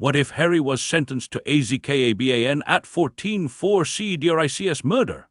What if Harry was sentenced to Azkaban at 14 for Cedric'S murder?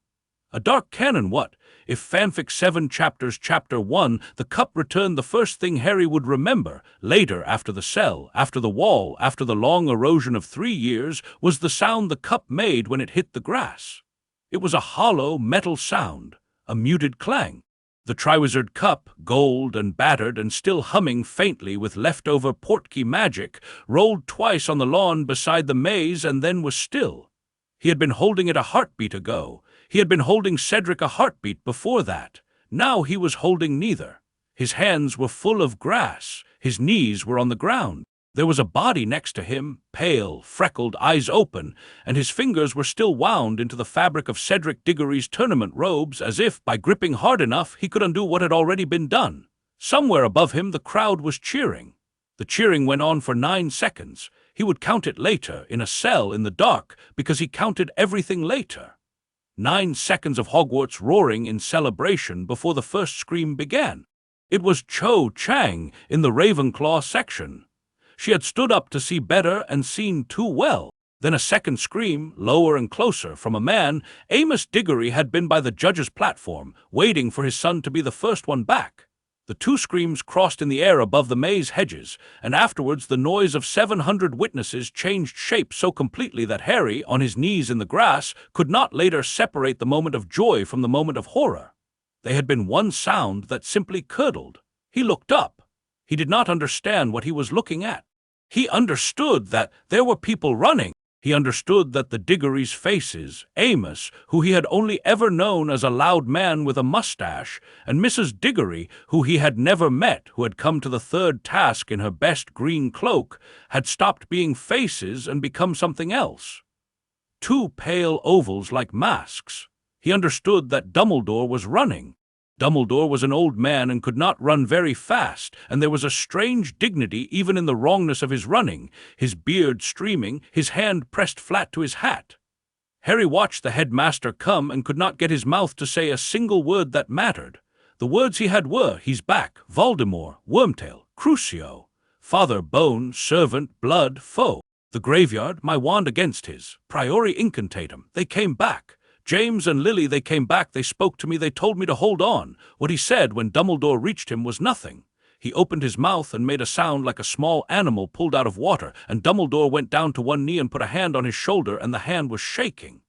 A dark canon what? If Fanfic 7 Chapters Chapter 1, the cup returned, the first thing Harry would remember, later, after the cell, after the wall, after the long erosion of 3 years, was the sound the cup made when it hit the grass. It was a hollow metal sound, a muted clang. The Triwizard cup, gold and battered and still humming faintly with leftover portkey magic, rolled twice on the lawn beside the maze and then was still. He had been holding it a heartbeat ago. He had been holding Cedric a heartbeat before that. Now he was holding neither. His hands were full of grass. His knees were on the ground. There was a body next to him, pale, freckled, eyes open, and his fingers were still wound into the fabric of Cedric Diggory's tournament robes, as if, by gripping hard enough, he could undo what had already been done. Somewhere above him the crowd was cheering. The cheering went on for 9 seconds. He would count it later, in a cell in the dark, because he counted everything later. 9 seconds of Hogwarts roaring in celebration before the first scream began. It was Cho Chang in the Ravenclaw section. She had stood up to see better and seen too well. Then a second scream, lower and closer, from a man. Amos Diggory had been by the judge's platform, waiting for his son to be the first one back. The 2 screams crossed in the air above the maze hedges, and afterwards the noise of 700 witnesses changed shape so completely that Harry, on his knees in the grass, could not later separate the moment of joy from the moment of horror. They had been one sound that simply curdled. He looked up. He did not understand what he was looking at. He understood that there were people running. He understood that the Diggory's faces, Amos, who he had only ever known as a loud man with a mustache, and Mrs. Diggory, who he had never met, who had come to the 3rd task in her best green cloak, had stopped being faces and become something else. 2 pale ovals like masks. He understood that Dumbledore was running. Dumbledore was an old man and could not run very fast, and there was a strange dignity even in the wrongness of his running, his beard streaming, his hand pressed flat to his hat. Harry watched the headmaster come and could not get his mouth to say a single word that mattered. The words he had were, "He's back," Voldemort, Wormtail, Crucio, Father, Bone, Servant, Blood, Foe, the graveyard, my wand against his, Priori Incantatum, they came back. James and Lily, they came back, they spoke to me, they told me to hold on. What he said when Dumbledore reached him was nothing. He opened his mouth and made a sound like a small animal pulled out of water, and Dumbledore went down to one knee and put a hand on his shoulder, and the hand was shaking.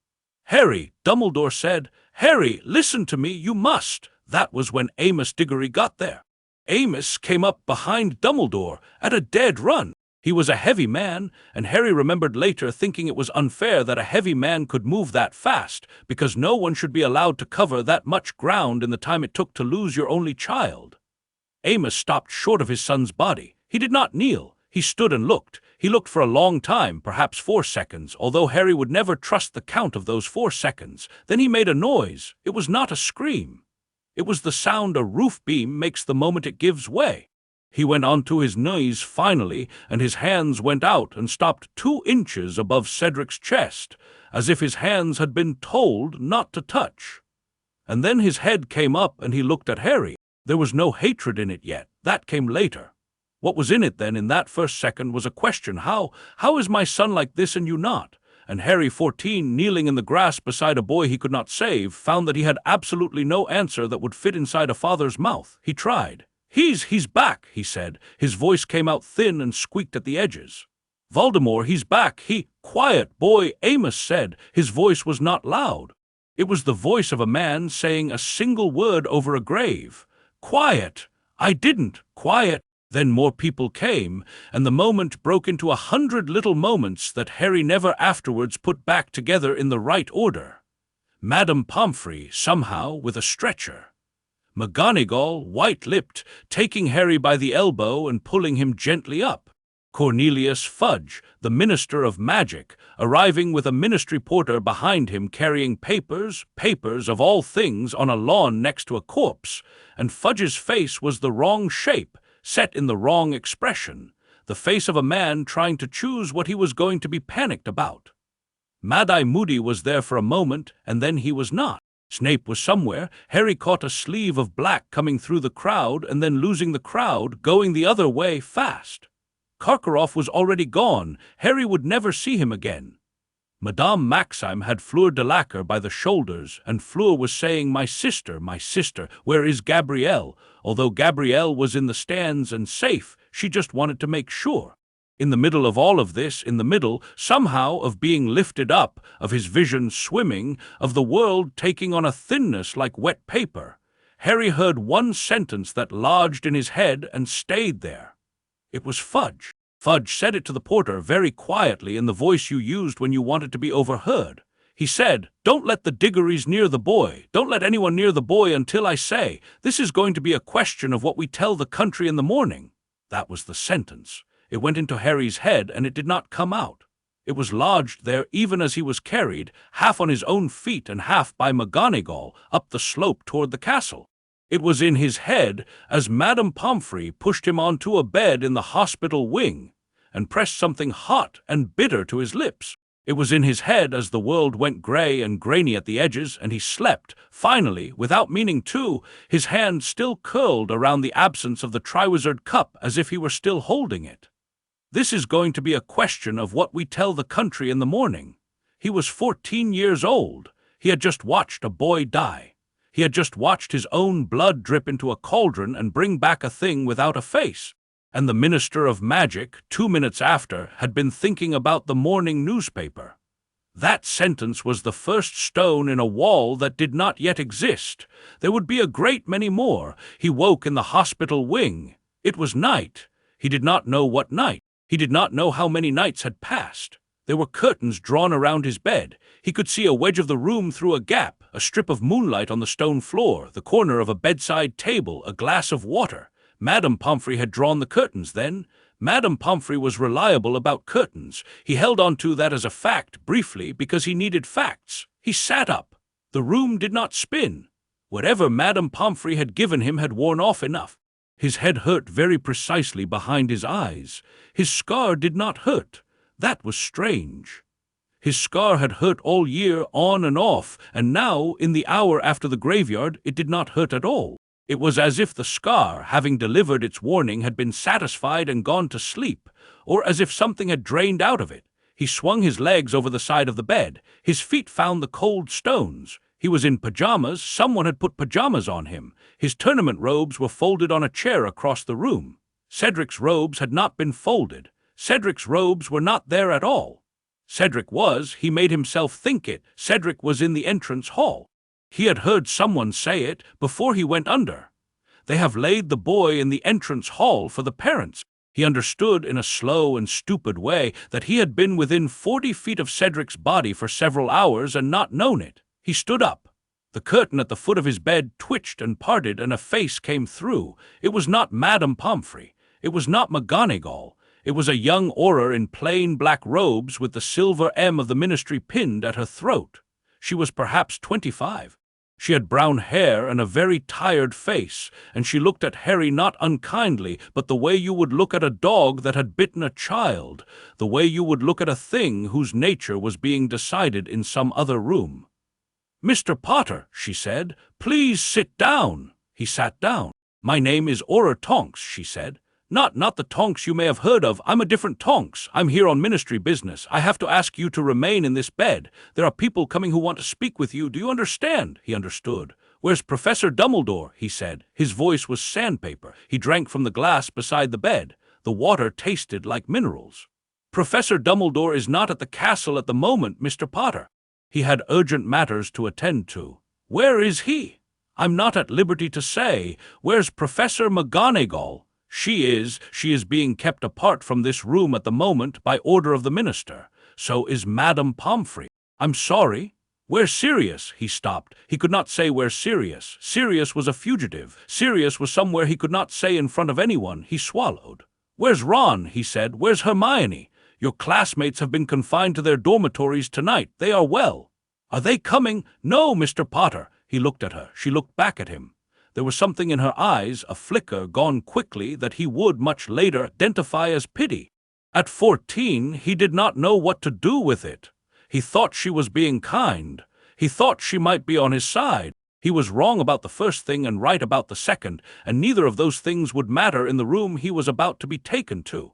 "Harry," Dumbledore said, "Harry, listen to me, you must." That was when Amos Diggory got there. Amos came up behind Dumbledore at a dead run. He was a heavy man, and Harry remembered later thinking it was unfair that a heavy man could move that fast, because no one should be allowed to cover that much ground in the time it took to lose your only child. Amos stopped short of his son's body. He did not kneel. He stood and looked. He looked for a long time, perhaps 4 seconds, although Harry would never trust the count of those 4 seconds. Then he made a noise. It was not a scream. It was the sound a roof beam makes the moment it gives way. He went onto his knees finally, and his hands went out and stopped 2 inches above Cedric's chest, as if his hands had been told not to touch. And then his head came up and he looked at Harry. There was no hatred in it yet. That came later. What was in it then in that first second was a question. How is my son like this and you not? And Harry, 14, kneeling in the grass beside a boy he could not save, found that he had absolutely no answer that would fit inside a father's mouth. He tried. He's back," he said. His voice came out thin and squeaked at the edges. "Voldemort, he's back. Quiet, boy," Amos said. His voice was not loud. It was the voice of a man saying a single word over a grave. "Quiet. I didn't. Quiet." Then more people came, and the moment broke into 100 little moments that Harry never afterwards put back together in the right order. Madame Pomfrey, somehow, with a stretcher. McGonagall, white-lipped, taking Harry by the elbow and pulling him gently up. Cornelius Fudge, the Minister of Magic, arriving with a ministry porter behind him carrying papers of all things, on a lawn next to a corpse, and Fudge's face was the wrong shape, set in the wrong expression, the face of a man trying to choose what he was going to be panicked about. Mad-Eye Moody was there for a moment, and then he was not. Snape was somewhere. Harry caught a sleeve of black coming through the crowd and then losing the crowd, going the other way fast. Karkaroff was already gone. Harry would never see him again. Madame Maxime had Fleur de Lacre by the shoulders, and Fleur was saying, my sister, where is Gabrielle?" Although Gabrielle was in the stands and safe, she just wanted to make sure. In the middle of all of this, in the middle, somehow, of being lifted up, of his vision swimming, of the world taking on a thinness like wet paper, Harry heard one sentence that lodged in his head and stayed there. It was Fudge. Fudge said it to the porter very quietly in the voice you used when you wanted to be overheard. He said, "Don't let the Diggorys near the boy. Don't let anyone near the boy until I say, this is going to be a question of what we tell the country in the morning." That was the sentence. It went into Harry's head and it did not come out. It was lodged there even as he was carried, half on his own feet and half by McGonagall, up the slope toward the castle. It was in his head as Madame Pomfrey pushed him onto a bed in the hospital wing and pressed something hot and bitter to his lips. It was in his head as the world went grey and grainy at the edges and he slept, finally, without meaning to, his hand still curled around the absence of the Triwizard cup as if he were still holding it. This is going to be a question of what we tell the country in the morning. He was 14 years old. He had just watched a boy die. He had just watched his own blood drip into a cauldron and bring back a thing without a face. And the Minister of Magic, 2 minutes after, had been thinking about the morning newspaper. That sentence was the first stone in a wall that did not yet exist. There would be a great many more. He woke in the hospital wing. It was night. He did not know what night. He did not know how many nights had passed. There were curtains drawn around his bed. He could see a wedge of the room through a gap, a strip of moonlight on the stone floor, the corner of a bedside table, a glass of water. Madame Pomfrey had drawn the curtains then. Madame Pomfrey was reliable about curtains. He held on to that as a fact, briefly, because he needed facts. He sat up. The room did not spin. Whatever Madame Pomfrey had given him had worn off enough. His head hurt very precisely behind his eyes. His scar did not hurt. That was strange. His scar had hurt all year on and off, and now, in the hour after the graveyard, it did not hurt at all. It was as if the scar, having delivered its warning, had been satisfied and gone to sleep, or as if something had drained out of it. He swung his legs over the side of the bed. His feet found the cold stones. He was in pajamas. Someone had put pajamas on him. His tournament robes were folded on a chair across the room. Cedric's robes had not been folded. Cedric's robes were not there at all. Cedric was, he made himself think it, Cedric was in the entrance hall. He had heard someone say it before he went under. They have laid the boy in the entrance hall for the parents. He understood in a slow and stupid way that he had been within 40 feet of Cedric's body for several hours and not known it. He stood up. The curtain at the foot of his bed twitched and parted and a face came through. It was not Madame Pomfrey. It was not McGonagall. It was a young Auror in plain black robes with the silver M of the ministry pinned at her throat. She was perhaps 25. She had brown hair and a very tired face, and she looked at Harry not unkindly, but the way you would look at a dog that had bitten a child, the way you would look at a thing whose nature was being decided in some other room. "Mr. Potter," she said, "please sit down." He sat down. "My name is Auror Tonks," she said. Not the Tonks you may have heard of. I'm a different Tonks. I'm here on ministry business. I have to ask you to remain in this bed. There are people coming who want to speak with you. Do you understand?" He understood. "Where's Professor Dumbledore?" he said. His voice was sandpaper. He drank from the glass beside the bed. The water tasted like minerals. "Professor Dumbledore is not at the castle at the moment, Mr. Potter. He had urgent matters to attend to." "Where is he?" "I'm not at liberty to say. Where's Professor McGonagall?" She is being kept apart from this room at the moment by order of the minister. So is Madame Pomfrey." "I'm sorry. Where's Sirius?" He stopped. He could not say where Sirius. Sirius was a fugitive. Sirius was somewhere he could not say in front of anyone. He swallowed. "Where's Ron?" he said. "Where's Hermione? Your classmates have been confined to their dormitories tonight. They are well." "Are they coming?" "No, Mr. Potter." He looked at her. She looked back at him. There was something in her eyes, a flicker gone quickly, that he would much later identify as pity. At 14, he did not know what to do with it. He thought she was being kind. He thought she might be on his side. He was wrong about the first thing and right about the second, and neither of those things would matter in the room he was about to be taken to.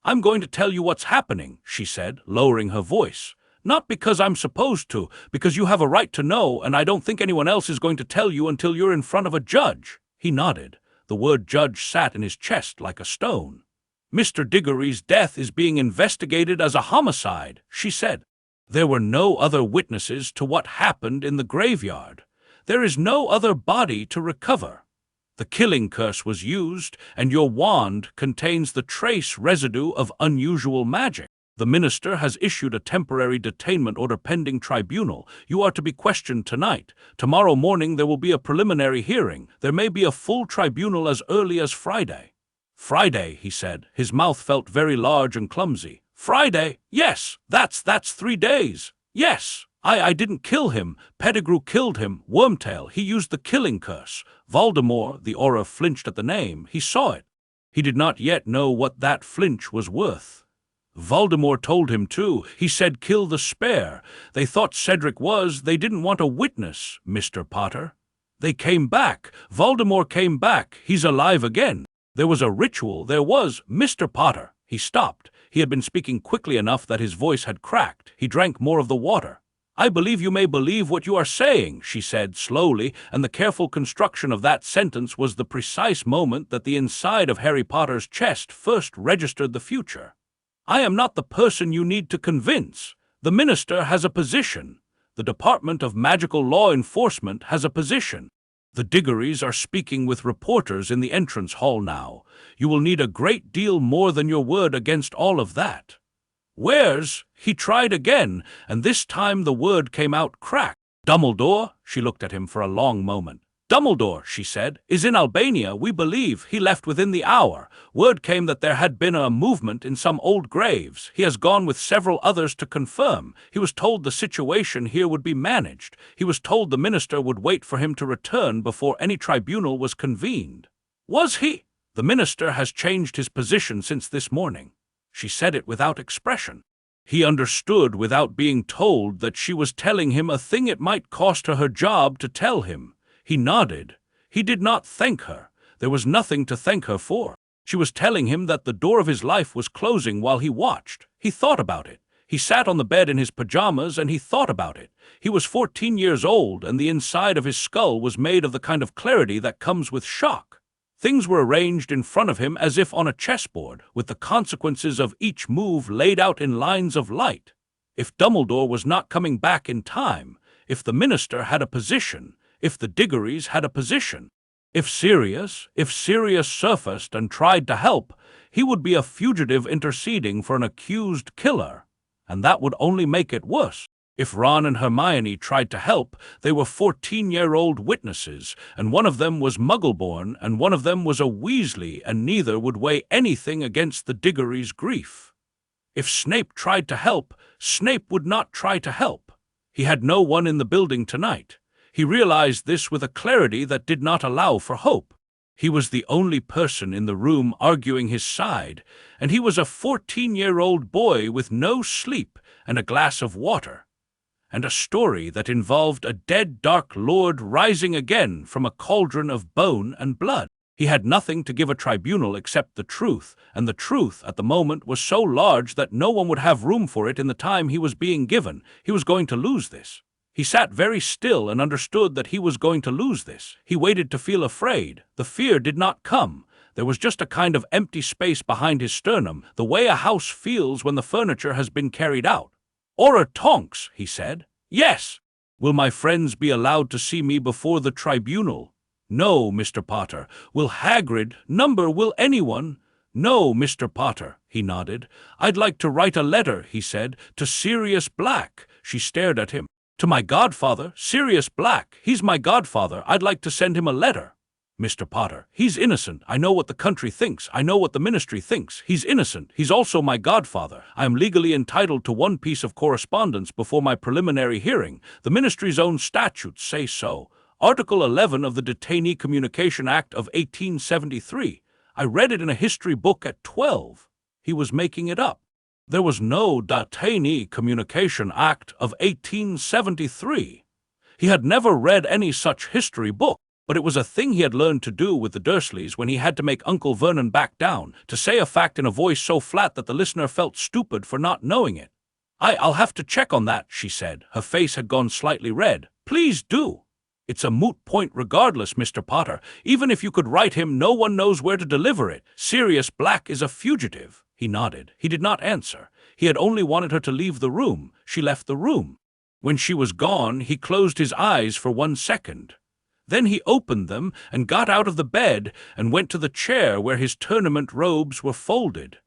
I'm going to tell you what's happening, she said, lowering her voice. Not because I'm supposed to, because you have a right to know, and I don't think anyone else is going to tell you until you're in front of a judge. He nodded. The word judge sat in his chest like a stone. Mr. Diggory's death is being investigated as a homicide, she said. There were no other witnesses to what happened in the graveyard. There is no other body to recover. The killing curse was used, and your wand contains the trace residue of unusual magic. The minister has issued a temporary detainment order pending tribunal. You are to be questioned tonight. Tomorrow morning there will be a preliminary hearing. There may be a full tribunal as early as Friday. Friday, he said. His mouth felt very large and clumsy. Friday? Yes, that's 3 days. Yes. I didn't kill him. Pettigrew killed him. Wormtail, he used the killing curse. Voldemort, the aura flinched at the name. He saw it. He did not yet know what that flinch was worth. Voldemort told him too. He said kill the spare. They thought Cedric was. They didn't want a witness, Mr. Potter. They came back. Voldemort came back. He's alive again. There was a ritual. There was, Mr. Potter. He stopped. He had been speaking quickly enough that his voice had cracked. He drank more of the water. I believe you may believe what you are saying, she said slowly, and the careful construction of that sentence was the precise moment that the inside of Harry Potter's chest first registered the future. I am not the person you need to convince. The minister has a position. The Department of Magical Law Enforcement has a position. The Diggorys are speaking with reporters in the entrance hall now. You will need a great deal more than your word against all of that. Where's? He tried again, and this time the word came out cracked. Dumbledore? She looked at him for a long moment. Dumbledore, she said, is in Albania, we believe. He left within the hour. Word came that there had been a movement in some old graves. He has gone with several others to confirm. He was told the situation here would be managed. He was told the minister would wait for him to return before any tribunal was convened. Was he? The minister has changed his position since this morning. She said it without expression. He understood without being told that she was telling him a thing it might cost her job to tell him. He nodded. He did not thank her. There was nothing to thank her for. She was telling him that the door of his life was closing while he watched. He thought about it. He sat on the bed in his pajamas and he thought about it. He was 14 years old and the inside of his skull was made of the kind of clarity that comes with shock. Things were arranged in front of him as if on a chessboard, with the consequences of each move laid out in lines of light. If Dumbledore was not coming back in time, if the minister had a position, if the Diggorys had a position, if Sirius surfaced and tried to help, he would be a fugitive interceding for an accused killer, and that would only make it worse. If Ron and Hermione tried to help, they were 14-year-old witnesses, and one of them was Muggle-born, and one of them was a Weasley, and neither would weigh anything against the Diggorys' grief. If Snape tried to help, Snape would not try to help. He had no one in the building tonight. He realized this with a clarity that did not allow for hope. He was the only person in the room arguing his side, and he was a 14-year-old boy with no sleep and a glass of water, and a story that involved a dead Dark Lord rising again from a cauldron of bone and blood. He had nothing to give a tribunal except the truth, and the truth at the moment was so large that no one would have room for it in the time he was being given. He was going to lose this. He sat very still and understood that he was going to lose this. He waited to feel afraid. The fear did not come. There was just a kind of empty space behind his sternum, the way a house feels when the furniture has been carried out. "Aura Tonks," he said. "Yes." "Will my friends be allowed to see me before the tribunal?" "No, Mr. Potter." "Will Hagrid, will anyone?" "No, Mr. Potter." He nodded. "I'd like to write a letter," he said, "to Sirius Black." She stared at him. "To my godfather, Sirius Black. He's my godfather. I'd like to send him a letter." "Mr. Potter, he's innocent. I know what the country thinks. I know what the ministry thinks. He's innocent. He's also my godfather. I am legally entitled to one piece of correspondence before my preliminary hearing. The ministry's own statutes say so. Article 11 of the Detainee Communication Act of 1873. I read it in a history book at 12. He was making it up. There was no Detainee Communication Act of 1873. He had never read any such history book. But it was a thing he had learned to do with the Dursleys when he had to make Uncle Vernon back down, to say a fact in a voice so flat that the listener felt stupid for not knowing it. I'll have to check on that, she said. Her face had gone slightly red. Please do. It's a moot point regardless, Mr. Potter. Even if you could write him, no one knows where to deliver it. Sirius Black is a fugitive. He nodded. He did not answer. He had only wanted her to leave the room. She left the room. When she was gone, he closed his eyes for 1 second. Then he opened them and got out of the bed and went to the chair where his tournament robes were folded.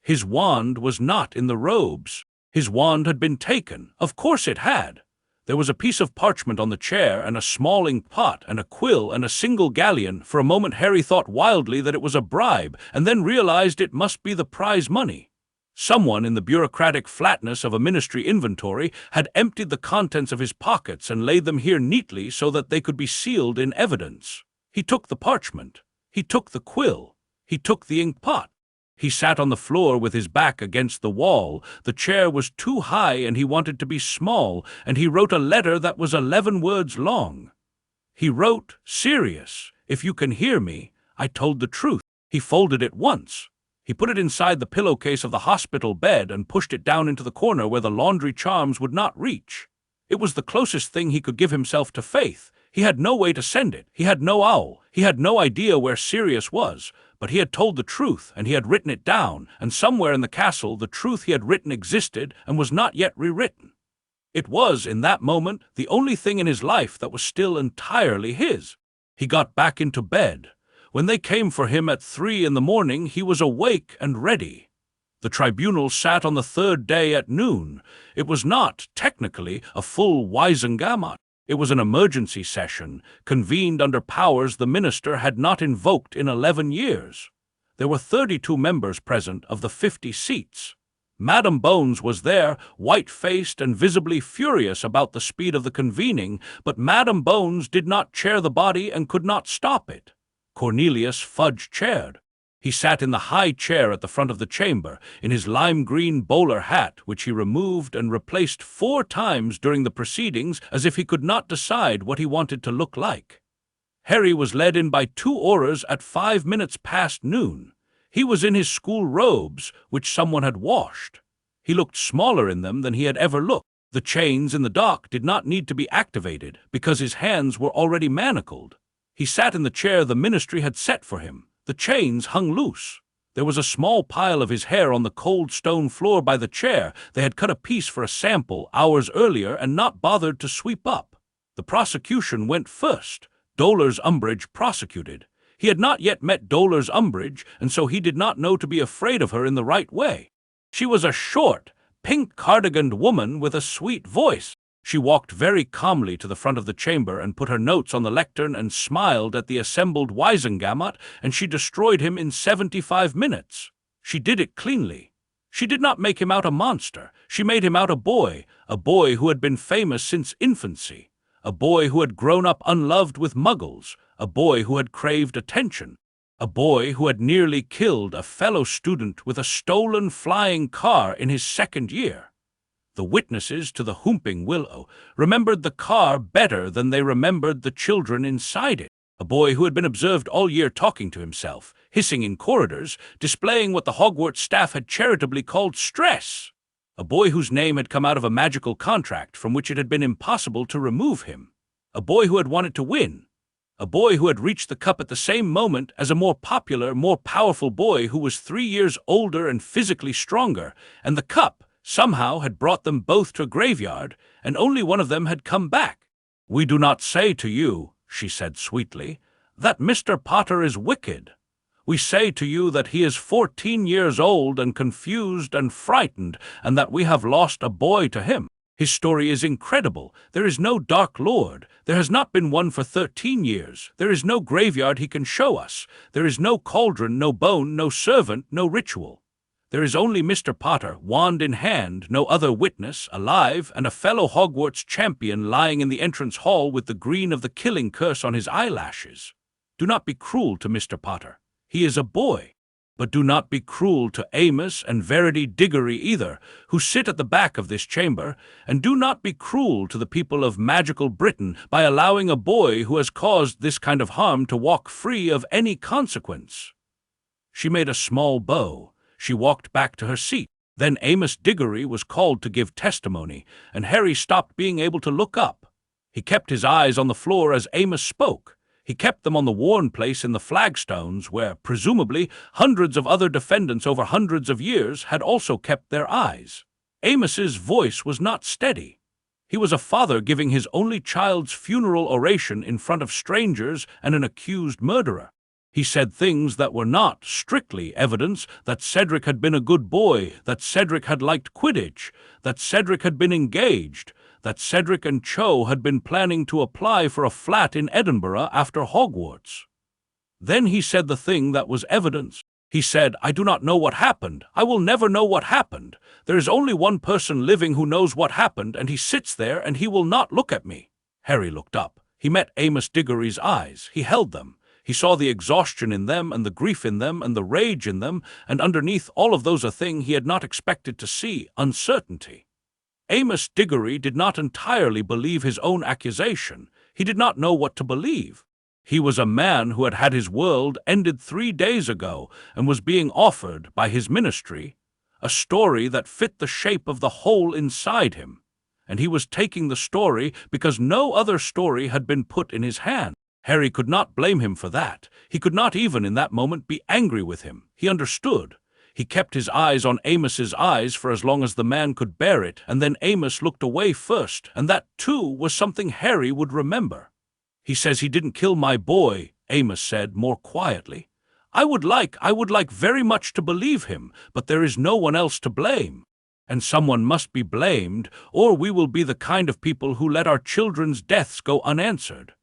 His wand was not in the robes. His wand had been taken. Of course it had. There was a piece of parchment on the chair and a small ink pot and a quill and a single galleon. For a moment Harry thought wildly that it was a bribe, and then realized it must be the prize money. Someone in the bureaucratic flatness of a ministry inventory had emptied the contents of his pockets and laid them here neatly so that they could be sealed in evidence. He took the parchment. He took the quill. He took the ink pot. He sat on the floor with his back against the wall. The chair was too high and he wanted to be small, and he wrote a letter that was 11 words long. He wrote, "Sirius, if you can hear me, I told the truth." He folded it once. He put it inside the pillowcase of the hospital bed and pushed it down into the corner where the laundry charms would not reach. It was the closest thing he could give himself to faith. He had no way to send it. He had no owl. He had no idea where Sirius was. But he had told the truth, and he had written it down, and somewhere in the castle the truth he had written existed and was not yet rewritten. It was, in that moment, the only thing in his life that was still entirely his. He got back into bed. When they came for him at 3 in the morning, he was awake and ready. The tribunal sat on the 3rd day at noon. It was not, technically, a full Wisengamot. It was an emergency session, convened under powers the minister had not invoked in 11 years. There were 32 members present of the 50 seats. Madam Bones was there, white-faced and visibly furious about the speed of the convening, but Madam Bones did not chair the body and could not stop it. Cornelius Fudge chaired. He sat in the high chair at the front of the chamber, in his lime-green bowler hat, which he removed and replaced 4 times during the proceedings, as if he could not decide what he wanted to look like. Harry was led in by 2 Aurors at 5 minutes past noon. He was in his school robes, which someone had washed. He looked smaller in them than he had ever looked. The chains in the dock did not need to be activated, because his hands were already manacled. He sat in the chair the ministry had set for him. The chains hung loose. There was a small pile of his hair on the cold stone floor by the chair. They had cut a piece for a sample hours earlier and not bothered to sweep up. The prosecution went first. Dolor's Umbridge prosecuted. He had not yet met Dolor's Umbridge, and so he did not know to be afraid of her in the right way. She was a short, pink-cardiganed woman with a sweet voice. She walked very calmly to the front of the chamber and put her notes on the lectern and smiled at the assembled Wisengamot, and she destroyed him in 75 minutes. She did it cleanly. She did not make him out a monster. She made him out a boy who had been famous since infancy, a boy who had grown up unloved with muggles, a boy who had craved attention, a boy who had nearly killed a fellow student with a stolen flying car in his 2nd year. The witnesses to the Whomping Willow remembered the car better than they remembered the children inside it. A boy who had been observed all year talking to himself, hissing in corridors, displaying what the Hogwarts staff had charitably called stress. A boy whose name had come out of a magical contract from which it had been impossible to remove him. A boy who had wanted to win. A boy who had reached the cup at the same moment as a more popular, more powerful boy who was 3 years older and physically stronger, and the cup somehow had brought them both to a graveyard, and only one of them had come back. "We do not say to you," she said sweetly, "that Mr. Potter is wicked. We say to you that he is 14 years old and confused and frightened, and that we have lost a boy to him. His story is incredible. There is no Dark Lord. There has not been one for 13 years. There is no graveyard he can show us. There is no cauldron, no bone, no servant, no ritual. There is only Mr. Potter, wand in hand, no other witness, alive, and a fellow Hogwarts champion lying in the entrance hall with the green of the killing curse on his eyelashes. Do not be cruel to Mr. Potter. He is a boy." But do not be cruel to Amos and Verity Diggory either, who sit at the back of this chamber, and do not be cruel to the people of magical Britain by allowing a boy who has caused this kind of harm to walk free of any consequence." She made a small bow. She walked back to her seat. Then Amos Diggory was called to give testimony, and Harry stopped being able to look up. He kept his eyes on the floor as Amos spoke. He kept them on the worn place in the flagstones where, presumably, hundreds of other defendants over hundreds of years had also kept their eyes. Amos's voice was not steady. He was a father giving his only child's funeral oration in front of strangers and an accused murderer. He said things that were not strictly evidence that Cedric had been a good boy, that Cedric had liked Quidditch, that Cedric had been engaged, that Cedric and Cho had been planning to apply for a flat in Edinburgh after Hogwarts. Then he said the thing that was evidence. He said, "I do not know what happened. I will never know what happened. There is only one person living who knows what happened, and he sits there and he will not look at me." Harry looked up. He met Amos Diggory's eyes. He held them. He saw the exhaustion in them and the grief in them and the rage in them, and underneath all of those a thing he had not expected to see, uncertainty. Amos Diggory did not entirely believe his own accusation. He did not know what to believe. He was a man who had had his world ended 3 days ago and was being offered, by his ministry, a story that fit the shape of the hole inside him. And he was taking the story because no other story had been put in his hand. Harry could not blame him for that. He could not even in that moment be angry with him. He understood. He kept his eyes on Amos's eyes for as long as the man could bear it, and then Amos looked away first, and that, too, was something Harry would remember. "He says he didn't kill my boy," Amos said more quietly. I would like very much to believe him, but there is no one else to blame. And someone must be blamed, or we will be the kind of people who let our children's deaths go unanswered.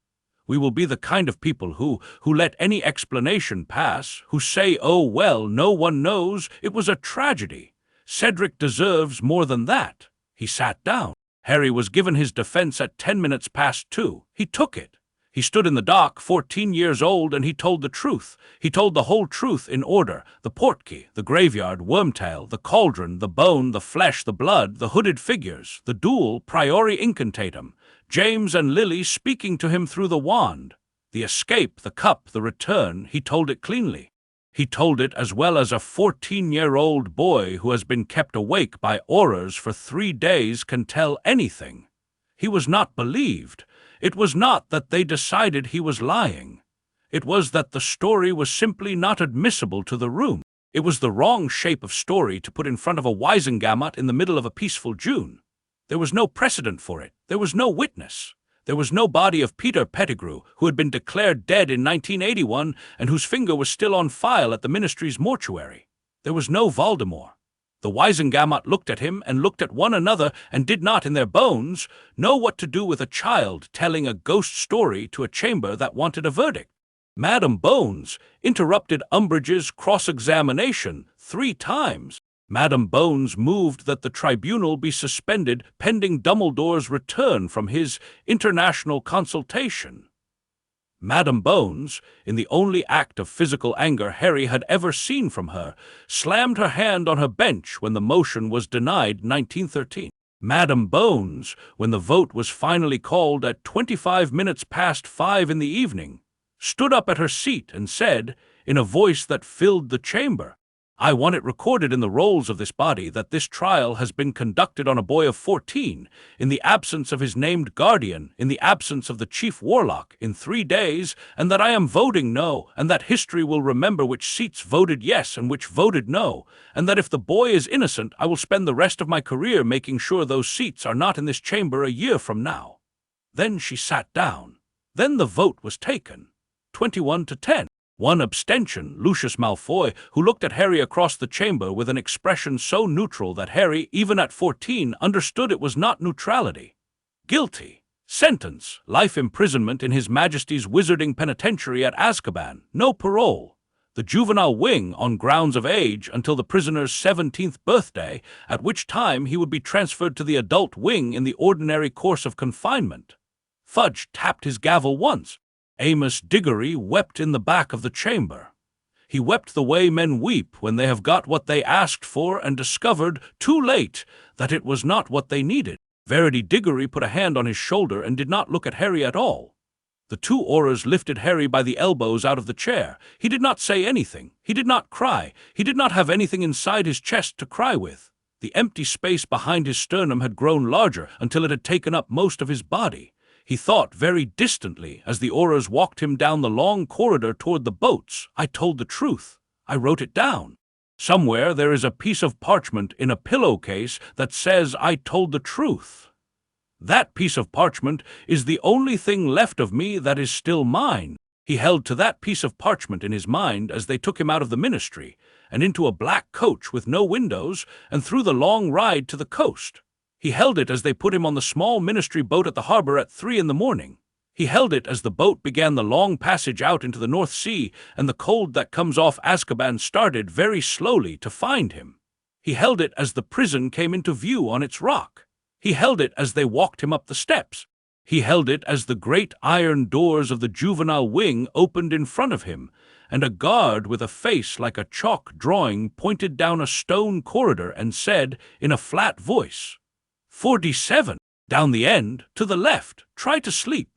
We will be the kind of people who let any explanation pass, who say, "Oh, well, no one knows, it was a tragedy." Cedric deserves more than that. He sat down. Harry was given his defense at 10 minutes past 2. He took it. He stood in the dock, 14 years old, and he told the truth. He told the whole truth in order: the portkey, the graveyard, Wormtail, the cauldron, the bone, the flesh, the blood, the hooded figures, the duel, priori incantatem, James and Lily speaking to him through the wand, the escape, the cup, the return. He told it cleanly. He told it as well as a 14-year-old boy who has been kept awake by aurors for 3 days can tell anything. He was not believed. It was not that they decided he was lying. It was that the story was simply not admissible to the room. It was the wrong shape of story to put in front of a Wisengamot in the middle of a peaceful June. There was no precedent for it. There was no witness. There was no body of Peter Pettigrew, who had been declared dead in 1981 and whose finger was still on file at the ministry's mortuary. There was no Voldemort. The Wisengamot looked at him and looked at one another and did not, in their bones, know what to do with a child telling a ghost story to a chamber that wanted a verdict. Madam Bones interrupted Umbridge's cross-examination 3 times. Madam Bones moved that the tribunal be suspended pending Dumbledore's return from his international consultation. Madam Bones, in the only act of physical anger Harry had ever seen from her, slammed her hand on her bench when the motion was denied 1913. Madam Bones, when the vote was finally called at 25 minutes past 5 in the evening, stood up at her seat and said, in a voice that filled the chamber, "I want it recorded in the rolls of this body that this trial has been conducted on a boy of 14, in the absence of his named guardian, in the absence of the chief warlock, in 3 days, and that I am voting no, and that history will remember which seats voted yes and which voted no, and that if the boy is innocent, I will spend the rest of my career making sure those seats are not in this chamber a year from now." Then she sat down. Then the vote was taken, 21-10. One abstention, Lucius Malfoy, who looked at Harry across the chamber with an expression so neutral that Harry, even at 14, understood it was not neutrality. Guilty. Sentence: life imprisonment in His Majesty's Wizarding Penitentiary at Azkaban. No parole. The juvenile wing on grounds of age until the prisoner's 17th birthday, at which time he would be transferred to the adult wing in the ordinary course of confinement. Fudge tapped his gavel once. Amos Diggory wept in the back of the chamber. He wept the way men weep when they have got what they asked for and discovered, too late, that it was not what they needed. Cedric Diggory put a hand on his shoulder and did not look at Harry at all. The two Aurors lifted Harry by the elbows out of the chair. He did not say anything. He did not cry. He did not have anything inside his chest to cry with. The empty space behind his sternum had grown larger until it had taken up most of his body. He thought very distantly as the Aurors walked him down the long corridor toward the boats. I told the truth. I wrote it down. Somewhere there is a piece of parchment in a pillowcase that says I told the truth. That piece of parchment is the only thing left of me that is still mine. He held to that piece of parchment in his mind as they took him out of the ministry, and into a black coach with no windows, and through the long ride to the coast. He held it as they put him on the small ministry boat at the harbor at 3 in the morning. He held it as the boat began the long passage out into the North Sea, and the cold that comes off Azkaban started very slowly to find him. He held it as the prison came into view on its rock. He held it as they walked him up the steps. He held it as the great iron doors of the juvenile wing opened in front of him, and a guard with a face like a chalk drawing pointed down a stone corridor and said in a flat voice, 47, down the end, to the left, try to sleep.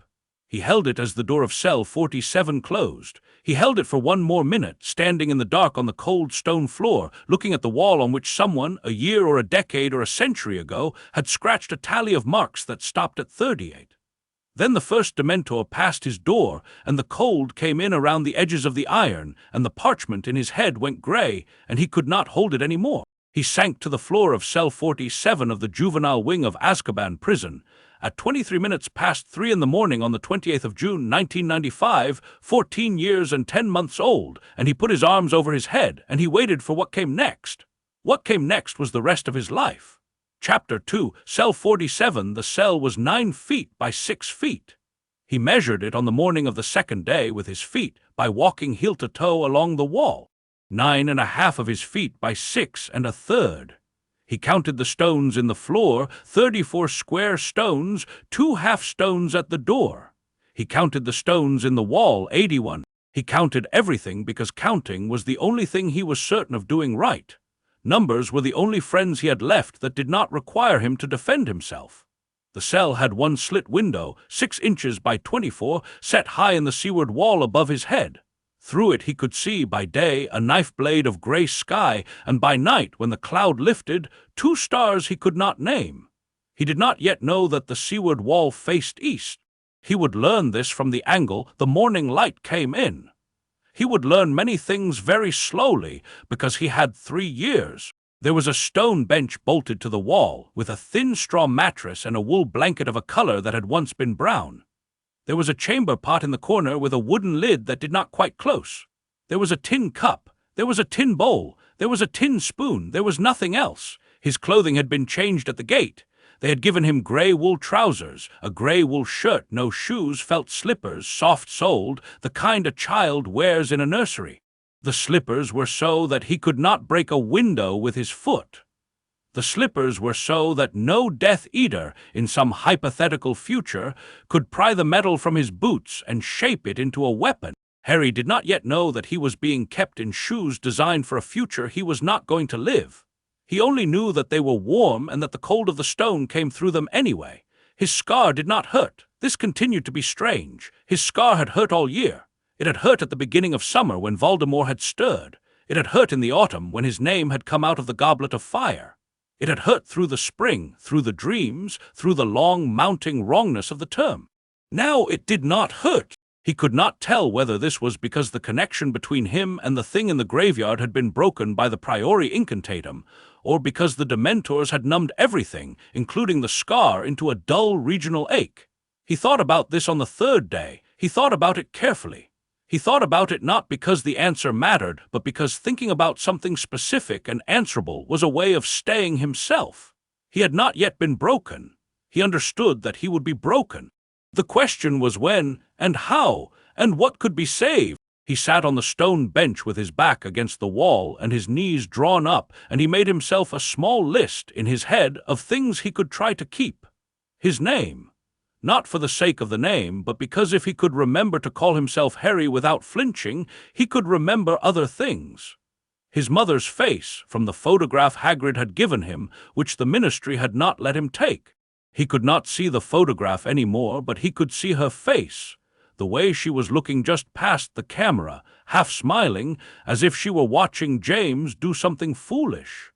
He held it as the door of cell 47 closed. He held it for 1 more minute, standing in the dark on the cold stone floor, looking at the wall on which someone, a year or a decade or a century ago, had scratched a tally of marks that stopped at 38. Then the first Dementor passed his door, and the cold came in around the edges of the iron, and the parchment in his head went gray, and he could not hold it any more. He sank to the floor of cell 47 of the juvenile wing of Azkaban prison. At 23 minutes past 3 in the morning on the 28th of June, 1995, 14 years and 10 months old, and he put his arms over his head, and he waited for what came next. What came next was the rest of his life. Chapter 2, Cell 47, the cell was 9 feet by 6 feet. He measured it on the morning of the second day with his feet by walking heel to toe along the wall. 9.5 of his feet by 6 1/3. He counted the stones in the floor, 34 square stones, 2 half stones at the door. He counted the stones in the wall, 81. He counted everything because counting was the only thing he was certain of doing right. Numbers were the only friends he had left that did not require him to defend himself. The cell had 1 slit window, 6 inches by 24, set high in the seaward wall above his head. Through it he could see by day a knife blade of gray sky, and by night, when the cloud lifted, 2 stars he could not name. He did not yet know that the seaward wall faced east. He would learn this from the angle the morning light came in. He would learn many things very slowly, because he had 3 years. There was a stone bench bolted to the wall, with a thin straw mattress and a wool blanket of a color that had once been brown. There was a chamber pot in the corner with a wooden lid that did not quite close. There was a tin cup. There was a tin bowl. There was a tin spoon. There was nothing else. His clothing had been changed at the gate. They had given him gray wool trousers, a gray wool shirt, no shoes, felt slippers, soft-soled, the kind a child wears in a nursery. The slippers were so that he could not break a window with his foot. The slippers were so that no Death Eater, in some hypothetical future, could pry the metal from his boots and shape it into a weapon. Harry did not yet know that he was being kept in shoes designed for a future he was not going to live. He only knew that they were warm and that the cold of the stone came through them anyway. His scar did not hurt. This continued to be strange. His scar had hurt all year. It had hurt at the beginning of summer when Voldemort had stirred. It had hurt in the autumn when his name had come out of the goblet of fire. It had hurt through the spring, through the dreams, through the long mounting wrongness of the term. Now it did not hurt. He could not tell whether this was because the connection between him and the thing in the graveyard had been broken by the priori incantatum, or because the Dementors had numbed everything, including the scar, into a dull regional ache. He thought about this on the 3rd day. He thought about it carefully. He thought about it not because the answer mattered, but because thinking about something specific and answerable was a way of staying himself. He had not yet been broken. He understood that he would be broken. The question was when, and how, and what could be saved. He sat on the stone bench with his back against the wall and his knees drawn up, and he made himself a small list in his head of things he could try to keep. His name. not for the sake of the name, but because if he could remember to call himself Harry without flinching, he could remember other things. His mother's face, from the photograph Hagrid had given him, which the Ministry had not let him take. He could not see the photograph any more, but he could see her face, the way she was looking just past the camera, half smiling, as if she were watching James do something foolish.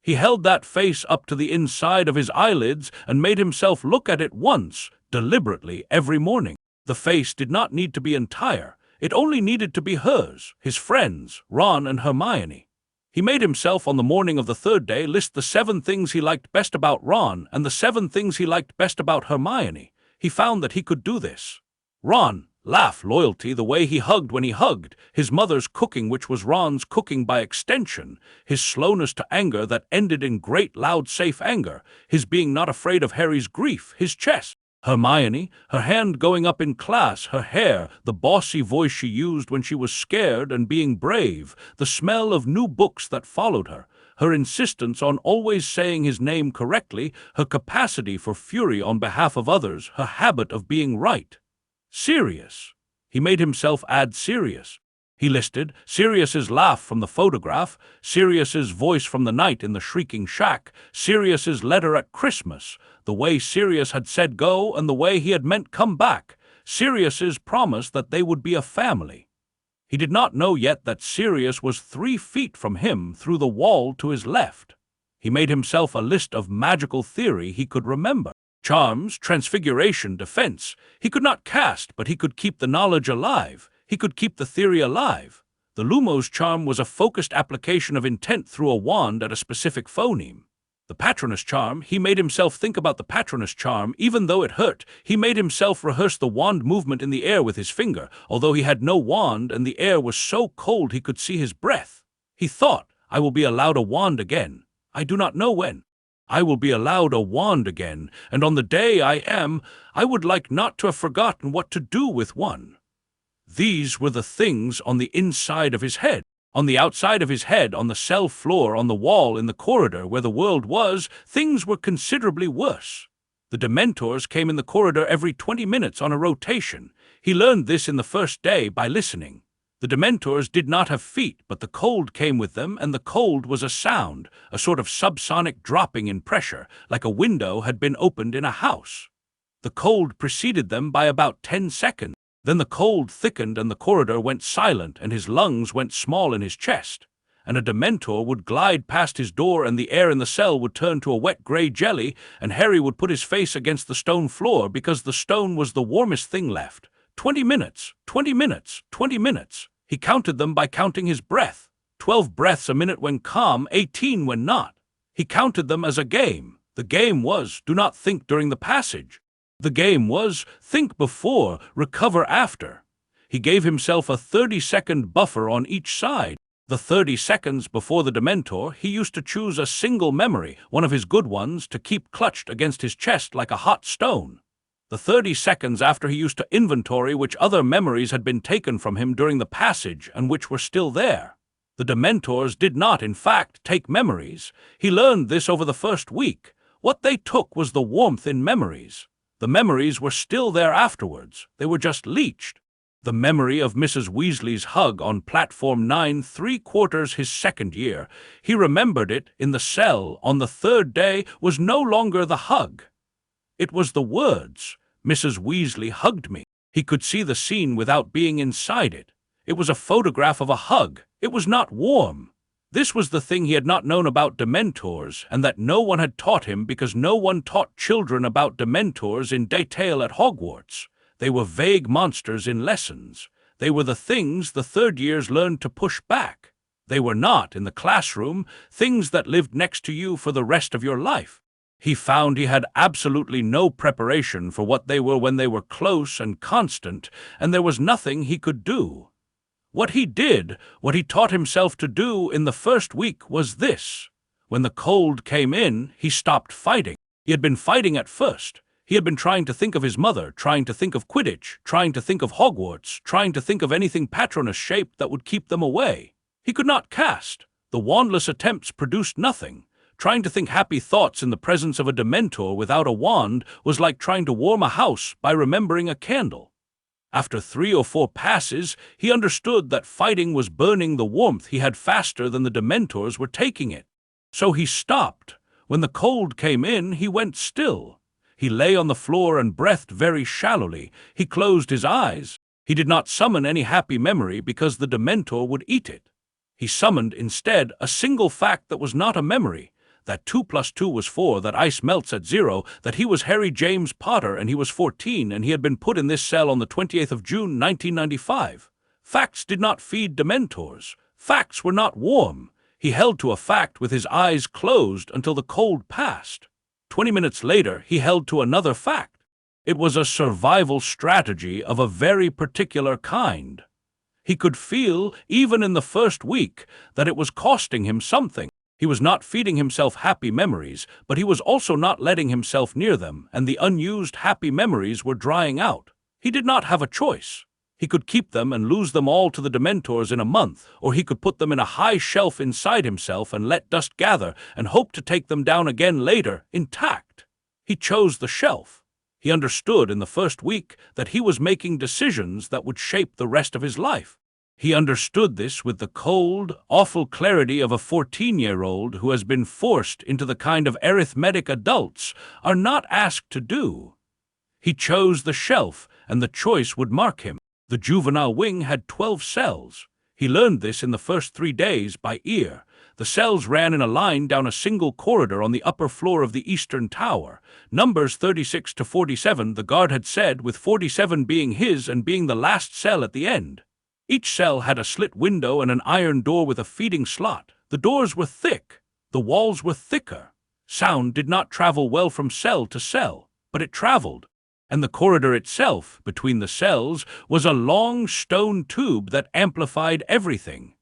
He held that face up to the inside of his eyelids and made himself look at it once, deliberately, every morning. The face did not need to be entire. It only needed to be hers, his friends, Ron and Hermione. He made himself, on the morning of the third day, list the 7 things he liked best about Ron and the 7 things he liked best about Hermione. He found that he could do this. Ron, laugh, loyalty, the way he hugged when he hugged, his mother's cooking which was Ron's cooking by extension, his slowness to anger that ended in great loud safe anger, his being not afraid of Harry's grief, his chest. Hermione, her hand going up in class, her hair, the bossy voice she used when she was scared and being brave, the smell of new books that followed her, her insistence on always saying his name correctly, her capacity for fury on behalf of others, her habit of being right. Sirius. He made himself add Sirius. He listed Sirius's laugh from the photograph, Sirius's voice from the night in the shrieking shack, Sirius's letter at Christmas, the way Sirius had said go and the way he had meant come back, Sirius's promise that they would be a family. He did not know yet that Sirius was 3 feet from him through the wall to his left. He made himself a list of magical theory he could remember. Charms, transfiguration, defense. He could not cast, but he could keep the knowledge alive. He could keep the theory alive. The Lumos charm was a focused application of intent through a wand at a specific phoneme. The Patronus charm, he made himself think about the Patronus charm, even though it hurt. He made himself rehearse the wand movement in the air with his finger, although he had no wand and the air was so cold he could see his breath. He thought, I will be allowed a wand again. I do not know when. I will be allowed a wand again, and on the day I am, I would like not to have forgotten what to do with one. These were the things on the inside of his head. On the outside of his head, on the cell floor, on the wall, in the corridor where the world was, things were considerably worse. The Dementors came in the corridor every 20 minutes on a rotation. He learned this in the first day by listening. The Dementors did not have feet, but the cold came with them, and the cold was a sound, a sort of subsonic dropping in pressure, like a window had been opened in a house. The cold preceded them by about 10 seconds. Then the cold thickened and the corridor went silent and his lungs went small in his chest, and a Dementor would glide past his door and the air in the cell would turn to a wet gray jelly and Harry would put his face against the stone floor because the stone was the warmest thing left. 20 minutes, 20 minutes, 20 minutes. He counted them by counting his breath. 12 breaths a minute when calm, 18 when not. He counted them as a game. The game was, do not think during the passage. The game was, think before, recover after. He gave himself a 30-second buffer on each side. The 30 seconds before the Dementor, he used to choose a single memory, one of his good ones, to keep clutched against his chest like a hot stone. The 30 seconds after, he used to inventory which other memories had been taken from him during the passage and which were still there. The Dementors did not, in fact, take memories. He learned this over the first week. What they took was the warmth in memories. The memories were still there afterwards. They were just leached. The memory of Mrs. Weasley's hug on platform 9 3/4 his second year, he remembered it in the cell on the third day, was no longer the hug. It was the words, Mrs. Weasley hugged me. He could see the scene without being inside it. It was a photograph of a hug. It was not warm. This was the thing he had not known about Dementors, and that no one had taught him because no one taught children about Dementors in detail at Hogwarts. They were vague monsters in lessons. They were the things the third years learned to push back. They were not, in the classroom, things that lived next to you for the rest of your life. He found he had absolutely no preparation for what they were when they were close and constant, and there was nothing he could do. What he did, what he taught himself to do in the first week was this. When the cold came in, he stopped fighting. He had been fighting at first. He had been trying to think of his mother, trying to think of Quidditch, trying to think of Hogwarts, trying to think of anything Patronus-shaped that would keep them away. He could not cast. The wandless attempts produced nothing. Trying to think happy thoughts in the presence of a Dementor without a wand was like trying to warm a house by remembering a candle. After 3 or 4 passes, he understood that fighting was burning the warmth he had faster than the Dementors were taking it. So he stopped. When the cold came in, he went still. He lay on the floor and breathed very shallowly. He closed his eyes. He did not summon any happy memory because the Dementor would eat it. He summoned instead a single fact that was not a memory, that 2 + 2 was 4, that ice melts at 0, that he was Harry James Potter and he was 14 and he had been put in this cell on the 28th of June 1995. Facts did not feed Dementors. Facts were not warm. He held to a fact with his eyes closed until the cold passed. 20 minutes later, he held to another fact. It was a survival strategy of a very particular kind. He could feel, even in the first week, that it was costing him something. He was not feeding himself happy memories, but he was also not letting himself near them, and the unused happy memories were drying out. He did not have a choice. He could keep them and lose them all to the Dementors in a month, or he could put them in a high shelf inside himself and let dust gather and hope to take them down again later, intact. He chose the shelf. He understood in the first week that he was making decisions that would shape the rest of his life. He understood this with the cold, awful clarity of a 14-year-old who has been forced into the kind of arithmetic adults are not asked to do. He chose the shelf, and the choice would mark him. The juvenile wing had 12 cells. He learned this in the first 3 days by ear. The cells ran in a line down a single corridor on the upper floor of the eastern tower. Numbers 36 to 47, the guard had said, with 47 being his and being the last cell at the end. Each cell had a slit window and an iron door with a feeding slot. The doors were thick. The walls were thicker. Sound did not travel well from cell to cell, but it traveled. And the corridor itself, between the cells, was a long stone tube that amplified everything.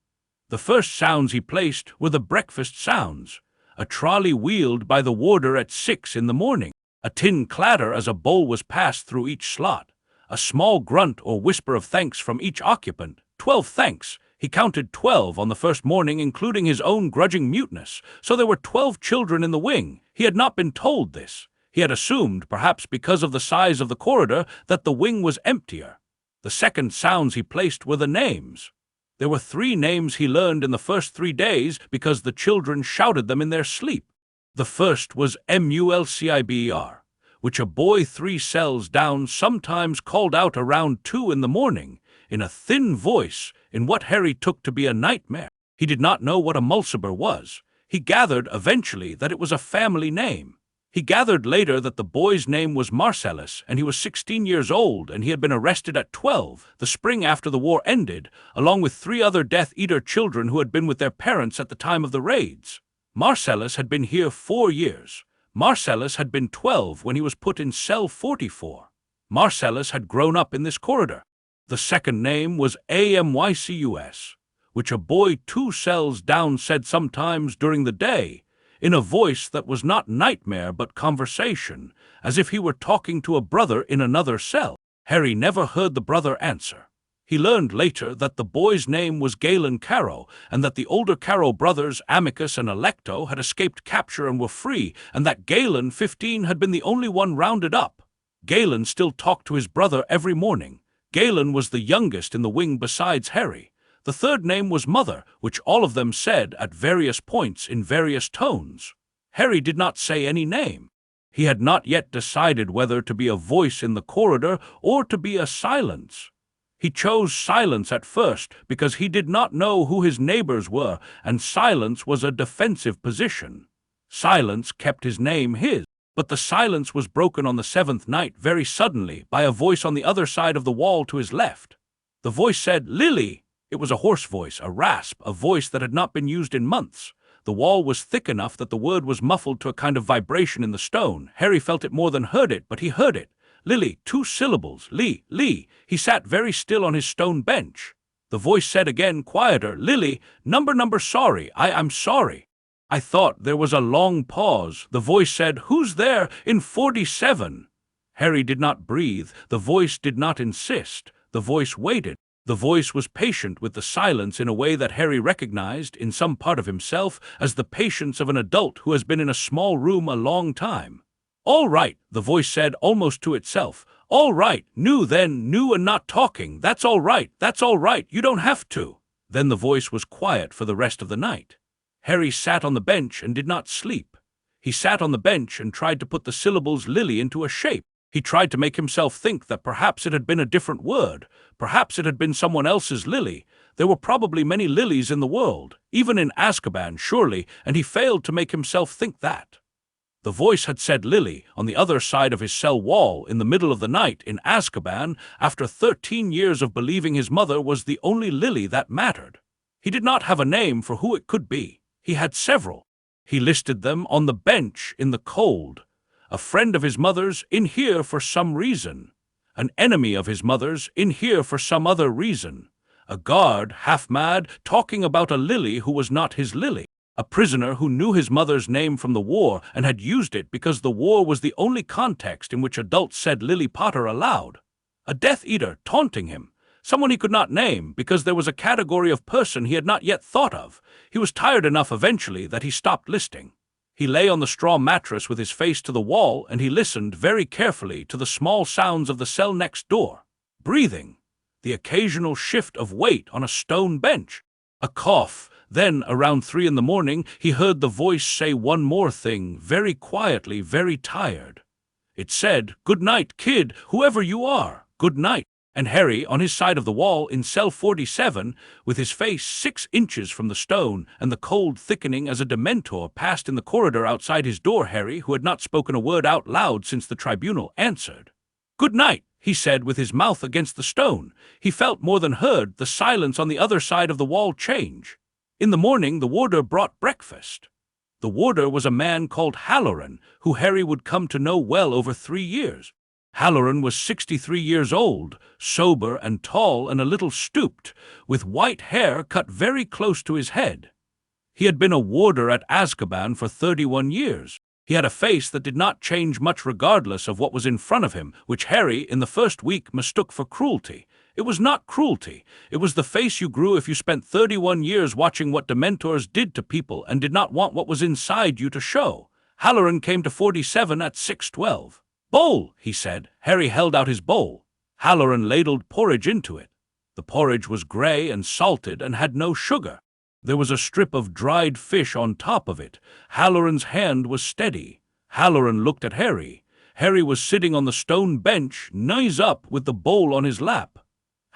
The first sounds he placed were the breakfast sounds. A trolley wheeled by the warder at 6 in the morning. A tin clatter as a bowl was passed through each slot. A small grunt or whisper of thanks from each occupant. 12 thanks. He counted 12 on the first morning, including his own grudging muteness. So there were 12 children in the wing. He had not been told this. He had assumed, perhaps because of the size of the corridor, that the wing was emptier. The second sounds he placed were the names. There were 3 names he learned in the first 3 days because the children shouted them in their sleep. The first was Mulciber, which a boy 3 cells down sometimes called out around 2 in the morning, in a thin voice, in what Harry took to be a nightmare. He did not know what a Mulciber was. He gathered, eventually, that it was a family name. He gathered later that the boy's name was Marcellus, and he was 16 years old, and he had been arrested at 12, the spring after the war ended, along with 3 other Death Eater children who had been with their parents at the time of the raids. Marcellus had been here 4 years. Marcellus had been 12 when he was put in cell 44. Marcellus had grown up in this corridor. The second name was Amycus, which a boy 2 cells down said sometimes during the day, in a voice that was not nightmare but conversation, as if he were talking to a brother in another cell. Harry never heard the brother answer. He learned later that the boy's name was Galen Caro, and that the older Caro brothers, Amicus and Alecto, had escaped capture and were free, and that Galen, 15, had been the only one rounded up. Galen still talked to his brother every morning. Galen was the youngest in the wing besides Harry. The third name was Mother, which all of them said at various points in various tones. Harry did not say any name. He had not yet decided whether to be a voice in the corridor or to be a silence. He chose silence at first because he did not know who his neighbors were, and silence was a defensive position. Silence kept his name his, but the silence was broken on the 7th night very suddenly by a voice on the other side of the wall to his left. The voice said, "Lily." It was a hoarse voice, a rasp, a voice that had not been used in months. The wall was thick enough that the word was muffled to a kind of vibration in the stone. Harry felt it more than heard it, but he heard it. Lily, 2 syllables, Lee, Lee. He sat very still on his stone bench. The voice said again, quieter, Lily, number, sorry, I'm sorry. I thought there was a long pause. The voice said, who's there in 47? Harry did not breathe. The voice did not insist. The voice waited. The voice was patient with the silence in a way that Harry recognized, in some part of himself, as the patience of an adult who has been in a small room a long time. "All right," the voice said almost to itself. "All right, new and not talking. That's all right, you don't have to." Then the voice was quiet for the rest of the night. Harry sat on the bench and did not sleep. He sat on the bench and tried to put the syllables lily into a shape. He tried to make himself think that perhaps it had been a different word. Perhaps it had been someone else's lily. There were probably many lilies in the world, even in Azkaban, surely, and he failed to make himself think that. The voice had said lily on the other side of his cell wall in the middle of the night in Azkaban after 13 years of believing his mother was the only lily that mattered. He did not have a name for who it could be. He had several. He listed them on the bench in the cold. A friend of his mother's, in here for some reason. An enemy of his mother's, in here for some other reason. A guard, half-mad, talking about a lily who was not his lily. A prisoner who knew his mother's name from the war and had used it because the war was the only context in which adults said Lily Potter aloud. A Death Eater taunting him. Someone he could not name because there was a category of person he had not yet thought of. He was tired enough eventually that he stopped listing. He lay on the straw mattress with his face to the wall and he listened very carefully to the small sounds of the cell next door. Breathing. The occasional shift of weight on a stone bench. A cough. Then, around 3 in the morning, he heard the voice say one more thing, very quietly, very tired. It said, "Good night, kid, whoever you are, good night." And Harry, on his side of the wall in cell 47, with his face 6 inches from the stone and the cold thickening as a Dementor passed in the corridor outside his door, Harry, who had not spoken a word out loud since the tribunal, answered. "Good night," he said with his mouth against the stone. He felt more than heard the silence on the other side of the wall change. In the morning, the warder brought breakfast. The warder was a man called Halloran, who Harry would come to know well over 3 years. Halloran was 63 years old, sober and tall and a little stooped, with white hair cut very close to his head. He had been a warder at Azkaban for 31 years. He had a face that did not change much regardless of what was in front of him, which Harry, in the first week, mistook for cruelty. It was not cruelty. It was the face you grew if you spent 31 years watching what Dementors did to people and did not want what was inside you to show. Halloran came to 47 at 6'12". "Bowl," he said. Harry held out his bowl. Halloran ladled porridge into it. The porridge was gray and salted and had no sugar. There was a strip of dried fish on top of it. Halloran's hand was steady. Halloran looked at Harry. Harry was sitting on the stone bench, knees up, with the bowl on his lap.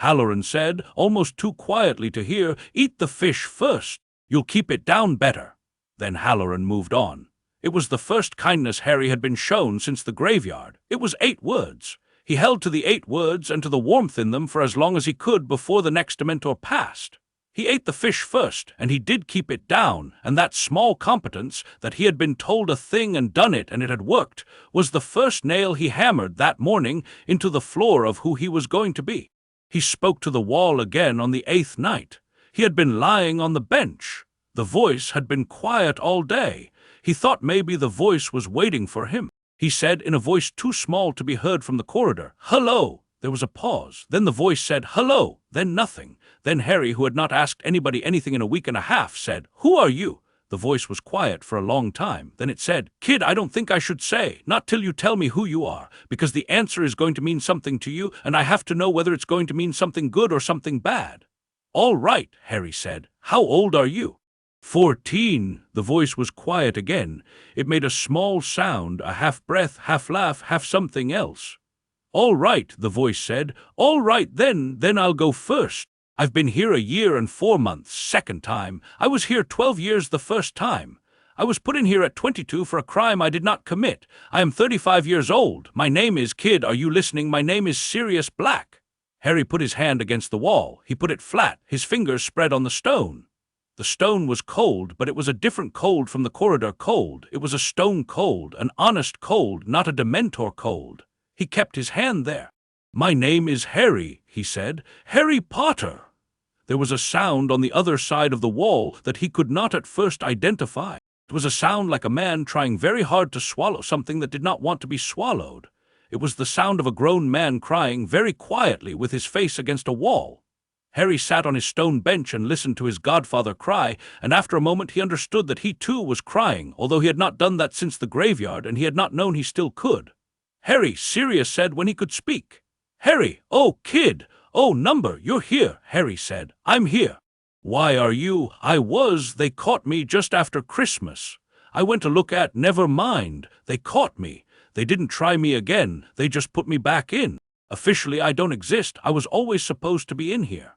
Halloran said, almost too quietly to hear, "Eat the fish first. You'll keep it down better." Then Halloran moved on. It was the first kindness Harry had been shown since the graveyard. It was 8 words. He held to the 8 words and to the warmth in them for as long as he could before the next Dementor passed. He ate the fish first, and he did keep it down, and that small competence, that he had been told a thing and done it and it had worked, was the first nail he hammered that morning into the floor of who he was going to be. He spoke to the wall again on the 8th night. He had been lying on the bench. The voice had been quiet all day. He thought maybe the voice was waiting for him. He said in a voice too small to be heard from the corridor, "Hello." There was a pause. Then the voice said, "Hello." Then nothing. Then Harry, who had not asked anybody anything in a week and a half, said, "Who are you?" The voice was quiet for a long time. Then it said, "Kid, I don't think I should say, not till you tell me who you are, because the answer is going to mean something to you, and I have to know whether it's going to mean something good or something bad." "All right," Harry said. "How old are you?" 14. The voice was quiet again. It made a small sound, a half-breath, half-laugh, half-something else. "All right," the voice said. "All right, then I'll go first. I've been here 1 year and 4 months, second time. I was here 12 years the first time. I was put in here at 22 for a crime I did not commit. I am 35 years old. My name is, kid, are you listening? My name is Sirius Black." Harry put his hand against the wall. He put it flat, his fingers spread on the stone. The stone was cold, but it was a different cold from the corridor cold. It was a stone cold, an honest cold, not a Dementor cold. He kept his hand there. "My name is Harry," he said. "Harry Potter." There was a sound on the other side of the wall that he could not at first identify. It was a sound like a man trying very hard to swallow something that did not want to be swallowed. It was the sound of a grown man crying very quietly with his face against a wall. Harry sat on his stone bench and listened to his godfather cry, and after a moment he understood that he too was crying, although he had not done that since the graveyard, and he had not known he still could. "Harry," Sirius said when he could speak. "Harry, oh, kid, oh, number, you're here," Harry said. "I'm here." "Why are you?" They caught me just after Christmas. I went to look at, never mind, they caught me. They didn't try me again, they just put me back in. Officially, I don't exist, I was always supposed to be in here.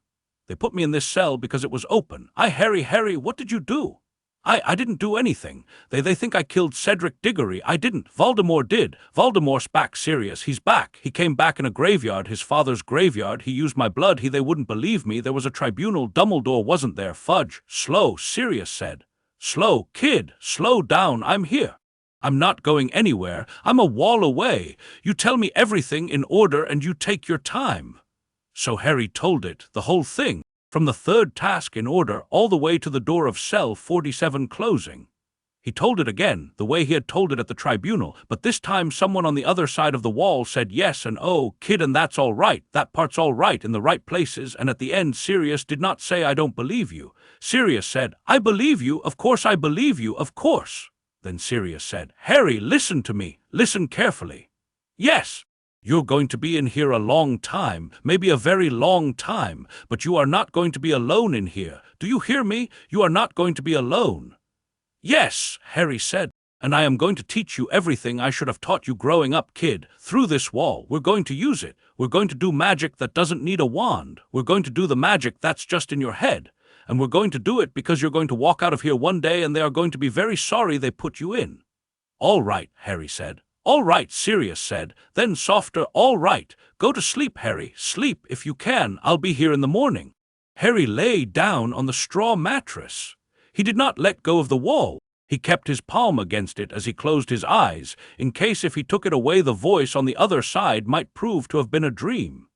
They put me in this cell because it was open. Harry, what did you do?" I didn't do anything. They think I killed Cedric Diggory. I didn't. Voldemort did. Voldemort's back, Sirius. He's back. He came back in a graveyard, his father's graveyard. He used my blood. They wouldn't believe me. There was a tribunal. Dumbledore wasn't there. Fudge. Slow, Sirius said. Slow, kid. Slow down. I'm here. I'm not going anywhere. I'm a wall away. You tell me everything in order and you take your time. So Harry told it, the whole thing, from the third task in order all the way to the door of cell 47 closing. He told it again, the way he had told it at the tribunal, but this time someone on the other side of the wall said yes and oh, kid, and that's all right, that part's all right, in the right places, and at the end Sirius did not say I don't believe you. Sirius said, I believe you, of course I believe you, of course. Then Sirius said, Harry, listen to me, listen carefully. Yes. You're going to be in here a long time, maybe a very long time, but you are not going to be alone in here. Do you hear me? You are not going to be alone. Yes, Harry said, and I am going to teach you everything I should have taught you growing up, kid. Through this wall, we're going to use it. We're going to do magic that doesn't need a wand. We're going to do the magic that's just in your head. And we're going to do it because you're going to walk out of here one day and they are going to be very sorry they put you in. All right, Harry said. All right, Sirius said, then softer, all right. Go to sleep, Harry, sleep if you can, I'll be here in the morning. Harry lay down on the straw mattress. He did not let go of the wall. He kept his palm against it as he closed his eyes, in case if he took it away the voice on the other side might prove to have been a dream.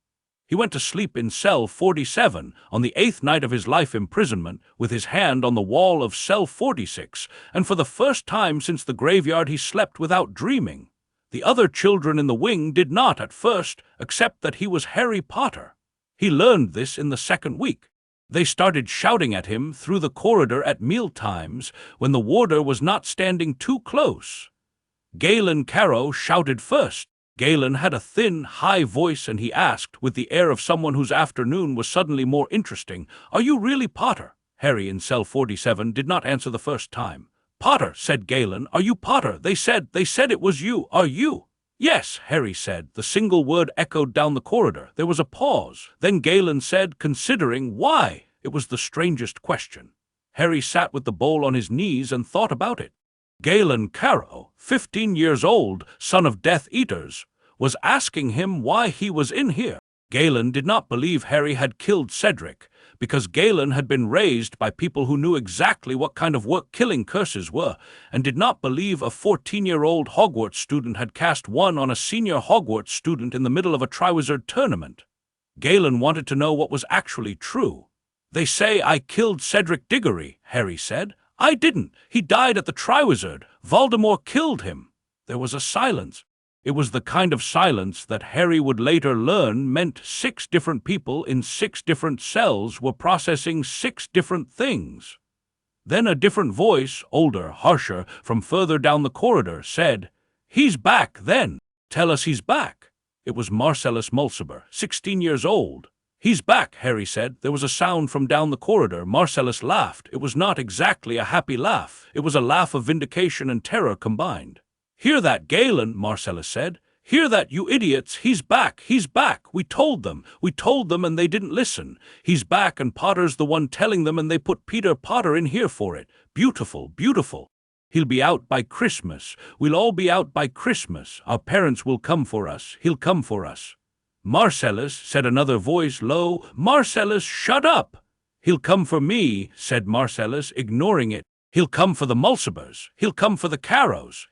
He went to sleep in cell 47 on the 8th night of his life imprisonment with his hand on the wall of cell 46, and for the first time since the graveyard he slept without dreaming. The other children in the wing did not at first accept that he was Harry Potter. He learned this in the second week. They started shouting at him through the corridor at mealtimes when the warder was not standing too close. Galen Carrow shouted first. Galen had a thin, high voice and he asked, with the air of someone whose afternoon was suddenly more interesting, "Are you really Potter?" Harry in cell 47 did not answer the first time. "Potter," said Galen. "Are you Potter? They said it was you. Are you?" "Yes," Harry said. The single word echoed down the corridor. There was a pause. Then Galen said, considering, "Why?" It was the strangest question. Harry sat with the bowl on his knees and thought about it. Galen Carrow, 15 years old, son of Death Eaters, was asking him why he was in here. Galen did not believe Harry had killed Cedric, because Galen had been raised by people who knew exactly what kind of work killing curses were, and did not believe a 14-year-old Hogwarts student had cast one on a senior Hogwarts student in the middle of a Triwizard Tournament. Galen wanted to know what was actually true. "They say I killed Cedric Diggory," Harry said. "I didn't. He died at the Triwizard. Voldemort killed him." There was a silence. It was the kind of silence that Harry would later learn meant 6 different people in 6 different cells were processing 6 different things. Then a different voice, older, harsher, from further down the corridor, said, "He's back, then. Tell us he's back." It was Marcellus Mulciber, 16 years old. "He's back," Harry said. There was a sound from down the corridor. Marcellus laughed. It was not exactly a happy laugh. It was a laugh of vindication and terror combined. "Hear that, Galen," Marcellus said. "Hear that, you idiots. He's back. He's back. We told them and they didn't listen. He's back and Potter's the one telling them and they put Peter Potter in here for it. Beautiful, beautiful. He'll be out by Christmas. We'll all be out by Christmas. Our parents will come for us. He'll come for us." "Marcellus," said another voice low. "Marcellus, shut up." "He'll come for me," said Marcellus, ignoring it. "He'll come for the Mulcibers. He'll come for the Carrows.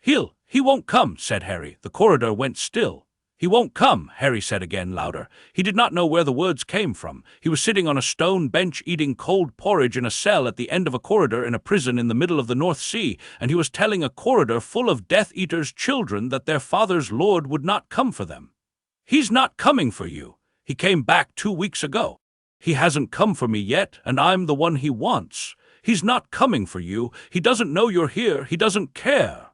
He won't come," said Harry. The corridor went still. "He won't come," Harry said again, louder. He did not know where the words came from. He was sitting on a stone bench eating cold porridge in a cell at the end of a corridor in a prison in the middle of the North Sea, and he was telling a corridor full of Death Eaters' children that their father's lord would not come for them. "He's not coming for you. He came back 2 weeks ago. He hasn't come for me yet, and I'm the one he wants. He's not coming for you. He doesn't know you're here. He doesn't care."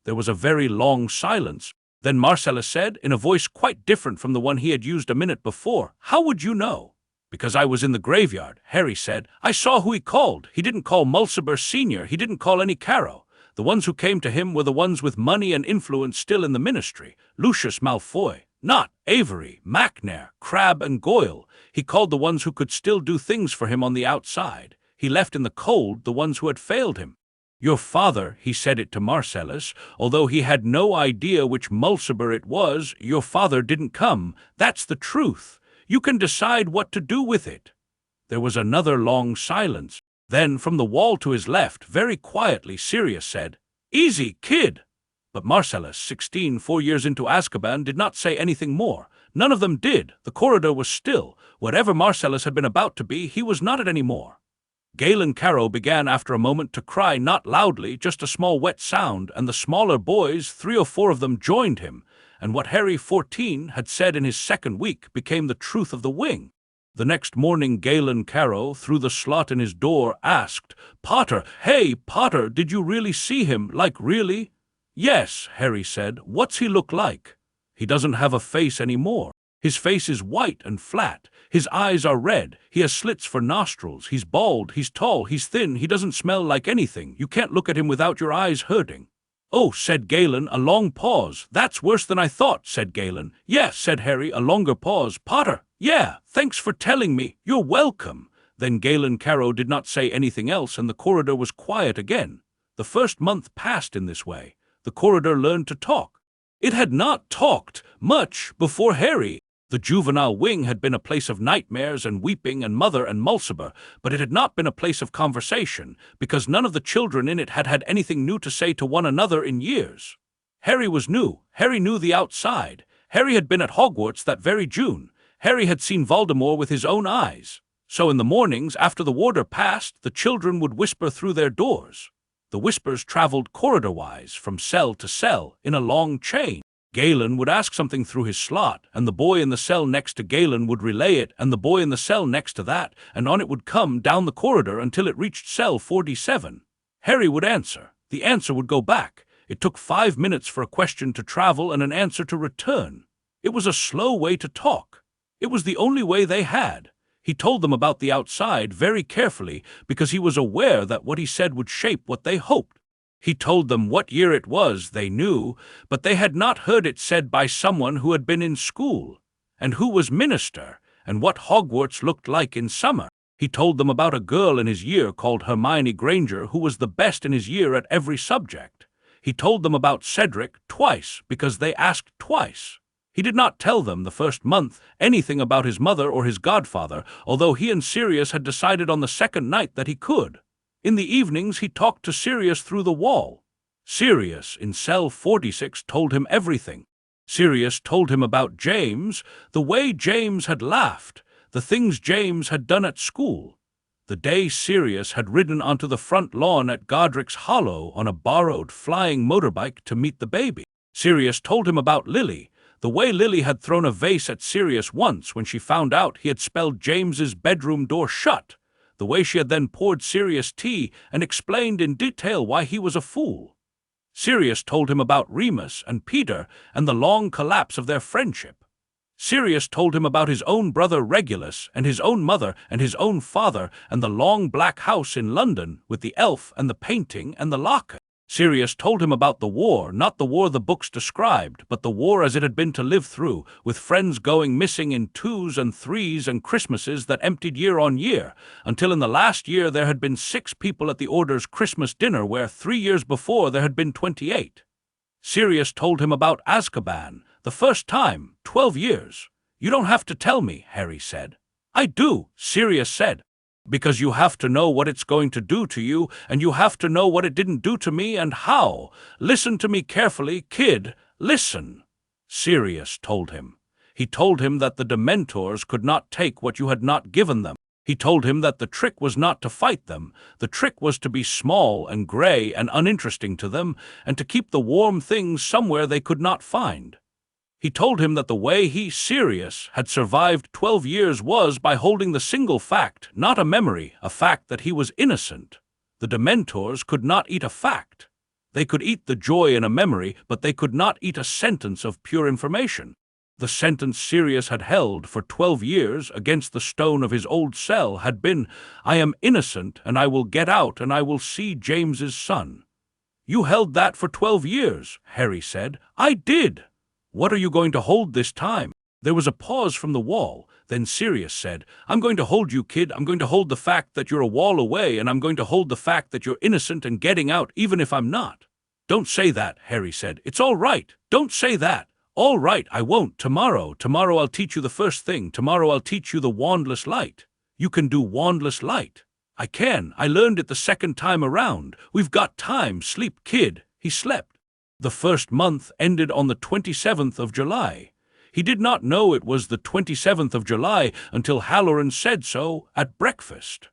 There was a very long silence. Then Marcellus said, in a voice quite different from the one he had used a minute before, "How would you know?" "Because I was in the graveyard," Harry said. "I saw who he called. He didn't call Mulciber Sr. He didn't call any Carrow. The ones who came to him were the ones with money and influence still in the ministry. Lucius Malfoy, not Avery, Macnair, Crabbe, and Goyle. He called the ones who could still do things for him on the outside. He left in the cold the ones who had failed him. Your father," he said it to Marcellus, "although he had no idea which Mulciber it was, your father didn't come. That's the truth. You can decide what to do with it." There was another long silence. Then, from the wall to his left, very quietly, Sirius said, "Easy, kid." But Marcellus, 16, 4 years into Azkaban, did not say anything more. None of them did. The corridor was still. Whatever Marcellus had been about to be, he was not it any more. Galen Carrow began after a moment to cry, not loudly, just a small wet sound, and the smaller boys, 3 or 4 of them, joined him, and what Harry, 14, had said in his second week became the truth of the wing. The next morning Galen Carrow, through the slot in his door, asked, "Potter, hey, Potter, did you really see him, like really?" "Yes," Harry said. "What's he look like?" "He doesn't have a face anymore. His face is white and flat. His eyes are red. He has slits for nostrils. He's bald. He's tall. He's thin. He doesn't smell like anything. You can't look at him without your eyes hurting." "Oh," said Galen, a long pause. "That's worse than I thought," said Galen. "Yes," said Harry, a longer pause. "Potter, yeah, thanks for telling me. You're welcome." Then Galen Carrow did not say anything else, and the corridor was quiet again. The first month passed in this way. The corridor learned to talk. It had not talked much before Harry. The juvenile wing had been a place of nightmares and weeping and mother and Mulciber, but it had not been a place of conversation, because none of the children in it had had anything new to say to one another in years. Harry was new. Harry knew the outside. Harry had been at Hogwarts that very June. Harry had seen Voldemort with his own eyes. So in the mornings, after the warder passed, the children would whisper through their doors. The whispers traveled corridor-wise, from cell to cell, in a long chain. Galen would ask something through his slot, and the boy in the cell next to Galen would relay it, and the boy in the cell next to that, and on it would come down the corridor until it reached cell 47. Harry would answer. The answer would go back. It took 5 minutes for a question to travel and an answer to return. It was a slow way to talk. It was the only way they had. He told them about the outside very carefully, because he was aware that what he said would shape what they hoped. He told them what year it was, they knew, but they had not heard it said by someone who had been in school, and who was minister, and what Hogwarts looked like in summer. He told them about a girl in his year called Hermione Granger who was the best in his year at every subject. He told them about Cedric twice, because they asked twice. He did not tell them, the first month, anything about his mother or his godfather, although he and Sirius had decided on the second night that he could. In the evenings he talked to Sirius through the wall. Sirius, in cell 46, told him everything. Sirius told him about James, the way James had laughed, the things James had done at school. The day Sirius had ridden onto the front lawn at Godric's Hollow on a borrowed flying motorbike to meet the baby. Sirius told him about Lily, the way Lily had thrown a vase at Sirius once when she found out he had spelled James's bedroom door shut. The way she had then poured Sirius tea and explained in detail why he was a fool. Sirius told him about Remus and Peter and the long collapse of their friendship. Sirius told him about his own brother Regulus and his own mother and his own father and the long black house in London with the elf and the painting and the locket. Sirius told him about the war, not the war the books described, but the war as it had been to live through, with friends going missing in 2s and 3s and Christmases that emptied year on year, until in the last year there had been 6 people at the Order's Christmas dinner where 3 years before there had been 28. Sirius told him about Azkaban, the first time, 12 years. "You don't have to tell me," Harry said. "I do," Sirius said. "Because you have to know what it's going to do to you, and you have to know what it didn't do to me and how. Listen to me carefully, kid, listen." Sirius told him. He told him that the Dementors could not take what you had not given them. He told him that the trick was not to fight them. The trick was to be small and gray and uninteresting to them, and to keep the warm things somewhere they could not find. He told him that the way he, Sirius, had survived 12 years was by holding the single fact, not a memory, a fact that he was innocent. The Dementors could not eat a fact. They could eat the joy in a memory, but they could not eat a sentence of pure information. The sentence Sirius had held for 12 years against the stone of his old cell had been, "I am innocent, and I will get out, and I will see James's son." "You held that for 12 years, Harry said. "I did." "What are you going to hold this time?" There was a pause from the wall. Then Sirius said, "I'm going to hold you, kid. I'm going to hold the fact that you're a wall away, and I'm going to hold the fact that you're innocent and getting out, even if I'm not." "Don't say that," Harry said. "It's all right. Don't say that." "All right, I won't. Tomorrow I'll teach you the first thing. Tomorrow I'll teach you the wandless light." "You can do wandless light." "I can. I learned it the second time around. We've got time. Sleep, kid." He slept. The first month ended on the 27th of July. He did not know it was the 27th of July until Halloran said so at breakfast.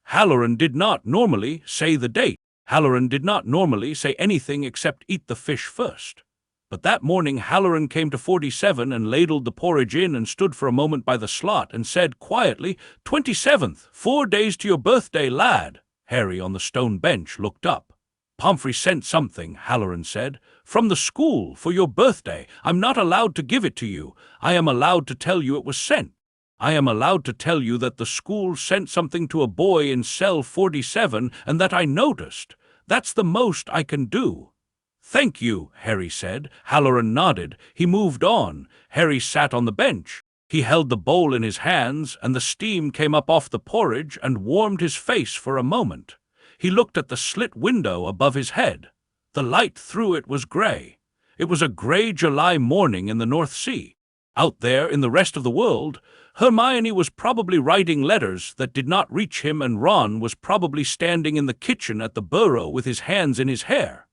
Halloran did not normally say the date. Halloran did not normally say anything except eat the fish first. But that morning Halloran came to 47 and ladled the porridge in and stood for a moment by the slot and said quietly, "27th, 4 days to your birthday, lad." Harry on the stone bench looked up. "Pomfrey sent something," Halloran said, "from the school for your birthday. I'm not allowed to give it to you. I am allowed to tell you it was sent. I am allowed to tell you that the school sent something to a boy in cell 47 and that I noticed. That's the most I can do." "Thank you," Harry said. Halloran nodded. He moved on. Harry sat on the bench. He held the bowl in his hands, and the steam came up off the porridge and warmed his face for a moment. He looked at the slit window above his head. The light through it was gray. It was a gray July morning in the North Sea. Out there in the rest of the world, Hermione was probably writing letters that did not reach him, and Ron was probably standing in the kitchen at the burrow with his hands in his hair.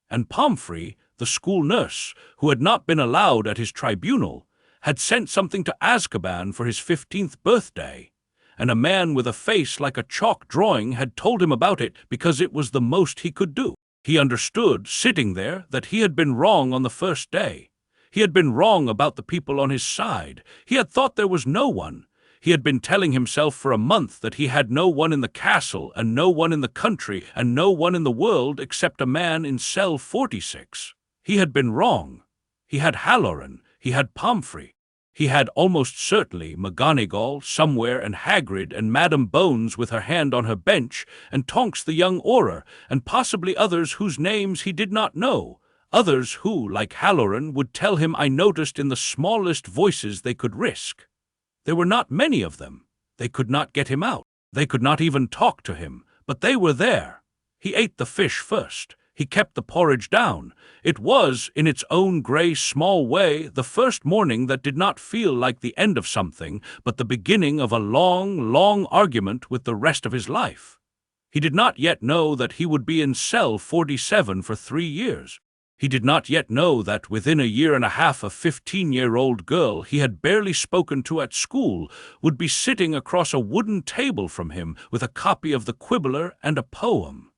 And Pomfrey, the school nurse, who had not been allowed at his tribunal, had sent something to Azkaban for his 15th birthday, and a man with a face like a chalk drawing had told him about it because it was the most he could do. He understood, sitting there, that he had been wrong on the first day. He had been wrong about the people on his side. He had thought there was no one. He had been telling himself for a month that he had no one in the castle and no one in the country and no one in the world except a man in cell 46. He had been wrong. He had Halloran. He had Pomfrey. He had almost certainly McGonagall somewhere, and Hagrid, and Madame Bones with her hand on her bench, and Tonks the young Auror, and possibly others whose names he did not know. Others who, like Halloran, would tell him I noticed in the smallest voices they could risk. There were not many of them. They could not get him out. They could not even talk to him, but they were there. He ate the fish first. He kept the porridge down. It was, in its own gray, small way, the first morning that did not feel like the end of something, but the beginning of a long, long argument with the rest of his life. He did not yet know that he would be in cell 47 for 3 years. He did not yet know that within a year and a half a 15-year-old girl he had barely spoken to at school would be sitting across a wooden table from him with a copy of the Quibbler and a poem.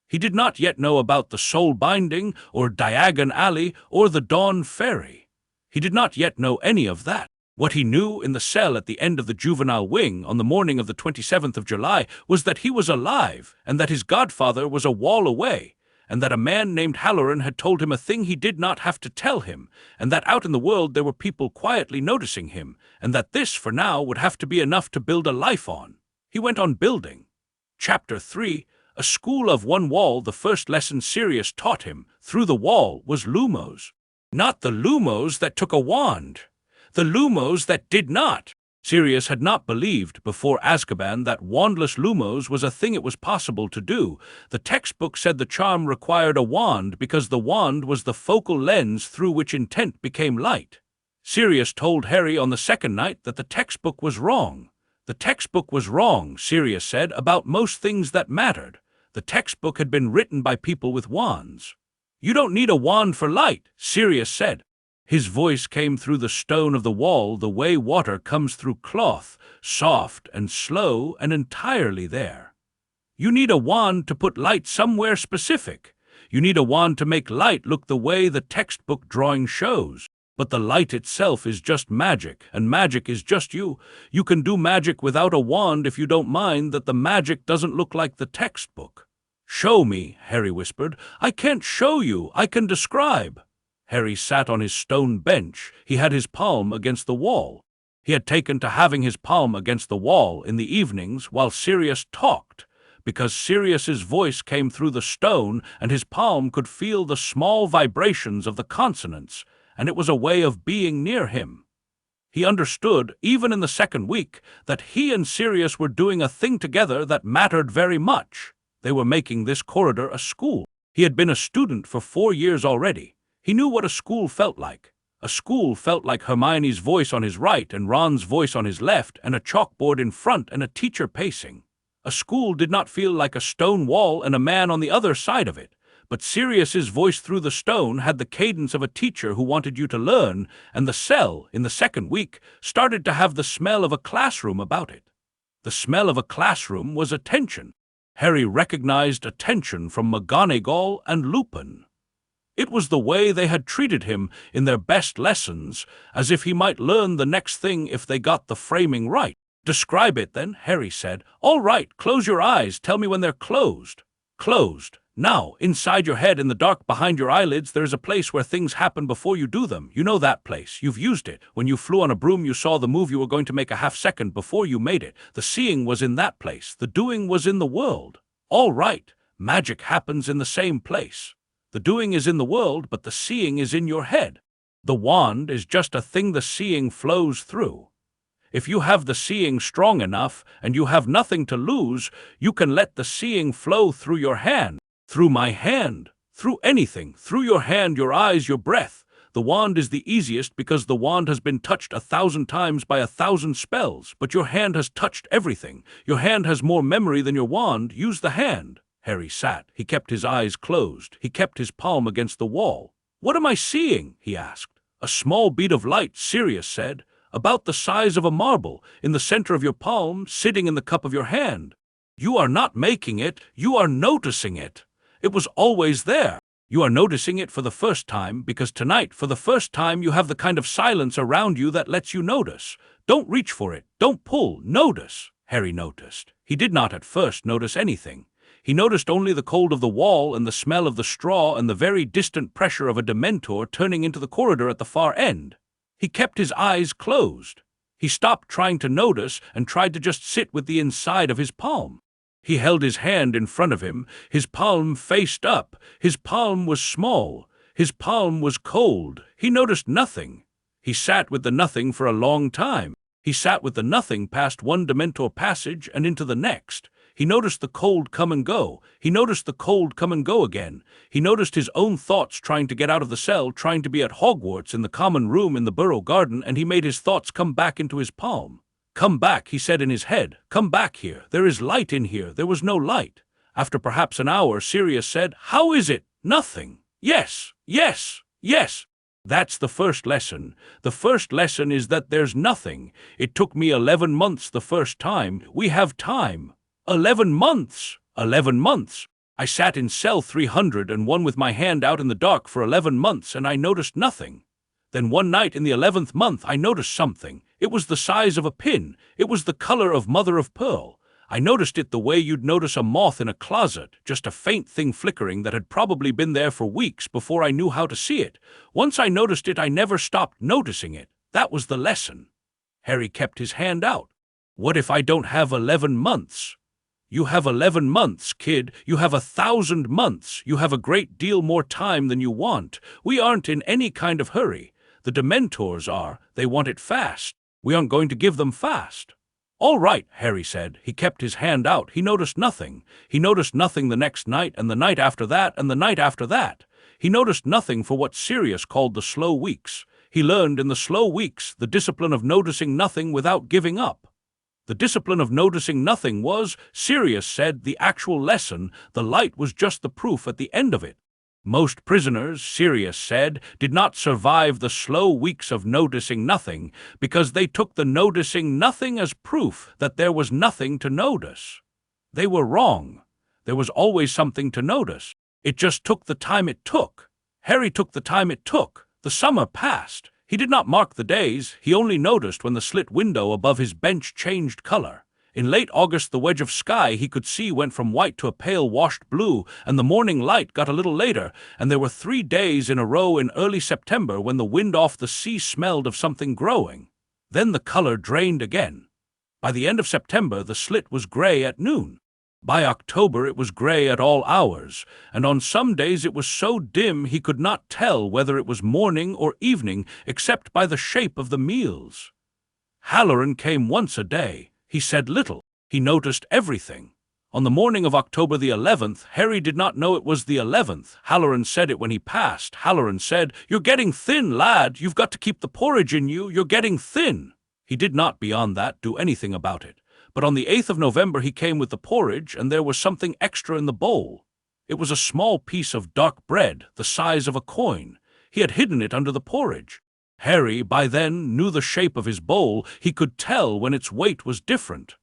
He did not yet know about the Soul Binding, or Diagon Alley, or the Dawn Fairy. He did not yet know any of that. What he knew in the cell at the end of the juvenile wing on the morning of the 27th of July was that he was alive, and that his godfather was a wall away, and that a man named Halloran had told him a thing he did not have to tell him, and that out in the world there were people quietly noticing him, and that this, for now, would have to be enough to build a life on. He went on building. Chapter 3. A School of One Wall. The first lesson Sirius taught him, through the wall, was Lumos. Not the Lumos that took a wand. The Lumos that did not. Sirius had not believed before Azkaban that wandless Lumos was a thing it was possible to do. The textbook said the charm required a wand because the wand was the focal lens through which intent became light. Sirius told Harry on the second night that the textbook was wrong. The textbook was wrong, Sirius said, about most things that mattered. The textbook had been written by people with wands. "You don't need a wand for light," Sirius said. His voice came through the stone of the wall the way water comes through cloth, soft and slow and entirely there. "You need a wand to put light somewhere specific. You need a wand to make light look the way the textbook drawing shows. But the light itself is just magic, and magic is just you. You can do magic without a wand if you don't mind that the magic doesn't look like the textbook." "Show me," Harry whispered. "I can't show you, I can describe." Harry sat on his stone bench. He had his palm against the wall. He had taken to having his palm against the wall in the evenings while Sirius talked, because Sirius's voice came through the stone and his palm could feel the small vibrations of the consonants, and it was a way of being near him. He understood, even in the second week, that he and Sirius were doing a thing together that mattered very much. They were making this corridor a school. He had been a student for 4 years already. He knew what a school felt like. A school felt like Hermione's voice on his right and Ron's voice on his left and a chalkboard in front and a teacher pacing. A school did not feel like a stone wall and a man on the other side of it. But Sirius's voice through the stone had the cadence of a teacher who wanted you to learn, and the cell, in the second week, started to have the smell of a classroom about it. The smell of a classroom was attention. Harry recognized attention from McGonagall and Lupin. It was the way they had treated him in their best lessons, as if he might learn the next thing if they got the framing right. "Describe it, then," Harry said. "All right, close your eyes. Tell me when they're closed." "Closed. Now, inside your head in the dark behind your eyelids, there is a place where things happen before you do them. You know that place. You've used it. When you flew on a broom, you saw the move you were going to make a half-second before you made it. The seeing was in that place. The doing was in the world. All right, magic happens in the same place. The doing is in the world, but the seeing is in your head. The wand is just a thing the seeing flows through. If you have the seeing strong enough and you have nothing to lose, you can let the seeing flow through your hand. Through my hand, through anything, through your hand, your eyes, your breath. The wand is the easiest because the wand has been touched 1,000 times by 1,000 spells, but your hand has touched everything. Your hand has more memory than your wand. Use the hand." Harry sat. He kept his eyes closed. He kept his palm against the wall. "What am I seeing?" he asked. "A small bead of light," Sirius said, "about the size of a marble, in the center of your palm, sitting in the cup of your hand. You are not making it, you are noticing it. It was always there. You are noticing it for the first time, because tonight, for the first time, you have the kind of silence around you that lets you notice. Don't reach for it. Don't pull. Notice." Harry noticed. He did not at first notice anything. He noticed only the cold of the wall and the smell of the straw and the very distant pressure of a Dementor turning into the corridor at the far end. He kept his eyes closed. He stopped trying to notice and tried to just sit with the inside of his palm. He held his hand in front of him, his palm faced up. His palm was small. His palm was cold. He noticed nothing. He sat with the nothing for a long time. He sat with the nothing past one Dementor passage and into the next. He noticed the cold come and go. He noticed the cold come and go again. He noticed his own thoughts trying to get out of the cell, trying to be at Hogwarts in the common room in the Burrow Garden, and he made his thoughts come back into his palm. "Come back," he said in his head. "Come back here. There is light in here. There was no light." After perhaps an hour, Sirius said, "How is it? Nothing." "Yes, yes, yes." That's the first lesson. The first lesson is that there's nothing. It took me 11 months the first time. We have time. 11 months! 11 months! I sat in cell 301 with my hand out in the dark for 11 months, and I noticed nothing. Then one night in the 11th month I noticed something. It was the size of a pin. It was the color of mother of pearl. I noticed it the way you'd notice a moth in a closet, just a faint thing flickering that had probably been there for weeks before I knew how to see it. Once I noticed it, I never stopped noticing it. That was the lesson. Harry kept his hand out. "What if I don't have 11 months? "You have 11 months, kid. You have 1,000 months. You have a great deal more time than you want. We aren't in any kind of hurry. The Dementors are. They want it fast. We aren't going to give them fast." "All right," Harry said. He kept his hand out. He noticed nothing. He noticed nothing the next night, and the night after that, and the night after that. He noticed nothing for what Sirius called the slow weeks. He learned in the slow weeks the discipline of noticing nothing without giving up. The discipline of noticing nothing was, Sirius said, the actual lesson. The light was just the proof at the end of it. Most prisoners, Sirius said, did not survive the slow weeks of noticing nothing because they took the noticing nothing as proof that there was nothing to notice. They were wrong. There was always something to notice. It just took the time it took. Harry took the time it took. The summer passed. He did not mark the days, he only noticed when the slit window above his bench changed color. In late August the wedge of sky he could see went from white to a pale washed blue, and the morning light got a little later, and there were 3 days in a row in early September when the wind off the sea smelled of something growing. Then the color drained again. By the end of September the slit was gray at noon. By October it was gray at all hours, and on some days it was so dim he could not tell whether it was morning or evening except by the shape of the meals. Halloran came once a day. He said little. He noticed everything. On the morning of October the 11th, Harry did not know it was the 11th. Halloran said it when he passed. Halloran said, "You're getting thin, lad. You've got to keep the porridge in you. You're getting thin." He did not, beyond that, do anything about it. But on the 8th of November he came with the porridge, and there was something extra in the bowl. It was a small piece of dark bread, the size of a coin. He had hidden it under the porridge. Harry, by then, knew the shape of his bowl. He could tell when its weight was different.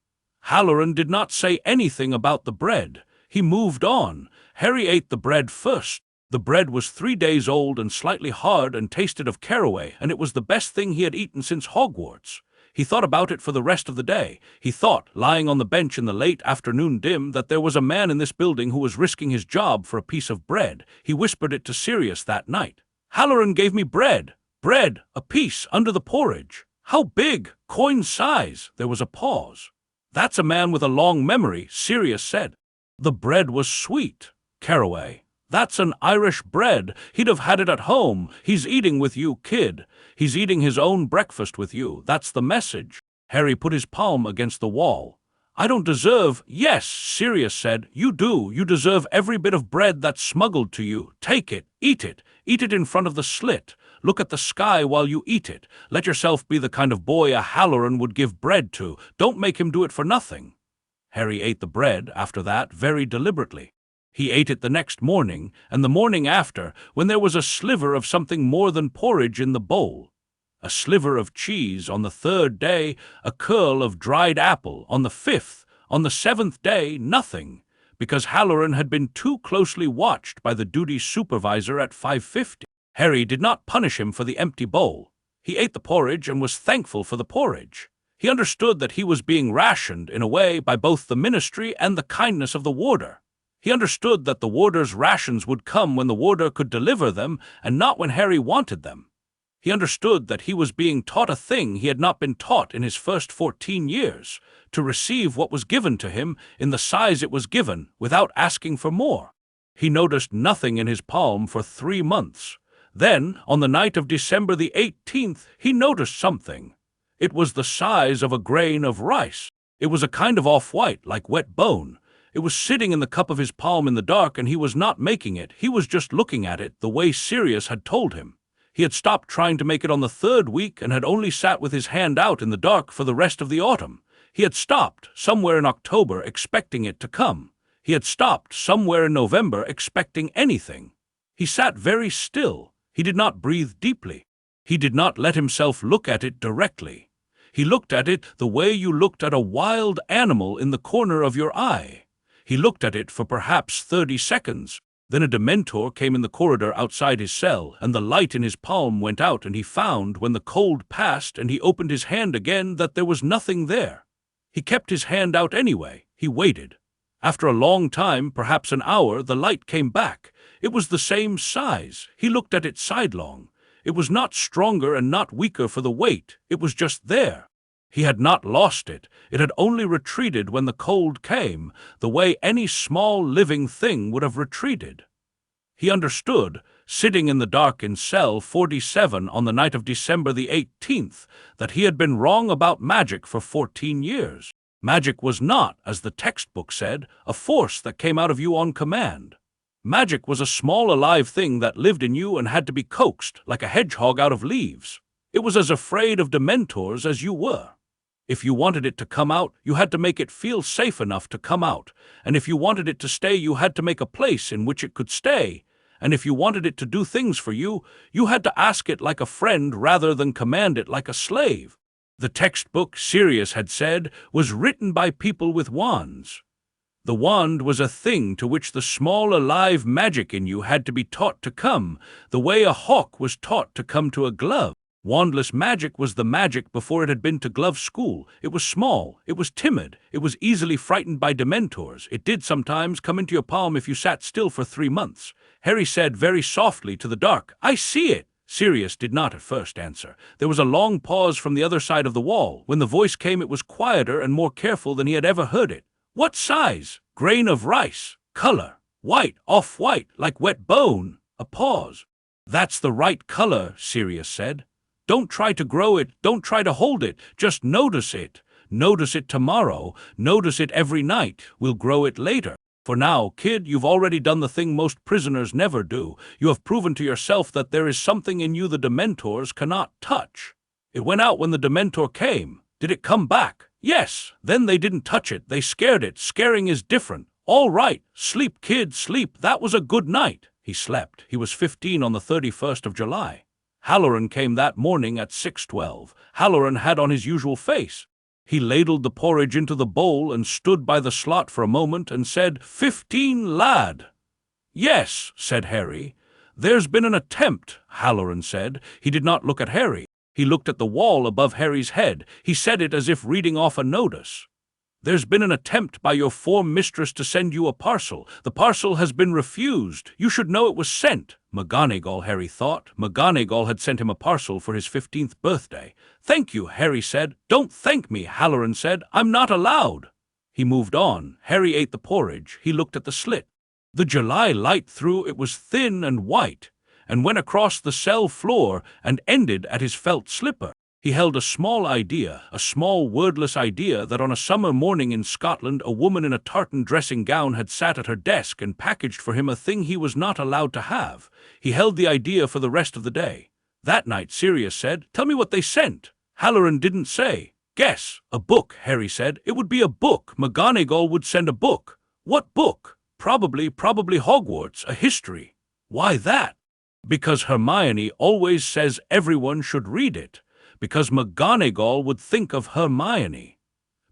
Halloran did not say anything about the bread. He moved on. Harry ate the bread first. The bread was 3 days old and slightly hard and tasted of caraway, and it was the best thing he had eaten since Hogwarts. He thought about it for the rest of the day. He thought, lying on the bench in the late afternoon dim, that there was a man in this building who was risking his job for a piece of bread. He whispered it to Sirius that night. "Halloran gave me bread. Bread, a piece, under the porridge. How big? Coin size." There was a pause. "That's a man with a long memory," Sirius said. "The bread was sweet." Caraway. "That's an Irish bread. He'd have had it at home. He's eating with you, kid. He's eating his own breakfast with you. That's the message." Harry put his palm against the wall. "I don't deserve—" "Yes," Sirius said. "You do. You deserve every bit of bread that's smuggled to you. Take it. Eat it. Eat it in front of the slit. Look at the sky while you eat it. Let yourself be the kind of boy a Halloran would give bread to. Don't make him do it for nothing." Harry ate the bread, after that, very deliberately. He ate it the next morning, and the morning after, when there was a sliver of something more than porridge in the bowl. A sliver of cheese on the 3rd day, a curl of dried apple on the 5th, on the 7th day, nothing, because Halloran had been too closely watched by the duty supervisor at 5:50. Harry did not punish him for the empty bowl. He ate the porridge and was thankful for the porridge. He understood that he was being rationed, in a way, by both the ministry and the kindness of the warder. He understood that the warder's rations would come when the warder could deliver them, and not when Harry wanted them. He understood that he was being taught a thing he had not been taught in his first 14 years, to receive what was given to him in the size it was given, without asking for more. He noticed nothing in his palm for 3 months. Then, on the night of December the 18th, he noticed something. It was the size of a grain of rice. It was a kind of off-white, like wet bone. It was sitting in the cup of his palm in the dark, and he was not making it. He was just looking at it, the way Sirius had told him. He had stopped trying to make it on the 3rd week and had only sat with his hand out in the dark for the rest of the autumn. He had stopped, somewhere in October, expecting it to come. He had stopped, somewhere in November, expecting anything. He sat very still. He did not breathe deeply. He did not let himself look at it directly. He looked at it the way you looked at a wild animal in the corner of your eye. He looked at it for perhaps 30 seconds. Then a Dementor came in the corridor outside his cell, and the light in his palm went out, and he found, when the cold passed and he opened his hand again, that there was nothing there. He kept his hand out anyway. He waited. After a long time, perhaps an hour, the light came back. It was the same size. He looked at it sidelong. It was not stronger and not weaker for the weight. It was just there. He had not lost it. It had only retreated when the cold came, the way any small living thing would have retreated. He understood, sitting in the dark in cell 47 on the night of December the 18th, that he had been wrong about magic for 14 years. Magic was not, as the textbook said, a force that came out of you on command. Magic was a small alive thing that lived in you and had to be coaxed, like a hedgehog out of leaves. It was as afraid of Dementors as you were. If you wanted it to come out, you had to make it feel safe enough to come out, and if you wanted it to stay, you had to make a place in which it could stay, and if you wanted it to do things for you, you had to ask it like a friend rather than command it like a slave. The textbook, Sirius had said, was written by people with wands. The wand was a thing to which the small alive magic in you had to be taught to come, the way a hawk was taught to come to a glove. Wandless magic was the magic before it had been to glove school. It was small, it was timid, it was easily frightened by Dementors. It did sometimes come into your palm if you sat still for 3 months. Harry said very softly to the dark, "I see it." Sirius did not at first answer. There was a long pause from the other side of the wall. When the voice came, it was quieter and more careful than he had ever heard it. "What size?" "Grain of rice." "Color?" "White, off-white, like wet bone." A pause. "That's the right color," Sirius said. "Don't try to grow it, don't try to hold it, just notice it. Notice it tomorrow, notice it every night. We'll grow it later. For now, kid, you've already done the thing most prisoners never do. You have proven to yourself that there is something in you the Dementors cannot touch. It went out when the Dementor came. Did it come back? Yes. Then they didn't touch it, they scared it. Scaring is different. All right, sleep, kid, sleep. That was a good night." He slept. He was 15 on the 31st of July. Halloran came that morning at 6:12. Halloran had on his usual face. He ladled the porridge into the bowl and stood by the slot for a moment and said, "15, lad." "Yes," said Harry. "There's been an attempt," Halloran said. He did not look at Harry. He looked at the wall above Harry's head. He said it as if reading off a notice. "There's been an attempt by your form mistress to send you a parcel. The parcel has been refused. You should know it was sent." McGonagall, Harry thought. McGonagall had sent him a parcel for his 15th birthday. "Thank you," Harry said. "Don't thank me," Halloran said. "I'm not allowed." He moved on. Harry ate the porridge. He looked at the slit. The July light through it was thin and white, and went across the cell floor and ended at his felt slipper. He held a small idea, a small wordless idea that on a summer morning in Scotland a woman in a tartan dressing gown had sat at her desk and packaged for him a thing he was not allowed to have. He held the idea for the rest of the day. That night Sirius said, "Tell me what they sent." Halloran didn't say. "Guess." "A book," Harry said. "It would be a book. McGonagall would send a book." "What book?" Probably Hogwarts, a history." "Why that?" "Because Hermione always says everyone should read it. Because McGonagall would think of Hermione.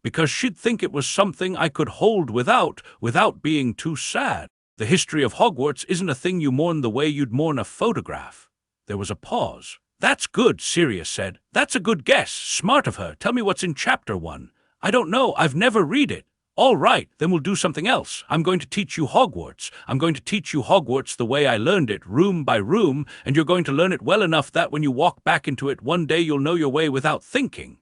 Because she'd think it was something I could hold without being too sad. The history of Hogwarts isn't a thing you mourn the way you'd mourn a photograph." There was a pause. "That's good," Sirius said. "That's a good guess. Smart of her. Tell me what's in chapter 1. "I don't know. I've never read it." "All right, then we'll do something else. I'm going to teach you Hogwarts. I'm going to teach you Hogwarts the way I learned it, room by room, and you're going to learn it well enough that when you walk back into it one day you'll know your way without thinking."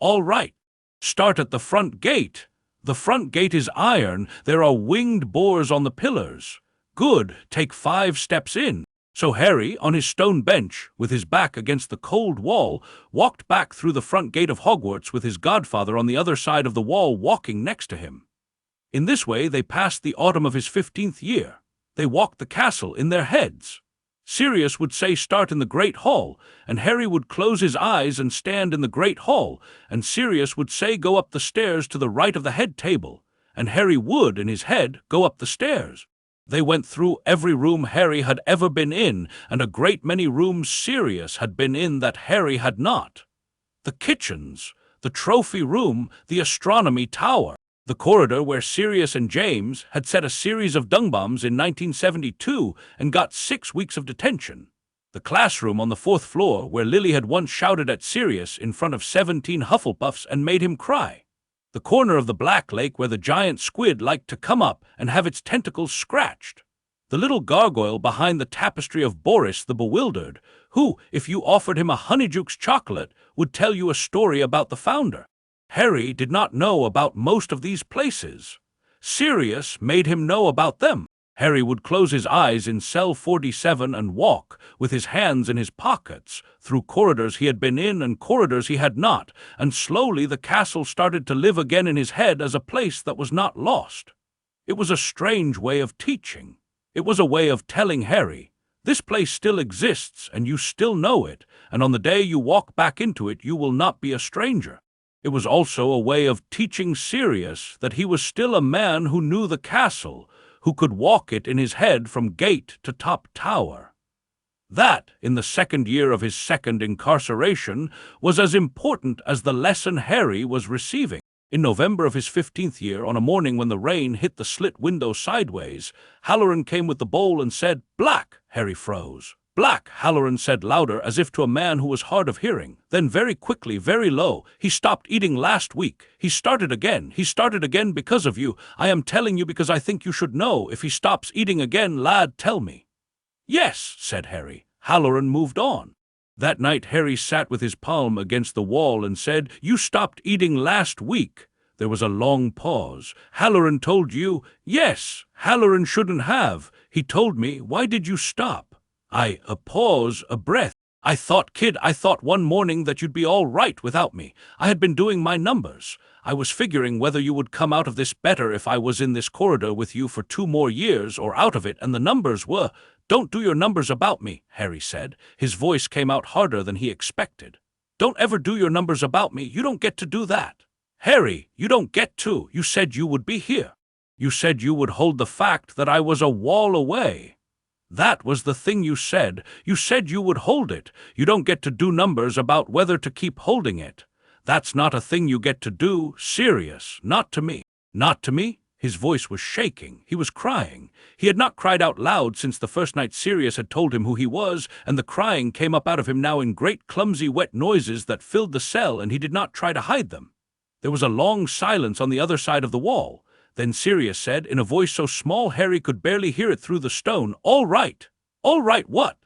"All right. Start at the front gate." "The front gate is iron. There are winged boars on the pillars." "Good. Take 5 steps in." So Harry, on his stone bench, with his back against the cold wall, walked back through the front gate of Hogwarts with his godfather on the other side of the wall walking next to him. In this way they passed the autumn of his 15th year. They walked the castle in their heads. Sirius would say start in the Great Hall, and Harry would close his eyes and stand in the Great Hall, and Sirius would say go up the stairs to the right of the head table, and Harry would, in his head, go up the stairs. They went through every room Harry had ever been in, and a great many rooms Sirius had been in that Harry had not. The kitchens, the trophy room, the astronomy tower, the corridor where Sirius and James had set a series of dung bombs in 1972 and got 6 weeks of detention. The classroom on the 4th floor where Lily had once shouted at Sirius in front of 17 Hufflepuffs and made him cry. The corner of the Black Lake where the giant squid liked to come up and have its tentacles scratched. The little gargoyle behind the tapestry of Boris the Bewildered, who, if you offered him a Honeyjuke's chocolate, would tell you a story about the founder. Harry did not know about most of these places. Sirius made him know about them. Harry would close his eyes in cell 47 and walk, with his hands in his pockets, through corridors he had been in and corridors he had not, and slowly the castle started to live again in his head as a place that was not lost. It was a strange way of teaching. It was a way of telling Harry, this place still exists and you still know it, and on the day you walk back into it you will not be a stranger. It was also a way of teaching Sirius that he was still a man who knew the castle, who could walk it in his head from gate to top tower. That, in the 2nd year of his 2nd incarceration, was as important as the lesson Harry was receiving. In November of his 15th year, on a morning when the rain hit the slit window sideways, Halloran came with the bowl and said, "Black." Harry froze. black, Halloran said louder as if to a man who was hard of hearing. Then very quickly, very low, he stopped eating last week. He started again because of you. I am telling you because I think you should know. If he stops eating again, lad, tell me. Yes, said Harry. Halloran moved on. That night Harry sat with his palm against the wall and said, You stopped eating last week. There was a long pause. Halloran told you? Yes, Halloran shouldn't have. He told me. Why did you stop? A pause, a breath. I thought one morning that you'd be all right without me. I had been doing my numbers. I was figuring whether you would come out of this better if I was in this corridor with you for 2 more years or out of it, and the numbers were... Don't do your numbers about me, Harry said. His voice came out harder than he expected. Don't ever do your numbers about me. You don't get to do that. Harry, you don't get to. You said you would be here. You said you would hold the fact that I was a wall away. That was the thing you said. You said you would hold it. You don't get to do numbers about whether to keep holding it. That's not a thing you get to do. Serious. Not to me. Not to me? His voice was shaking. He was crying. He had not cried out loud since the first night Sirius had told him who he was, and the crying came up out of him now in great clumsy wet noises that filled the cell, and he did not try to hide them. There was a long silence on the other side of the wall. Then Sirius said, in a voice so small Harry could barely hear it through the stone, All right. All right what?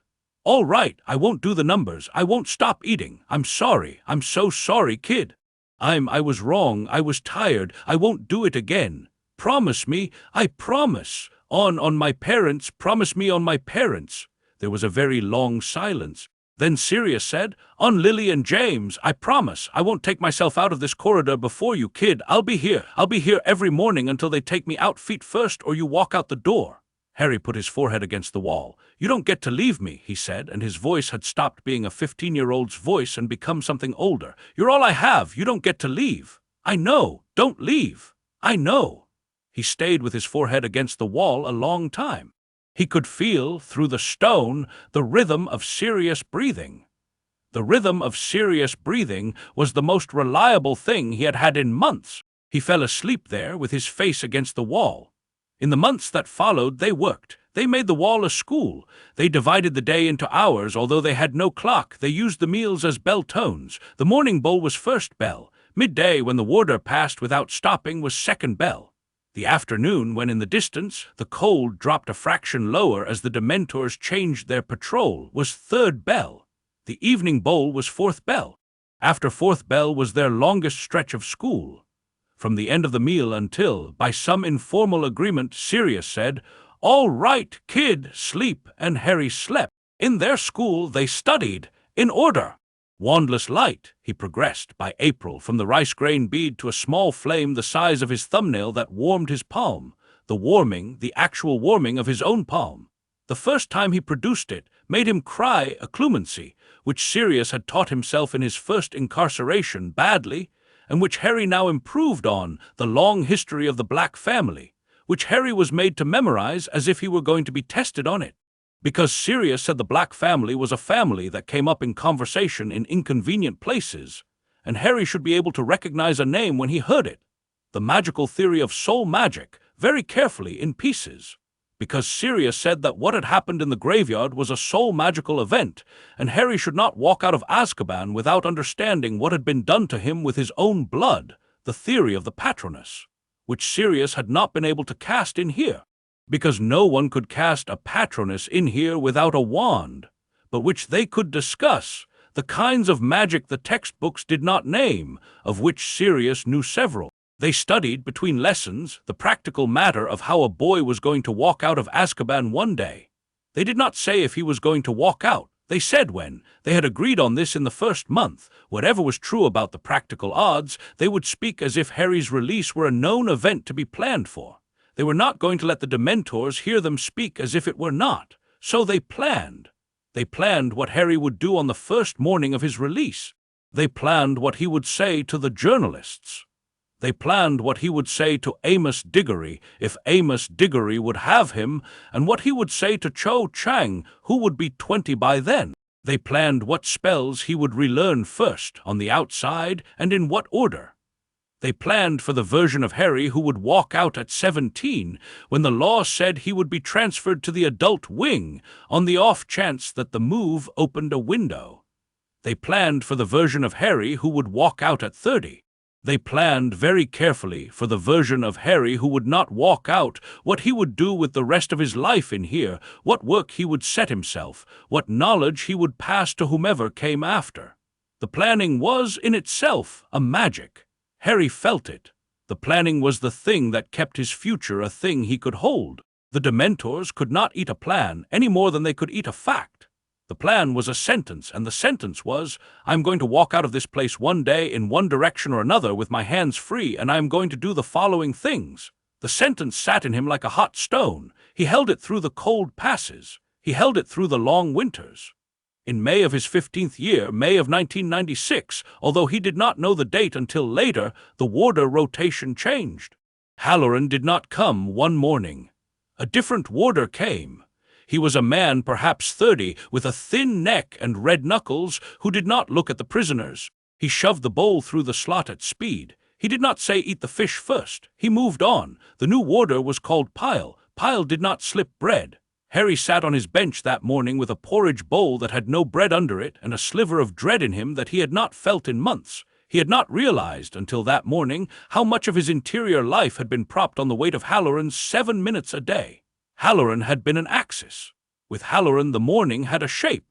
All right, I won't do the numbers. I won't stop eating. I'm sorry. I'm so sorry, kid. I was wrong. I was tired. I won't do it again. Promise me, I promise. On my parents, promise me on my parents. There was a very long silence. Then Sirius said, On Lily and James, I promise. I won't take myself out of this corridor before you, kid. I'll be here. I'll be here every morning until they take me out feet first or you walk out the door. Harry put his forehead against the wall. You don't get to leave me, he said, and his voice had stopped being a 15-year-old's voice and become something older. You're all I have. You don't get to leave. I know. Don't leave. I know. He stayed with his forehead against the wall a long time. He could feel, through the stone, the rhythm of Sirius breathing. The rhythm of Sirius breathing was the most reliable thing he had had in months. He fell asleep there with his face against the wall. In the months that followed, they worked. They made the wall a school. They divided the day into hours, although they had no clock. They used the meals as bell tones. The morning bowl was first bell. Midday, when the warder passed without stopping, was second bell. The afternoon, when in the distance, the cold dropped a fraction lower as the Dementors changed their patrol, was third bell. The evening bowl was fourth bell. After fourth bell was their longest stretch of school. From the end of the meal until, by some informal agreement, Sirius said, All right, kid, sleep, and Harry slept. In their school they studied, in order. Wandless light, he progressed, by April, from the rice-grain bead to a small flame the size of his thumbnail that warmed his palm, the actual warming of his own palm. The first time he produced it made him cry a clumency, which Sirius had taught himself in his first incarceration badly, and which Harry now improved on, the long history of the Black family, which Harry was made to memorize as if he were going to be tested on it. Because Sirius said the Black family was a family that came up in conversation in inconvenient places, and Harry should be able to recognize a name when he heard it. The magical theory of soul magic, very carefully in pieces. Because Sirius said that what had happened in the graveyard was a soul magical event, and Harry should not walk out of Azkaban without understanding what had been done to him with his own blood, the theory of the Patronus, which Sirius had not been able to cast in here. Because no one could cast a Patronus in here without a wand, but which they could discuss, the kinds of magic the textbooks did not name, of which Sirius knew several. They studied, between lessons, the practical matter of how a boy was going to walk out of Azkaban one day. They did not say if he was going to walk out. They said when. They had agreed on this in the first month. Whatever was true about the practical odds, they would speak as if Harry's release were a known event to be planned for. They were not going to let the Dementors hear them speak as if it were not. So they planned. They planned what Harry would do on the first morning of his release. They planned what he would say to the journalists. They planned what he would say to Amos Diggory, if Amos Diggory would have him, and what he would say to Cho Chang, who would be 20 by then. They planned what spells he would relearn first, on the outside, and in what order. They planned for the version of Harry who would walk out at 17 when the law said he would be transferred to the adult wing on the off chance that the move opened a window. They planned for the version of Harry who would walk out at 30. They planned very carefully for the version of Harry who would not walk out, what he would do with the rest of his life in here, what work he would set himself, what knowledge he would pass to whomever came after. The planning was, in itself, a magic. Harry felt it. The planning was the thing that kept his future a thing he could hold. The Dementors could not eat a plan any more than they could eat a fact. The plan was a sentence, and the sentence was, I'm going to walk out of this place one day in one direction or another with my hands free, and I'm going to do the following things. The sentence sat in him like a hot stone. He held it through the cold passes. He held it through the long winters. In May of his 15th year, May of 1996, although he did not know the date until later, the warder rotation changed. Halloran did not come one morning. A different warder came. He was a man perhaps 30, with a thin neck and red knuckles, who did not look at the prisoners. He shoved the bowl through the slot at speed. He did not say eat the fish first. He moved on. The new warder was called Pyle. Pyle did not slip bread. Harry sat on his bench that morning with a porridge bowl that had no bread under it and a sliver of dread in him that he had not felt in months. He had not realized until that morning how much of his interior life had been propped on the weight of Halloran's 7 minutes a day. Halloran had been an axis. With Halloran the morning had a shape.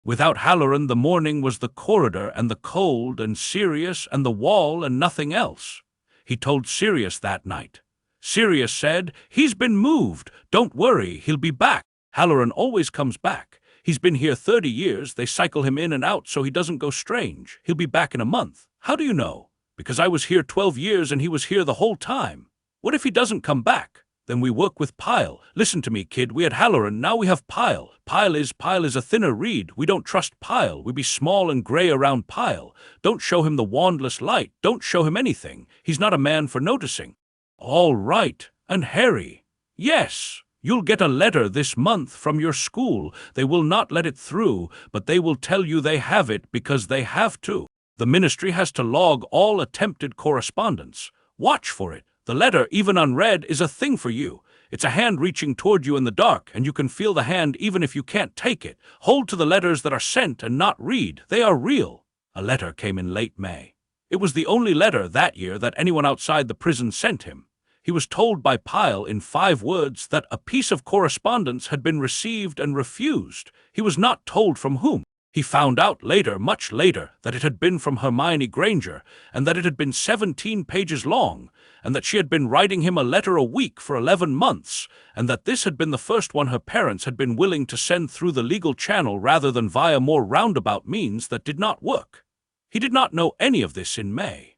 Without Halloran the morning was the corridor and the cold and Sirius and the wall and nothing else. He told Sirius that night. Sirius said, he's been moved. Don't worry, he'll be back. Halloran always comes back. He's been here 30 years. They cycle him in and out so he doesn't go strange. He'll be back in a month. How do you know? Because I was here 12 years and he was here the whole time. What if he doesn't come back? Then we work with Pyle. Listen to me, kid. We had Halloran, now we have Pyle. Pyle is a thinner reed. We don't trust Pyle. We be small and gray around Pyle. Don't show him the wandless light. Don't show him anything. He's not a man for noticing. All right. And Harry? Yes. You'll get a letter this month from your school. They will not let it through, but they will tell you they have it because they have to. The ministry has to log all attempted correspondence. Watch for it. The letter, even unread, is a thing for you. It's a hand reaching toward you in the dark, and you can feel the hand even if you can't take it. Hold to the letters that are sent and not read. They are real. A letter came in late May. It was the only letter that year that anyone outside the prison sent him. He was told by Pyle in 5 words that a piece of correspondence had been received and refused. He was not told from whom. He found out later, much later, that it had been from Hermione Granger, and that it had been 17 pages long, and that she had been writing him a letter a week for 11 months, and that this had been the first one her parents had been willing to send through the legal channel rather than via more roundabout means that did not work. He did not know any of this in May.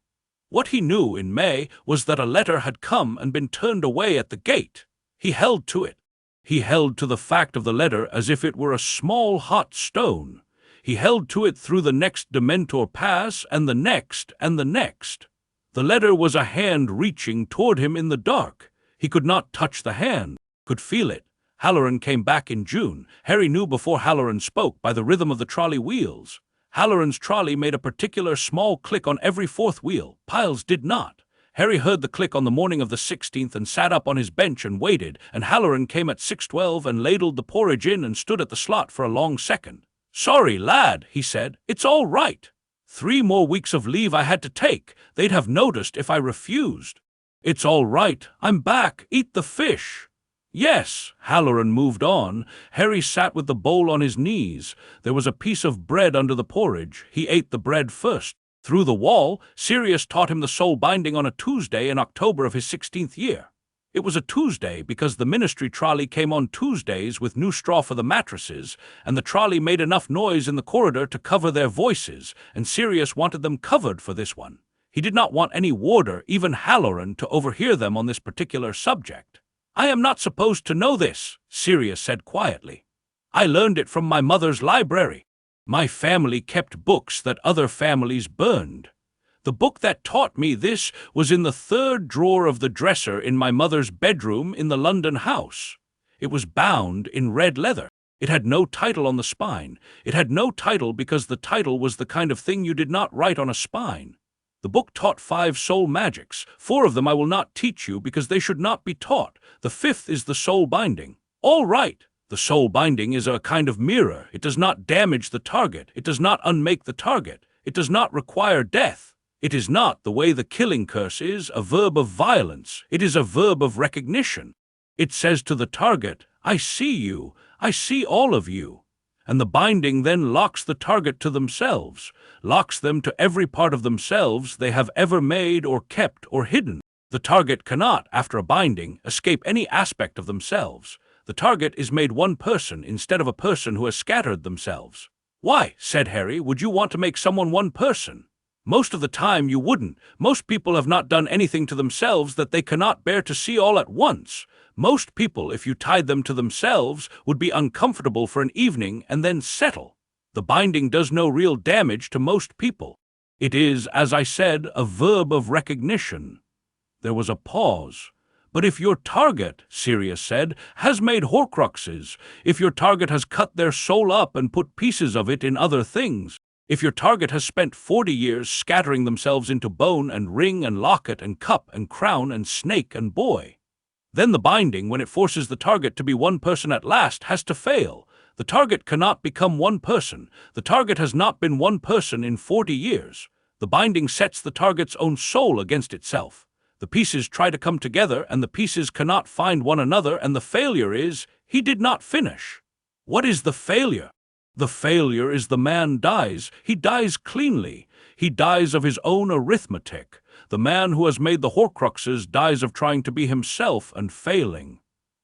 What he knew in May was that a letter had come and been turned away at the gate. He held to it. He held to the fact of the letter as if it were a small hot stone. He held to it through the next Dementor pass and the next and the next. The letter was a hand reaching toward him in the dark. He could not touch the hand, could feel it. Halloran came back in June. Harry knew before Halloran spoke by the rhythm of the trolley wheels. Halloran's trolley made a particular small click on every 4th wheel. Pyle's did not. Harry heard the click on the morning of the 16th and sat up on his bench and waited, and Halloran came at 6:12 and ladled the porridge in and stood at the slot for a long second. "Sorry, lad," he said. "It's all right. 3 more weeks of leave I had to take. They'd have noticed if I refused." "It's all right. I'm back. Eat the fish." "Yes." Halloran moved on. Harry sat with the bowl on his knees. There was a piece of bread under the porridge. He ate the bread first. Through the wall, Sirius taught him the soul binding on a Tuesday in October of his 16th year. It was a Tuesday because the ministry trolley came on Tuesdays with new straw for the mattresses, and the trolley made enough noise in the corridor to cover their voices, and Sirius wanted them covered for this one. He did not want any warder, even Halloran, to overhear them on this particular subject. "I am not supposed to know this," Sirius said quietly. "I learned it from my mother's library. My family kept books that other families burned. The book that taught me this was in the 3rd drawer of the dresser in my mother's bedroom in the London house. It was bound in red leather. It had no title on the spine. It had no title because the title was the kind of thing you did not write on a spine. The book taught 5 soul magics. 4 of them I will not teach you because they should not be taught. The 5th is the soul binding. All right. The soul binding is a kind of mirror. It does not damage the target. It does not unmake the target. It does not require death. It is not, the way the killing curse is, a verb of violence. It is a verb of recognition. It says to the target, I see you. I see all of you. And the binding then locks the target to themselves, locks them to every part of themselves they have ever made or kept or hidden. The target cannot, after a binding, escape any aspect of themselves. The target is made one person instead of a person who has scattered themselves. Why, said Harry, would you want to make someone one person? Most of the time you wouldn't. Most people have not done anything to themselves that they cannot bear to see all at once. Most people, if you tied them to themselves, would be uncomfortable for an evening and then settle. The binding does no real damage to most people. It is, as I said, a verb of recognition. There was a pause. But if your target, Sirius said, has made horcruxes, if your target has cut their soul up and put pieces of it in other things, if your target has spent 40 years scattering themselves into bone and ring and locket and cup and crown and snake and boy, then the binding, when it forces the target to be one person at last, has to fail. The target cannot become one person. The target has not been one person in 40 years. The binding sets the target's own soul against itself. The pieces try to come together, and the pieces cannot find one another, and the failure is, he did not finish. What is the failure? The failure is the man dies. He dies cleanly. He dies of his own arithmetic. The man who has made the horcruxes dies of trying to be himself and failing.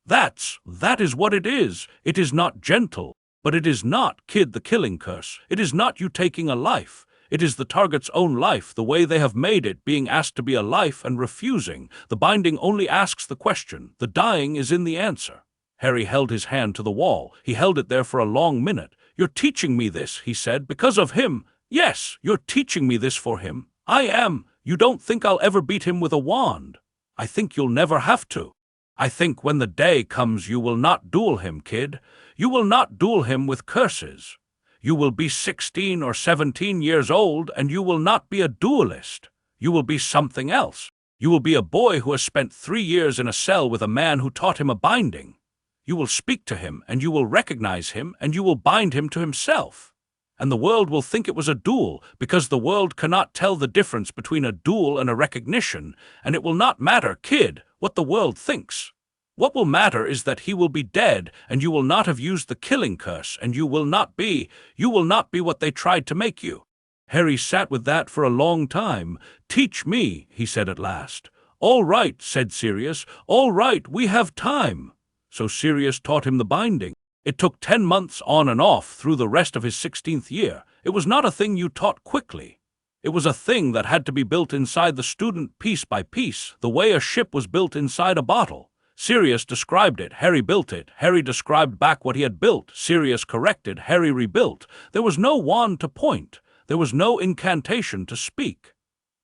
That is what it is. It is not gentle, but it is not, kid, the killing curse. It is not you taking a life. It is the target's own life, the way they have made it, being asked to be a life and refusing. The binding only asks the question. The dying is in the answer. Harry held his hand to the wall. He held it there for a long minute. You're teaching me this, he said, because of him. Yes, you're teaching me this for him. I am. You don't think I'll ever beat him with a wand. I think you'll never have to. I think when the day comes you will not duel him, kid. You will not duel him with curses. You will be 16 or 17 years old, and you will not be a duelist. You will be something else. You will be a boy who has spent 3 years in a cell with a man who taught him a binding. You will speak to him, and you will recognize him, and you will bind him to himself. And the world will think it was a duel, because the world cannot tell the difference between a duel and a recognition, and it will not matter, kid, what the world thinks. What will matter is that he will be dead, and you will not have used the killing curse, and you will not be what they tried to make you. Harry sat with that for a long time. Teach me, he said at last. All right, said Sirius. All right, we have time. So Sirius taught him the binding. It took 10 months on and off through the rest of his 16th year. It was not a thing you taught quickly. It was a thing that had to be built inside the student piece by piece, the way a ship was built inside a bottle. Sirius described it, Harry built it. Harry described back what he had built. Sirius corrected, Harry rebuilt. There was no wand to point. There was no incantation to speak.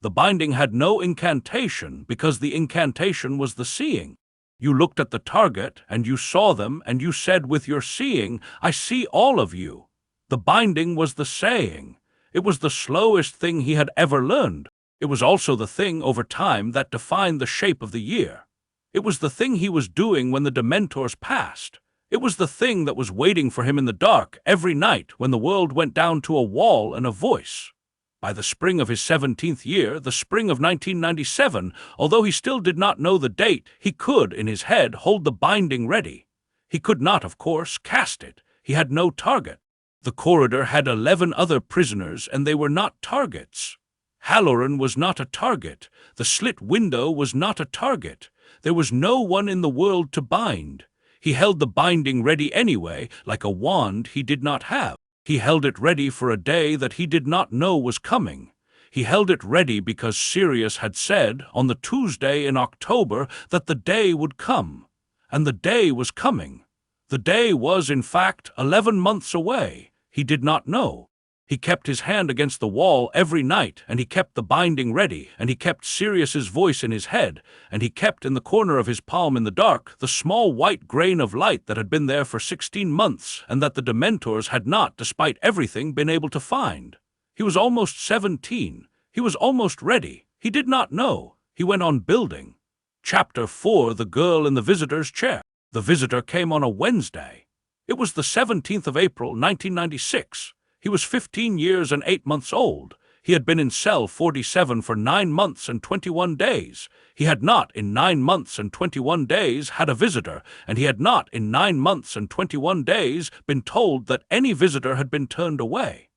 The binding had no incantation because the incantation was the seeing. You looked at the target, and you saw them, and you said with your seeing, I see all of you. The binding was the saying. It was the slowest thing he had ever learned. It was also the thing, over time, that defined the shape of the year. It was the thing he was doing when the Dementors passed. It was the thing that was waiting for him in the dark every night when the world went down to a wall and a voice. By the spring of his 17th year, the spring of 1997, although he still did not know the date, he could, in his head, hold the binding ready. He could not, of course, cast it. He had no target. The corridor had 11 other prisoners, and they were not targets. Halloran was not a target. The slit window was not a target. There was no one in the world to bind. He held the binding ready anyway, like a wand he did not have. He held it ready for a day that he did not know was coming. He held it ready because Sirius had said, on the Tuesday in October, that the day would come. And the day was coming. The day was, in fact, 11 months away. He did not know. He kept his hand against the wall every night, and he kept the binding ready, and he kept Sirius's voice in his head, and he kept in the corner of his palm in the dark the small white grain of light that had been there for 16 months, and that the Dementors had not, despite everything, been able to find. He was almost 17. He was almost ready. He did not know. He went on building. Chapter 4: The Girl in the Visitor's Chair. The visitor came on a Wednesday. It was the 17th of April, 1996. He was 15 years and 8 months old. He had been in cell 47 for 9 months and 21 days. He had not in 9 months and 21 days had a visitor, and he had not in 9 months and 21 days been told that any visitor had been turned away.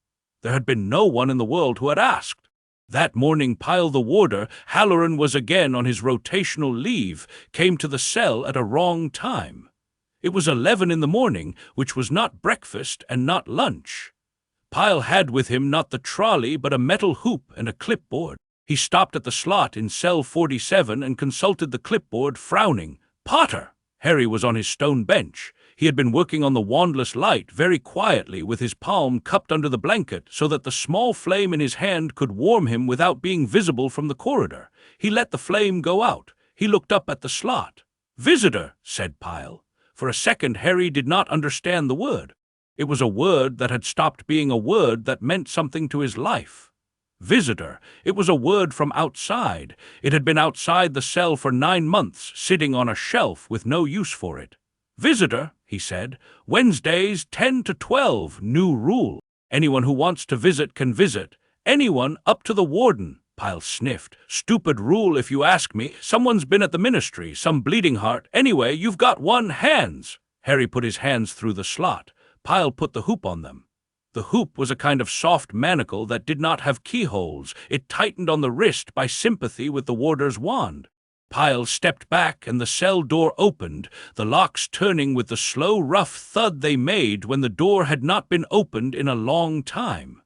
There had been no one in the world who had asked. That morning Pyle the warder, Halloran was again on his rotational leave, came to the cell at a wrong time. It was 11 in the morning, which was not breakfast and not lunch. Pyle had with him not the trolley but a metal hoop and a clipboard. He stopped at the slot in cell 47 and consulted the clipboard, frowning. Potter! Harry was on his stone bench. He had been working on the wandless light very quietly, with his palm cupped under the blanket so that the small flame in his hand could warm him without being visible from the corridor. He let the flame go out. He looked up at the slot. "Visitor," said Pyle. For a second Harry did not understand the word. It was a word that had stopped being a word that meant something to his life. Visitor. It was a word from outside. It had been outside the cell for 9 months, sitting on a shelf with no use for it. "Visitor," he said. "Wednesdays 10 to 12, new rule. Anyone who wants to visit can visit. Anyone up to the warden." Pyle sniffed. "Stupid rule if you ask me. Someone's been at the ministry, some bleeding heart. Anyway, you've got one hands." Harry put his hands through the slot. Pyle put the hoop on them. The hoop was a kind of soft manacle that did not have keyholes. It tightened on the wrist by sympathy with the warder's wand. Pyle stepped back and the cell door opened, the locks turning with the slow, rough thud they made when the door had not been opened in a long time.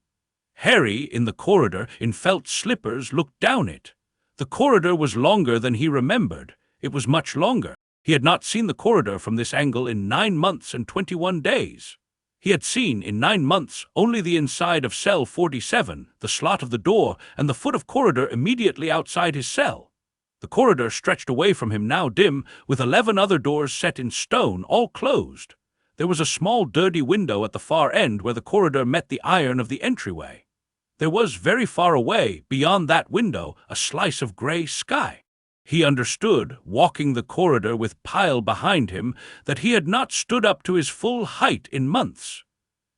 Harry, in the corridor, in felt slippers, looked down it. The corridor was longer than he remembered. It was much longer. He had not seen the corridor from this angle in 9 months and 21 days. He had seen, in 9 months, only the inside of cell 47, the slot of the door, and the foot of corridor immediately outside his cell. The corridor stretched away from him, now dim, with 11 other doors set in stone, all closed. There was a small dirty window at the far end where the corridor met the iron of the entryway. There was, very far away, beyond that window, a slice of gray sky. He understood, walking the corridor with Pyle behind him, that he had not stood up to his full height in months.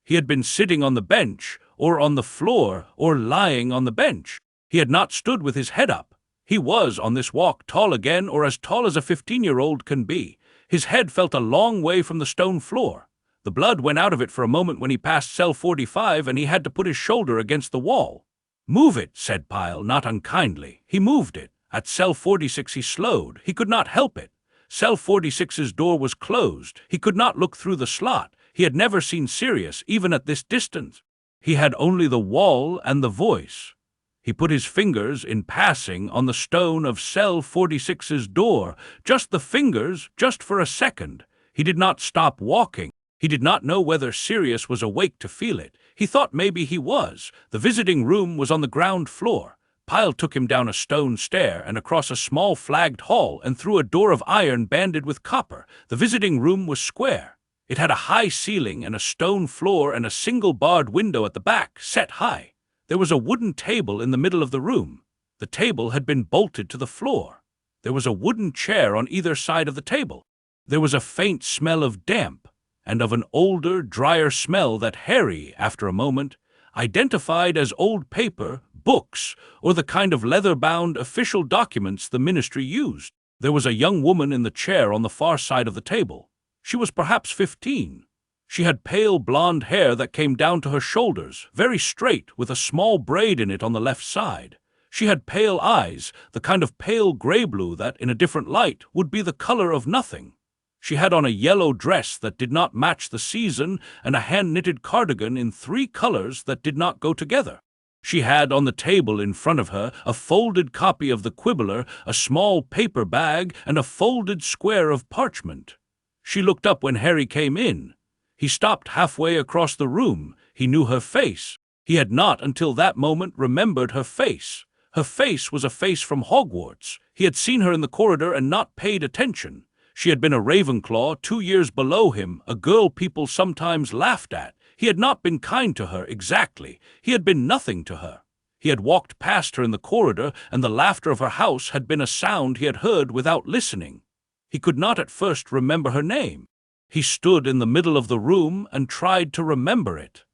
He had been sitting on the bench, or on the floor, or lying on the bench. He had not stood with his head up. He was, on this walk, tall again, or as tall as a 15-year-old can be. His head felt a long way from the stone floor. The blood went out of it for a moment when he passed cell 45, and he had to put his shoulder against the wall. "Move it," said Pyle, not unkindly. He moved it. At cell 46 he slowed. He could not help it. Cell 46's door was closed. He could not look through the slot. He had never seen Sirius, even at this distance. He had only the wall and the voice. He put his fingers, in passing, on the stone of cell 46's door. Just the fingers, just for a second. He did not stop walking. He did not know whether Sirius was awake to feel it. He thought maybe he was. The visiting room was on the ground floor. Pyle took him down a stone stair and across a small flagged hall and through a door of iron banded with copper. The visiting room was square. It had a high ceiling and a stone floor and a single barred window at the back, set high. There was a wooden table in the middle of the room. The table had been bolted to the floor. There was a wooden chair on either side of the table. There was a faint smell of damp, and of an older, drier smell that Harry, after a moment, identified as old paper, books, or the kind of leather-bound official documents the ministry used. There was a young woman in the chair on the far side of the table. She was perhaps 15. She had pale blonde hair that came down to her shoulders, very straight, with a small braid in it on the left side. She had pale eyes, the kind of pale gray-blue that, in a different light, would be the color of nothing. She had on a yellow dress that did not match the season and a hand-knitted cardigan in 3 colors that did not go together. She had on the table in front of her a folded copy of the Quibbler, a small paper bag, and a folded square of parchment. She looked up when Harry came in. He stopped halfway across the room. He knew her face. He had not until that moment remembered her face. Her face was a face from Hogwarts. He had seen her in the corridor and not paid attention. She had been a Ravenclaw 2 years below him, a girl people sometimes laughed at. He had not been kind to her, exactly. He had been nothing to her. He had walked past her in the corridor, and the laughter of her house had been a sound he had heard without listening. He could not at first remember her name. He stood in the middle of the room and tried to remember it.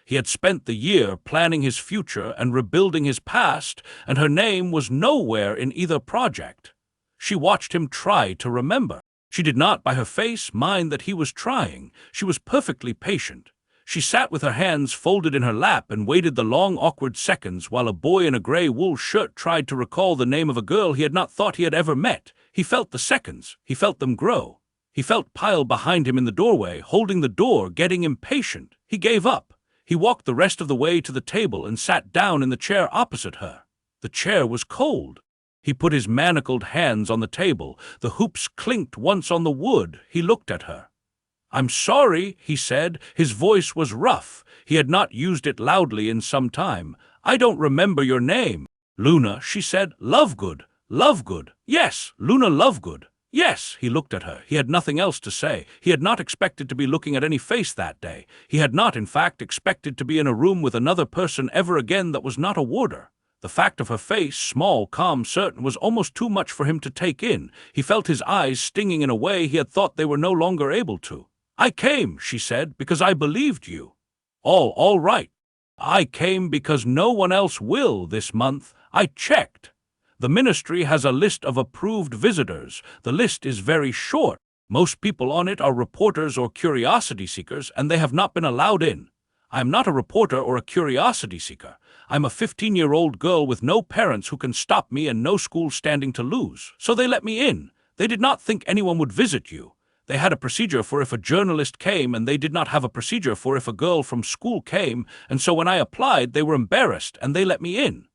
He had spent the year planning his future and rebuilding his past, and her name was nowhere in either project. She watched him try to remember. She did not, by her face, mind that he was trying. She was perfectly patient. She sat with her hands folded in her lap and waited the long, awkward seconds while a boy in a gray wool shirt tried to recall the name of a girl he had not thought he had ever met. He felt the seconds. He felt them grow. He felt piled behind him in the doorway, holding the door, getting impatient. He gave up. He walked the rest of the way to the table and sat down in the chair opposite her. The chair was cold. He put his manacled hands on the table. The hoops clinked once on the wood. He looked at her. "I'm sorry," he said. His voice was rough. He had not used it loudly in some time. "I don't remember your name." "Luna," she said. "Lovegood. Lovegood. Yes, Luna Lovegood. Yes." He looked at her. He had nothing else to say. He had not expected to be looking at any face that day. He had not, in fact, expected to be in a room with another person ever again that was not a warder. The fact of her face, small, calm, certain, was almost too much for him to take in. He felt his eyes stinging in a way he had thought they were no longer able to. "I came," she said, "because I believed you." All right. "I came because no one else will this month. I checked. The ministry has a list of approved visitors. The list is very short. Most people on it are reporters or curiosity seekers, and they have not been allowed in. I am not a reporter or a curiosity seeker. I'm a 15-year-old girl with no parents who can stop me and no school standing to lose. So they let me in. They did not think anyone would visit you. They had a procedure for if a journalist came, and they did not have a procedure for if a girl from school came, and so when I applied, they were embarrassed, and they let me in."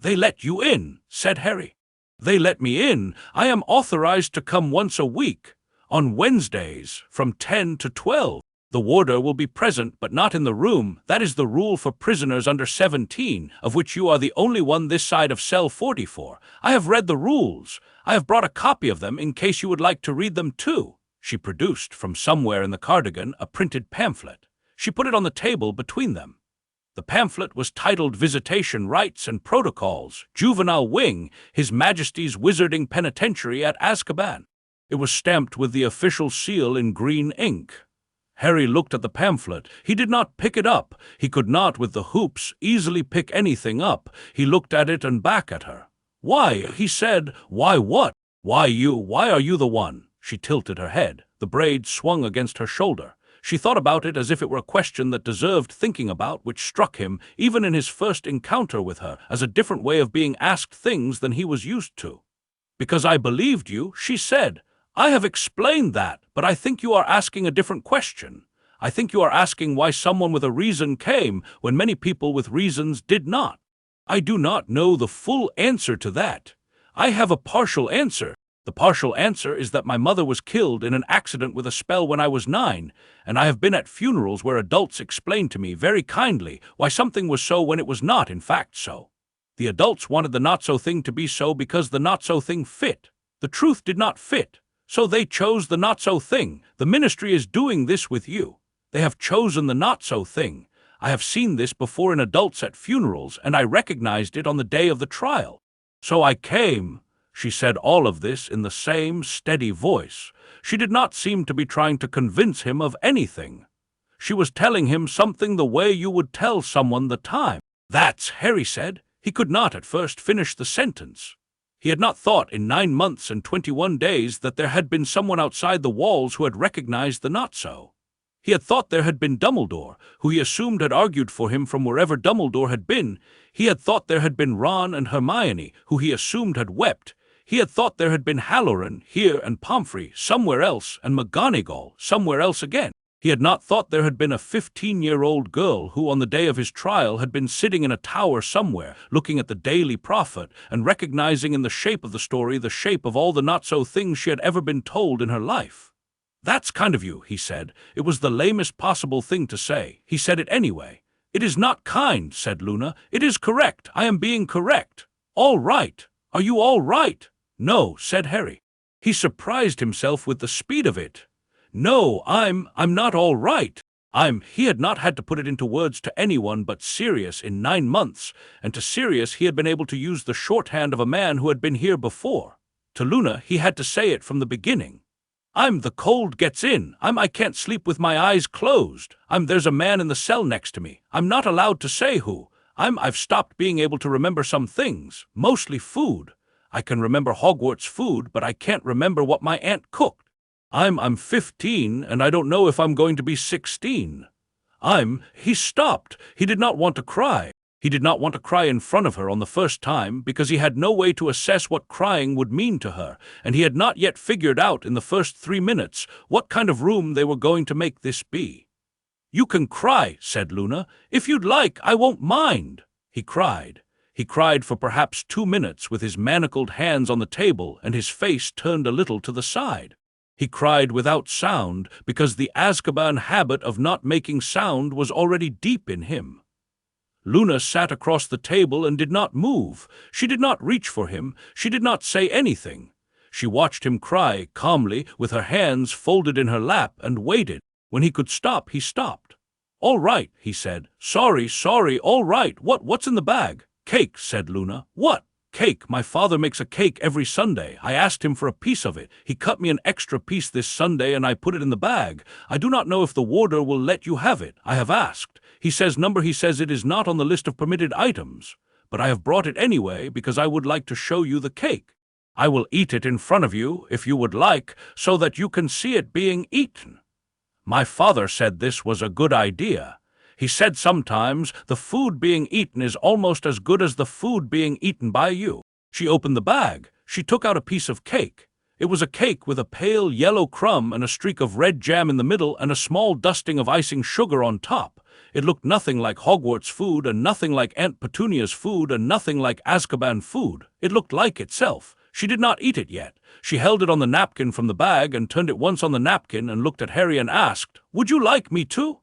"They let you in," said Harry. "They let me in. I am authorized to come once a week, on Wednesdays, from 10 to 12. The warder will be present, but not in the room. That is the rule for prisoners under 17, of which you are the only one this side of cell 44. I have read the rules. I have brought a copy of them in case you would like to read them too." She produced, from somewhere in the cardigan, a printed pamphlet. She put it on the table between them. The pamphlet was titled Visitation Rights and Protocols, Juvenile Wing, His Majesty's Wizarding Penitentiary at Azkaban. It was stamped with the official seal in green ink. Harry looked at the pamphlet. He did not pick it up. He could not, with the hoops, easily pick anything up. He looked at it and back at her. "Why?" he said. "Why what? Why you? Why are you the one?" She tilted her head. The braid swung against her shoulder. She thought about it as if it were a question that deserved thinking about, which struck him, even in his first encounter with her, as a different way of being asked things than he was used to. "Because I believed you," she said. "I have explained that, but I think you are asking a different question. I think you are asking why someone with a reason came when many people with reasons did not. I do not know the full answer to that. I have a partial answer. The partial answer is that my mother was killed in an accident with a spell when I was 9, and I have been at funerals where adults explained to me very kindly why something was so when it was not in fact so. The adults wanted the not-so thing to be so because the not-so thing fit. The truth did not fit, so they chose the not-so thing. The ministry is doing this with you. They have chosen the not-so thing. I have seen this before in adults at funerals, and I recognized it on the day of the trial. So I came." She said all of this in the same steady voice. She did not seem to be trying to convince him of anything. She was telling him something the way you would tell someone the time. "That's," Harry said. He could not at first finish the sentence. He had not thought in 9 months and 21 days that there had been someone outside the walls who had recognized the not-so. He had thought there had been Dumbledore, who he assumed had argued for him from wherever Dumbledore had been. He had thought there had been Ron and Hermione, who he assumed had wept. He had thought there had been Halloran here and Pomfrey somewhere else and McGonagall somewhere else again. He had not thought there had been a 15-year-old girl who on the day of his trial had been sitting in a tower somewhere, looking at the Daily Prophet and recognizing in the shape of the story the shape of all the not-so things she had ever been told in her life. "That's kind of you," he said. It was the lamest possible thing to say. He said it anyway. "It is not kind," said Luna. "It is correct. I am being correct." "All right. Are you all right?" "No," said Harry. He surprised himself with the speed of it. "No, I'm not all right." He had not had to put it into words to anyone but Sirius in 9 months, and to Sirius he had been able to use the shorthand of a man who had been here before. To Luna he had to say it from the beginning. The cold gets in. I can't sleep with my eyes closed. There's a man in the cell next to me. I'm not allowed to say who. I've stopped being able to remember some things, mostly food. I can remember Hogwarts food, but I can't remember what my aunt cooked. I'm 15, and I don't know if I'm going to be 16. He stopped. He did not want to cry. He did not want to cry in front of her on the first time because he had no way to assess what crying would mean to her, and he had not yet figured out in the first 3 minutes what kind of room they were going to make this be. "You can cry," said Luna. "If you'd like, I won't mind." He cried. He cried for perhaps 2 minutes with his manacled hands on the table and his face turned a little to the side. He cried without sound because the Azkaban habit of not making sound was already deep in him. Luna sat across the table and did not move. She did not reach for him. She did not say anything. She watched him cry calmly with her hands folded in her lap and waited. When he could stop, he stopped. "All right," he said. Sorry, all right. What's in the bag?" "Cake," said Luna. "What?" "Cake. My father makes a cake every Sunday. I asked him for a piece of it. He cut me an extra piece this Sunday and I put it in the bag. I do not know if the warder will let you have it. I have asked. He says it is not on the list of permitted items. But I have brought it anyway because I would like to show you the cake. I will eat it in front of you, if you would like, so that you can see it being eaten." My father said this was a good idea. He said sometimes the food being eaten is almost as good as the food being eaten by you. She opened the bag. She took out a piece of cake. It was a cake with a pale yellow crumb and a streak of red jam in the middle and a small dusting of icing sugar on top. It looked nothing like Hogwarts food and nothing like Aunt Petunia's food and nothing like Azkaban food. It looked like itself. She did not eat it yet. She held it on the napkin from the bag and turned it once on the napkin and looked at Harry and asked, "Would you like me to?"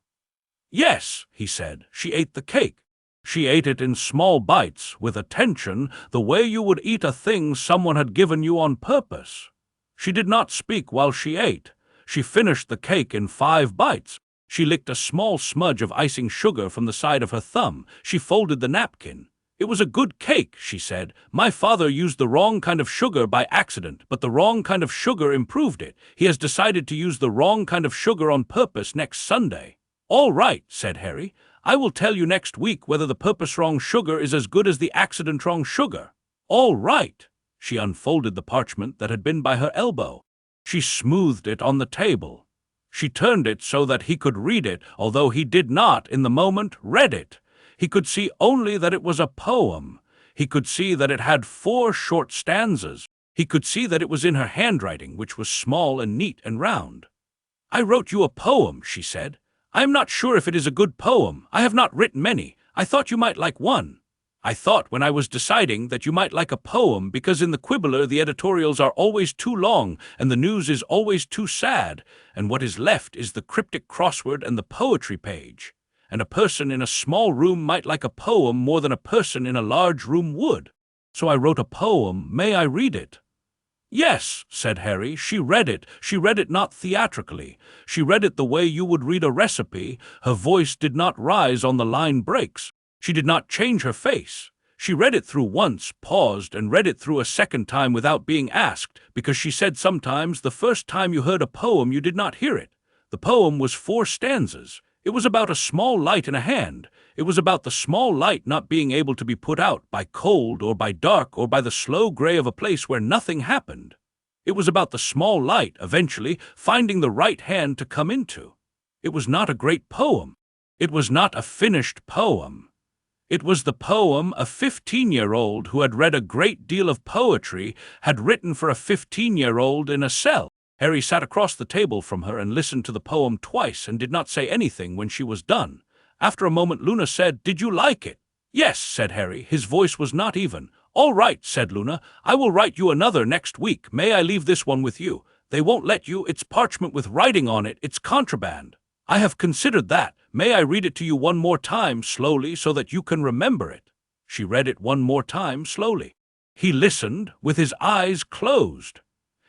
"Yes," he said. She ate the cake. She ate it in small bites, with attention, the way you would eat a thing someone had given you on purpose. She did not speak while she ate. She finished the cake in 5 bites. She licked a small smudge of icing sugar from the side of her thumb. She folded the napkin. "It was a good cake," she said. "My father used the wrong kind of sugar by accident, but the wrong kind of sugar improved it. He has decided to use the wrong kind of sugar on purpose next Sunday." "All right," said Harry. "I will tell you next week whether the purpose-wrong sugar is as good as the accident-wrong sugar." "All right." She unfolded the parchment that had been by her elbow. She smoothed it on the table. She turned it so that he could read it, although he did not, in the moment, read it. He could see only that it was a poem. He could see that it had 4 short stanzas. He could see that it was in her handwriting, which was small and neat and round. "I wrote you a poem," she said. "I am not sure if it is a good poem. I have not written many. I thought you might like one. I thought when I was deciding that you might like a poem because in the Quibbler the editorials are always too long and the news is always too sad, and what is left is the cryptic crossword and the poetry page. And a person in a small room might like a poem more than a person in a large room would. So I wrote a poem. May I read it?" "Yes," said Harry. She read it. She read it not theatrically. She read it the way you would read a recipe. Her voice did not rise on the line breaks. She did not change her face. She read it through once, paused, and read it through a second time without being asked, because she said sometimes the first time you heard a poem you did not hear it. The poem was 4 stanzas. It was about a small light in a hand. It was about the small light not being able to be put out by cold or by dark or by the slow gray of a place where nothing happened. It was about the small light, eventually, finding the right hand to come into. It was not a great poem. It was not a finished poem. It was the poem a 15-year-old who had read a great deal of poetry had written for a 15-year-old in a cell. Harry sat across the table from her and listened to the poem twice and did not say anything when she was done. After a moment Luna said, "Did you like it?" "Yes," said Harry. His voice was not even. "All right," said Luna. "I will write you another next week. May I leave this one with you?" "They won't let you. It's parchment with writing on it. It's contraband." "I have considered that. May I read it to you one more time, slowly, so that you can remember it?" She read it one more time, slowly. He listened, with his eyes closed.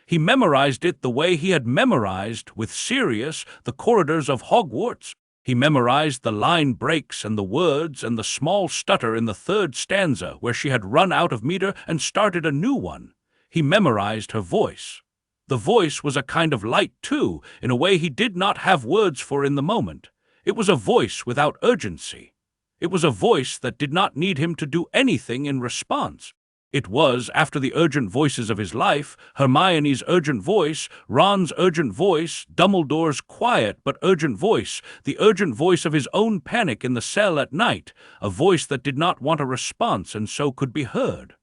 He memorized it the way he had memorized, with Sirius, the corridors of Hogwarts. He memorized the line breaks and the words and the small stutter in the third stanza where she had run out of meter and started a new one. He memorized her voice. The voice was a kind of light, too, in a way he did not have words for in the moment. It was a voice without urgency. It was a voice that did not need him to do anything in response. It was, after the urgent voices of his life, Hermione's urgent voice, Ron's urgent voice, Dumbledore's quiet but urgent voice, the urgent voice of his own panic in the cell at night, a voice that did not want a response and so could be heard.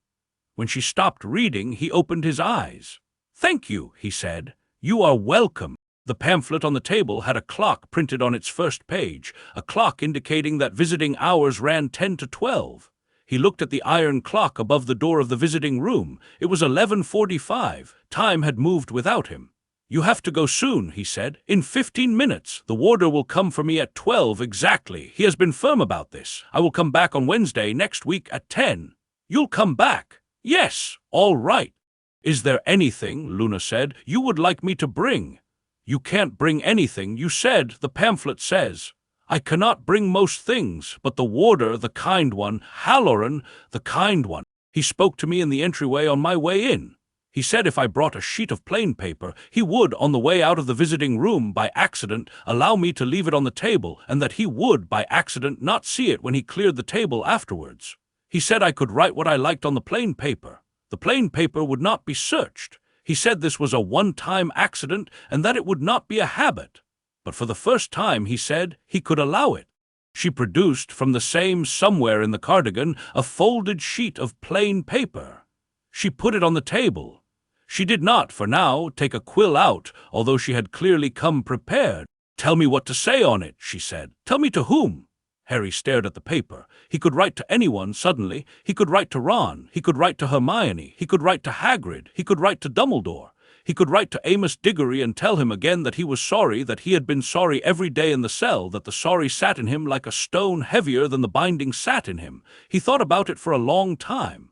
When she stopped reading, he opened his eyes. "Thank you," he said. "You are welcome." The pamphlet on the table had a clock printed on its first page, a clock indicating that visiting hours ran 10 to 12. He looked at the iron clock above the door of the visiting room. It was 11:45. Time had moved without him. "You have to go soon," he said. "In 15 minutes. The warder will come for me at 12 exactly. He has been firm about this. I will come back on Wednesday next week at 10. "You'll come back?" "Yes, all right." "Is there anything," Luna said, "you would like me to bring?" "You can't bring anything, you said, the pamphlet says." "I cannot bring most things, but the warder, the kind one, Halloran, the kind one. He spoke to me in the entryway on my way in. He said if I brought a sheet of plain paper, he would, on the way out of the visiting room by accident, allow me to leave it on the table, and that he would, by accident, not see it when he cleared the table afterwards. He said I could write what I liked on the plain paper. The plain paper would not be searched. He said this was a one-time accident and that it would not be a habit. But for the first time, he said, he could allow it." She produced from the same somewhere in the cardigan a folded sheet of plain paper. She put it on the table. She did not, for now, take a quill out, although she had clearly come prepared. "Tell me what to say on it," she said. "Tell me to whom?" Harry stared at the paper. He could write to anyone suddenly. He could write to Ron. He could write to Hermione. He could write to Hagrid. He could write to Dumbledore. He could write to Amos Diggory and tell him again that he was sorry, that he had been sorry every day in the cell, that the sorry sat in him like a stone heavier than the binding sat in him. He thought about it for a long time.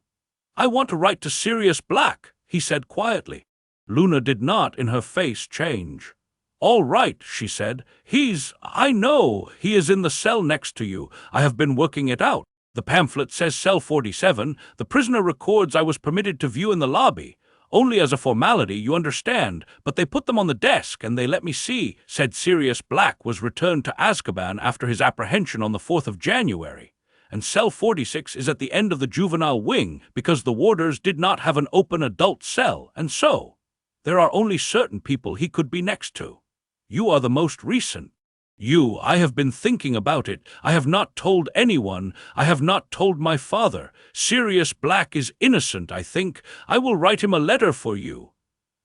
"I want to write to Sirius Black," he said quietly. Luna did not, in her face, change. "All right," she said. I know, he is in the cell next to you. I have been working it out. The pamphlet says cell 47. The prisoner records I was permitted to view in the lobby. Only as a formality, you understand, but they put them on the desk and they let me see," said Sirius Black was returned to Azkaban after his apprehension on the 4th of January. "And cell 46 is at the end of the juvenile wing because the warders did not have an open adult cell, and so there are only certain people he could be next to. You are the most recent. I have been thinking about it. I have not told anyone. I have not told my father. Sirius Black is innocent, I think. I will write him a letter for you."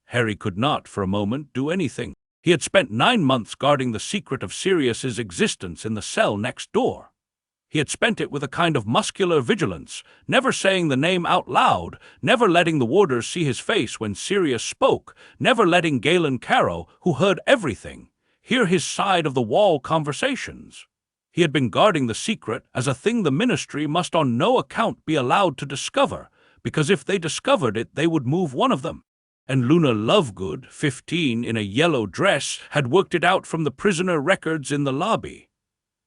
Harry could not, for a moment, do anything. He had spent 9 months guarding the secret of Sirius's existence in the cell next door. He had spent it with a kind of muscular vigilance, never saying the name out loud, never letting the warders see his face when Sirius spoke, never letting Galen Carrow, who heard everything, hear his side of the wall conversations. He had been guarding the secret as a thing the ministry must on no account be allowed to discover, because if they discovered it, they would move one of them. And Luna Lovegood, 15, in a yellow dress, had worked it out from the prisoner records in the lobby.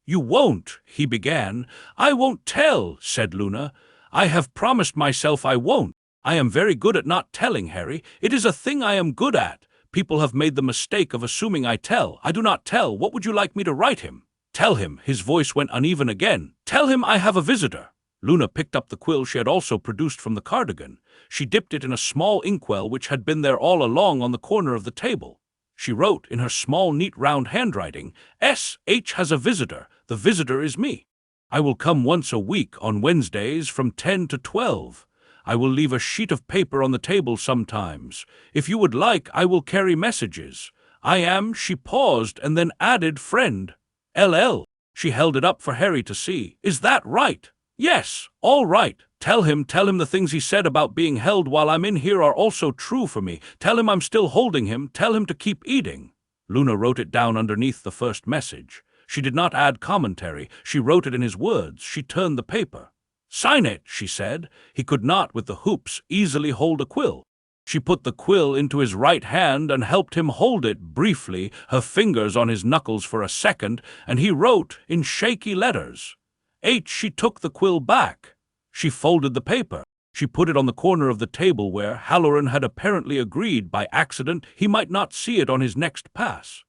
"You won't," he began. "I won't tell," said Luna. "I have promised myself I won't. I am very good at not telling, Harry. It is a thing I am good at. People have made the mistake of assuming I tell. I do not tell. What would you like me to write him?" "Tell him," his voice went uneven again. "Tell him I have a visitor." Luna picked up the quill she had also produced from the cardigan. She dipped it in a small inkwell which had been there all along on the corner of the table. She wrote, in her small, neat, round handwriting, "S.H. has a visitor. The visitor is me. I will come once a week on Wednesdays from 10 to 12. I will leave a sheet of paper on the table sometimes. If you would like, I will carry messages. I am," she paused and then added, "friend. L.L." She held it up for Harry to see. "Is that right?" "Yes, all right. Tell him the things he said about being held while I'm in here are also true for me. Tell him I'm still holding him. Tell him to keep eating." Luna wrote it down underneath the first message. She did not add commentary. She wrote it in his words. She turned the paper. "Sign it," she said. He could not, with the hoops, easily hold a quill. She put the quill into his right hand and helped him hold it briefly, her fingers on his knuckles for a second, and he wrote in shaky letters. She took the quill back. She folded the paper. She put it on the corner of the table where Halloran had apparently agreed by accident he might not see it on his next pass.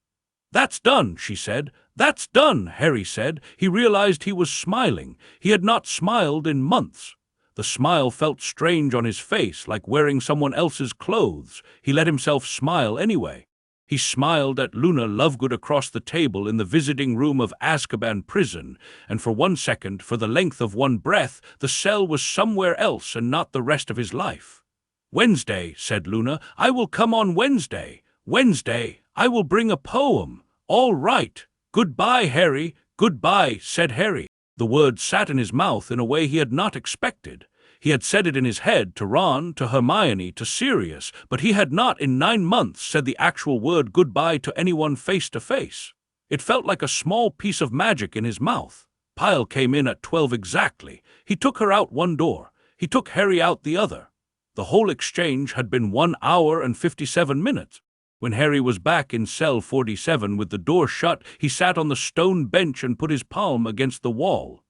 "That's done," she said. "That's done," Harry said. He realized he was smiling. He had not smiled in months. The smile felt strange on his face, like wearing someone else's clothes. He let himself smile anyway. He smiled at Luna Lovegood across the table in the visiting room of Azkaban prison, and for 1 second, for the length of one breath, the cell was somewhere else and not the rest of his life. "Wednesday," said Luna. "I will come on Wednesday. Wednesday, I will bring a poem. All right. Goodbye, Harry. Goodbye," said Harry. The word sat in his mouth in a way he had not expected. He had said it in his head to Ron, to Hermione, to Sirius, but he had not in 9 months said the actual word goodbye to anyone face to face. It felt like a small piece of magic in his mouth. Pyle came in at 12 exactly. He took her out one door. He took Harry out the other. The whole exchange had been 1 hour and 57 minutes. When Harry was back in cell 47 with the door shut, he sat on the stone bench and put his palm against the wall.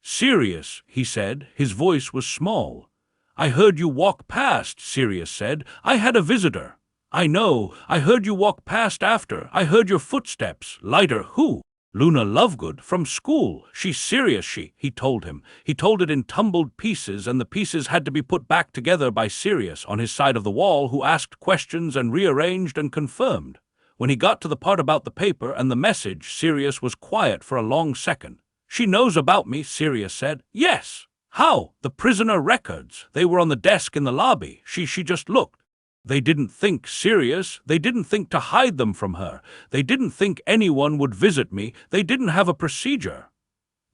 "Sirius," he said. His voice was small. "I heard you walk past," Sirius said. "I had a visitor." "I know. I heard you walk past after. I heard your footsteps. Lighter. Who?" "Luna Lovegood, from school. She's Sirius, he told him. He told it in tumbled pieces, and the pieces had to be put back together by Sirius on his side of the wall, who asked questions and rearranged and confirmed. When he got to the part about the paper and the message, Sirius was quiet for a long second. "She knows about me," Sirius said. "Yes." "How?" "The prisoner records. They were on the desk in the lobby. She just looked. They didn't think Sirius. They didn't think to hide them from her. They didn't think anyone would visit me. They didn't have a procedure."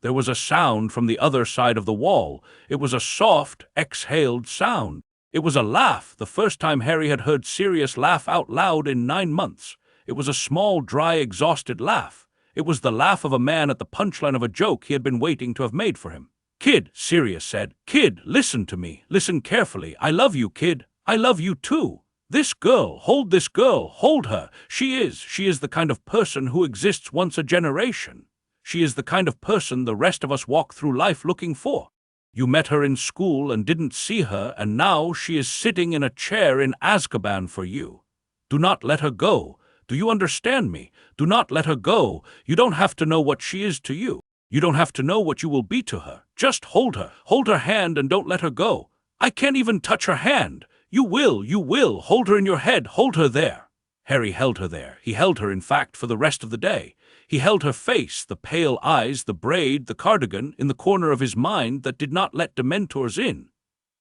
There was a sound from the other side of the wall. It was a soft, exhaled sound. It was a laugh, the first time Harry had heard Sirius laugh out loud in 9 months. It was a small, dry, exhausted laugh. It was the laugh of a man at the punchline of a joke he had been waiting to have made for him. "Kid," Sirius said. "Kid, listen to me. Listen carefully. I love you, kid. I love you too. This girl, hold this girl, hold her. She is the kind of person who exists once a generation. She is the kind of person the rest of us walk through life looking for. You met her in school and didn't see her, and now she is sitting in a chair in Azkaban for you. Do not let her go. Do you understand me? Do not let her go. You don't have to know what she is to you. You don't have to know what you will be to her. Just hold her hand and don't let her go. I can't even touch her hand. You will. Hold her in your head. Hold her there." Harry held her there. He held her, in fact, for the rest of the day. He held her face, the pale eyes, the braid, the cardigan, in the corner of his mind that did not let Dementors in.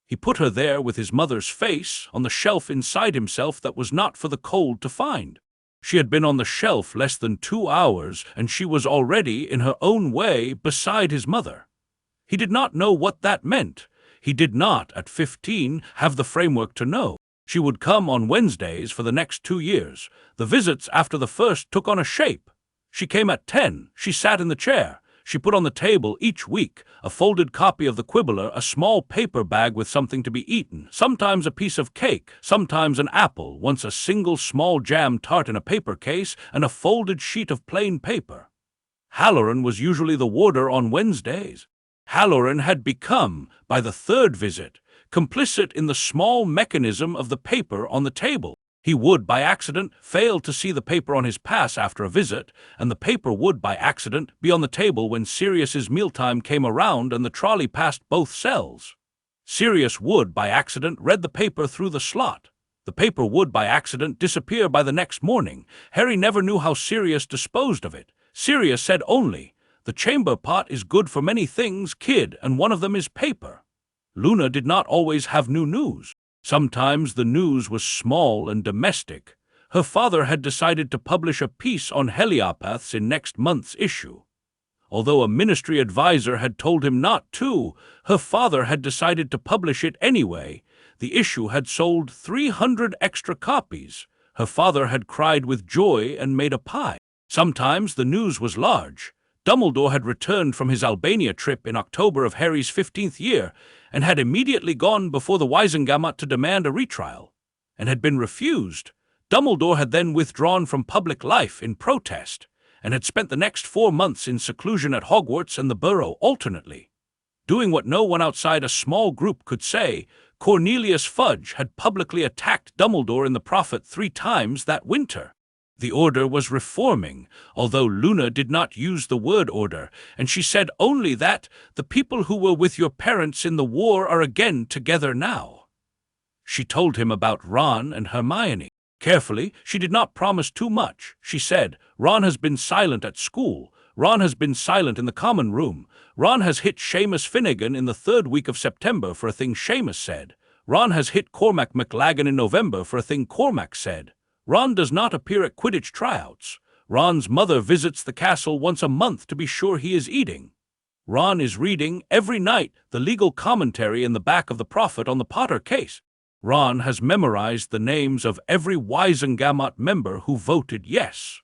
He put her there with his mother's face, on the shelf inside himself that was not for the cold to find. She had been on the shelf less than 2 hours, and she was already, in her own way, beside his mother. He did not know what that meant. He did not, at 15, have the framework to know. She would come on Wednesdays for the next 2 years. The visits after the first took on a shape. She came at 10. She sat in the chair. She put on the table each week a folded copy of the Quibbler, a small paper bag with something to be eaten, sometimes a piece of cake, sometimes an apple, once a single small jam tart in a paper case, and a folded sheet of plain paper. Halloran was usually the warder on Wednesdays. Halloran had become, by the 3rd visit, complicit in the small mechanism of the paper on the table. He would, by accident, fail to see the paper on his pass after a visit, and the paper would, by accident, be on the table when Sirius's mealtime came around and the trolley passed both cells. Sirius would, by accident, read the paper through the slot. The paper would, by accident, disappear by the next morning. Harry never knew how Sirius disposed of it. Sirius said only, "The chamber pot is good for many things, kid, and one of them is paper." Luna did not always have new news. Sometimes the news was small and domestic. Her father had decided to publish a piece on heliopaths in next month's issue. Although a ministry advisor had told him not to, her father had decided to publish it anyway. The issue had sold 300 extra copies. Her father had cried with joy and made a pie. Sometimes the news was large. Dumbledore had returned from his Albania trip in October of Harry's 15th year, and had immediately gone before the Wisengamot to demand a retrial. and had been refused. Dumbledore had then withdrawn from public life in protest, and had spent the next 4 months in seclusion at Hogwarts and the Burrow alternately. Doing what no one outside a small group could say, Cornelius Fudge had publicly attacked Dumbledore in the Prophet 3 times that winter. The order was reforming, although Luna did not use the word order, and she said only that the people who were with your parents in the war are again together now. She told him about Ron and Hermione. Carefully, she did not promise too much. She said, Ron has been silent at school. Ron has been silent in the common room. Ron has hit Seamus Finnegan in the 3rd week of September for a thing Seamus said. Ron has hit Cormac McLagan in November for a thing Cormac said. Ron does not appear at Quidditch tryouts. Ron's mother visits the castle once a month to be sure he is eating. Ron is reading every night the legal commentary in the back of the Prophet on the Potter case. Ron has memorized the names of every Wisengamot member who voted yes.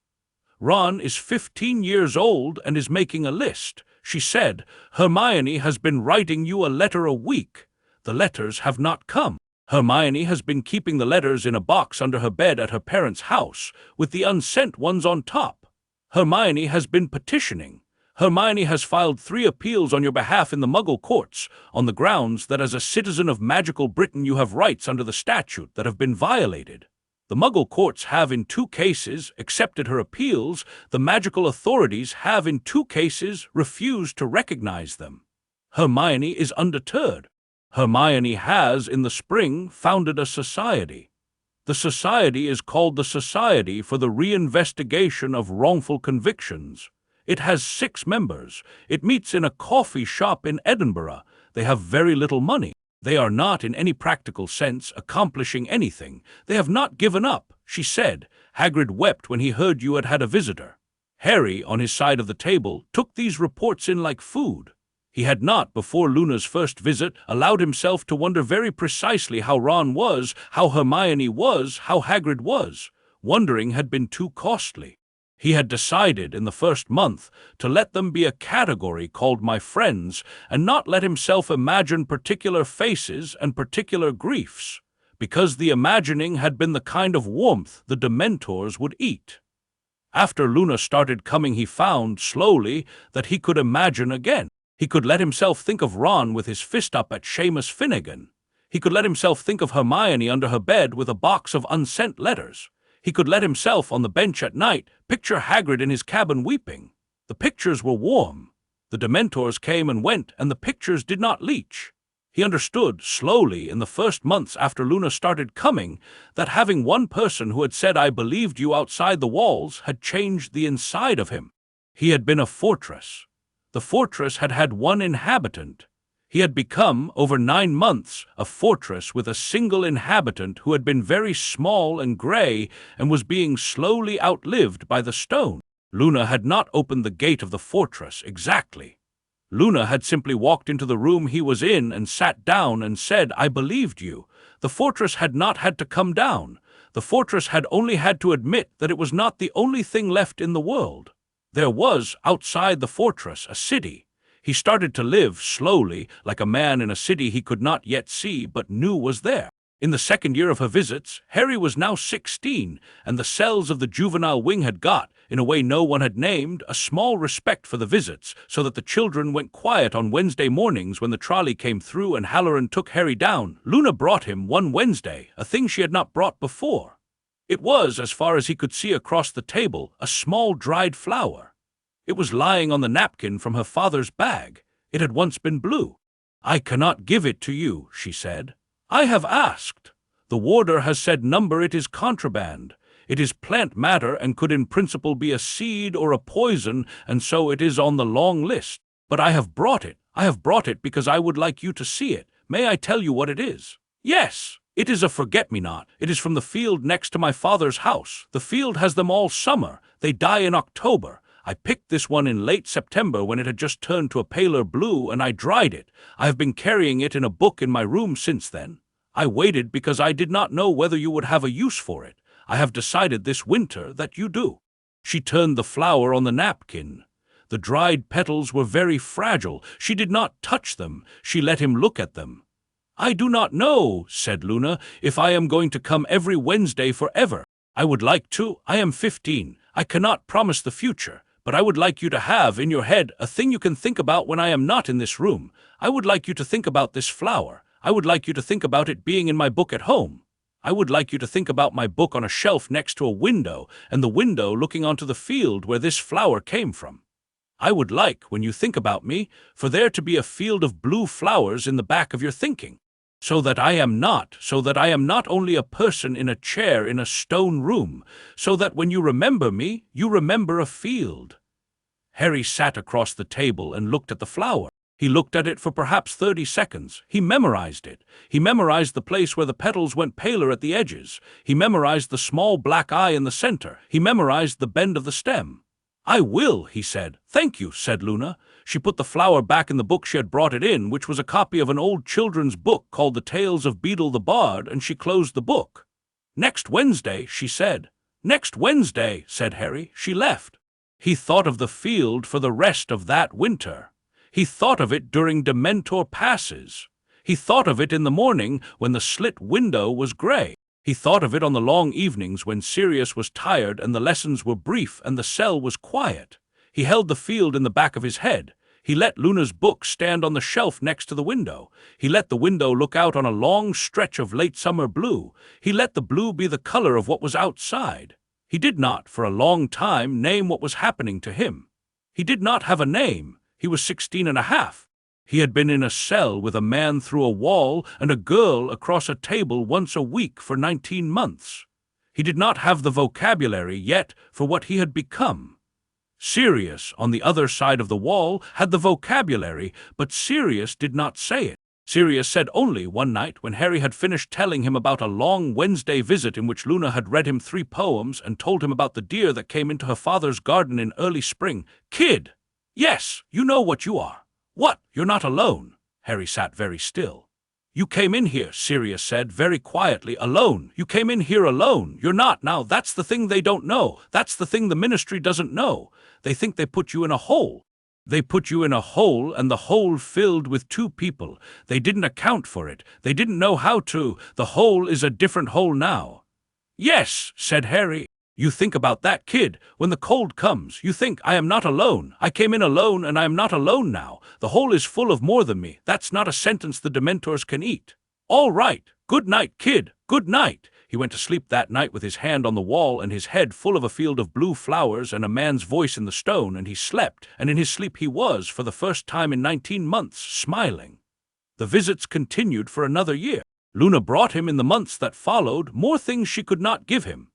Ron is 15 years old and is making a list. She said, Hermione has been writing you a letter a week. The letters have not come. Hermione has been keeping the letters in a box under her bed at her parents' house, with the unsent ones on top. Hermione has been petitioning. Hermione has filed 3 appeals on your behalf in the Muggle courts, on the grounds that as a citizen of magical Britain you have rights under the statute that have been violated. The Muggle courts have in 2 cases accepted her appeals. The magical authorities have in 2 cases refused to recognize them. Hermione is undeterred. Hermione has, in the spring, founded a society. The society is called the Society for the Reinvestigation of Wrongful Convictions. It has 6 members. It meets in a coffee shop in Edinburgh. They have very little money. They are not, in any practical sense, accomplishing anything. They have not given up, she said. Hagrid wept when he heard you had had a visitor. Harry, on his side of the table, took these reports in like food. He had not, before Luna's first visit, allowed himself to wonder very precisely how Ron was, how Hermione was, how Hagrid was. Wondering had been too costly. He had decided, in the first month, to let them be a category called my friends, and not let himself imagine particular faces and particular griefs, because the imagining had been the kind of warmth the Dementors would eat. After Luna started coming, he found, slowly, that he could imagine again. He could let himself think of Ron with his fist up at Seamus Finnegan. He could let himself think of Hermione under her bed with a box of unsent letters. He could let himself, on the bench at night, picture Hagrid in his cabin weeping. The pictures were warm. The Dementors came and went, and the pictures did not leach. He understood, slowly, in the first months after Luna started coming, that having one person who had said, I believed you outside the walls, had changed the inside of him. He had been a fortress. The fortress had had 1 inhabitant. He had become, over 9 months, a fortress with a single inhabitant who had been very small and grey and was being slowly outlived by the stone. Luna had not opened the gate of the fortress exactly. Luna had simply walked into the room he was in and sat down and said, I believed you. The fortress had not had to come down. The fortress had only had to admit that it was not the only thing left in the world. There was, outside the fortress, a city. He started to live slowly, like a man in a city he could not yet see but knew was there. In the 2nd year of her visits, Harry was now 16, and the cells of the juvenile wing had got, in a way no one had named, a small respect for the visits, so that the children went quiet on Wednesday mornings when the trolley came through and Halloran took Harry down. Luna brought him one Wednesday, a thing she had not brought before. It was, as far as he could see across the table, a small dried flower. It was lying on the napkin from her father's bag. It had once been blue. I cannot give it to you, she said. I have asked. The warder has said number it is contraband. It is plant matter and could in principle be a seed or a poison, and so it is on the long list. But I have brought it. I have brought it because I would like you to see it. May I tell you what it is? Yes. It is a forget-me-not. It is from the field next to my father's house. The field has them all summer. They die in October. I picked this one in late September when it had just turned to a paler blue, and I dried it. I have been carrying it in a book in my room since then. I waited because I did not know whether you would have a use for it. I have decided this winter that you do. She turned the flower on the napkin. The dried petals were very fragile. She did not touch them. She let him look at them. "I do not know," said Luna, "if I am going to come every Wednesday forever. I would like to. I am 15. I cannot promise the future, but I would like you to have in your head a thing you can think about when I am not in this room. I would like you to think about this flower. I would like you to think about it being in my book at home. I would like you to think about my book on a shelf next to a window, and the window looking onto the field where this flower came from. I would like, when you think about me, for there to be a field of blue flowers in the back of your thinking, so that I am not only a person in a chair in a stone room, so that when you remember me, you remember a field." Harry sat across the table and looked at the flower. He looked at it for perhaps 30 seconds. He memorized it. He memorized the place where the petals went paler at the edges. He memorized the small black eye in the center. He memorized the bend of the stem. "I will," he said. "Thank you," said Luna. She put the flower back in the book she had brought it in, which was a copy of an old children's book called The Tales of Beedle the Bard, and she closed the book. "Next Wednesday," she said. "Next Wednesday," said Harry. She left. He thought of the field for the rest of that winter. He thought of it during Dementor passes. He thought of it in the morning when the slit window was gray. He thought of it on the long evenings when Sirius was tired and the lessons were brief and the cell was quiet. He held the field in the back of his head. He let Luna's book stand on the shelf next to the window. He let the window look out on a long stretch of late summer blue. He let the blue be the color of what was outside. He did not, for a long time, name what was happening to him. He did not have a name. He was 16 and a half. He had been in a cell with a man through a wall and a girl across a table once a week for 19 months. He did not have the vocabulary yet for what he had become. Sirius, on the other side of the wall, had the vocabulary, but Sirius did not say it. Sirius said only one night, when Harry had finished telling him about a long Wednesday visit in which Luna had read him 3 poems and told him about the deer that came into her father's garden in early spring, "Kid! Yes, you know what you are. What? You're not alone." Harry sat very still. "You came in here," Sirius said very quietly, "alone. You came in here alone. You're not. Now, that's the thing they don't know. That's the thing the ministry doesn't know. They think they put you in a hole. They put you in a hole, and the hole filled with 2 people. They didn't account for it. They didn't know how to. The hole is a different hole now." "Yes," said Harry. "You think about that, kid. When the cold comes, you think, I am not alone. I came in alone, and I am not alone now. The hole is full of more than me. That's not a sentence the Dementors can eat. All right. Good night, kid. Good night." He went to sleep that night with his hand on the wall and his head full of a field of blue flowers and a man's voice in the stone, and he slept, and in his sleep he was, for the first time in 19 months, smiling. The visits continued for another year. Luna brought him in the months that followed more things she could not give him.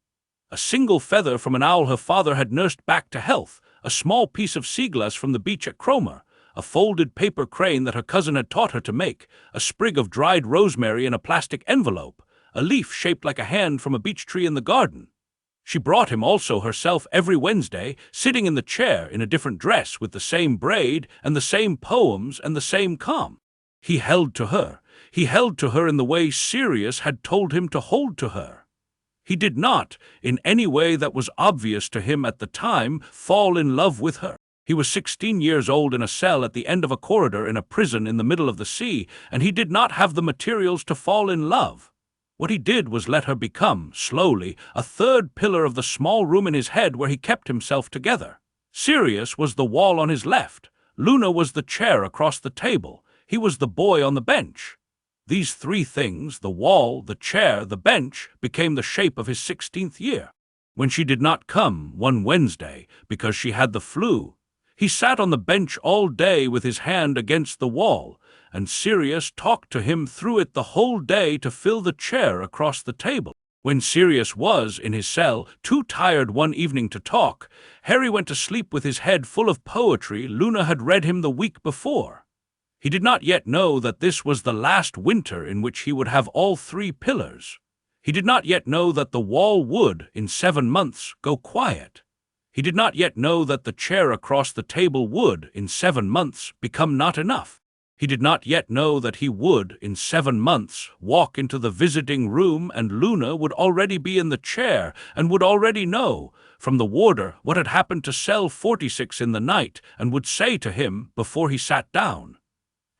A single feather from an owl her father had nursed back to health, a small piece of sea glass from the beach at Cromer, a folded paper crane that her cousin had taught her to make, a sprig of dried rosemary in a plastic envelope, a leaf shaped like a hand from a beech tree in the garden. She brought him also herself every Wednesday, sitting in the chair in a different dress with the same braid and the same poems and the same calm. He held to her. He held to her in the way Sirius had told him to hold to her. He did not, in any way that was obvious to him at the time, fall in love with her. He was 16 years old in a cell at the end of a corridor in a prison in the middle of the sea, and he did not have the materials to fall in love. What he did was let her become, slowly, a third pillar of the small room in his head where he kept himself together. Sirius was the wall on his left. Luna was the chair across the table. He was the boy on the bench. These 3 things, the wall, the chair, the bench, became the shape of his 16th year. When she did not come one Wednesday because she had the flu, he sat on the bench all day with his hand against the wall, and Sirius talked to him through it the whole day to fill the chair across the table. When Sirius was, in his cell, too tired one evening to talk, Harry went to sleep with his head full of poetry Luna had read him the week before. He did not yet know that this was the last winter in which he would have all 3 pillars. He did not yet know that the wall would, in 7 months, go quiet. He did not yet know that the chair across the table would, in 7 months, become not enough. He did not yet know that he would, in 7 months, walk into the visiting room and Luna would already be in the chair and would already know, from the warder, what had happened to cell 46 in the night, and would say to him, before he sat down,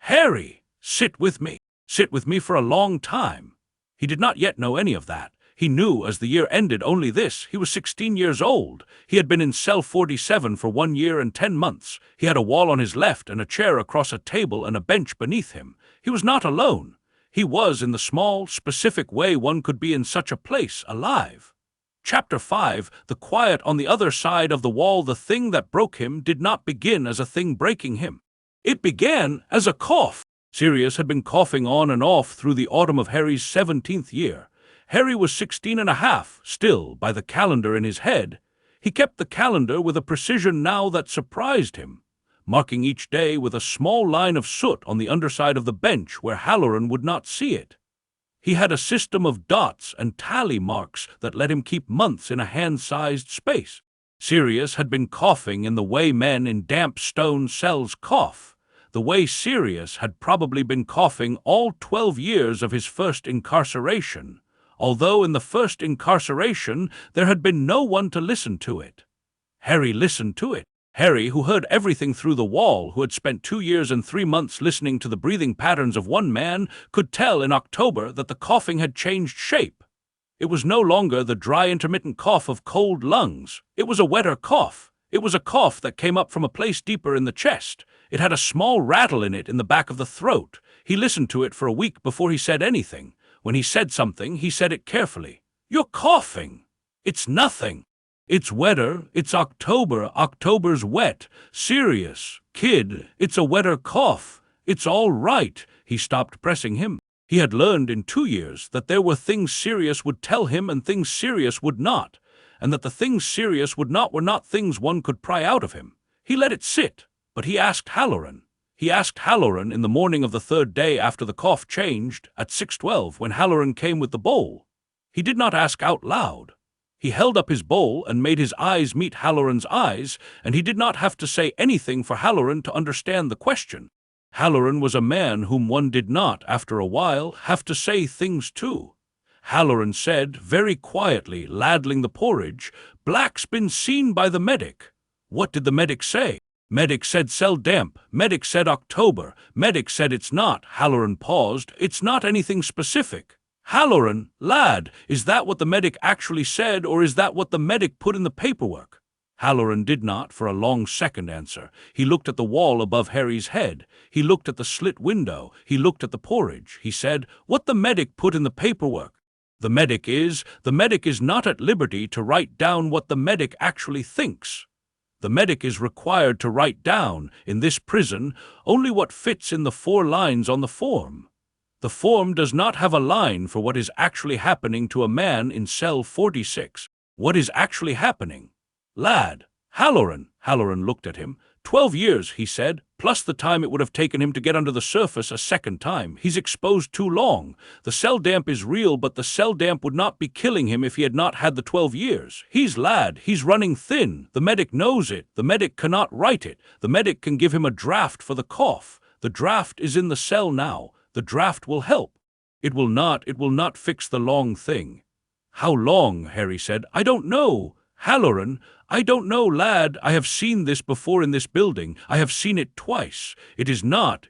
"Harry, sit with me." Sit with me for a long time. He did not yet know any of that. He knew as the year ended only this: he was 16 years old. He had been in cell 47 for 1 year and 10 months. He had a wall on his left and a chair across a table and a bench beneath him. He was not alone. He was, in the small, specific way one could be in such a place, alive. Chapter 5, The Quiet on the Other Side of the Wall. The thing that broke him did not begin as a thing breaking him. It began as a cough. Sirius had been coughing on and off through the autumn of Harry's 17th year. Harry was 16 and a half, still, by the calendar in his head. He kept the calendar with a precision now that surprised him, marking each day with a small line of soot on the underside of the bench where Halloran would not see it. He had a system of dots and tally marks that let him keep months in a hand-sized space. Sirius had been coughing in the way men in damp stone cells cough, the way Sirius had probably been coughing all 12 years of his first incarceration, although in the first incarceration there had been no one to listen to it. Harry listened to it. Harry, who heard everything through the wall, who had spent 2 years and 3 months listening to the breathing patterns of one man, could tell in October that the coughing had changed shape. It was no longer the dry intermittent cough of cold lungs. It was a wetter cough. It was a cough that came up from a place deeper in the chest. It had a small rattle in it in the back of the throat. He listened to it for a week before he said anything. When he said something, he said it carefully. "You're coughing." "It's nothing." "It's wetter. It's October. October's wet. Sirius, kid, it's a wetter cough. It's all right." He stopped pressing him. He had learned in 2 years that there were things Sirius would tell him and things Sirius would not, and that the things Sirius would not were not things one could pry out of him. He let it sit, but he asked Halloran. He asked Halloran in the morning of the 3rd day after the cough changed, at 6:12, when Halloran came with the bowl. He did not ask out loud. He held up his bowl and made his eyes meet Halloran's eyes, and he did not have to say anything for Halloran to understand the question. Halloran was a man whom one did not, after a while, have to say things to. Halloran said, very quietly, ladling the porridge, "Black's been seen by the medic." What did the medic say? Medic said cell damp. Medic said October. Medic said it's not. Halloran paused. "It's not anything specific." "Halloran, lad, is that what the medic actually said, or is that what the medic put in the paperwork?" Halloran did not, for a long second, answer. He looked at the wall above Harry's head. He looked at the slit window. He looked at the porridge. He said, "What the medic put in the paperwork. The medic is not at liberty to write down what the medic actually thinks. The medic is required to write down, in this prison, only what fits in the 4 lines on the form. The form does not have a line for what is actually happening to a man in cell 46. What is actually happening? Lad, Halloran." Halloran looked at him. 12 years, he said, plus the time it would have taken him to get under the surface a second time. He's exposed too long. The cell damp is real, but the cell damp would not be killing him if he had not had the 12 years. He's running thin. The medic knows it. The medic cannot write it. The medic can give him a draft for the cough. The draft is in the cell now. The draft will help. It will not fix the long thing." "How long?" Harry said. "I don't know." "Halloran, I don't know, lad. I have seen this before in this building. I have seen it twice. It is not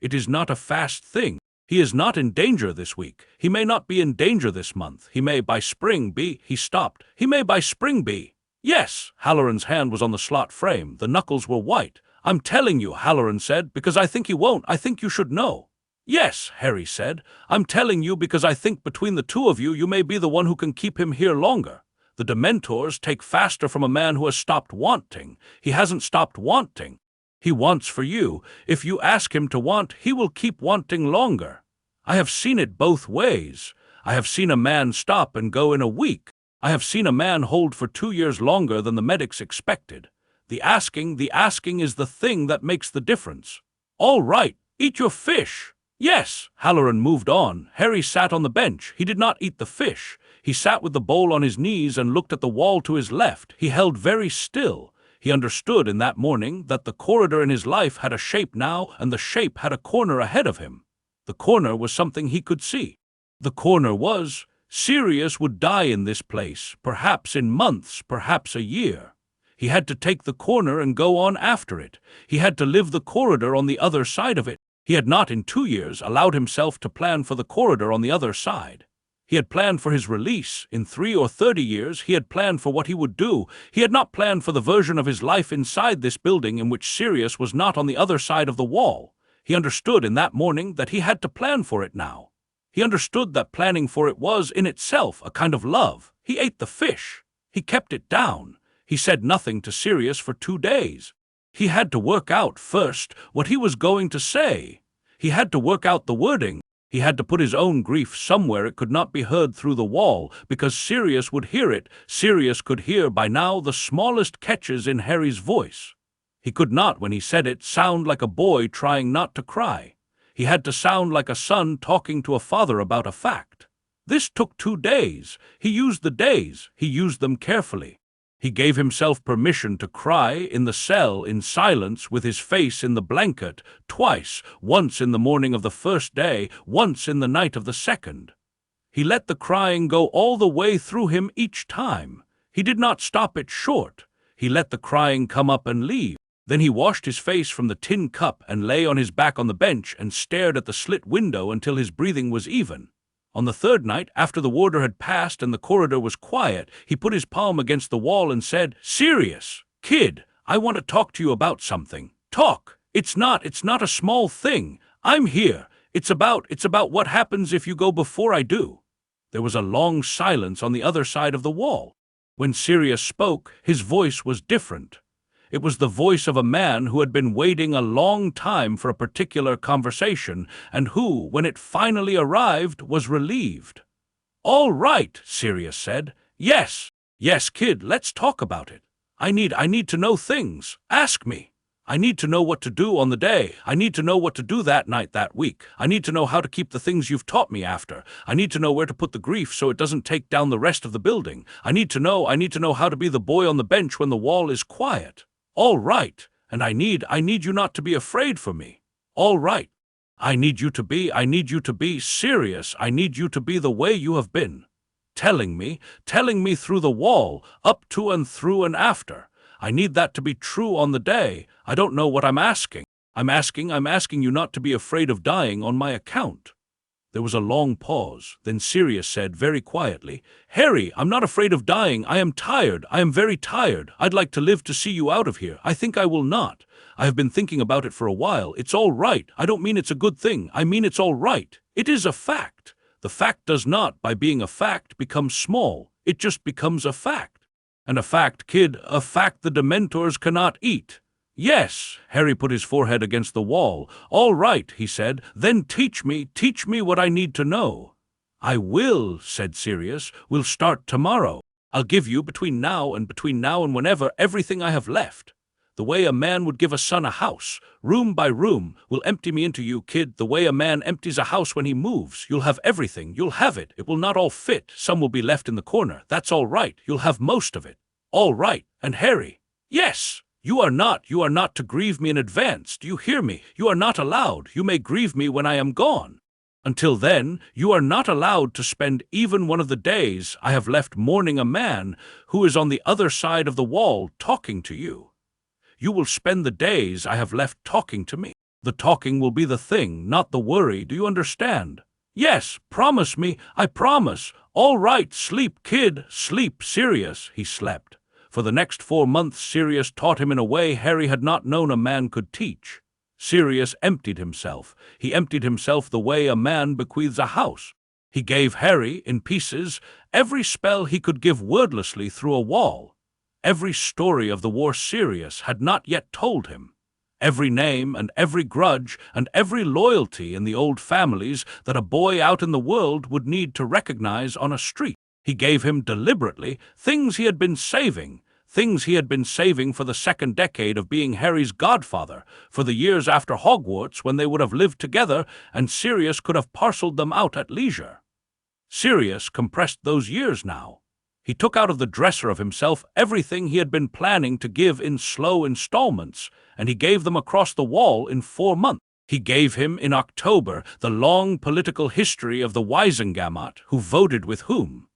a fast thing. He is not in danger this week. He may not be in danger this month. He may by spring be." He stopped. "He may by spring be." "Yes." Halloran's hand was on the slot frame. The knuckles were white. "I'm telling you," Halloran said, "because I think he won't. I think you should know." "Yes," Harry said. "I'm telling you because I think between the two of you, you may be the one who can keep him here longer. The Dementors take faster from a man who has stopped wanting. He hasn't stopped wanting. He wants for you. If you ask him to want, he will keep wanting longer. I have seen it both ways. I have seen a man stop and go in a week. I have seen a man hold for 2 years longer than the medics expected. The asking is the thing that makes the difference." "All right, eat your fish." "Yes." Halloran moved on. Harry sat on the bench. He did not eat the fish. He sat with the bowl on his knees and looked at the wall to his left. He held very still. He understood in that morning that the corridor in his life had a shape now, and the shape had a corner ahead of him. The corner was something he could see. The corner was, Sirius would die in this place, perhaps in months, perhaps a year. He had to take the corner and go on after it. He had to live the corridor on the other side of it. He had not in 2 years allowed himself to plan for the corridor on the other side. He had planned for his release. In 3 or 30 years, he had planned for what he would do. He had not planned for the version of his life inside this building in which Sirius was not on the other side of the wall. He understood in that morning that he had to plan for it now. He understood that planning for it was, in itself, a kind of love. He ate the fish. He kept it down. He said nothing to Sirius for 2 days. He had to work out, first, what he was going to say. He had to work out the wording. He had to put his own grief somewhere it could not be heard through the wall, because Sirius would hear it. Sirius could hear by now the smallest catches in Harry's voice. He could not, when he said it, sound like a boy trying not to cry. He had to sound like a son talking to a father about a fact. This took 2 days. He used the days. He used them carefully. He gave himself permission to cry in the cell in silence with his face in the blanket, twice, once in the morning of the first day, once in the night of the second. He let the crying go all the way through him each time. He did not stop it short. He let the crying come up and leave. Then he washed his face from the tin cup and lay on his back on the bench and stared at the slit window until his breathing was even. On the 3rd night, after the warder had passed and the corridor was quiet, he put his palm against the wall and said, "Sirius, kid, I want to talk to you about something. Talk. It's not a small thing. I'm here. It's about what happens if you go before I do." There was a long silence on the other side of the wall. When Sirius spoke, his voice was different. It was the voice of a man who had been waiting a long time for a particular conversation, and who, when it finally arrived, was relieved. "All right," Sirius said. Yes, kid, let's talk about it. I need to know things. Ask me. I need to know what to do on the day. I need to know what to do that night, that week. I need to know how to keep the things you've taught me after. I need to know where to put the grief so it doesn't take down the rest of the building. I need to know how to be the boy on the bench when the wall is quiet. All right, and I need you not to be afraid for me. All right. I need you to be serious. I need you to be the way you have been. Telling me through the wall, up to and through and after. I need that to be true on the day. I don't know what I'm asking. I'm asking you not to be afraid of dying on my account. There was a long pause. Then Sirius said very quietly, "Harry, I'm not afraid of dying. I am tired. I am very tired. I'd like to live to see you out of here. I think I will not. I have been thinking about it for a while. It's all right. I don't mean it's a good thing. I mean it's all right. It is a fact. The fact does not, by being a fact, become small. It just becomes a fact. And a fact, kid, a fact the Dementors cannot eat." "Yes," Harry put his forehead against the wall. "All right," he said. "Then teach me what I need to know." "I will," said Sirius. "We'll start tomorrow. I'll give you, between now and whenever, everything I have left. The way a man would give a son a house, room by room, will empty me into you, kid, the way a man empties a house when he moves. You'll have everything. You'll have it. It will not all fit. Some will be left in the corner. That's all right. You'll have most of it. All right. And Harry." "Yes. You are not to grieve me in advance. Do you hear me? You are not allowed. You may grieve me when I am gone. Until then, you are not allowed to spend even one of the days I have left mourning a man who is on the other side of the wall talking to you. You will spend the days I have left talking to me. The talking will be the thing, not the worry. Do you understand?" "Yes, promise me. I promise." "All right, sleep, kid. Sleep, Sirius." He slept. For the next 4 months, Sirius taught him in a way Harry had not known a man could teach. Sirius emptied himself. He emptied himself the way a man bequeaths a house. He gave Harry, in pieces, every spell he could give wordlessly through a wall. Every story of the war Sirius had not yet told him. Every name and every grudge and every loyalty in the old families that a boy out in the world would need to recognize on a street. He gave him deliberately things he had been saving for the 2nd decade of being Harry's godfather, for the years after Hogwarts when they would have lived together and Sirius could have parceled them out at leisure. Sirius compressed those years now. He took out of the dresser of himself everything he had been planning to give in slow installments, and he gave them across the wall in 4 months. He gave him, in October, the long political history of the Wisengamot, who voted with whom,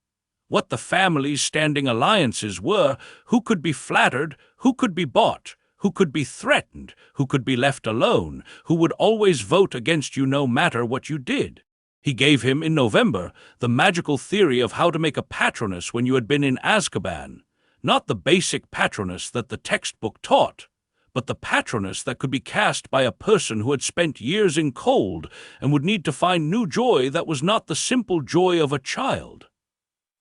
what the family's standing alliances were, who could be flattered, who could be bought, who could be threatened, who could be left alone, who would always vote against you no matter what you did. He gave him, in November, the magical theory of how to make a Patronus when you had been in Azkaban. Not the basic Patronus that the textbook taught, but the Patronus that could be cast by a person who had spent years in cold and would need to find new joy that was not the simple joy of a child.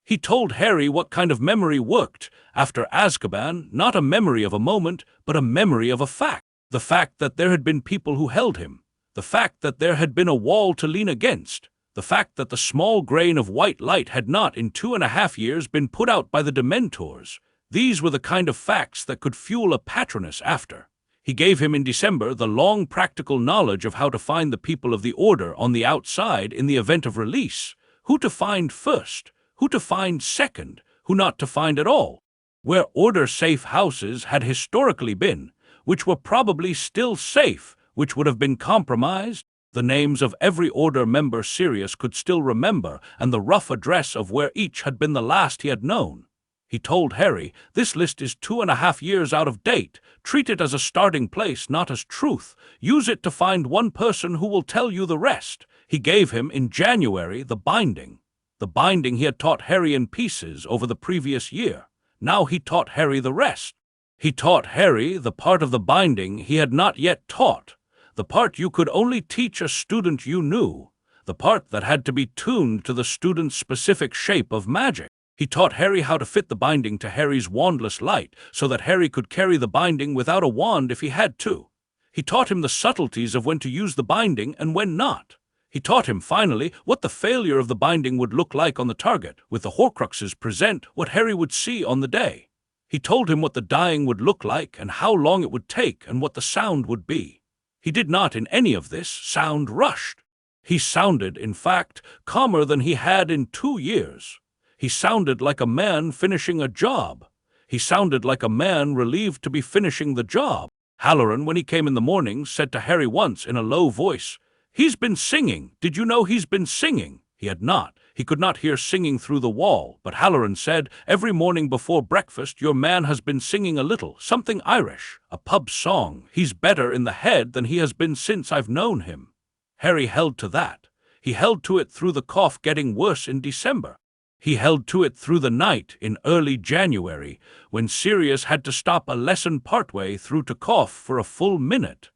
He told Harry what kind of memory worked after Azkaban, not a memory of a moment, but a memory of a fact. The fact that there had been people who held him. The fact that there had been a wall to lean against. The fact that the small grain of white light had not, in 2.5 years, been put out by the Dementors. These were the kind of facts that could fuel a Patronus after. He gave him in December the long practical knowledge of how to find the people of the Order on the outside in the event of release, who to find first, who to find second, who not to find at all, where Order-safe houses had historically been, which were probably still safe, which would have been compromised. The names of every Order member Sirius could still remember, and the rough address of where each had been the last he had known. He told Harry, "This list is 2.5 years out of date. Treat it as a starting place, not as truth. Use it to find one person who will tell you the rest." He gave him, in January, the binding. The binding he had taught Harry in pieces over the previous year. Now he taught Harry the rest. He taught Harry the part of the binding he had not yet taught, the part you could only teach a student you knew, the part that had to be tuned to the student's specific shape of magic. He taught Harry how to fit the binding to Harry's wandless light, so that Harry could carry the binding without a wand if he had to. He taught him the subtleties of when to use the binding and when not. He taught him, finally, what the failure of the binding would look like on the target, with the Horcruxes present what Harry would see on the day. He told him what the dying would look like and how long it would take and what the sound would be. He did not, in any of this, sound rushed. He sounded, in fact, calmer than he had in 2 years. He sounded like a man finishing a job. He sounded like a man relieved to be finishing the job. Halloran, when he came in the morning, said to Harry once in a low voice, "He's been singing. Did you know he's been singing?" He had not. He could not hear singing through the wall, but Halloran said, "Every morning before breakfast your man has been singing a little, something Irish, a pub song. He's better in the head than he has been since I've known him." Harry held to that. He held to it through the cough getting worse in December. He held to it through the night in early January, when Sirius had to stop a lesson partway through to cough for a full minute.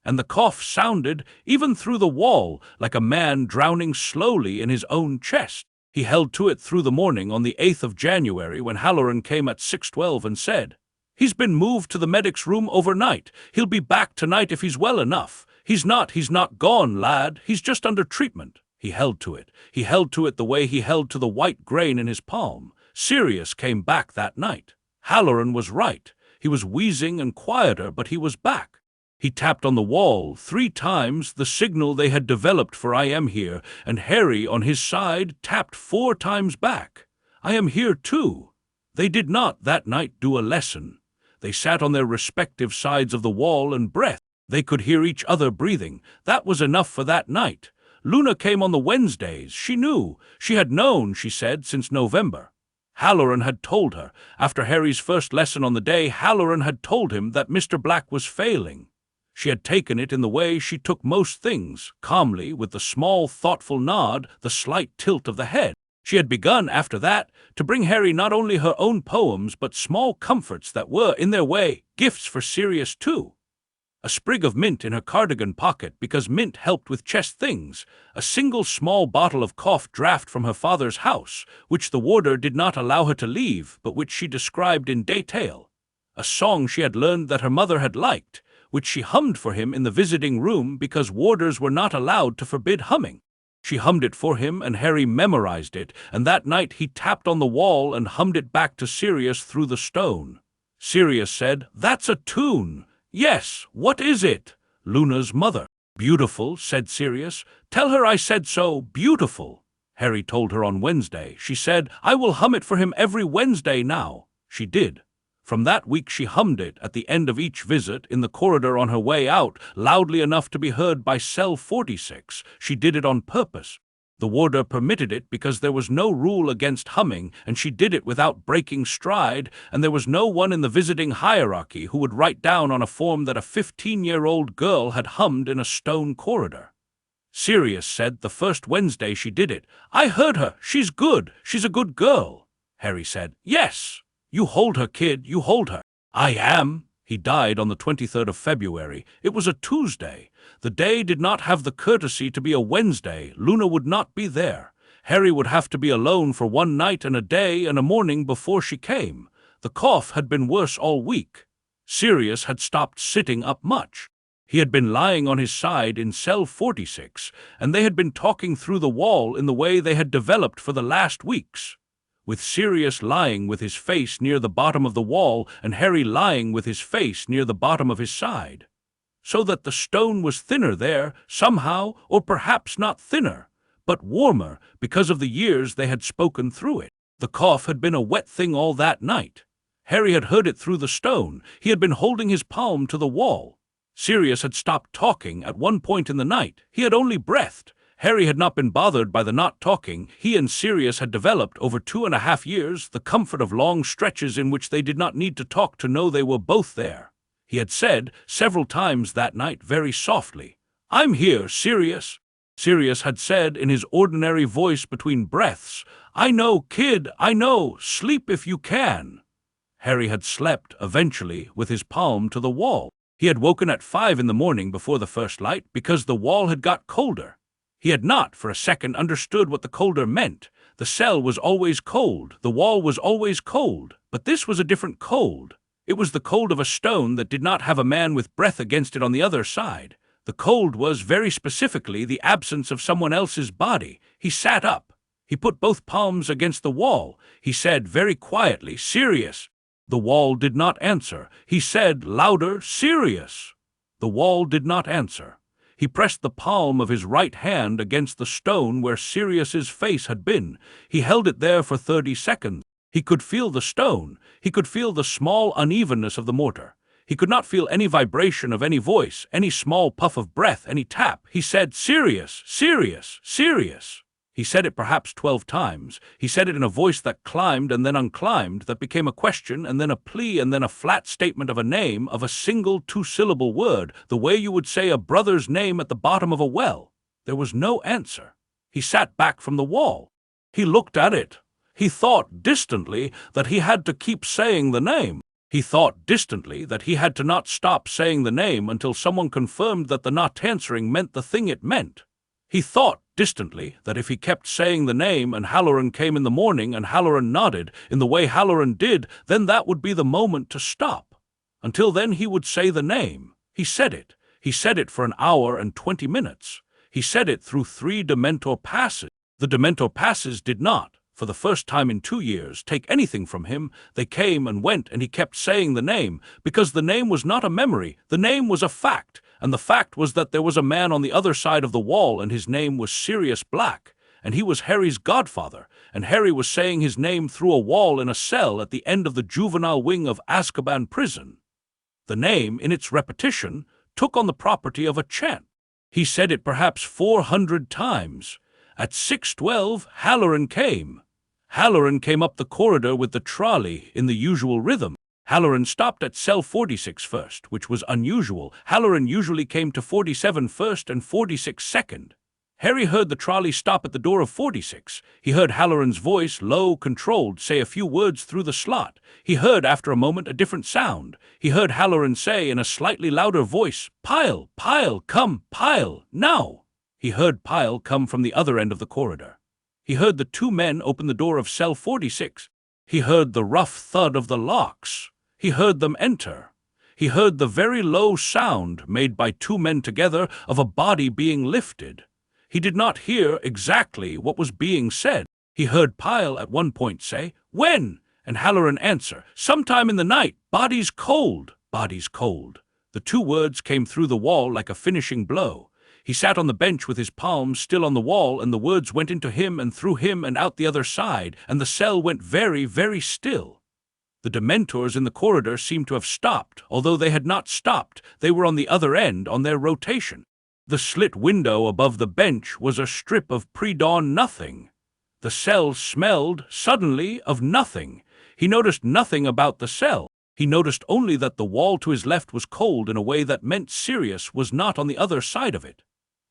And the cough sounded, even through the wall, like a man drowning slowly in his own chest. He held to it through the morning on the 8th of January when Halloran came at 6:12 and said, "He's been moved to the medic's room overnight. He'll be back tonight if he's well enough. He's not gone, lad. He's just under treatment." He held to it. He held to it the way he held to the white grain in his palm. Sirius came back that night. Halloran was right. He was wheezing and quieter, but he was back. He tapped on the wall 3 times, the signal they had developed for "I am here," and Harry, on his side, tapped 4 times back. "I am here too." They did not that night do a lesson. They sat on their respective sides of the wall and breathed. They could hear each other breathing. That was enough for that night. Luna came on the Wednesdays. She knew. She had known, she said, since November. Halloran had told her. After Harry's first lesson on the day, Halloran had told him that Mr. Black was failing. She had taken it in the way she took most things, calmly, with the small, thoughtful nod, the slight tilt of the head. She had begun, after that, to bring Harry not only her own poems, but small comforts that were, in their way, gifts for Sirius too. A sprig of mint in her cardigan pocket, because mint helped with chest things. A single small bottle of cough draught from her father's house, which the warder did not allow her to leave, but which she described in detail. A song she had learned that her mother had liked, which she hummed for him in the visiting room because warders were not allowed to forbid humming. She hummed it for him, and Harry memorized it, and that night he tapped on the wall and hummed it back to Sirius through the stone. Sirius said, "That's a tune." "Yes, what is it?" "Luna's mother." "Beautiful," said Sirius. "Tell her I said so, beautiful." Harry told her on Wednesday. She said, "I will hum it for him every Wednesday now." She did. From that week she hummed it at the end of each visit, in the corridor on her way out, loudly enough to be heard by cell 46. She did it on purpose. The warder permitted it because there was no rule against humming, and she did it without breaking stride, and there was no one in the visiting hierarchy who would write down on a form that a 15-year-old girl had hummed in a stone corridor. Sirius said the first Wednesday she did it. "I heard her. She's good. She's a good girl." Harry said, "Yes. You hold her, kid. You hold her." "I am." He died on the 23rd of February. It was a Tuesday. The day did not have the courtesy to be a Wednesday. Luna would not be there. Harry would have to be alone for one night and a day and a morning before she came. The cough had been worse all week. Sirius had stopped sitting up much. He had been lying on his side in cell 46, and they had been talking through the wall in the way they had developed for the last weeks, with Sirius lying with his face near the bottom of the wall and Harry lying with his face near the bottom of his side, so that the stone was thinner there, somehow, or perhaps not thinner, but warmer because of the years they had spoken through it. The cough had been a wet thing all that night. Harry had heard it through the stone. He had been holding his palm to the wall. Sirius had stopped talking at one point in the night. He had only breathed. Harry had not been bothered by the not talking. He and Sirius had developed over 2.5 years the comfort of long stretches in which they did not need to talk to know they were both there. He had said several times that night very softly, "I'm here, Sirius." Sirius had said in his ordinary voice between breaths, "I know, kid, I know. Sleep if you can." Harry had slept, eventually, with his palm to the wall. He had woken at 5 in the morning before the first light because the wall had got colder. He had not, for a second, understood what the colder meant. The cell was always cold, the wall was always cold, but this was a different cold. It was the cold of a stone that did not have a man with breath against it on the other side. The cold was, very specifically, the absence of someone else's body. He sat up. He put both palms against the wall. He said very quietly, "Sirius." The wall did not answer. He said louder, "Sirius." The wall did not answer. He pressed the palm of his right hand against the stone where Sirius's face had been. He held it there for 30 seconds. He could feel the stone. He could feel the small unevenness of the mortar. He could not feel any vibration of any voice, any small puff of breath, any tap. He said, "Sirius, Sirius, Sirius." He said it perhaps 12 times. He said it in a voice that climbed and then unclimbed, that became a question and then a plea and then a flat statement of a name, of a single 2-syllable word, the way you would say a brother's name at the bottom of a well. There was no answer. He sat back from the wall. He looked at it. He thought distantly that he had to keep saying the name. He thought distantly that he had to not stop saying the name until someone confirmed that the not answering meant the thing it meant. He thought distantly that if he kept saying the name and Halloran came in the morning and Halloran nodded in the way Halloran did, then that would be the moment to stop. Until then he would say the name. He said it. He said it for an hour and 20 minutes. He said it through 3 Dementor passes. The Dementor passes did not, for the first time in 2 years, take anything from him. They came and went, and he kept saying the name, because the name was not a memory, the name was a fact, and the fact was that there was a man on the other side of the wall, and his name was Sirius Black, and he was Harry's godfather, and Harry was saying his name through a wall in a cell at the end of the juvenile wing of Azkaban prison. The name, in its repetition, took on the property of a chant. He said it perhaps 400 times. At 6:12, Halloran came. Halloran came up the corridor with the trolley in the usual rhythm. Halloran stopped at cell 46 first, which was unusual. Halloran usually came to 47 first and 46 second. Harry heard the trolley stop at the door of 46. He heard Halloran's voice, low, controlled, say a few words through the slot. He heard, after a moment, a different sound. He heard Halloran say in a slightly louder voice, "Pyle, Pyle, come, Pyle, now." He heard Pyle come from the other end of the corridor. He heard the 2 men open the door of cell 46. He heard the rough thud of the locks. He heard them enter. He heard the very low sound made by 2 men together of a body being lifted. He did not hear exactly what was being said. He heard Pyle at one point say, "When?" and Halloran answer, "Sometime in the night. Body's cold, body's cold." The 2 words came through the wall like a finishing blow. He sat on the bench with his palms still on the wall, and the words went into him and through him and out the other side, and the cell went very, very still. The Dementors in the corridor seemed to have stopped. Although they had not stopped, they were on the other end on their rotation. The slit window above the bench was a strip of pre-dawn nothing. The cell smelled, suddenly, of nothing. He noticed nothing about the cell. He noticed only that the wall to his left was cold in a way that meant Sirius was not on the other side of it.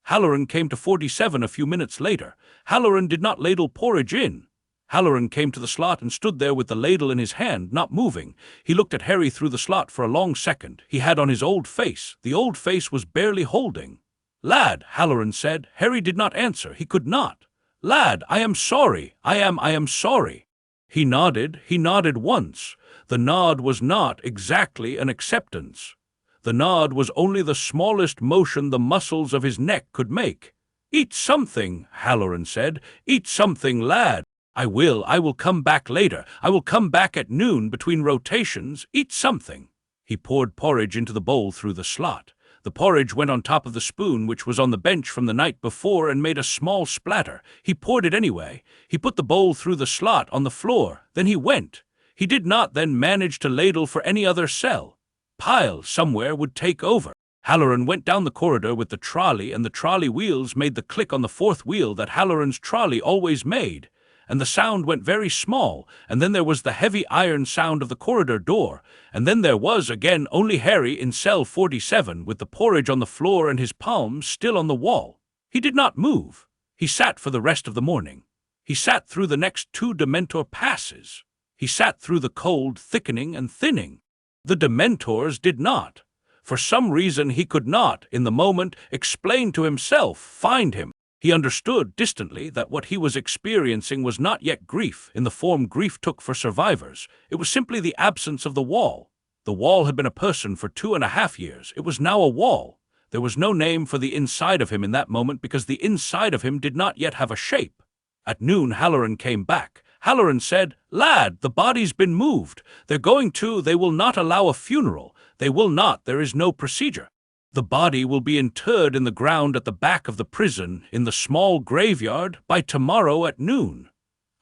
Halloran came to 47 a few minutes later. Halloran did not ladle porridge in. Halloran came to the slot and stood there with the ladle in his hand, not moving. He looked at Harry through the slot for a long second. He had on his old face. The old face was barely holding. "Lad," Halloran said. Harry did not answer. He could not. "Lad, I am sorry. I am sorry." He nodded once. The nod was not exactly an acceptance. The nod was only the smallest motion the muscles of his neck could make. "Eat something," Halloran said. "Eat something, lad." I will come back later. I will come back at noon between rotations. Eat something." He poured porridge into the bowl through the slot. The porridge went on top of the spoon which was on the bench from the night before and made a small splatter. He poured it anyway. He put the bowl through the slot on the floor. Then he went. He did not then manage to ladle for any other cell. Pile somewhere would take over. Halloran went down the corridor with the trolley, and the trolley wheels made the click on the fourth wheel that Halloran's trolley always made. And the sound went very small, and then there was the heavy iron sound of the corridor door, and then there was again only Harry in cell 47 with the porridge on the floor and his palms still on the wall. He did not move. He sat for the rest of the morning. He sat through the next 2 Dementor passes. He sat through the cold thickening and thinning. The Dementors did not. For some reason he could not, in the moment, explain to himself, find him. He understood distantly that what he was experiencing was not yet grief, in the form grief took for survivors. It was simply the absence of the wall. The wall had been a person for 2.5 years. It was now a wall. There was no name for the inside of him in that moment because the inside of him did not yet have a shape. At noon, Halloran came back. Halloran said, "Lad, the body's been moved. They will not allow a funeral. They will not, there is no procedure. The body will be interred in the ground at the back of the prison, in the small graveyard, by tomorrow at noon.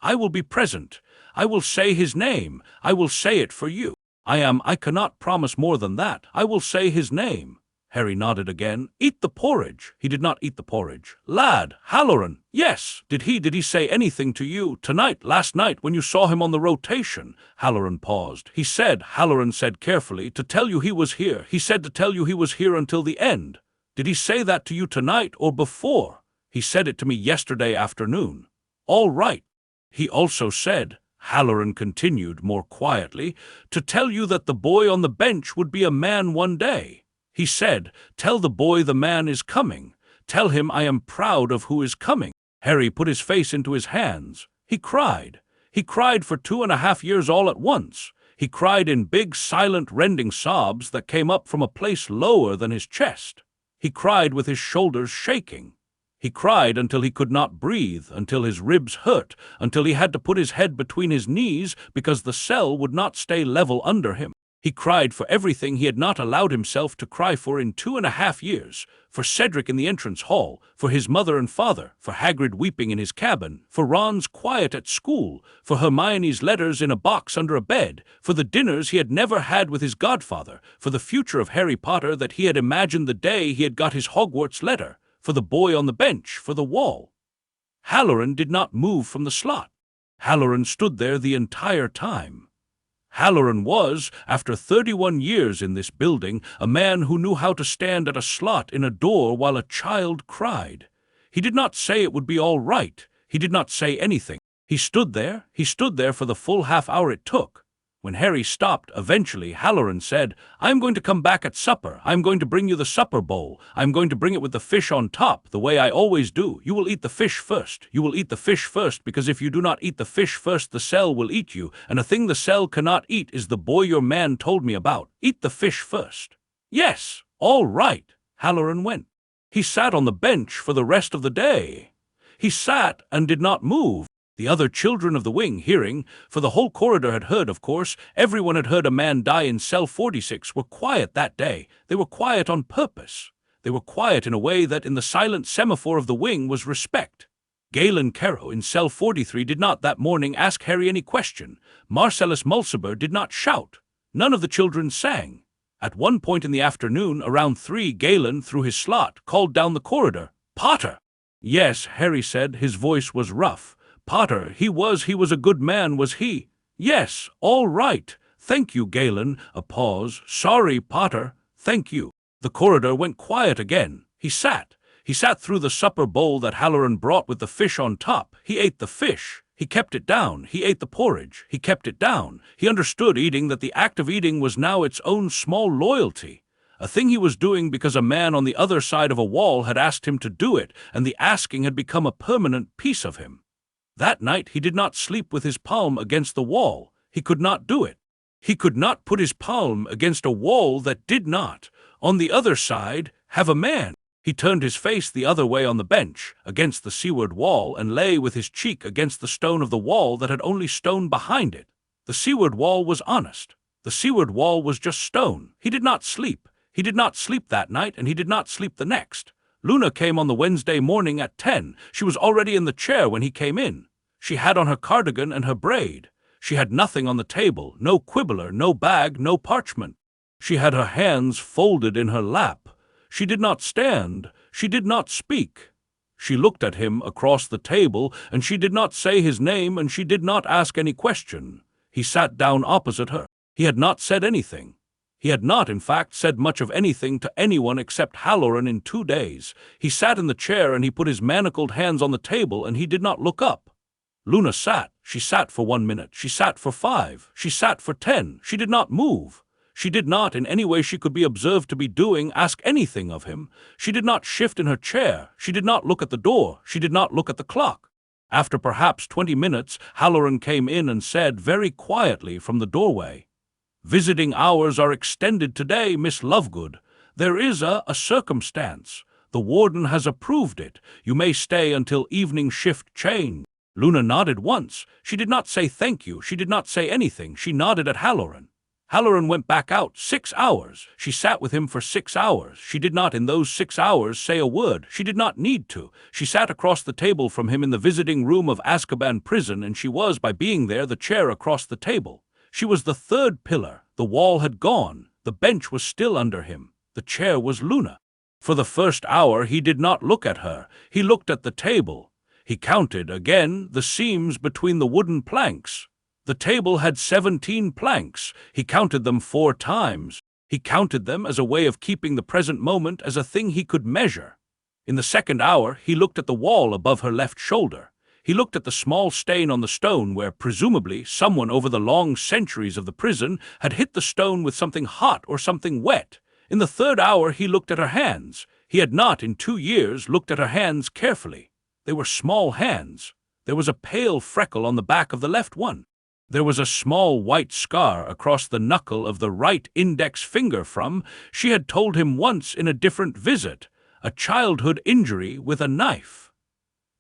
I will be present. I will say his name. I will say it for you. I cannot promise more than that. I will say his name." Harry nodded again. "Eat the porridge." He did not eat the porridge. "Lad, Halloran." "Yes. Did he say anything to you last night when you saw him on the rotation?" Halloran paused. Halloran said carefully, "to tell you he was here. He said to tell you he was here until the end." "Did he say that to you tonight or before?" "He said it to me yesterday afternoon." "All right." "He also said," Halloran continued more quietly, "to tell you that the boy on the bench would be a man one day. He said, 'Tell the boy the man is coming. Tell him I am proud of who is coming.'" Harry put his face into his hands. He cried. He cried for 2.5 years all at once. He cried in big, silent, rending sobs that came up from a place lower than his chest. He cried with his shoulders shaking. He cried until he could not breathe, until his ribs hurt, until he had to put his head between his knees because the cell would not stay level under him. He cried for everything he had not allowed himself to cry for in 2.5 years, for Cedric in the entrance hall, for his mother and father, for Hagrid weeping in his cabin, for Ron's quiet at school, for Hermione's letters in a box under a bed, for the dinners he had never had with his godfather, for the future of Harry Potter that he had imagined the day he had got his Hogwarts letter, for the boy on the bench, for the wall. Halloran did not move from the slot. Halloran stood there the entire time. Halloran was, after 31 years in this building, a man who knew how to stand at a slot in a door while a child cried. He did not say it would be all right. He did not say anything. He stood there for the full half-hour it took. When Harry stopped, eventually Halloran said, "I am going to come back at supper. I am going to bring you the supper bowl. I am going to bring it with the fish on top, the way I always do. You will eat the fish first. You will eat the fish first, because if you do not eat the fish first, the cell will eat you, and a thing the cell cannot eat is the boy your man told me about. Eat the fish first." "Yes, all right." Halloran went. He sat on the bench for the rest of the day. He sat and did not move. The other children of the wing, hearing, for the whole corridor had heard, of course, everyone had heard a man die in cell 46, were quiet that day. They were quiet on purpose. They were quiet in a way that in the silent semaphore of the wing was respect. Galen Carrow in cell 43 did not that morning ask Harry any question. Marcellus Mulciber did not shout. None of the children sang. At one point in the afternoon, around 3, Galen, through his slot, called down the corridor, "Potter!" "Yes," Harry said. His voice was rough. "Potter, he was a good man, was he?" "Yes, all right. Thank you, Galen." A pause. "Sorry, Potter. Thank you." The corridor went quiet again. He sat. He sat through the supper bowl that Halloran brought with the fish on top. He ate the fish. He kept it down. He ate the porridge. He kept it down. He understood eating, that the act of eating was now its own small loyalty. A thing he was doing because a man on the other side of a wall had asked him to do it, and the asking had become a permanent piece of him. That night he did not sleep with his palm against the wall. He could not do it. He could not put his palm against a wall that did not, on the other side, have a man. He turned his face the other way on the bench, against the seaward wall, and lay with his cheek against the stone of the wall that had only stone behind it. The seaward wall was honest. The seaward wall was just stone. He did not sleep. He did not sleep that night, and he did not sleep the next. Luna came on the Wednesday morning at 10. She was already in the chair when he came in. She had on her cardigan and her braid. She had nothing on the table, no quibbler, no bag, no parchment. She had her hands folded in her lap. She did not stand. She did not speak. She looked at him across the table, and she did not say his name, and she did not ask any question. He sat down opposite her. He had not said anything. He had not, in fact, said much of anything to anyone except Halloran in 2 days. He sat in the chair, and he put his manacled hands on the table, and he did not look up. Luna sat. She sat for 1 minute. She sat for 5. She sat for 10. She did not move. She did not, in any way she could be observed to be doing, ask anything of him. She did not shift in her chair. She did not look at the door. She did not look at the clock. After perhaps 20 minutes, Halloran came in and said very quietly from the doorway, "Visiting hours are extended today, Miss Lovegood. There is a circumstance. The warden has approved it. You may stay until evening shift change." Luna nodded once. She did not say thank you. She did not say anything. She nodded at Halloran. Halloran went back out. 6 hours. She sat with him for 6 hours. She did not in those 6 hours say a word. She did not need to. She sat across the table from him in the visiting room of Azkaban prison, and she was, by being there, the chair across the table. She was the third pillar. The wall had gone. The bench was still under him. The chair was Luna. For the first hour he did not look at her. He looked at the table. He counted, again, the seams between the wooden planks. The table had 17 planks. He counted them 4 times. He counted them as a way of keeping the present moment as a thing he could measure. In the second hour, he looked at the wall above her left shoulder. He looked at the small stain on the stone where, presumably, someone over the long centuries of the prison had hit the stone with something hot or something wet. In the third hour, he looked at her hands. He had not, in 2 years, looked at her hands carefully. They were small hands. There was a pale freckle on the back of the left one. There was a small white scar across the knuckle of the right index finger from, she had told him once in a different visit, a childhood injury with a knife.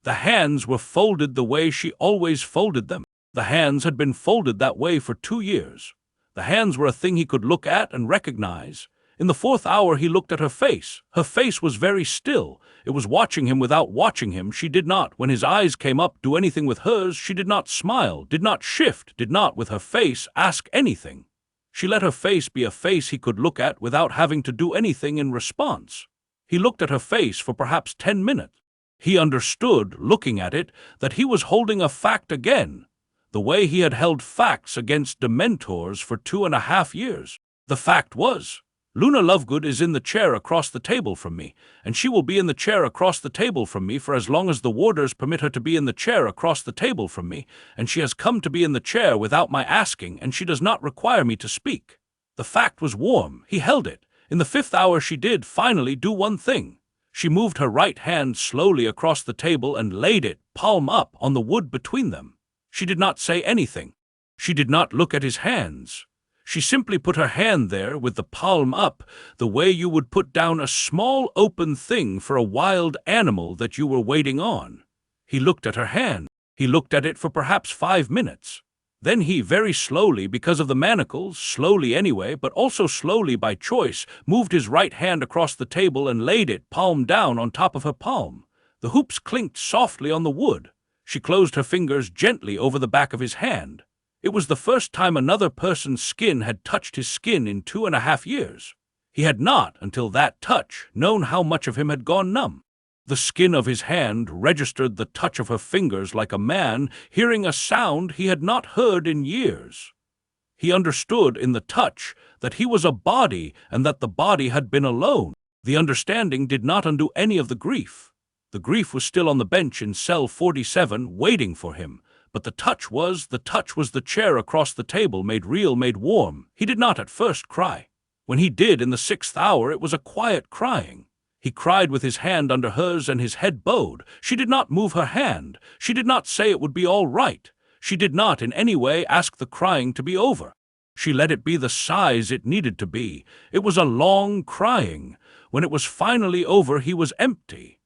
The hands were folded the way she always folded them. The hands had been folded that way for 2 years. The hands were a thing he could look at and recognize. In the 4th hour he looked at her face. Her face was very still. It was watching him without watching him. She did not, when his eyes came up, do anything with hers. She did not smile, did not shift, did not, with her face, ask anything. She let her face be a face he could look at without having to do anything in response. He looked at her face for perhaps 10 minutes. He understood, looking at it, that he was holding a fact again, the way he had held facts against Dementors for 2.5 years. The fact was, Luna Lovegood is in the chair across the table from me, and she will be in the chair across the table from me for as long as the warders permit her to be in the chair across the table from me, and she has come to be in the chair without my asking, and she does not require me to speak. The fact was warm. He held it. In the 5th hour she did, finally, do one thing. She moved her right hand slowly across the table and laid it, palm up, on the wood between them. She did not say anything. She did not look at his hands. She simply put her hand there with the palm up, the way you would put down a small open thing for a wild animal that you were waiting on. He looked at her hand. He looked at it for perhaps 5 minutes. Then he, very slowly, because of the manacles, slowly anyway, but also slowly by choice, moved his right hand across the table and laid it, palm down, on top of her palm. The hoops clinked softly on the wood. She closed her fingers gently over the back of his hand. It was the first time another person's skin had touched his skin in 2.5 years. He had not, until that touch, known how much of him had gone numb. The skin of his hand registered the touch of her fingers like a man hearing a sound he had not heard in years. He understood in the touch that he was a body and that the body had been alone. The understanding did not undo any of the grief. The grief was still on the bench in cell 47 waiting for him, but the touch was the chair across the table made real, made warm. He did not at first cry. When he did in the 6th hour, it was a quiet crying. He cried with his hand under hers and his head bowed. She did not move her hand. She did not say it would be all right. She did not in any way ask the crying to be over. She let it be the size it needed to be. It was a long crying. When it was finally over, he was empty.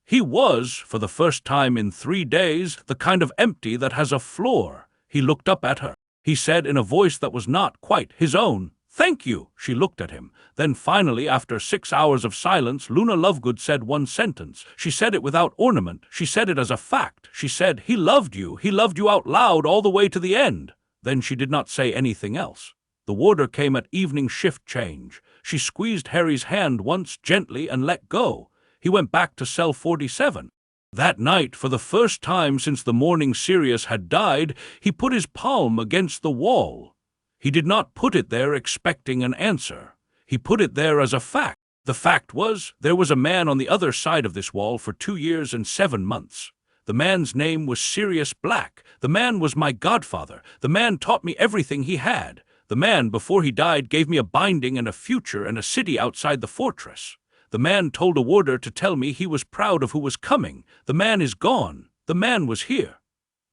He was, for the first time in 3 days, the kind of empty that has a floor. He looked up at her. He said in a voice that was not quite his own, "Thank you." She looked at him. Then finally, after 6 hours of silence, Luna Lovegood said one sentence. She said it without ornament. She said it as a fact. She said, "He loved you. He loved you out loud all the way to the end." Then she did not say anything else. The warder came at evening shift change. She squeezed Harry's hand once gently and let go. He went back to cell 47. That night, for the first time since the morning Sirius had died, he put his palm against the wall. He did not put it there expecting an answer. He put it there as a fact. The fact was, there was a man on the other side of this wall for 2 years and 7 months. The man's name was Sirius Black. The man was my godfather. The man taught me everything he had. The man, before he died, gave me a binding and a future and a city outside the fortress. The man told a warder to tell me he was proud of who was coming. The man is gone. The man was here.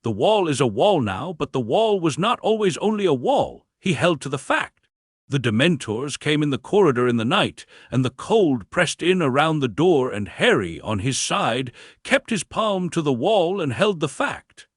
The wall is a wall now, but the wall was not always only a wall. He held to the fact. The Dementors came in the corridor in the night, and the cold pressed in around the door, and Harry, on his side, kept his palm to the wall and held the fact.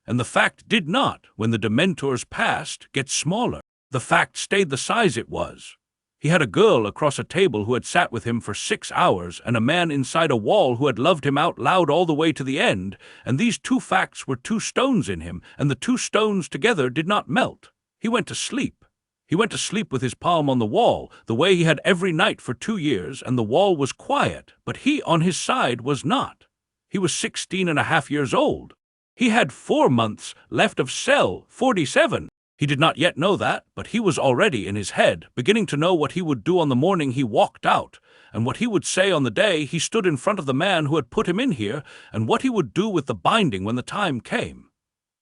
And the fact did not, when the Dementors passed, get smaller. The fact stayed the size it was. He had a girl across a table who had sat with him for 6 hours, and a man inside a wall who had loved him out loud all the way to the end, and these 2 facts were 2 stones in him, and the 2 stones together did not melt. He went to sleep. He went to sleep with his palm on the wall, the way he had every night for 2 years, and the wall was quiet, but he on his side was not. He was 16.5 years old. He had 4 months left of cell 47. He did not yet know that, but he was already in his head, beginning to know what he would do on the morning he walked out, and what he would say on the day he stood in front of the man who had put him in here, and what he would do with the binding when the time came.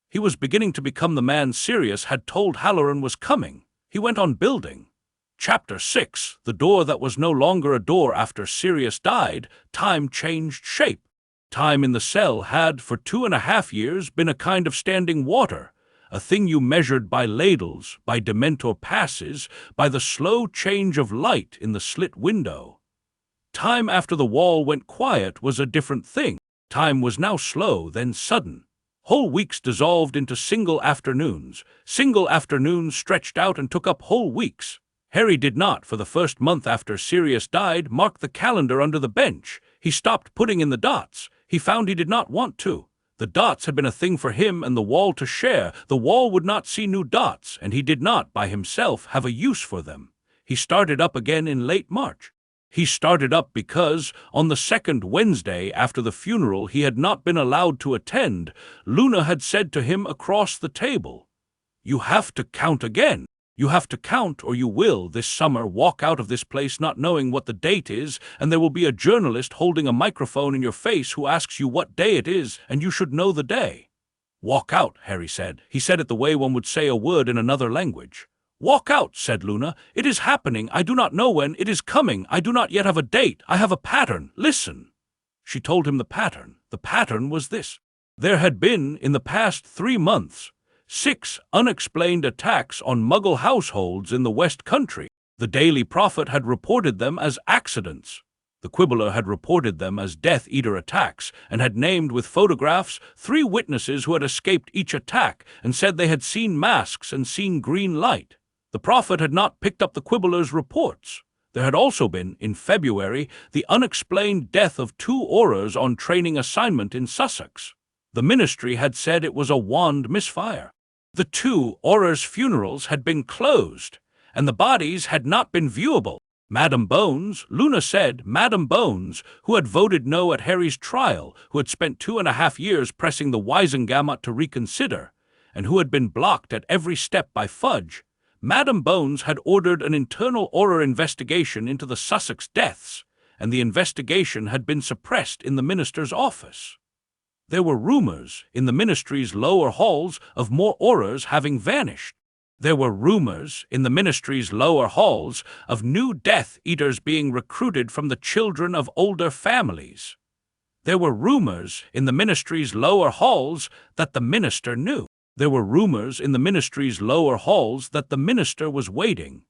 He was beginning to become the man Sirius had told Halloran was coming. He went on building. Chapter 6, the door that was no longer a door after Sirius died. Time changed shape. Time in the cell had, for 2.5 years, been a kind of standing water, a thing you measured by ladles, by Dementor passes, by the slow change of light in the slit window. Time after the wall went quiet was a different thing. Time was now slow, then sudden. Whole weeks dissolved into single afternoons stretched out and took up whole weeks. Harry did not, for the first month after Sirius died, mark the calendar under the bench. He stopped putting in the dots. He found he did not want to. The dots had been a thing for him and the wall to share. The wall would not see new dots, and he did not, by himself, have a use for them. He started up again in late March. He started up because, on the 2nd Wednesday after the funeral he had not been allowed to attend, Luna had said to him across the table, "You have to count again. You have to count or you will, this summer, walk out of this place not knowing what the date is, and there will be a journalist holding a microphone in your face who asks you what day it is, and you should know the day." "Walk out," Harry said. He said it the way one would say a word in another language. "Walk out," said Luna. "It is happening. I do not know when. It is coming. I do not yet have a date. I have a pattern. Listen." She told him the pattern. The pattern was this. There had been, in the past 3 months, 6 unexplained attacks on Muggle households in the West Country. The Daily Prophet had reported them as accidents. The Quibbler had reported them as Death Eater attacks, and had named with photographs 3 witnesses who had escaped each attack, and said they had seen masks and seen green light. The Prophet had not picked up the Quibbler's reports. There had also been, in February, the unexplained death of 2 Aurors on training assignment in Sussex. The Ministry had said it was a wand misfire. The two Aurors' funerals had been closed, and the bodies had not been viewable. Madam Bones, Luna said, Madam Bones, who had voted no at Harry's trial, who had spent 2.5 years pressing the Wizengamot to reconsider, and who had been blocked at every step by Fudge. Madam Bones had ordered an internal Auror investigation into the Sussex deaths, and the investigation had been suppressed in the minister's office. There were rumors in the ministry's lower halls of more Aurors having vanished. There were rumors in the ministry's lower halls of new Death Eaters being recruited from the children of older families. There were rumors in the ministry's lower halls that the minister knew. There were rumors in the ministry's lower halls that the minister was waiting.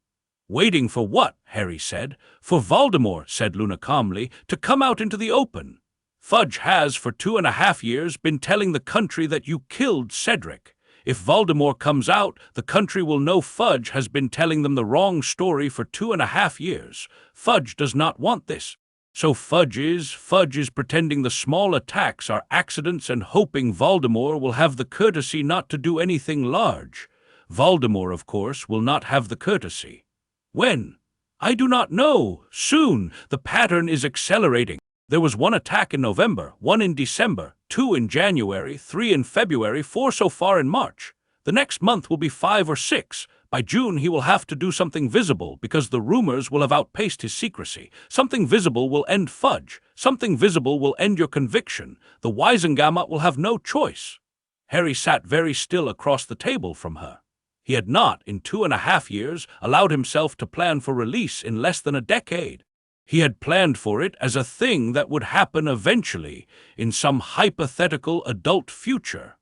Waiting for what? Harry said. For Voldemort, said Luna calmly, to come out into the open. Fudge has, for 2.5 years, been telling the country that you killed Cedric. If Voldemort comes out, the country will know Fudge has been telling them the wrong story for 2.5 years. Fudge does not want this. So Fudge is pretending the small attacks are accidents and hoping Voldemort will have the courtesy not to do anything large. Voldemort, of course, will not have the courtesy. When? I do not know. Soon. The pattern is accelerating. There was 1 attack in November, 1 in December, 2 in January, 3 in February, 4 so far in March. The next month will be 5 or 6. By June he will have to do something visible because the rumors will have outpaced his secrecy. Something visible will end Fudge. Something visible will end your conviction. The Wizengamot will have no choice. Harry sat very still across the table from her. He had not, in 2.5 years, allowed himself to plan for release in less than a decade. He had planned for it as a thing that would happen eventually, in some hypothetical adult future,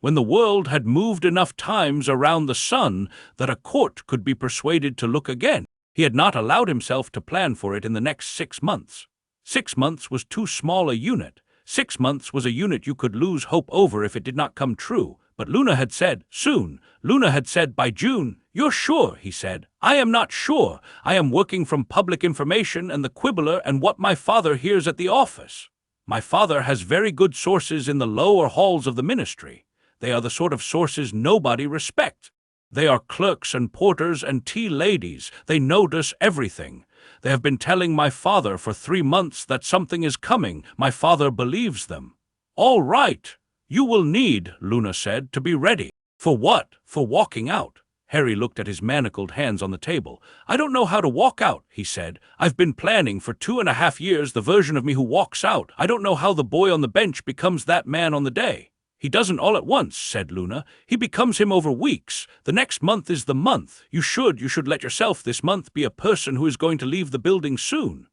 when the world had moved enough times around the sun that a court could be persuaded to look again. He had not allowed himself to plan for it in the next 6 months. 6 months was too small a unit. 6 months was a unit you could lose hope over if it did not come true. But Luna had said, soon. Luna had said, by June. You're sure, he said. I am not sure. I am working from public information and the Quibbler and what my father hears at the office. My father has very good sources in the lower halls of the ministry. They are the sort of sources nobody respects. They are clerks and porters and tea ladies. They notice everything. They have been telling my father for 3 months that something is coming. My father believes them. All right. You will need, Luna said, to be ready. For what? For walking out. Harry looked at his manacled hands on the table. I don't know how to walk out, he said. I've been planning for 2.5 years the version of me who walks out. I don't know how the boy on the bench becomes that man on the day. He doesn't all at once, said Luna. He becomes him over weeks. The next month is the month. You should let yourself this month be a person who is going to leave the building soon.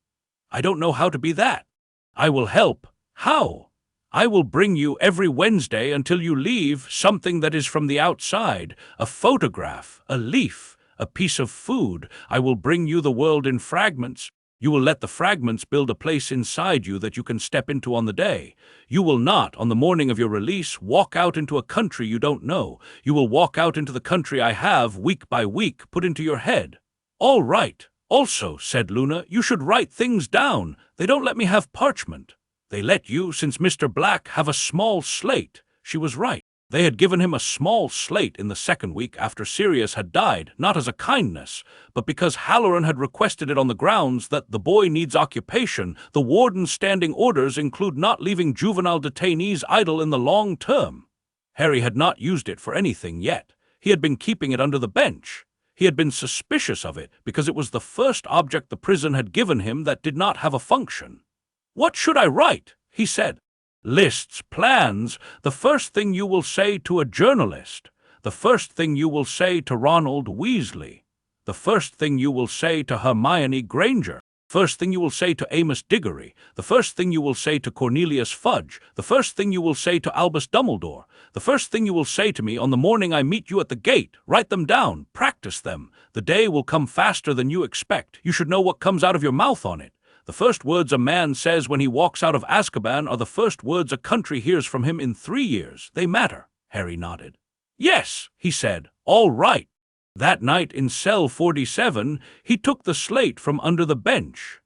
I don't know how to be that. I will help. How? I will bring you every Wednesday until you leave something that is from the outside, a photograph, a leaf, a piece of food. I will bring you the world in fragments. You will let the fragments build a place inside you that you can step into on the day. You will not, on the morning of your release, walk out into a country you don't know. You will walk out into the country I have, week by week, put into your head. All right. Also, said Luna, you should write things down. They don't let me have parchment. They let you, since Mr. Black, have a small slate. She was right. They had given him a small slate in the 2nd week after Sirius had died, not as a kindness, but because Halloran had requested it on the grounds that the boy needs occupation. The warden's standing orders include not leaving juvenile detainees idle in the long term. Harry had not used it for anything yet. He had been keeping it under the bench. He had been suspicious of it because it was the first object the prison had given him that did not have a function. What should I write? He said. Lists, plans, the first thing you will say to a journalist, the first thing you will say to Ronald Weasley, the first thing you will say to Hermione Granger, first thing you will say to Amos Diggory, the first thing you will say to Cornelius Fudge, the first thing you will say to Albus Dumbledore, the first thing you will say to me on the morning I meet you at the gate. Write them down, practice them. The day will come faster than you expect. You should know what comes out of your mouth on it. The first words a man says when he walks out of Azkaban are the first words a country hears from him in 3 years. They matter. Harry nodded. Yes, he said. All right. That night in cell 47, he took the slate from under the bench.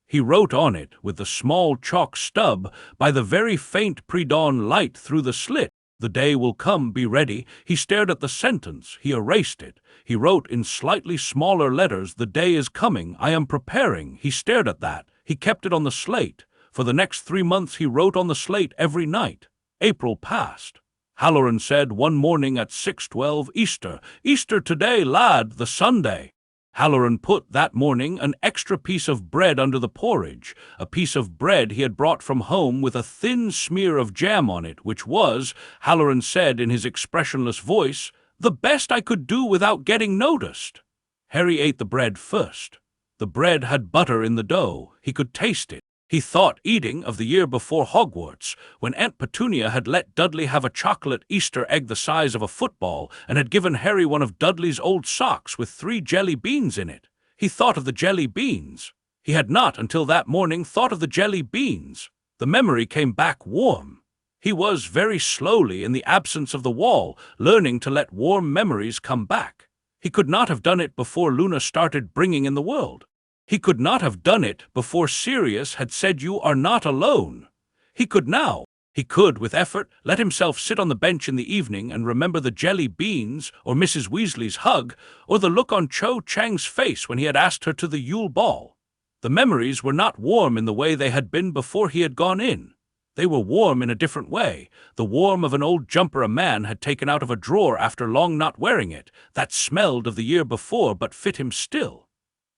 He wrote on it with the small chalk stub by the very faint pre-dawn light through the slit. The day will come, be ready. He stared at the sentence. He erased it. He wrote in slightly smaller letters, the day is coming, I am preparing. He stared at that. He kept it on the slate. For the next 3 months he wrote on the slate every night. April passed. Halloran said one morning at 6:12, Easter. Easter today, lad, the Sunday. Halloran put that morning an extra piece of bread under the porridge, a piece of bread he had brought from home with a thin smear of jam on it, which was, Halloran said in his expressionless voice, the best I could do without getting noticed. Harry ate the bread first. The bread had butter in the dough. He could taste it. He thought, eating, of the year before Hogwarts, when Aunt Petunia had let Dudley have a chocolate Easter egg the size of a football and had given Harry one of Dudley's old socks with 3 jelly beans in it. He thought of the jelly beans. He had not, until that morning, thought of the jelly beans. The memory came back warm. He was, very slowly, in the absence of the wall, learning to let warm memories come back. He could not have done it before Luna started bringing in the world. He could not have done it before Sirius had said you are not alone. He could now. He could, with effort, let himself sit on the bench in the evening and remember the jelly beans, or Mrs. Weasley's hug, or the look on Cho Chang's face when he had asked her to the Yule Ball. The memories were not warm in the way they had been before he had gone in. They were warm in a different way, the warm of an old jumper a man had taken out of a drawer after long not wearing it, that smelled of the year before but fit him still.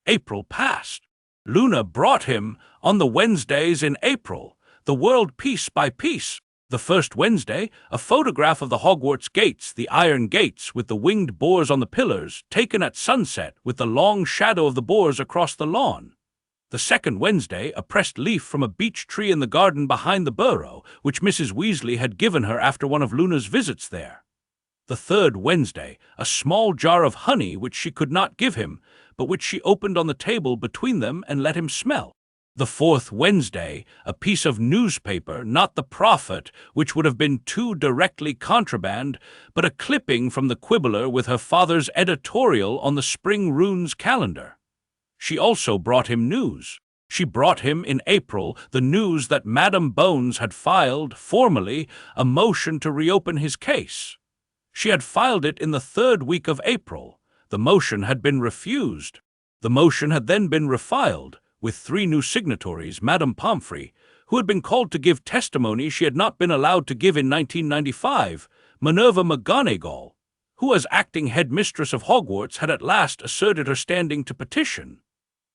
April passed. Luna brought him, on the Wednesdays in April, the world piece by piece. The first Wednesday, a photograph of the Hogwarts gates, the iron gates with the winged boars on the pillars, taken at sunset with the long shadow of the boars across the lawn. The second Wednesday, a pressed leaf from a beech tree in the garden behind the burrow, which Mrs. Weasley had given her after one of Luna's visits there. The third Wednesday, a small jar of honey which she could not give him, but which she opened on the table between them and let him smell. The fourth Wednesday, a piece of newspaper, not the Prophet, which would have been too directly contraband, but a clipping from the Quibbler with her father's editorial on the Spring Runes calendar. She also brought him news. She brought him, in April, the news that Madame Bones had filed, formally, a motion to reopen his case. She had filed it in the 3rd week of April. The motion had been refused. The motion had then been refiled, with 3 new signatories, Madame Pomfrey, who had been called to give testimony she had not been allowed to give in 1995, Minerva McGonagall, who as acting headmistress of Hogwarts had at last asserted her standing to petition,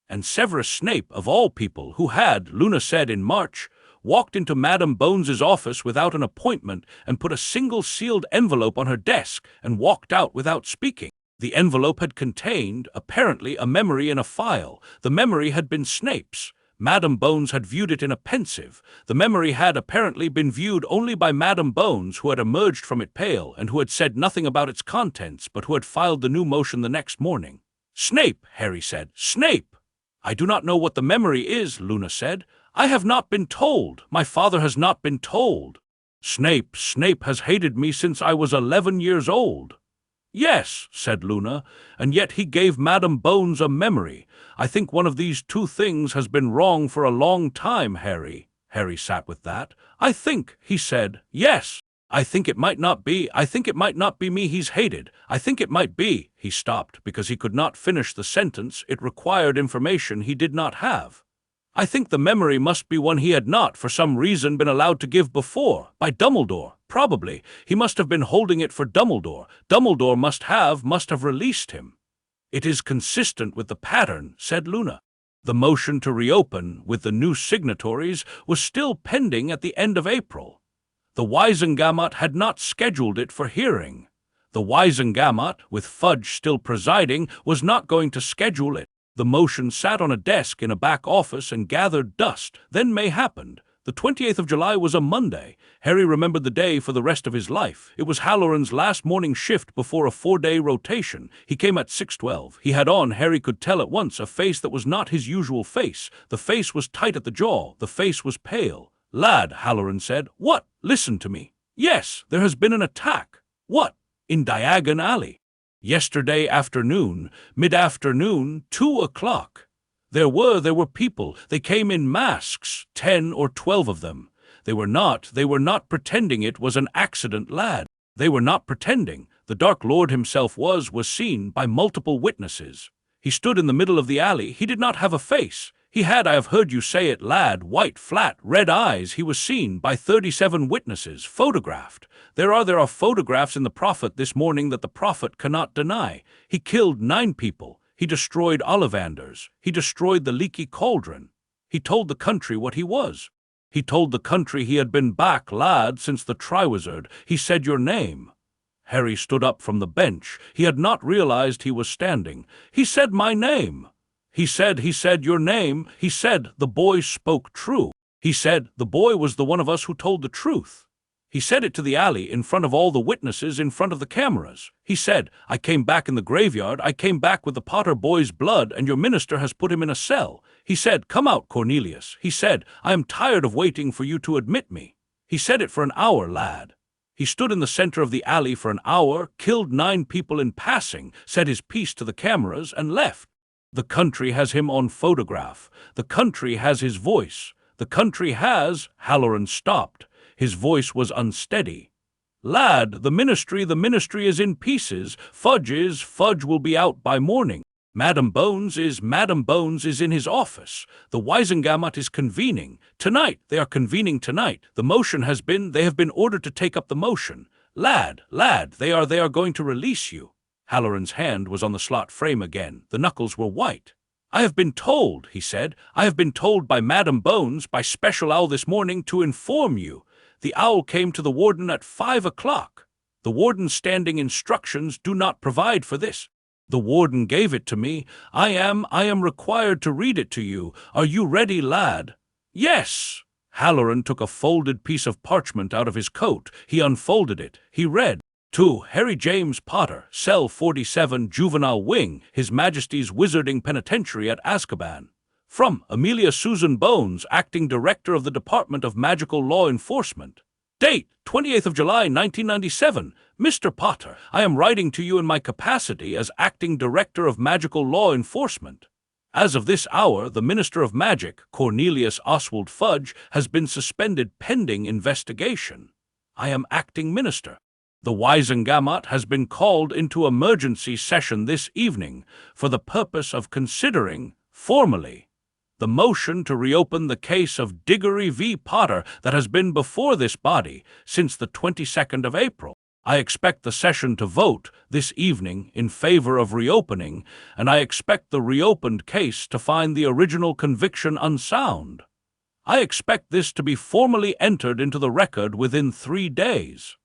and Severus Snape, of all people, who had, Luna said in March, walked into Madame Bones's office without an appointment and put a single sealed envelope on her desk and walked out without speaking. The envelope had contained, apparently, a memory in a file. The memory had been Snape's. Madame Bones had viewed it in a pensive. The memory had apparently been viewed only by Madame Bones, who had emerged from it pale and who had said nothing about its contents, but who had filed the new motion the next morning. Snape, Harry said. Snape! I do not know what the memory is, Luna said. I have not been told. My father has not been told. Snape has hated me since I was 11 years old. Yes, said Luna, and yet he gave Madame Bones a memory. I think one of these 2 things has been wrong for a long time, Harry. Harry sat with that. I think, he said, yes. I think it might not be me he's hated. I think it might be. He stopped because he could not finish the sentence. It required information he did not have. I think the memory must be one he had not, for some reason, been allowed to give before, by Dumbledore. Probably. He must have been holding it for Dumbledore. Dumbledore must have released him. It is consistent with the pattern, said Luna. The motion to reopen, with the new signatories, was still pending at the end of April. The Wizengamot had not scheduled it for hearing. The Wizengamot, with Fudge still presiding, was not going to schedule it. The motion sat on a desk in a back office and gathered dust. Then May happened. The 28th of July was a Monday. Harry remembered the day for the rest of his life. It was Halloran's last morning shift before a 4-day rotation. He came at 6:12. He had on, Harry could tell at once, a face that was not his usual face. The face was tight at the jaw. The face was pale. Lad, Halloran said. What? Listen to me. Yes, there has been an attack. What? In Diagon Alley. Yesterday afternoon, mid-afternoon, 2 o'clock. There were people. They came in masks, 10 or 12 of them. They were not pretending it was an accident, lad. They were not pretending. The Dark Lord himself was seen by multiple witnesses. He stood in the middle of the alley. He did not have a face. He had, I have heard you say it, lad, white, flat, red eyes. He was seen by 37 witnesses, photographed. There are photographs in the Prophet this morning that the Prophet cannot deny. He killed 9 people. He destroyed Ollivanders. He destroyed the leaky cauldron. He told the country what he was. He told the country he had been back, lad, since the Triwizard. He said your name. Harry stood up from the bench. He had not realized he was standing. He said my name. He said your name. He said the boy spoke true. He said the boy was the one of us who told the truth. He said it to the alley, in front of all the witnesses, in front of the cameras. He said, I came back in the graveyard. I came back with the Potter boy's blood, and your minister has put him in a cell. He said, come out, Cornelius. He said, I am tired of waiting for you to admit me. He said it for an hour, lad. He stood in the center of the alley for an hour, killed 9 people in passing, said his piece to the cameras, and left. The country has him on photograph. The country has his voice. The country has— Halloran stopped. His voice was unsteady. Lad, the ministry is in pieces. Fudge will be out by morning. Madam Bones is in his office. The Wisengamot is convening. Tonight, they are convening tonight. The motion they have been ordered to take up the motion. Lad, they are going to release you. Halloran's hand was on the slot frame again. The knuckles were white. I have been told, he said, I have been told by Madam Bones, by Special Owl this morning, to inform you. The owl came to the warden at 5 o'clock. The warden's standing instructions do not provide for this. The warden gave it to me. I am required to read it to you. Are you ready, lad? Yes. Halloran took a folded piece of parchment out of his coat. He unfolded it. He read, to Harry James Potter, Cell 47, Juvenile Wing, His Majesty's Wizarding Penitentiary at Azkaban. From Amelia Susan Bones, Acting Director of the Department of Magical Law Enforcement. Date, 28th of July, 1997. Mr. Potter, I am writing to you in my capacity as Acting Director of Magical Law Enforcement. As of this hour, the Minister of Magic, Cornelius Oswald Fudge, has been suspended pending investigation. I am Acting Minister. The Wisengamot has been called into emergency session this evening for the purpose of considering, formally, the motion to reopen the case of Diggory v. Potter that has been before this body since the 22nd of April. I expect the session to vote this evening in favor of reopening, and I expect the reopened case to find the original conviction unsound. I expect this to be formally entered into the record within 3 days.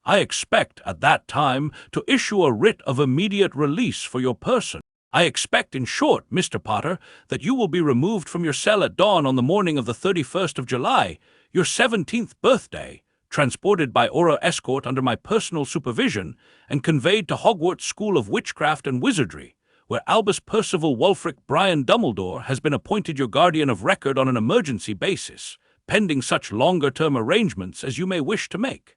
I expect, at that time, to issue a writ of immediate release for your person. I expect, in short, Mr. Potter, that you will be removed from your cell at dawn on the morning of the 31st of July, your 17th birthday, transported by Aura escort under my personal supervision, and conveyed to Hogwarts School of Witchcraft and Wizardry, where Albus Percival Wulfric Brian Dumbledore has been appointed your guardian of record on an emergency basis, pending such longer-term arrangements as you may wish to make.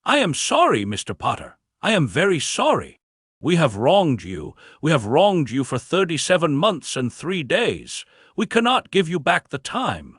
I am sorry, Mr. Potter. I am very sorry. We have wronged you. We have wronged you for 37 months and 3 days. We cannot give you back the time.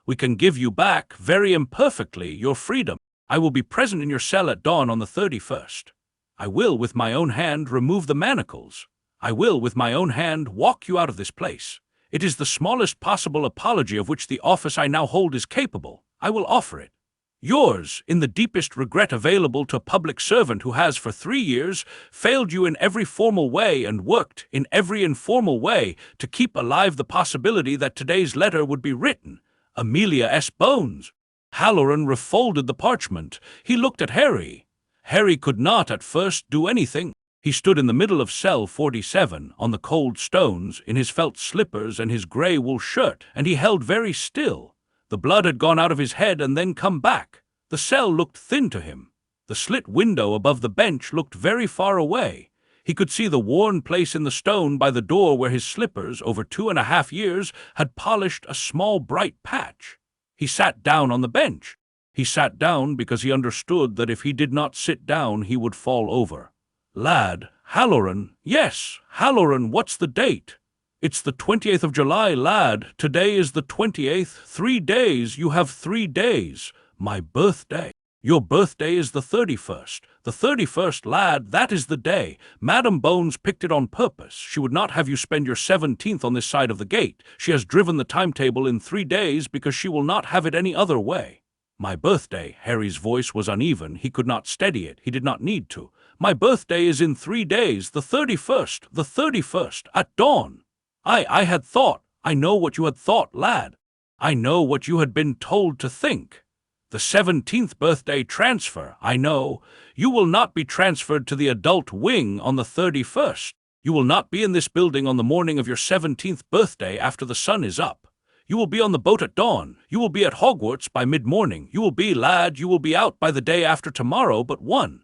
We can give you back, very imperfectly, your freedom. I will be present in your cell at dawn on the 31st. I will, with my own hand, remove the manacles. I will, with my own hand, walk you out of this place. It is the smallest possible apology of which the office I now hold is capable. I will offer it. Yours, in the deepest regret available to a public servant who has for 3 years failed you in every formal way and worked in every informal way to keep alive the possibility that today's letter would be written. Amelia S. Bones. Halloran refolded the parchment. He looked at Harry. Harry could not at first do anything. He stood in the middle of cell 47 on the cold stones in his felt slippers and his grey wool shirt, and he held very still. The blood had gone out of his head and then come back. The cell looked thin to him. The slit window above the bench looked very far away. He could see the worn place in the stone by the door where his slippers, over 2.5 years, had polished a small bright patch. He sat down on the bench. He sat down because he understood that if he did not sit down he would fall over. Lad, Halloran, yes, Halloran, what's the date? It's the 28th of July, lad. Today is the 28th. 3 days. You have 3 days. My birthday. Your birthday is the 31st. The 31st, lad, that is the day. Madam Bones picked it on purpose. She would not have you spend your 17th on this side of the gate. She has driven the timetable in 3 days because she will not have it any other way. My birthday. Harry's voice was uneven. He could not steady it. He did not need to. My birthday is in 3 days, the 31st, the 31st, at dawn. I had thought. I know what you had thought, lad. I know what you had been told to think. The 17th birthday transfer, I know. You will not be transferred to the adult wing on the 31st. You will not be in this building on the morning of your 17th birthday after the sun is up. You will be on the boat at dawn. You will be at Hogwarts by mid-morning. You will be, lad, you will be out by the day after tomorrow but one.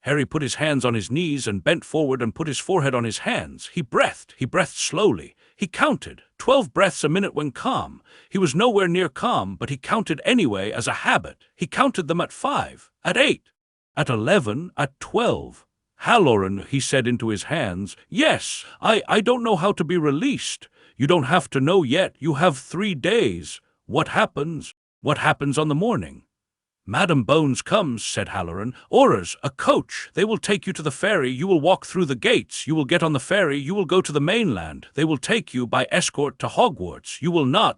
Harry put his hands on his knees and bent forward and put his forehead on his hands. He breathed slowly. He counted, 12 breaths a minute when calm. He was nowhere near calm, but he counted anyway as a habit. He counted them at 5, at 8, at 11, at 12. Halloran, he said into his hands, yes, I don't know how to be released. You don't have to know yet. You have 3 days. What happens? What happens on the morning? Madam Bones comes, said Halloran. Aurors, a coach. They will take you to the ferry. You will walk through the gates. You will get on the ferry. You will go to the mainland. They will take you by escort to Hogwarts.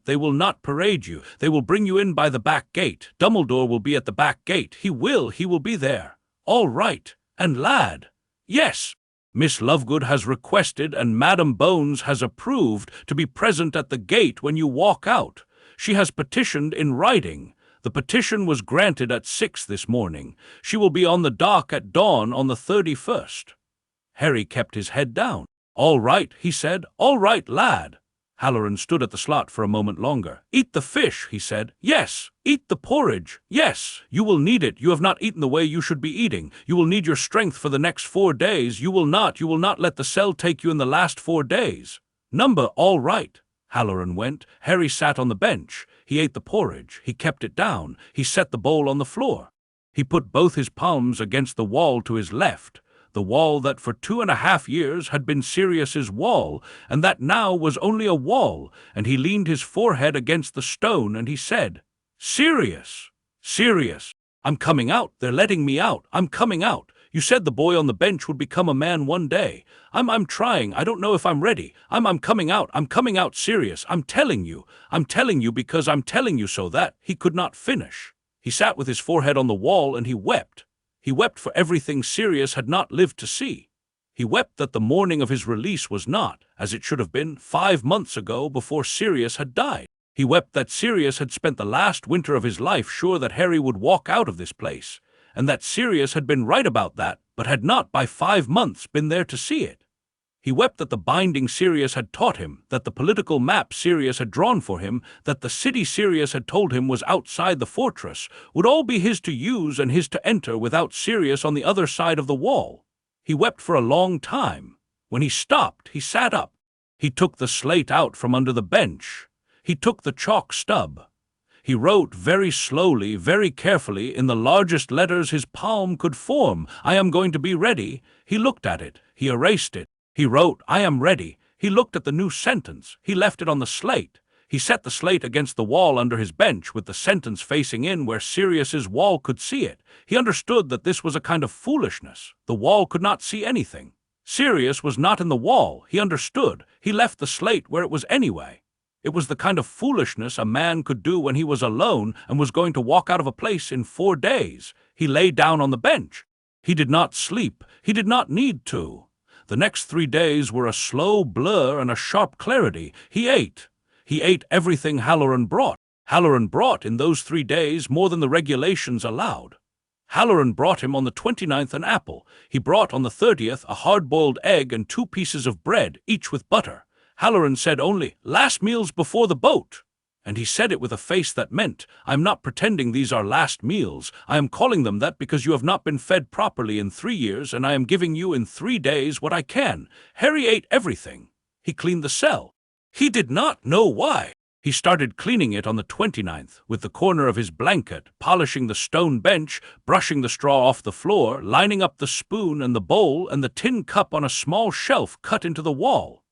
They will not parade you. They will bring you in by the back gate. Dumbledore will be at the back gate. He will be there. All right. And lad. Yes. Miss Lovegood has requested and Madam Bones has approved to be present at the gate when you walk out. She has petitioned in writing. The petition was granted at 6 this morning. She will be on the dock at dawn on the 31st. Harry kept his head down. All right, he said. All right, lad. Halloran stood at the slot for a moment longer. Eat the fish, he said. Yes. Eat the porridge. Yes. You will need it. You have not eaten the way you should be eating. You will need your strength for the next 4 days. You will not let the cell take you in the last 4 days. Number, all right. Halloran went. Harry sat on the bench. He ate the porridge. He kept it down. He set the bowl on the floor. He put both his palms against the wall to his left, the wall that for 2.5 years had been Sirius's wall, and that now was only a wall, and he leaned his forehead against the stone, and he said, Sirius, Sirius, I'm coming out. They're letting me out. I'm coming out. You said the boy on the bench would become a man one day. I'm trying. I don't know if I'm ready. I'm coming out. I'm coming out, Sirius. I'm telling you because I'm telling you so that he could not finish. He sat with his forehead on the wall and he wept. He wept for everything Sirius had not lived to see. He wept that the morning of his release was not, as it should have been, 5 months ago before Sirius had died. He wept that Sirius had spent the last winter of his life sure that Harry would walk out of this place, and that Sirius had been right about that, but had not by 5 months been there to see it. He wept that the binding Sirius had taught him, that the political map Sirius had drawn for him, that the city Sirius had told him was outside the fortress, would all be his to use and his to enter without Sirius on the other side of the wall. He wept for a long time. When he stopped, he sat up. He took the slate out from under the bench. He took the chalk stub. He wrote very slowly, very carefully, in the largest letters his palm could form, I am going to be ready. He looked at it. He erased it. He wrote, I am ready. He looked at the new sentence. He left it on the slate. He set the slate against the wall under his bench with the sentence facing in where Sirius's wall could see it. He understood that this was a kind of foolishness. The wall could not see anything. Sirius was not in the wall. He understood. He left the slate where it was anyway. It was the kind of foolishness a man could do when he was alone and was going to walk out of a place in 4 days. He lay down on the bench. He did not sleep. He did not need to. The next 3 days were a slow blur and a sharp clarity. He ate. He ate everything Halloran brought. Halloran brought in those 3 days more than the regulations allowed. Halloran brought him on the 29th an apple. He brought on the 30th a hard-boiled egg and 2 pieces of bread, each with butter. Halloran said only, last meals before the boat. And he said it with a face that meant, I am not pretending these are last meals. I am calling them that because you have not been fed properly in 3 years, and I am giving you in 3 days what I can. Harry ate everything. He cleaned the cell. He did not know why. He started cleaning it on the 29th, with the corner of his blanket, polishing the stone bench, brushing the straw off the floor, lining up the spoon and the bowl and the tin cup on a small shelf cut into the wall.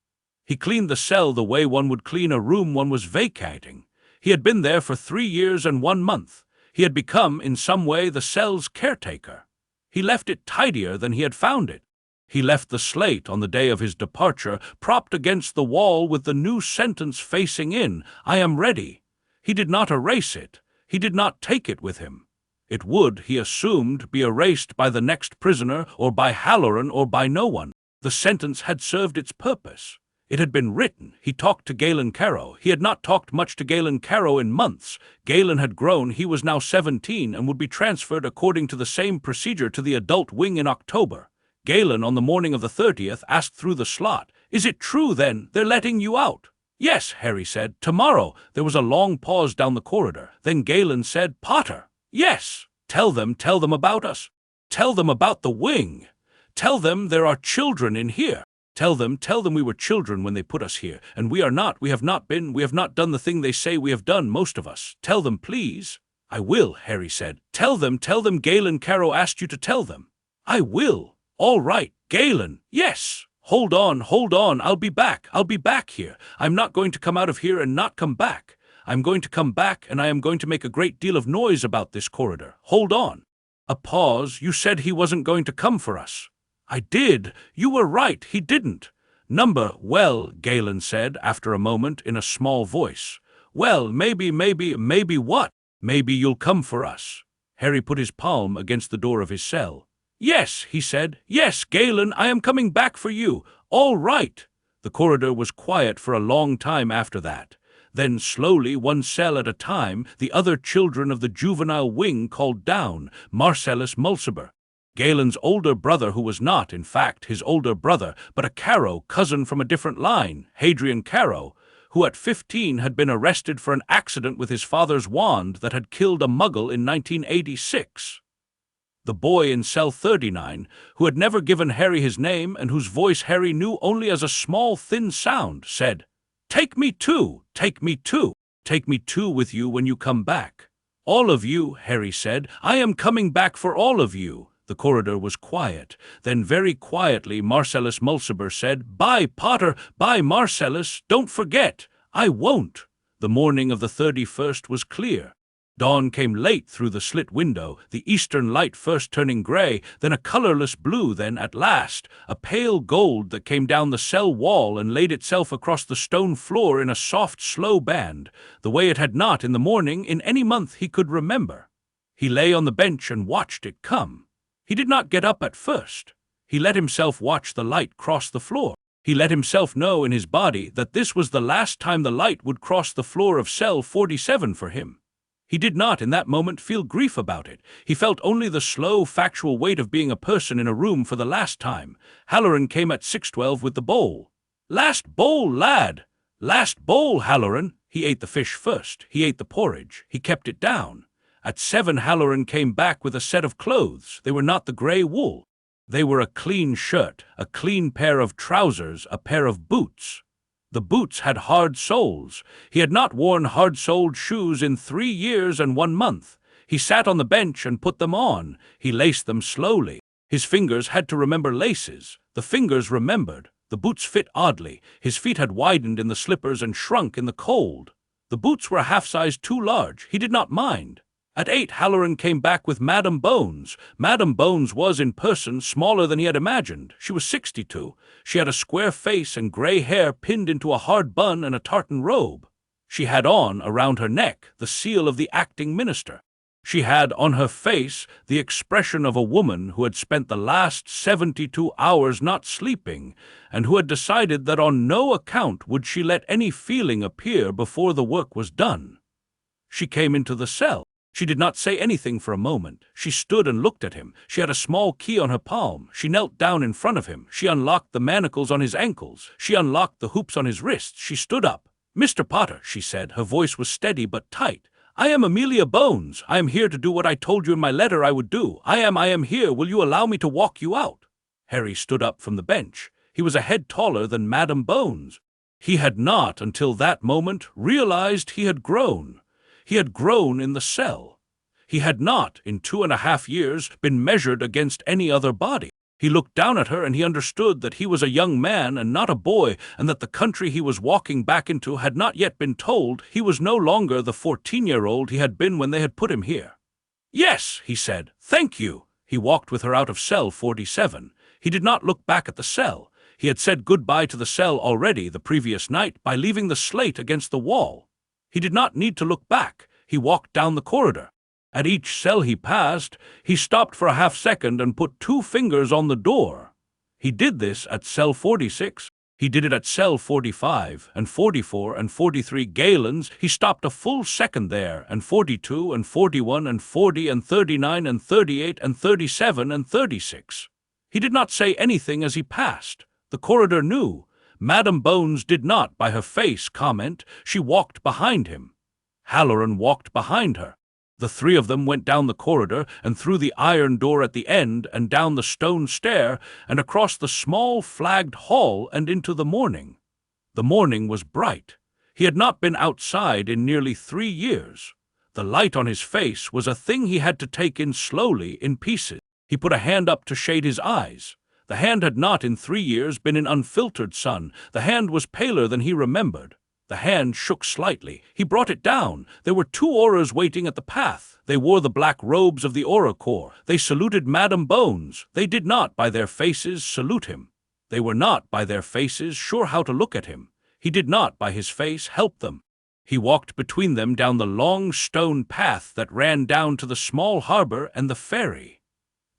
He cleaned the cell the way one would clean a room one was vacating. He had been there for 3 years and 1 month. He had become, in some way, the cell's caretaker. He left it tidier than he had found it. He left the slate on the day of his departure, propped against the wall with the new sentence facing in, "I am ready." He did not erase it. He did not take it with him. It would, he assumed, be erased by the next prisoner, or by Halloran, or by no one. The sentence had served its purpose. It had been written. He talked to Galen Carrow. He had not talked much to Galen Carrow in months. Galen had grown. He was now 17 and would be transferred according to the same procedure to the adult wing in October. Galen, on the morning of the 30th, asked through the slot, "Is it true, then, they're letting you out?" "Yes," Harry said. "Tomorrow." There was a long pause down the corridor. Then Galen said, "Potter." "Yes." Tell them about us. Tell them about the wing. Tell them there are children in here. Tell them we were children when they put us here, and we have not done the thing they say we have done, most of us. Tell them, please." "I will," Harry said. Tell them Galen Carrow asked you to tell them." "I will." "All right, Galen." "Yes." Hold on, I'll be back here. I'm not going to come out of here and not come back. I'm going to come back, and I am going to make a great deal of noise about this corridor. Hold on." A pause. "You said he wasn't going to come for us." "I did. You were right, he didn't." "Well," Galen said, after a moment, in a small voice. "Well, maybe what? Maybe you'll come for us." Harry put his palm against the door of his cell. "Yes," he said. "Yes, Galen, I am coming back for you. All right." The corridor was quiet for a long time after that. Then slowly, one cell at a time, the other children of the juvenile wing called down, Marcellus Mulciber. Galen's older brother, who was not, in fact, his older brother, but a Carrow, cousin from a different line, Hadrian Carrow, who at 15 had been arrested for an accident with his father's wand that had killed a muggle in 1986. The boy in cell 39, who had never given Harry his name and whose voice Harry knew only as a small, thin sound, said, "Take me too, take me too, take me too with you when you come back." "All of you," Harry said. "I am coming back for all of you." The corridor was quiet. Then very quietly Marcellus Mulciber said, "Bye, Potter, bye, Marcellus, don't forget." "I won't." The morning of the 31st was clear. Dawn came late through the slit window, the eastern light first turning gray, then a colorless blue, then, at last, a pale gold that came down the cell wall and laid itself across the stone floor in a soft, slow band, the way it had not in the morning in any month he could remember. He lay on the bench and watched it come. He did not get up at first. He let himself watch the light cross the floor. He let himself know in his body that this was the last time the light would cross the floor of cell 47 for him. He did not, in that moment, feel grief about it. He felt only the slow, factual weight of being a person in a room for the last time. Halloran came at 6:12 with the bowl. "Last bowl, lad! Last bowl, Halloran!" He ate the fish first. He ate the porridge. He kept it down. At 7, Halloran came back with a set of clothes. They were not the grey wool. They were a clean shirt, a clean pair of trousers, a pair of boots. The boots had hard soles. He had not worn hard-soled shoes in 3 years and 1 month. He sat on the bench and put them on. He laced them slowly. His fingers had to remember laces. The fingers remembered. The boots fit oddly. His feet had widened in the slippers and shrunk in the cold. The boots were a half-size too large. He did not mind. At 8, Halloran came back with Madame Bones. Madame Bones was, in person, smaller than he had imagined. She was 62. She had a square face and grey hair pinned into a hard bun and a tartan robe. She had on, around her neck, the seal of the acting minister. She had, on her face, the expression of a woman who had spent the last 72 hours not sleeping, and who had decided that on no account would she let any feeling appear before the work was done. She came into the cell. She did not say anything for a moment. She stood and looked at him. She had a small key on her palm. She knelt down in front of him. She unlocked the manacles on his ankles. She unlocked the hoops on his wrists. She stood up. "Mr. Potter," she said. Her voice was steady but tight. "I am Amelia Bones. I am here to do what I told you in my letter I would do. I am here. Will you allow me to walk you out?" Harry stood up from the bench. He was a head taller than Madame Bones. He had not, until that moment, realized he had grown. He had grown in the cell. He had not, in 2.5 years, been measured against any other body. He looked down at her and he understood that he was a young man and not a boy, and that the country he was walking back into had not yet been told he was no longer the 14-year-old he had been when they had put him here. Yes, he said. Thank you. He walked with her out of cell 47. He did not look back at the cell. He had said goodbye to the cell already the previous night by leaving the slate against the wall. He did not need to look back. He walked down the corridor. At each cell he passed, he stopped for a half-second and put 2 fingers on the door. He did this at cell 46. He did it at cell 45 and 44 and 43 Galen's. He stopped a full second there, and 42 and 41 and 40 and 39 and 38 and 37 and 36. He did not say anything as he passed. The corridor knew. Madame Bones did not, by her face, comment. She walked behind him. Halloran walked behind her. The 3 of them went down the corridor and through the iron door at the end and down the stone stair and across the small flagged hall and into the morning. The morning was bright. He had not been outside in nearly 3 years. The light on his face was a thing he had to take in slowly, in pieces. He put a hand up to shade his eyes. The hand had not in 3 years been in unfiltered sun. The hand was paler than he remembered. The hand shook slightly. He brought it down. There were 2 auras waiting at the path. They wore the black robes of the Aura Corps. They saluted Madame Bones. They did not, by their faces, salute him. They were not, by their faces, sure how to look at him. He did not, by his face, help them. He walked between them down the long stone path that ran down to the small harbor and the ferry.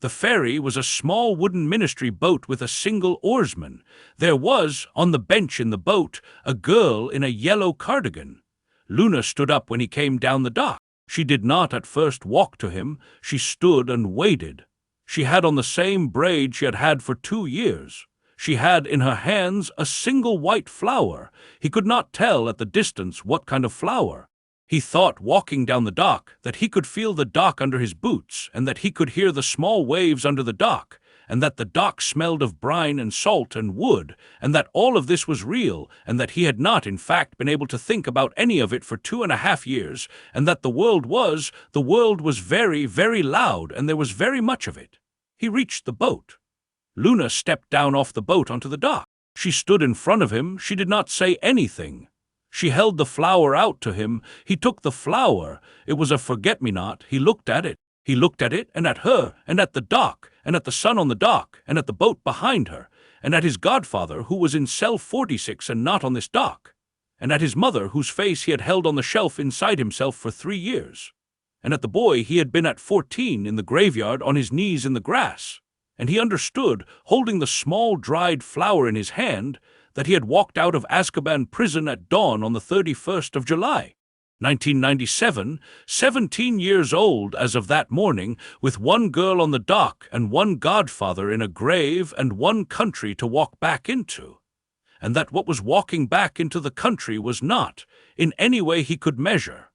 The ferry was a small wooden ministry boat with a single oarsman. There was, on the bench in the boat, a girl in a yellow cardigan. Luna stood up when he came down the dock. She did not at first walk to him. She stood and waited. She had on the same braid she had had for 2 years. She had in her hands a single white flower. He could not tell at the distance what kind of flower. He thought, walking down the dock, that he could feel the dock under his boots, and that he could hear the small waves under the dock, and that the dock smelled of brine and salt and wood, and that all of this was real, and that he had not, in fact, been able to think about any of it for 2.5 years, and that the world was very, very loud, and there was very much of it. He reached the boat. Luna stepped down off the boat onto the dock. She stood in front of him. She did not say anything. She held the flower out to him. He took the flower. It was a forget-me-not. He looked at it. He looked at it, and at her, and at the dock, and at the sun on the dock, and at the boat behind her, and at his godfather, who was in cell 46 and not on this dock, and at his mother, whose face he had held on the shelf inside himself for 3 years, and at the boy he had been at 14 in the graveyard on his knees in the grass. And he understood, holding the small dried flower in his hand, that he had walked out of Azkaban prison at dawn on the 31st of July, 1997, 17 years old as of that morning, with 1 girl on the dock and 1 godfather in a grave and 1 country to walk back into. And that what was walking back into the country was not, in any way he could measure,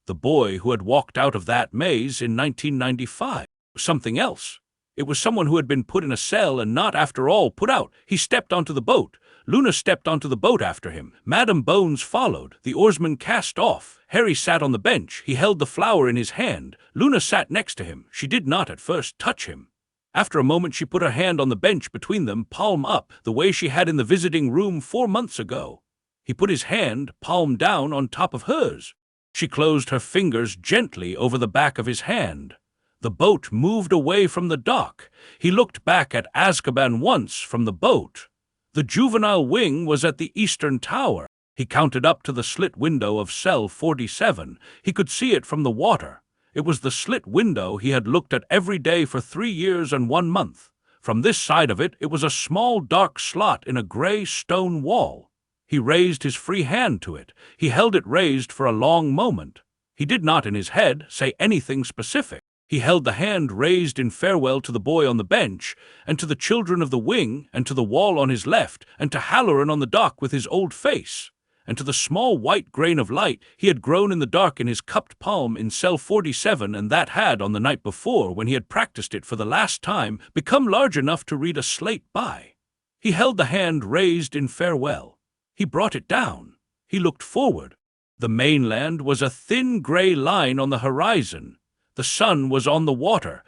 the boy who had walked out of that maze in 1995. Something else. It was someone who had been put in a cell and not, after all, put out. He stepped onto the boat. Luna stepped onto the boat after him. Madame Bones followed. The oarsman cast off. Harry sat on the bench. He held the flower in his hand. Luna sat next to him. She did not at first touch him. After a moment she put her hand on the bench between them, palm up, the way she had in the visiting room 4 months ago. He put his hand, palm down, on top of hers. She closed her fingers gently over the back of his hand. The boat moved away from the dock. He looked back at Azkaban once from the boat. The juvenile wing was at the eastern tower. He counted up to the slit window of cell 47. He could see it from the water. It was the slit window he had looked at every day for 3 years and 1 month. From this side of it, it was a small dark slot in a gray stone wall. He raised his free hand to it. He held it raised for a long moment. He did not in his head say anything specific. He held the hand raised in farewell to the boy on the bench, and to the children of the wing, and to the wall on his left, and to Halloran on the dock with his old face, and to the small white grain of light he had grown in the dark in his cupped palm in cell 47, and that had, on the night before, when he had practiced it for the last time, become large enough to read a slate by. He held the hand raised in farewell. He brought it down. He looked forward. The mainland was a thin gray line on the horizon. The sun was on the water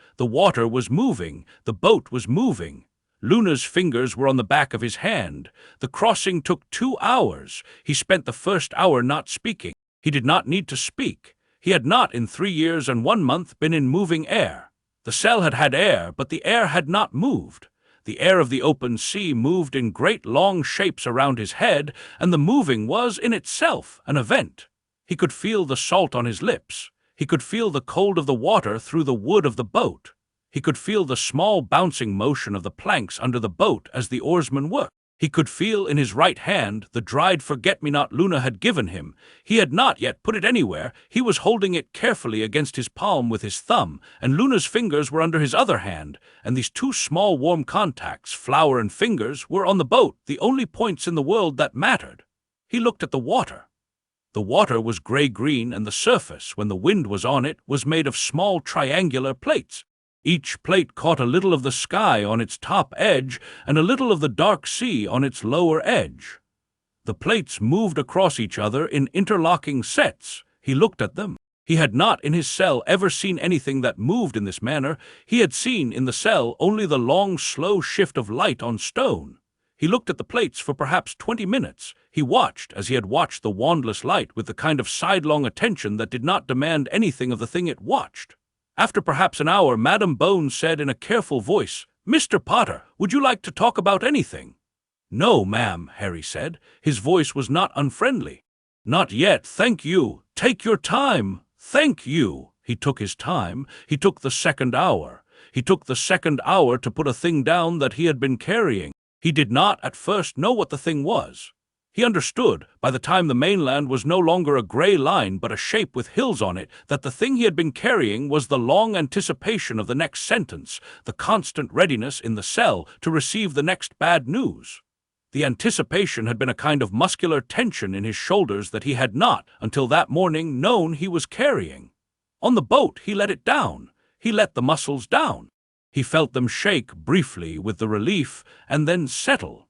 was moving, the boat was moving. Luna's fingers were on the back of his hand. The crossing took 2 hours. He spent the first hour not speaking. He did not need to speak. He had not in 3 years and 1 month been in moving air. The cell had had air, but the air had not moved. The air of the open sea moved in great long shapes around his head, and the moving was in itself an event. He could feel the salt on his lips. He could feel the cold of the water through the wood of the boat. He could feel the small bouncing motion of the planks under the boat as the oarsmen worked. He could feel in his right hand the dried forget-me-not Luna had given him. He had not yet put it anywhere. He was holding it carefully against his palm with his thumb, and Luna's fingers were under his other hand, and these two small warm contacts, flower and fingers, were on the boat, the only points in the world that mattered. He looked at the water. The water was gray-green, and the surface, when the wind was on it, was made of small triangular plates. Each plate caught a little of the sky on its top edge and a little of the dark sea on its lower edge. The plates moved across each other in interlocking sets. He looked at them. He had not in his cell ever seen anything that moved in this manner. He had seen in the cell only the long, slow shift of light on stone. He looked at the plates for perhaps 20 minutes. He watched as he had watched the wandless light with the kind of sidelong attention that did not demand anything of the thing it watched. After perhaps an hour, Madam Bones said in a careful voice, "Mr. Potter, would you like to talk about anything?" "No, ma'am," Harry said. His voice was not unfriendly. "Not yet, thank you. Take your time. Thank you." He took his time. He took the second hour. He took the second hour to put a thing down that he had been carrying. He did not at first know what the thing was. He understood, by the time the mainland was no longer a gray line but a shape with hills on it, that the thing he had been carrying was the long anticipation of the next sentence, the constant readiness in the cell to receive the next bad news. The anticipation had been a kind of muscular tension in his shoulders that he had not, until that morning, known he was carrying. On the boat he let it down. He let the muscles down. He felt them shake briefly with the relief and then settle.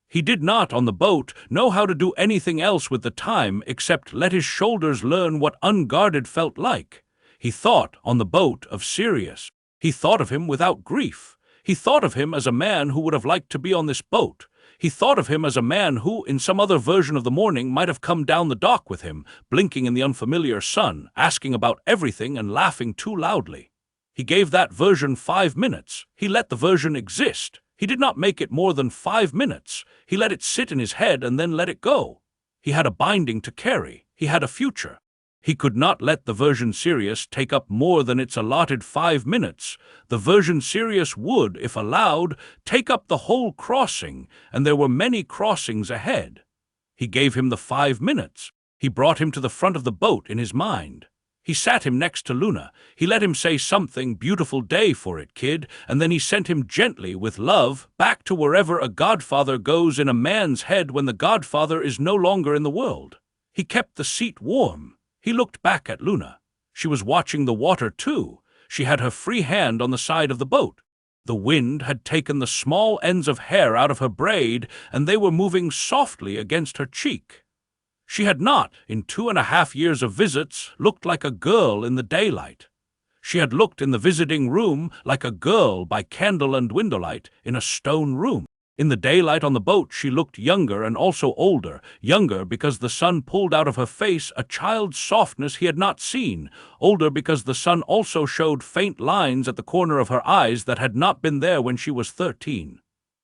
He did not, on the boat, know how to do anything else with the time except let his shoulders learn what unguarded felt like. He thought, on the boat, of Sirius. He thought of him without grief. He thought of him as a man who would have liked to be on this boat. He thought of him as a man who, in some other version of the morning, might have come down the dock with him, blinking in the unfamiliar sun, asking about everything and laughing too loudly. He gave that version 5 minutes. He let the version exist. He did not make it more than 5 minutes. He let it sit in his head and then let it go. He had a binding to carry. He had a future. He could not let the version Sirius take up more than its allotted 5 minutes. The version Sirius would, if allowed, take up the whole crossing, and there were many crossings ahead. He gave him the 5 minutes. He brought him to the front of the boat in his mind. He sat him next to Luna. He let him say something, "Beautiful day for it, kid," and then he sent him gently, with love, back to wherever a godfather goes in a man's head when the godfather is no longer in the world. He kept the seat warm. He looked back at Luna. She was watching the water, too. She had her free hand on the side of the boat. The wind had taken the small ends of hair out of her braid, and they were moving softly against her cheek. She had not, in 2.5 years of visits, looked like a girl in the daylight. She had looked in the visiting room like a girl by candle and windowlight in a stone room. In the daylight on the boat she looked younger and also older, younger because the sun pulled out of her face a child's softness he had not seen, older because the sun also showed faint lines at the corner of her eyes that had not been there when she was 13.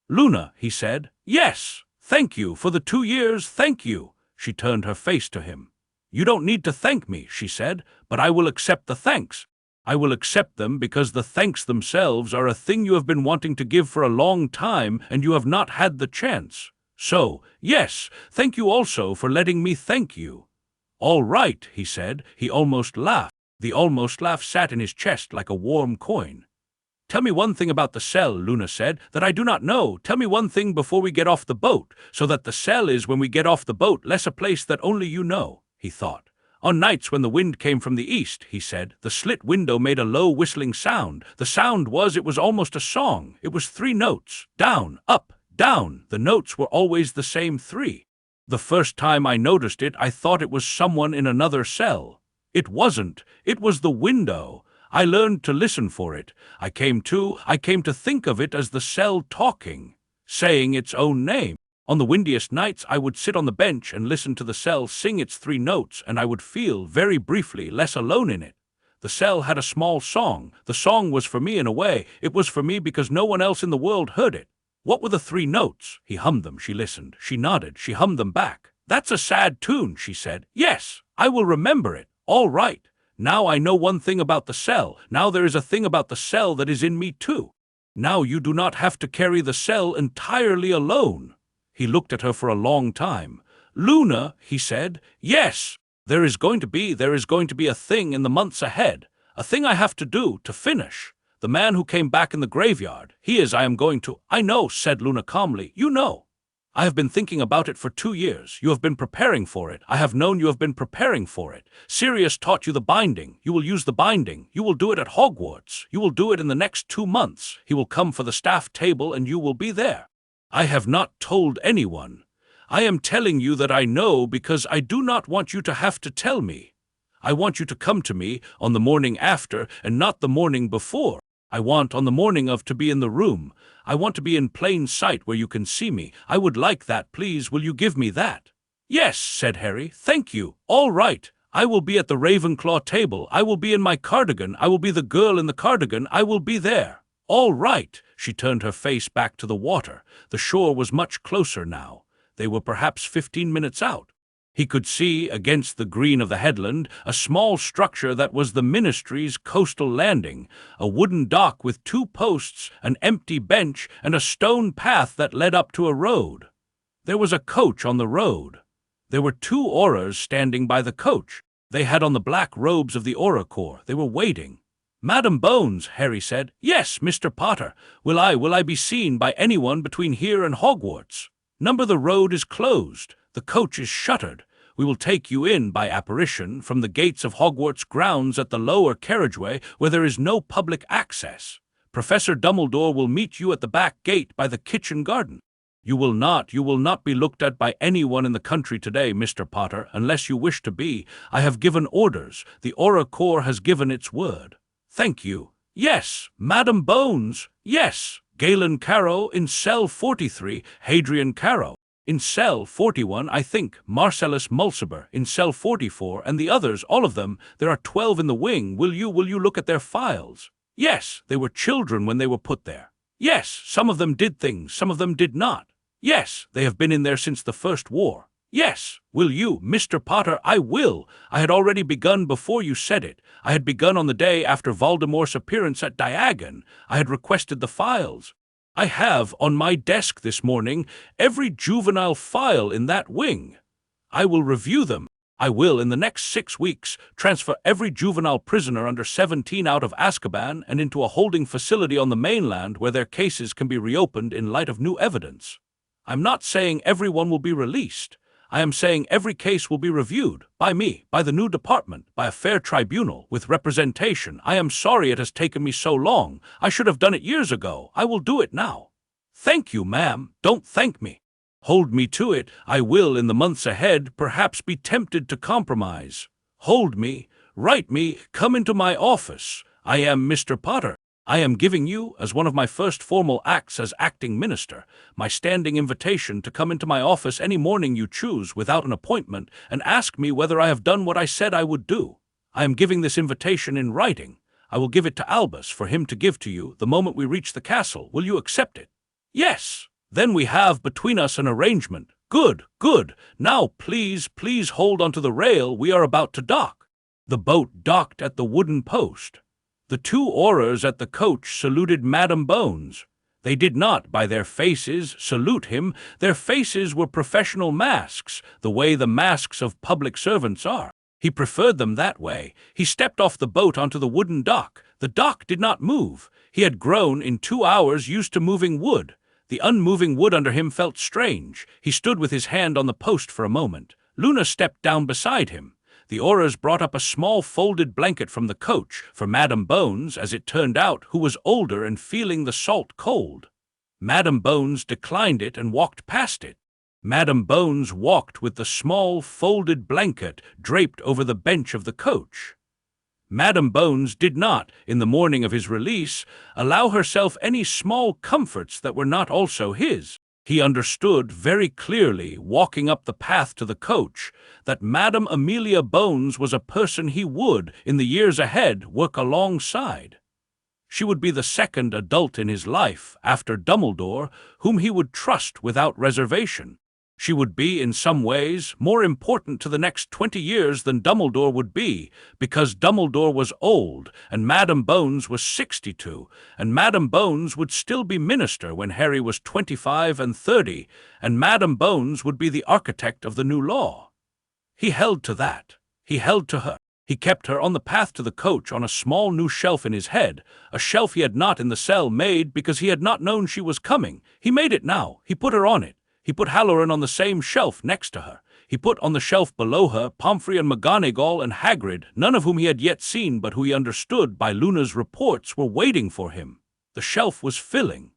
"Luna," he said. "Yes, thank you for the 2 years, thank you." She turned her face to him. "You don't need to thank me," she said, "but I will accept the thanks. I will accept them because the thanks themselves are a thing you have been wanting to give for a long time and you have not had the chance. So, yes, thank you also for letting me thank you." "All right," he said. He almost laughed. The almost laugh sat in his chest like a warm coin. "Tell me one thing about the cell," Luna said, "that I do not know. Tell me one thing before we get off the boat, so that the cell is, when we get off the boat, less a place that only you know," he thought. "On nights when the wind came from the east," he said, "the slit window made a low whistling sound. The sound was, it was almost a song. It was 3 notes. Down, up, down. The notes were always the same 3. The first time I noticed it, I thought it was someone in another cell. It wasn't. It was the window. I learned to listen for it. I came to think of it as the cell talking, saying its own name. On the windiest nights I would sit on the bench and listen to the cell sing its 3 notes, and I would feel, very briefly, less alone in it. The cell had a small song. The song was for me in a way. It was for me because no one else in the world heard it. What were the 3 notes? He hummed them. She listened. She nodded. She hummed them back. That's a sad tune, she said. Yes, I will remember it. All right. Now I know one thing about the cell. Now there is a thing about the cell that is in me too. Now you do not have to carry the cell entirely alone. He looked at her for a long time. Luna, he said, yes, there is going to be a thing in the months ahead. A thing I have to do, to finish. The man who came back in the graveyard, I am going to. I know, said Luna calmly. You know. I have been thinking about it for 2 years. You have been preparing for it. I have known you have been preparing for it. Sirius taught you the binding. You will use the binding. You will do it at Hogwarts. You will do it in the next 2 months. He will come for the staff table and you will be there. I have not told anyone. I am telling you that I know because I do not want you to have to tell me. I want you to come to me on the morning after and not the morning before. I want on the morning of to be in the room. I want to be in plain sight where you can see me. I would like that, please. Will you give me that? Yes, said Harry. Thank you. All right. I will be at the Ravenclaw table. I will be in my cardigan. I will be the girl in the cardigan. I will be there. All right. She turned her face back to the water. The shore was much closer now. They were perhaps 15 minutes out. He could see, against the green of the headland, a small structure that was the Ministry's coastal landing, a wooden dock with 2 posts, an empty bench, and a stone path that led up to a road. There was a coach on the road. There were 2 Aurors standing by the coach. They had on the black robes of the Auror Corps. They were waiting. Madam Bones, Harry said. Yes, Mr. Potter. Will I be seen by anyone between here and Hogwarts? Number the road is closed. The coach is shuttered. We will take you in by apparition from the gates of Hogwarts grounds at the lower carriageway where there is no public access. Professor Dumbledore will meet you at the back gate by the kitchen garden. You will not be looked at by anyone in the country today, Mr. Potter, unless you wish to be. I have given orders. The Auror Corps has given its word. Thank you. Yes, Madam Bones. Yes. Galen Carrow in cell 43, Hadrian Carrow. In cell 41, I think, Marcellus Mulciber in cell 44, and the others, all of them. There are 12 in the wing. Will you look at their files? Yes, they were children when they were put there. Yes, some of them did things, some of them did not. Yes, they have been in there since the First War. Yes, will you, Mr. Potter? I will. I had already begun before you said it. I had begun on the day after Voldemort's appearance at Diagon. I had requested the files. I have, on my desk this morning, every juvenile file in that wing. I will review them. I will, in the next 6 weeks, transfer every juvenile prisoner under 17 out of Azkaban and into a holding facility on the mainland where their cases can be reopened in light of new evidence. I'm not saying everyone will be released. I am saying every case will be reviewed, by me, by the new department, by a fair tribunal, with representation. I am sorry it has taken me so long. I should have done it years ago. I will do it now. Thank you, ma'am. Don't thank me. Hold me to it. I will, in the months ahead, perhaps be tempted to compromise. Hold me. Write me. Come into my office. I am Mr. Potter. I am giving you, as one of my first formal acts as acting minister, my standing invitation to come into my office any morning you choose without an appointment and ask me whether I have done what I said I would do. I am giving this invitation in writing. I will give it to Albus for him to give to you the moment we reach the castle. Will you accept it? Yes. Then we have between us an arrangement. Good, good. Now please hold onto the rail. We are about to dock. The boat docked at the wooden post. The 2 Aurors at the coach saluted Madam Bones. They did not, by their faces, salute him. Their faces were professional masks, the way the masks of public servants are. He preferred them that way. He stepped off the boat onto the wooden dock. The dock did not move. He had grown, in 2 hours, used to moving wood. The unmoving wood under him felt strange. He stood with his hand on the post for a moment. Luna stepped down beside him. The Aurors brought up a small folded blanket from the coach for Madam Bones, as it turned out, who was older and feeling the salt cold. Madam Bones declined it and walked past it. Madam Bones walked with the small folded blanket draped over the bench of the coach. Madam Bones did not, in the morning of his release, allow herself any small comforts that were not also his. He understood very clearly, walking up the path to the coach, that Madame Amelia Bones was a person he would, in the years ahead, work alongside. She would be the second adult in his life, after Dumbledore, whom he would trust without reservation. She would be, in some ways, more important to the next 20 years than Dumbledore would be, because Dumbledore was old, and Madame Bones was 62, and Madame Bones would still be minister when Harry was 25 and 30, and Madame Bones would be the architect of the new law. He held to that. He held to her. He kept her on the path to the coach on a small new shelf in his head, a shelf he had not in the cell made because he had not known she was coming. He made it now. He put her on it. He put Halloran on the same shelf next to her. He put on the shelf below her Pomfrey and McGonagall and Hagrid, none of whom he had yet seen but who he understood by Luna's reports were waiting for him. The shelf was filling.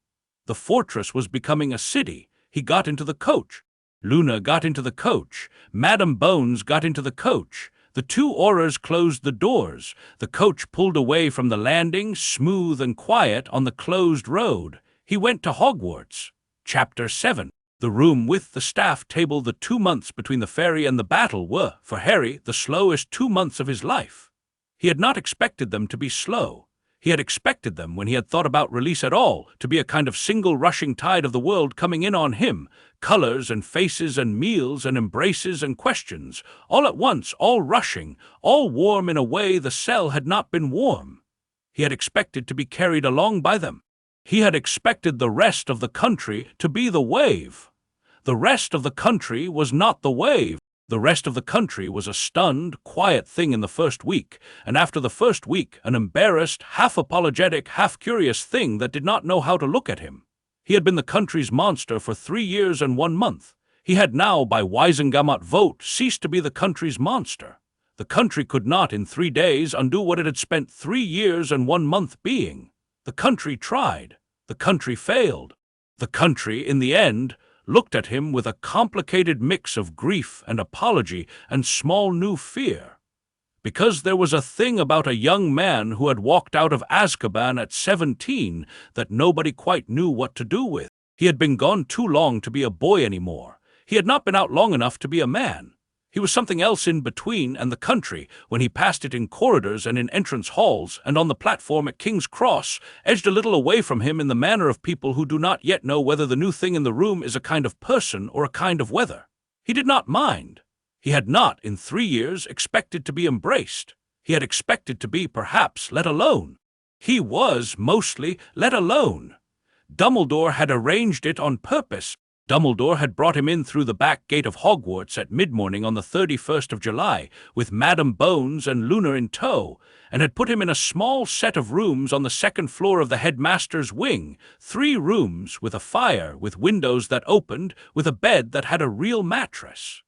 The fortress was becoming a city. He got into the coach. Luna got into the coach. Madame Bones got into the coach. The two Aurors closed the doors. The coach pulled away from the landing, smooth and quiet, on the closed road. He went to Hogwarts. Chapter 7. The room with the staff table. The 2 months between the ferry and the battle were, for Harry, the slowest 2 months of his life. He had not expected them to be slow. He had expected them, when he had thought about release at all, to be a kind of single rushing tide of the world coming in on him, colors and faces and meals and embraces and questions, all at once, all rushing, all warm in a way the cell had not been warm. He had expected to be carried along by them. He had expected the rest of the country to be the wave. The rest of the country was not the wave. The rest of the country was a stunned, quiet thing in the first week, and after the first week, an embarrassed, half-apologetic, half-curious thing that did not know how to look at him. He had been the country's monster for 3 years and 1 month. He had now, by Wisengamot vote, ceased to be the country's monster. The country could not, in 3 days, undo what it had spent 3 years and 1 month being. The country tried. The country failed. The country, in the end, looked at him with a complicated mix of grief and apology and small new fear. Because there was a thing about a young man who had walked out of Azkaban at 17 that nobody quite knew what to do with. He had been gone too long to be a boy anymore. He had not been out long enough to be a man. He was something else in between, and the country, when he passed it in corridors and in entrance halls and on the platform at King's Cross, edged a little away from him in the manner of people who do not yet know whether the new thing in the room is a kind of person or a kind of weather. He did not mind. He had not, in 3 years, expected to be embraced. He had expected to be, perhaps, let alone. He was, mostly, let alone. Dumbledore had arranged it on purpose. Dumbledore had brought him in through the back gate of Hogwarts at mid-morning on the 31st of July, with Madame Bones and Luna in tow, and had put him in a small set of rooms on the 2nd floor of the headmaster's wing, 3 rooms with a fire, with windows that opened, with a bed that had a real mattress.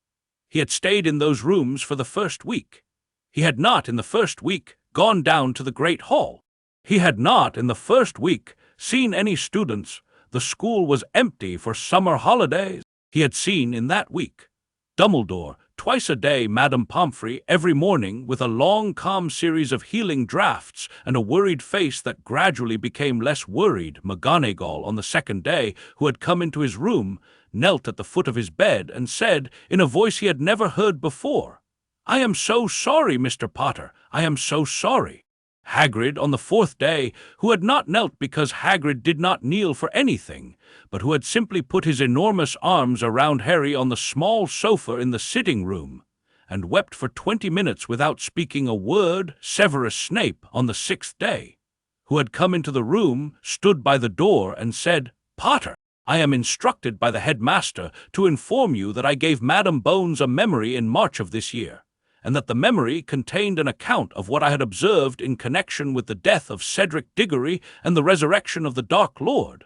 He had stayed in those rooms for the first week. He had not, in the first week, gone down to the Great Hall. He had not, in the first week, seen any students. The school was empty for summer holidays. He had seen, in that week, Dumbledore, twice a day Madame Pomfrey, every morning, with a long, calm series of healing draughts and a worried face that gradually became less worried, McGonagall, on the 2nd day, who had come into his room, knelt at the foot of his bed and said, in a voice he had never heard before, "I am so sorry, Mr. Potter, I am so sorry." Hagrid, on the 4th day, who had not knelt because Hagrid did not kneel for anything, but who had simply put his enormous arms around Harry on the small sofa in the sitting-room, and wept for 20 minutes without speaking a word, Severus Snape, on the 6th day, who had come into the room, stood by the door, and said, "Potter, I am instructed by the headmaster to inform you that I gave Madame Bones a memory in March of this year, and that the memory contained an account of what I had observed in connection with the death of Cedric Diggory and the resurrection of the Dark Lord.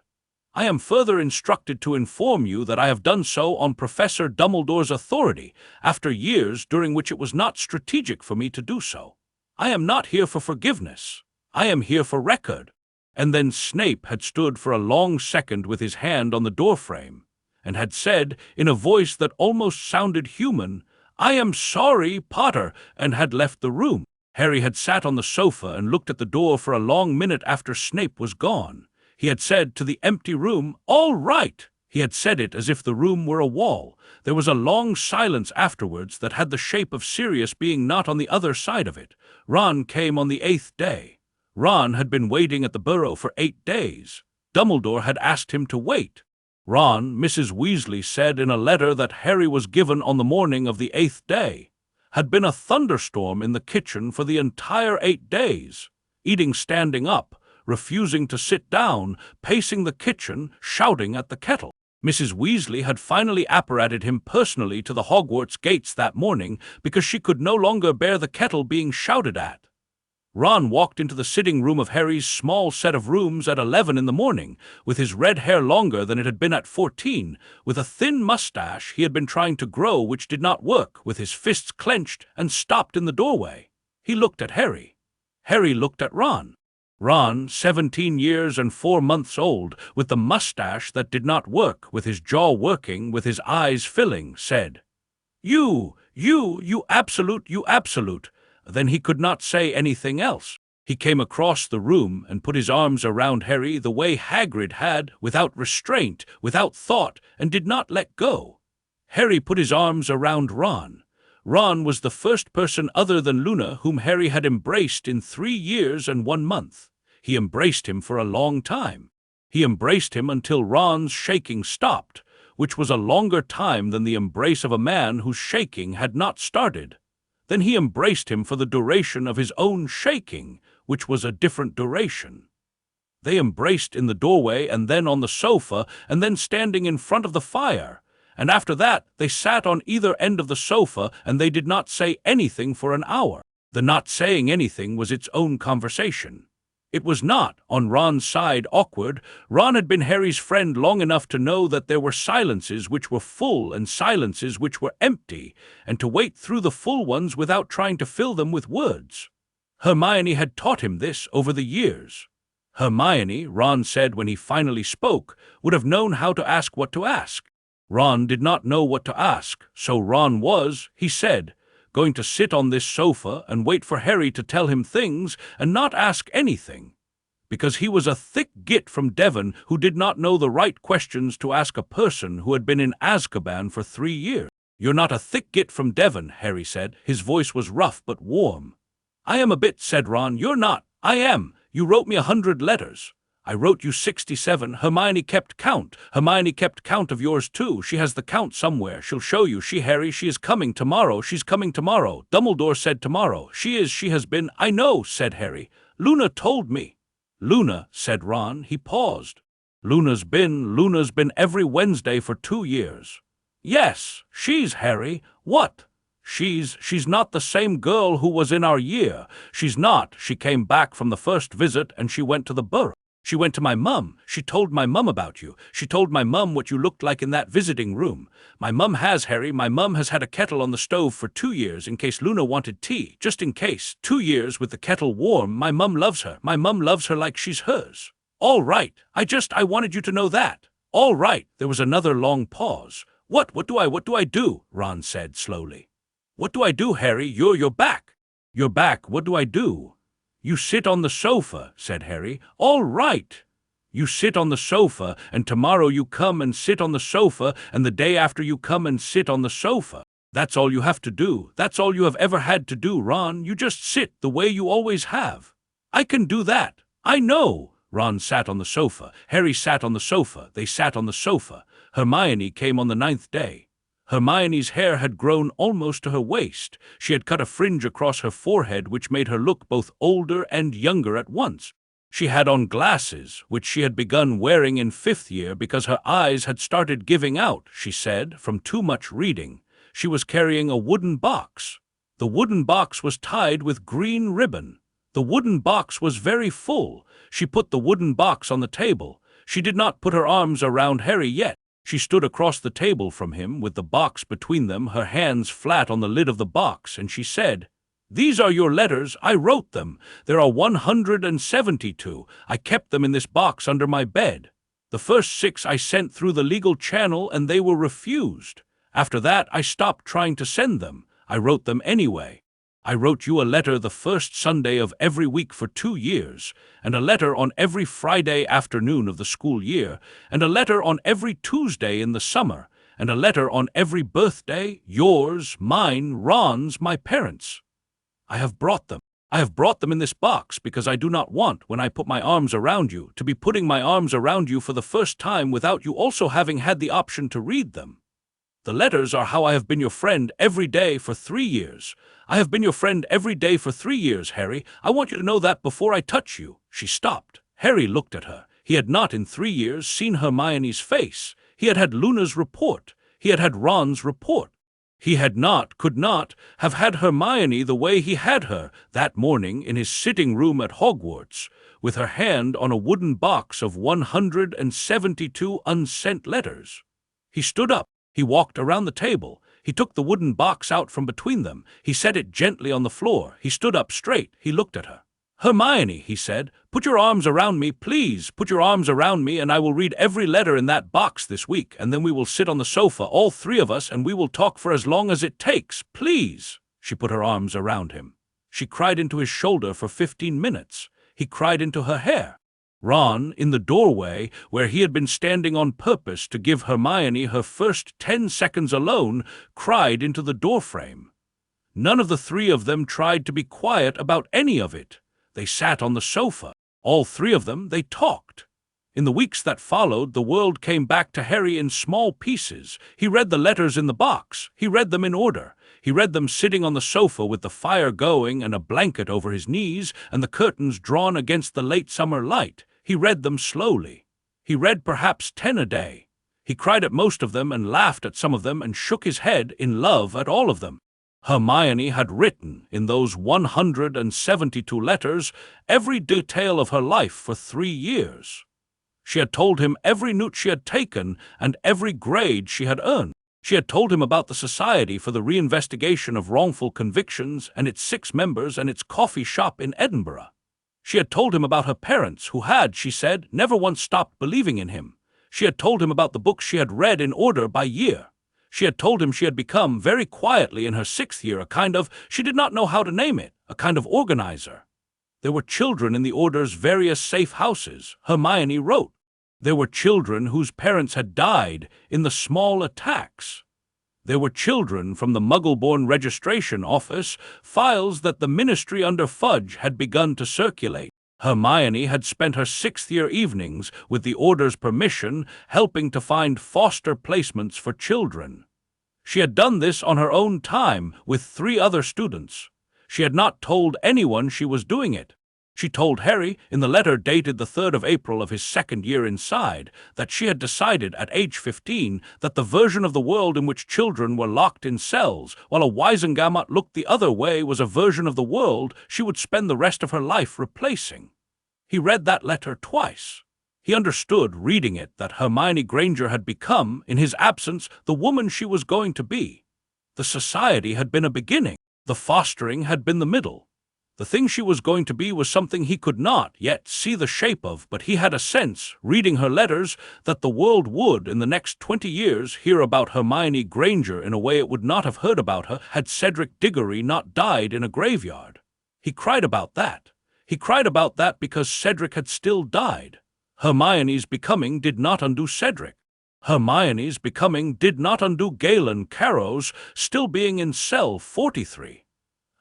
I am further instructed to inform you that I have done so on Professor Dumbledore's authority, after years during which it was not strategic for me to do so. I am not here for forgiveness. I am here for record." And then Snape had stood for a long second with his hand on the doorframe, and had said, in a voice that almost sounded human, "I am sorry, Potter," and had left the room. Harry had sat on the sofa and looked at the door for a long minute after Snape was gone. He had said to the empty room, "All right," He had said it as if the room were a wall. There was a long silence afterwards that had the shape of Sirius being not on the other side of it. Ron came on the 8th day. Ron had been waiting at the burrow for 8 days. Dumbledore had asked him to wait. Ron, Mrs. Weasley said in a letter that Harry was given on the morning of the 8th day, had been a thunderstorm in the kitchen for the entire 8 days, eating standing up, refusing to sit down, pacing the kitchen, shouting at the kettle. Mrs. Weasley had finally apparated him personally to the Hogwarts gates that morning because she could no longer bear the kettle being shouted at. Ron walked into the sitting room of Harry's small set of rooms at 11 in the morning, with his red hair longer than it had been at 14, with a thin mustache he had been trying to grow which did not work, with his fists clenched, and stopped in the doorway. He looked at Harry. Harry looked at Ron. Ron, 17 years and 4 months old, with the mustache that did not work, with his jaw working, with his eyes filling, said, You absolute. Then he could not say anything else. He came across the room and put his arms around Harry the way Hagrid had, without restraint, without thought, and did not let go. Harry put his arms around Ron. Ron was the first person other than Luna whom Harry had embraced in 3 years and 1 month. He embraced him for a long time. He embraced him until Ron's shaking stopped, which was a longer time than the embrace of a man whose shaking had not started. Then he embraced him for the duration of his own shaking, which was a different duration. They embraced in the doorway and then on the sofa and then standing in front of the fire. And after that, they sat on either end of the sofa and they did not say anything for an hour. The not saying anything was its own conversation. It was not, on Ron's side, awkward. Ron had been Harry's friend long enough to know that there were silences which were full and silences which were empty, and to wait through the full ones without trying to fill them with words. Hermione had taught him this over the years. Hermione, Ron said when he finally spoke, would have known how to ask what to ask. Ron did not know what to ask, so Ron was, he said, going to sit on this sofa and wait for Harry to tell him things and not ask anything, because he was a thick git from Devon who did not know the right questions to ask a person who had been in Azkaban for 3 years. You're not a thick git from Devon, Harry said. His voice was rough but warm. I am a bit, said Ron. You're not. I am. You wrote me 100 letters. I wrote you 67. Hermione kept count. Hermione kept count of yours too. She has the count somewhere. She'll show you. Harry, she is coming tomorrow. She's coming tomorrow. Dumbledore said tomorrow. She has been. I know, said Harry. Luna told me. Luna, said Ron. He paused. Luna's been every Wednesday for 2 years. Yes, she's Harry. What? She's not the same girl who was in our year. She's not. She came back from the first visit and she went to the burrow. She went to my mum. She told my mum about you. She told my mum what you looked like in that visiting room. My mum has, Harry. My mum has had a kettle on the stove for 2 years in case Luna wanted tea. Just in case. 2 years with the kettle warm. My mum loves her. My mum loves her like she's hers. All right. I wanted you to know that. All right. There was another long pause. What do I do? Ron said slowly. What do I do, Harry? You're back. You're back. What do I do? You sit on the sofa, said Harry. All right. You sit on the sofa, and tomorrow you come and sit on the sofa, and the day after you come and sit on the sofa. That's all you have to do. That's all you have ever had to do, Ron. You just sit the way you always have. I can do that. I know. Ron sat on the sofa. Harry sat on the sofa. They sat on the sofa. Hermione came on the 9th day. Hermione's hair had grown almost to her waist. She had cut a fringe across her forehead which made her look both older and younger at once. She had on glasses, which she had begun wearing in 5th year because her eyes had started giving out, she said, from too much reading. She was carrying a wooden box. The wooden box was tied with green ribbon. The wooden box was very full. She put the wooden box on the table. She did not put her arms around Harry yet. She stood across the table from him, with the box between them, her hands flat on the lid of the box, and she said, These are your letters. I wrote them. There are 172. I kept them in this box under my bed. The first 6 I sent through the legal channel, and they were refused. After that, I stopped trying to send them. I wrote them anyway. I wrote you a letter the first Sunday of every week for 2 years, and a letter on every Friday afternoon of the school year, and a letter on every Tuesday in the summer, and a letter on every birthday, yours, mine, Ron's, my parents'. I have brought them. I have brought them in this box because I do not want, when I put my arms around you, to be putting my arms around you for the first time without you also having had the option to read them. The letters are how I have been your friend every day for 3 years. I have been your friend every day for 3 years, Harry. I want you to know that before I touch you." She stopped. Harry looked at her. He had not in 3 years seen Hermione's face. He had had Luna's report. He had had Ron's report. He had not, could not, have had Hermione the way he had her that morning in his sitting room at Hogwarts, with her hand on a wooden box of 172 unsent letters. He stood up. He walked around the table. He took the wooden box out from between them. He set it gently on the floor. He stood up straight. He looked at her. "Hermione," he said, "put your arms around me, please. Put your arms around me, and I will read every letter in that box this week, and then we will sit on the sofa, all 3 of us, and we will talk for as long as it takes, please." She put her arms around him. She cried into his shoulder for 15 minutes. He cried into her hair. Ron, in the doorway, where he had been standing on purpose to give Hermione her first 10 seconds alone, cried into the doorframe. None of the 3 of them tried to be quiet about any of it. They sat on the sofa. All 3 of them, they talked. In the weeks that followed, the world came back to Harry in small pieces. He read the letters in the box. He read them in order. He read them sitting on the sofa with the fire going and a blanket over his knees and the curtains drawn against the late summer light. He read them slowly. He read perhaps 10 a day. He cried at most of them and laughed at some of them and shook his head in love at all of them. Hermione had written, in those 172 letters, every detail of her life for 3 years. She had told him every newt she had taken and every grade she had earned. She had told him about the Society for the Reinvestigation of Wrongful Convictions and its 6 members and its coffee shop in Edinburgh. She had told him about her parents, who had, she said, never once stopped believing in him. She had told him about the books she had read in order by year. She had told him she had become, very quietly in her 6th year, a kind of, she did not know how to name it, a kind of organizer. There were children in the Order's various safe houses, Hermione wrote. There were children whose parents had died in the small attacks. There were children from the Muggle-born registration office, files that the ministry under Fudge had begun to circulate. Hermione had spent her 6th-year evenings, with the Order's permission, helping to find foster placements for children. She had done this on her own time, with 3 other students. She had not told anyone she was doing it. She told Harry, in the letter dated the 3rd of April of his 2nd year inside, that she had decided at age 15 that the version of the world in which children were locked in cells, while a Wisengamot looked the other way, was a version of the world she would spend the rest of her life replacing. He read that letter twice. He understood, reading it, that Hermione Granger had become, in his absence, the woman she was going to be. The society had been a beginning. The fostering had been the middle. The thing she was going to be was something he could not yet see the shape of, but he had a sense, reading her letters, that the world would, in the next 20 years, hear about Hermione Granger in a way it would not have heard about her had Cedric Diggory not died in a graveyard. He cried about that. He cried about that because Cedric had still died. Hermione's becoming did not undo Cedric. Hermione's becoming did not undo Galen Carrow's still being in cell 43.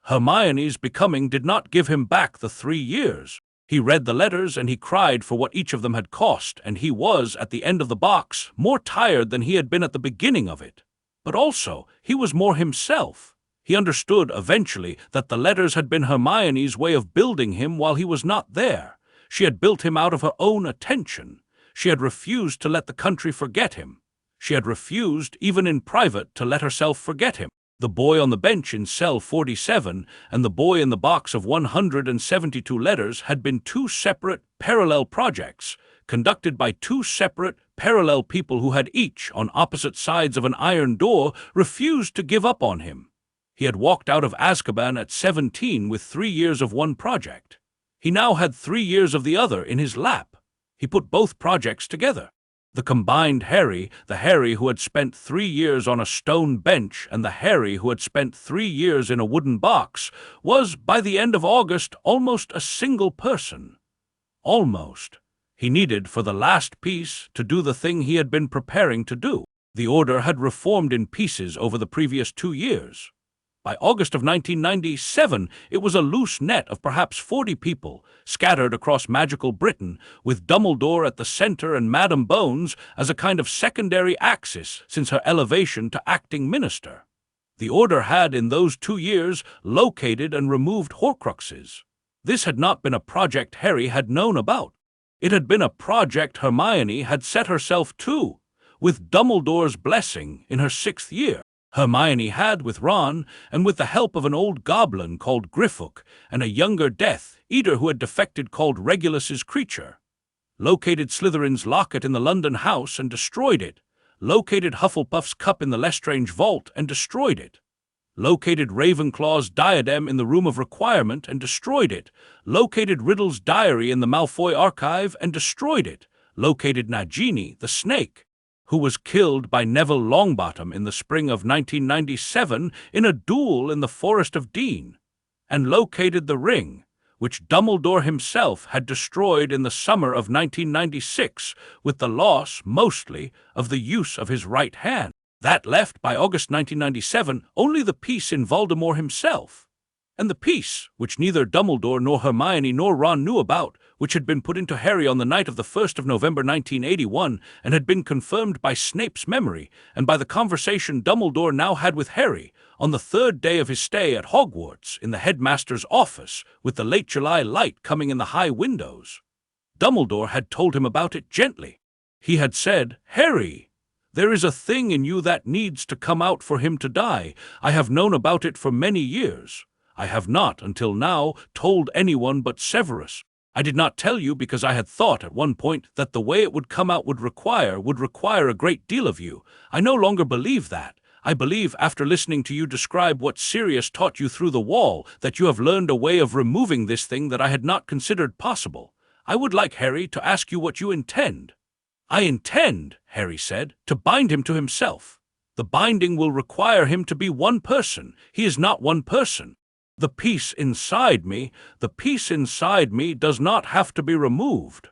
Hermione's becoming did not give him back the 3 years. He read the letters and he cried for what each of them had cost, and he was, at the end of the box, more tired than he had been at the beginning of it. But also, he was more himself. He understood, eventually, that the letters had been Hermione's way of building him while he was not there. She had built him out of her own attention. She had refused to let the country forget him. She had refused, even in private, to let herself forget him. The boy on the bench in cell 47 and the boy in the box of 172 letters had been 2 separate, parallel projects, conducted by 2 separate, parallel people who had each, on opposite sides of an iron door, refused to give up on him. He had walked out of Azkaban at 17 with 3 years of one project. He now had 3 years of the other in his lap. He put both projects together. The combined Harry, the Harry who had spent 3 years on a stone bench and the Harry who had spent 3 years in a wooden box, was, by the end of August, almost a single person. Almost. He needed, for the last piece, to do the thing he had been preparing to do. The order had reformed in pieces over the previous 2 years. By August of 1997, it was a loose net of perhaps 40 people, scattered across magical Britain, with Dumbledore at the center and Madame Bones as a kind of secondary axis since her elevation to acting minister. The order had, in those 2 years, located and removed Horcruxes. This had not been a project Harry had known about. It had been a project Hermione had set herself to, with Dumbledore's blessing in her 6th year. Hermione had, with Ron, and with the help of an old goblin called Griffook, and a younger Death Eater who had defected called Regulus's creature, located Slytherin's locket in the London house and destroyed it, located Hufflepuff's cup in the Lestrange vault and destroyed it, located Ravenclaw's diadem in the Room of Requirement and destroyed it, located Riddle's diary in the Malfoy archive and destroyed it, located Nagini, the snake, who was killed by Neville Longbottom in the spring of 1997 in a duel in the Forest of Dean, and located the ring, which Dumbledore himself had destroyed in the summer of 1996, with the loss, mostly, of the use of his right hand. That left, by August 1997, only the piece in Voldemort himself, and the piece, which neither Dumbledore nor Hermione nor Ron knew about, which had been put into Harry on the night of the 1st of November 1981 and had been confirmed by Snape's memory and by the conversation Dumbledore now had with Harry on the 3rd day of his stay at Hogwarts in the headmaster's office with the late July light coming in the high windows. Dumbledore had told him about it gently. He had said, "Harry, there is a thing in you that needs to come out for him to die. I have known about it for many years. I have not, until now, told anyone but Severus. I did not tell you because I had thought at one point that the way it would come out would require a great deal of you. I no longer believe that. I believe, after listening to you describe what Sirius taught you through the wall, that you have learned a way of removing this thing that I had not considered possible. I would like, Harry, to ask you what you intend." "I intend," Harry said, "to bind him to himself. The binding will require him to be one person. He is not one person. The piece inside me does not have to be removed.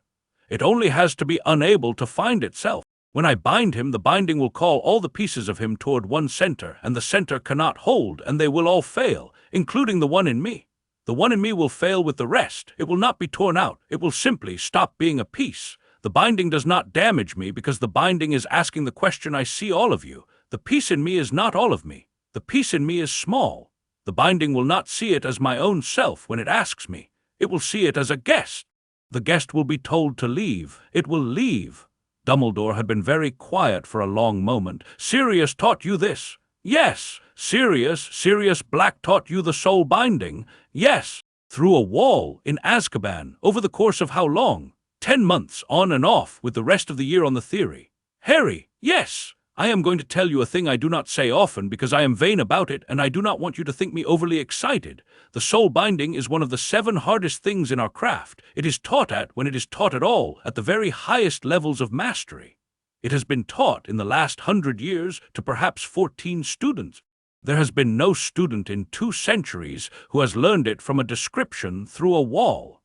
It only has to be unable to find itself. When I bind him, the binding will call all the pieces of him toward one center, and the center cannot hold, and they will all fail, including the one in me. The one in me will fail with the rest. It will not be torn out. It will simply stop being a piece. The binding does not damage me because the binding is asking the question, I see all of you. The piece in me is not all of me. The piece in me is small. The binding will not see it as my own self when it asks me. It will see it as a guest. The guest will be told to leave. It will leave." Dumbledore had been very quiet for a long moment. "Sirius taught you this?" "Yes." Sirius Black taught you the soul binding?" "Yes." "Through a wall in Azkaban, over the course of how long?" 10 months, on and off, with the rest of the year on the theory." "Harry, yes. I am going to tell you a thing I do not say often because I am vain about it and I do not want you to think me overly excited. The soul binding is one of the 7 hardest things in our craft. It is taught at, when it is taught at all, at the very highest levels of mastery. It has been taught in the last 100 years to perhaps 14 students. There has been no student in 2 centuries who has learned it from a description through a wall.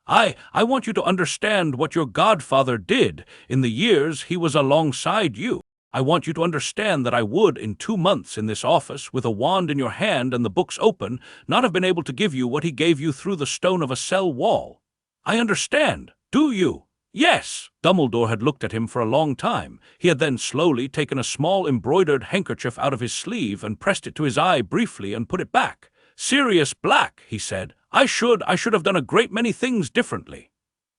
I want you to understand what your godfather did in the years he was alongside you. I want you to understand that I would, in 2 months in this office, with a wand in your hand and the books open, not have been able to give you what he gave you through the stone of a cell wall. I understand. Do you?" "Yes." Dumbledore had looked at him for a long time. He had then slowly taken a small embroidered handkerchief out of his sleeve and pressed it to his eye briefly and put it back. "Sirius Black," he said, I should have done a great many things differently."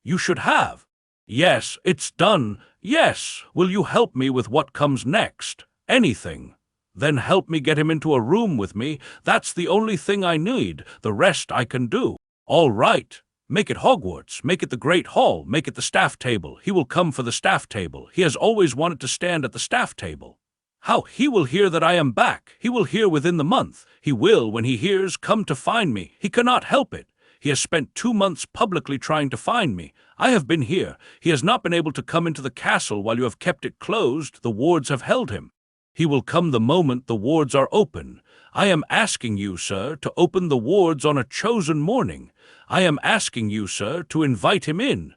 "You should have." "Yes, it's done. Yes. Will you help me with what comes next?" "Anything." "Then help me get him into a room with me. That's the only thing I need. The rest I can do." "All right. Make it Hogwarts. Make it the Great Hall. Make it the staff table. He will come for the staff table. He has always wanted to stand at the staff table." "How? He will hear that I am back. He will hear within the month. He will, when he hears, come to find me. He cannot help it. He has spent 2 months publicly trying to find me. I have been here. He has not been able to come into the castle while you have kept it closed. The wards have held him. He will come the moment the wards are open. I am asking you, sir, to open the wards on a chosen morning. I am asking you, sir, to invite him in.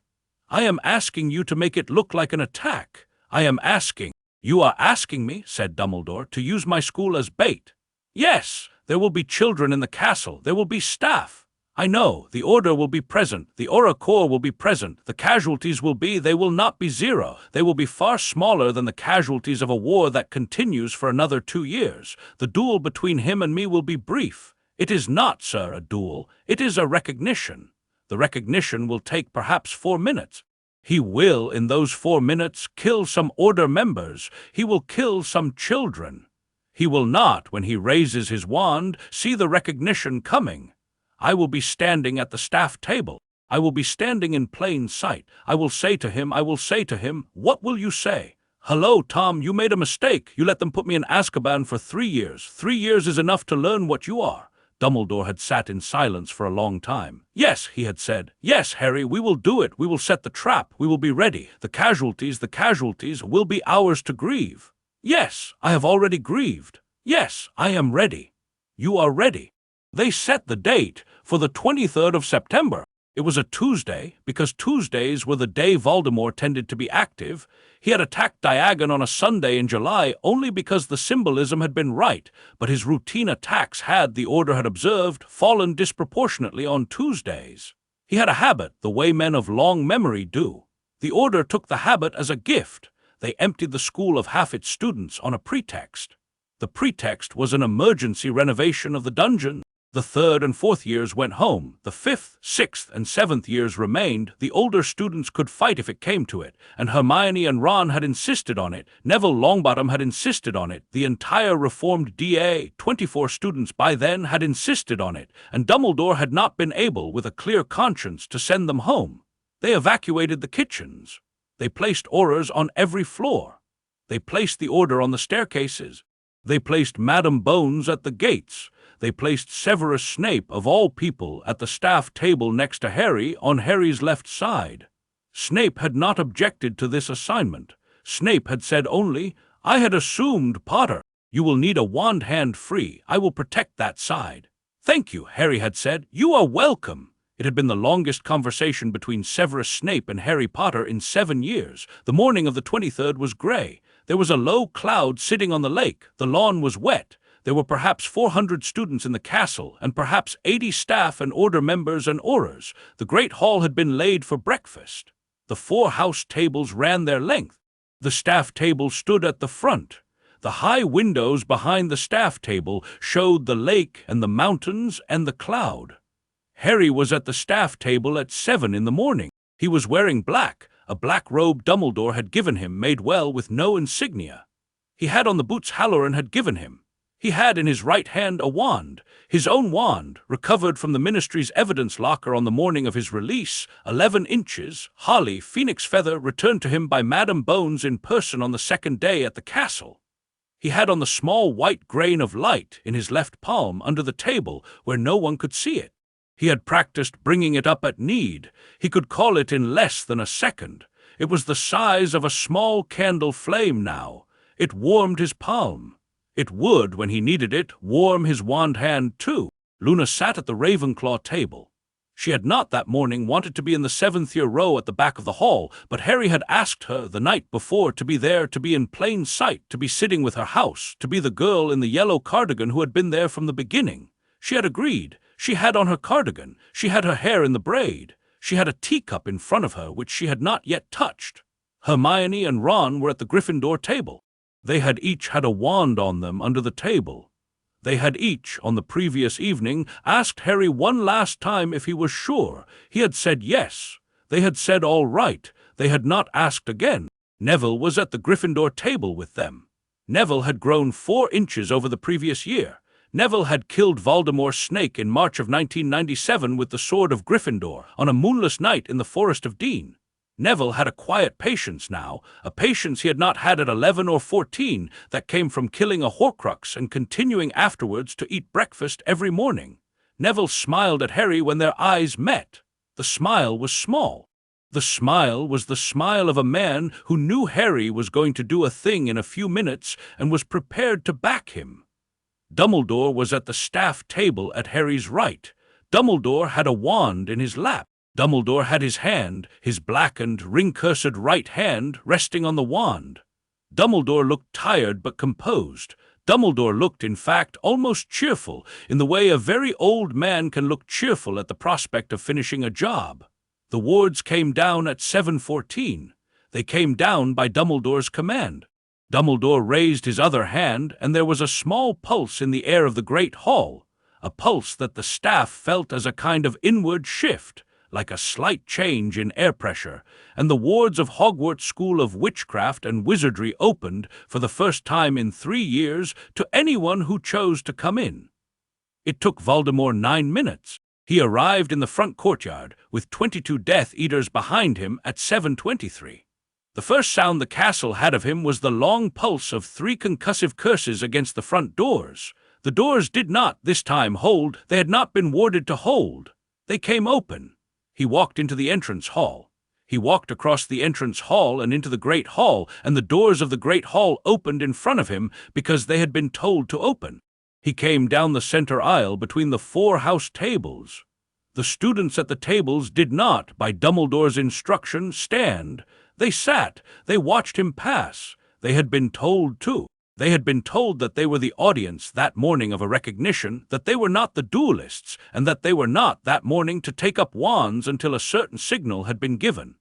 I am asking you to make it look like an attack. I am asking. You are asking me, said Dumbledore, to use my school as bait. Yes, there will be children in the castle. There will be staff. I know, the Order will be present. The Auror Corps will be present. The casualties they will not be 0. They will be far smaller than the casualties of a war that continues for another 2 years. The duel between him and me will be brief. It is not, sir, a duel. It is a recognition. The recognition will take perhaps 4 minutes. He will, in those 4 minutes, kill some Order members. He will kill some children. He will not, when he raises his wand, see the recognition coming. I will be standing at the staff table. I will be standing in plain sight. I will say to him, what will you say? Hello, Tom, you made a mistake. You let them put me in Azkaban for 3 years. 3 years is enough to learn what you are. Dumbledore had sat in silence for a long time. Yes, he had said. Yes, Harry, we will do it. We will set the trap. We will be ready. The casualties will be ours to grieve. Yes, I have already grieved. Yes, I am ready. You are ready. They set the date for the 23rd of September. It was a Tuesday, because Tuesdays were the day Voldemort tended to be active. He had attacked Diagon on a Sunday in July only because the symbolism had been right, but his routine attacks had, the Order had observed, fallen disproportionately on Tuesdays. He had a habit, the way men of long memory do. The Order took the habit as a gift. They emptied the school of half its students on a pretext. The pretext was an emergency renovation of the dungeon. The 3rd and 4th years went home. The 5th, 6th, and 7th years remained. The older students could fight if it came to it, and Hermione and Ron had insisted on it. Neville Longbottom had insisted on it. The entire reformed DA, 24 students by then, had insisted on it, and Dumbledore had not been able, with a clear conscience, to send them home. They evacuated the kitchens. They placed Aurors on every floor. They placed the Order on the staircases. They placed Madame Bones at the gates. They placed Severus Snape, of all people, at the staff table next to Harry, on Harry's left side. Snape had not objected to this assignment. Snape had said only, I had assumed, Potter, you will need a wand hand free. I will protect that side. Thank you, Harry had said. You are welcome. It had been the longest conversation between Severus Snape and Harry Potter in 7 years. The morning of the 23rd was grey. There was a low cloud sitting on the lake. The lawn was wet. There were perhaps 400 students in the castle, and perhaps 80 staff and Order members and Aurors. The great hall had been laid for breakfast. The 4 house tables ran their length. The staff table stood at the front. The high windows behind the staff table showed the lake and the mountains and the cloud. Harry was at the staff table at 7 in the morning. He was wearing black, a black robe Dumbledore had given him, made well with no insignia. He had on the boots Halloran had given him. He had in his right hand a wand, his own wand, recovered from the Ministry's evidence locker on the morning of his release, 11 inches, holly, phoenix feather, returned to him by Madame Bones in person on the 2nd day at the castle. He had on the small white grain of light in his left palm under the table where no one could see it. He had practiced bringing it up at need. He could call it in less than a second. It was the size of a small candle flame now. It warmed his palm. It would, when he needed it, warm his wand hand too. Luna sat at the Ravenclaw table. She had not that morning wanted to be in the 7th-year row at the back of the hall, but Harry had asked her the night before to be there, to be in plain sight, to be sitting with her house, to be the girl in the yellow cardigan who had been there from the beginning. She had agreed. She had on her cardigan. She had her hair in the braid. She had a teacup in front of her which she had not yet touched. Hermione and Ron were at the Gryffindor table. They had each had a wand on them under the table. They had each, on the previous evening, asked Harry one last time if he was sure. He had said yes. They had said all right. They had not asked again. Neville was at the Gryffindor table with them. Neville had grown 4 inches over the previous year. Neville had killed Voldemort's snake in March of 1997 with the sword of Gryffindor on a moonless night in the Forest of Dean. Neville had a quiet patience now, a patience he had not had at 11 or 14, that came from killing a Horcrux and continuing afterwards to eat breakfast every morning. Neville smiled at Harry when their eyes met. The smile was small. The smile was the smile of a man who knew Harry was going to do a thing in a few minutes and was prepared to back him. Dumbledore was at the staff table at Harry's right. Dumbledore had a wand in his lap. Dumbledore had his hand, his blackened, ring-cursed right hand, resting on the wand. Dumbledore looked tired but composed. Dumbledore looked, in fact, almost cheerful, in the way a very old man can look cheerful at the prospect of finishing a job. The wards came down at 7:14. They came down by Dumbledore's command. Dumbledore raised his other hand, and there was a small pulse in the air of the great hall, a pulse that the staff felt as a kind of inward shift, like a slight change in air pressure, and the wards of Hogwarts School of Witchcraft and Wizardry opened, for the first time in 3 years, to anyone who chose to come in. It took Voldemort 9 minutes. He arrived in the front courtyard, with 22 Death Eaters behind him at 7:23. The first sound the castle had of him was the long pulse of 3 concussive curses against the front doors. The doors did not, this time, hold. They had not been warded to hold. They came open. He walked into the entrance hall. He walked across the entrance hall and into the great hall, and the doors of the great hall opened in front of him because they had been told to open. He came down the center aisle between the 4 house tables. The students at the tables did not, by Dumbledore's instruction, stand. They sat. They watched him pass. They had been told to. They had been told that they were the audience that morning of a recognition, that they were not the duelists, and that they were not that morning to take up wands until a certain signal had been given.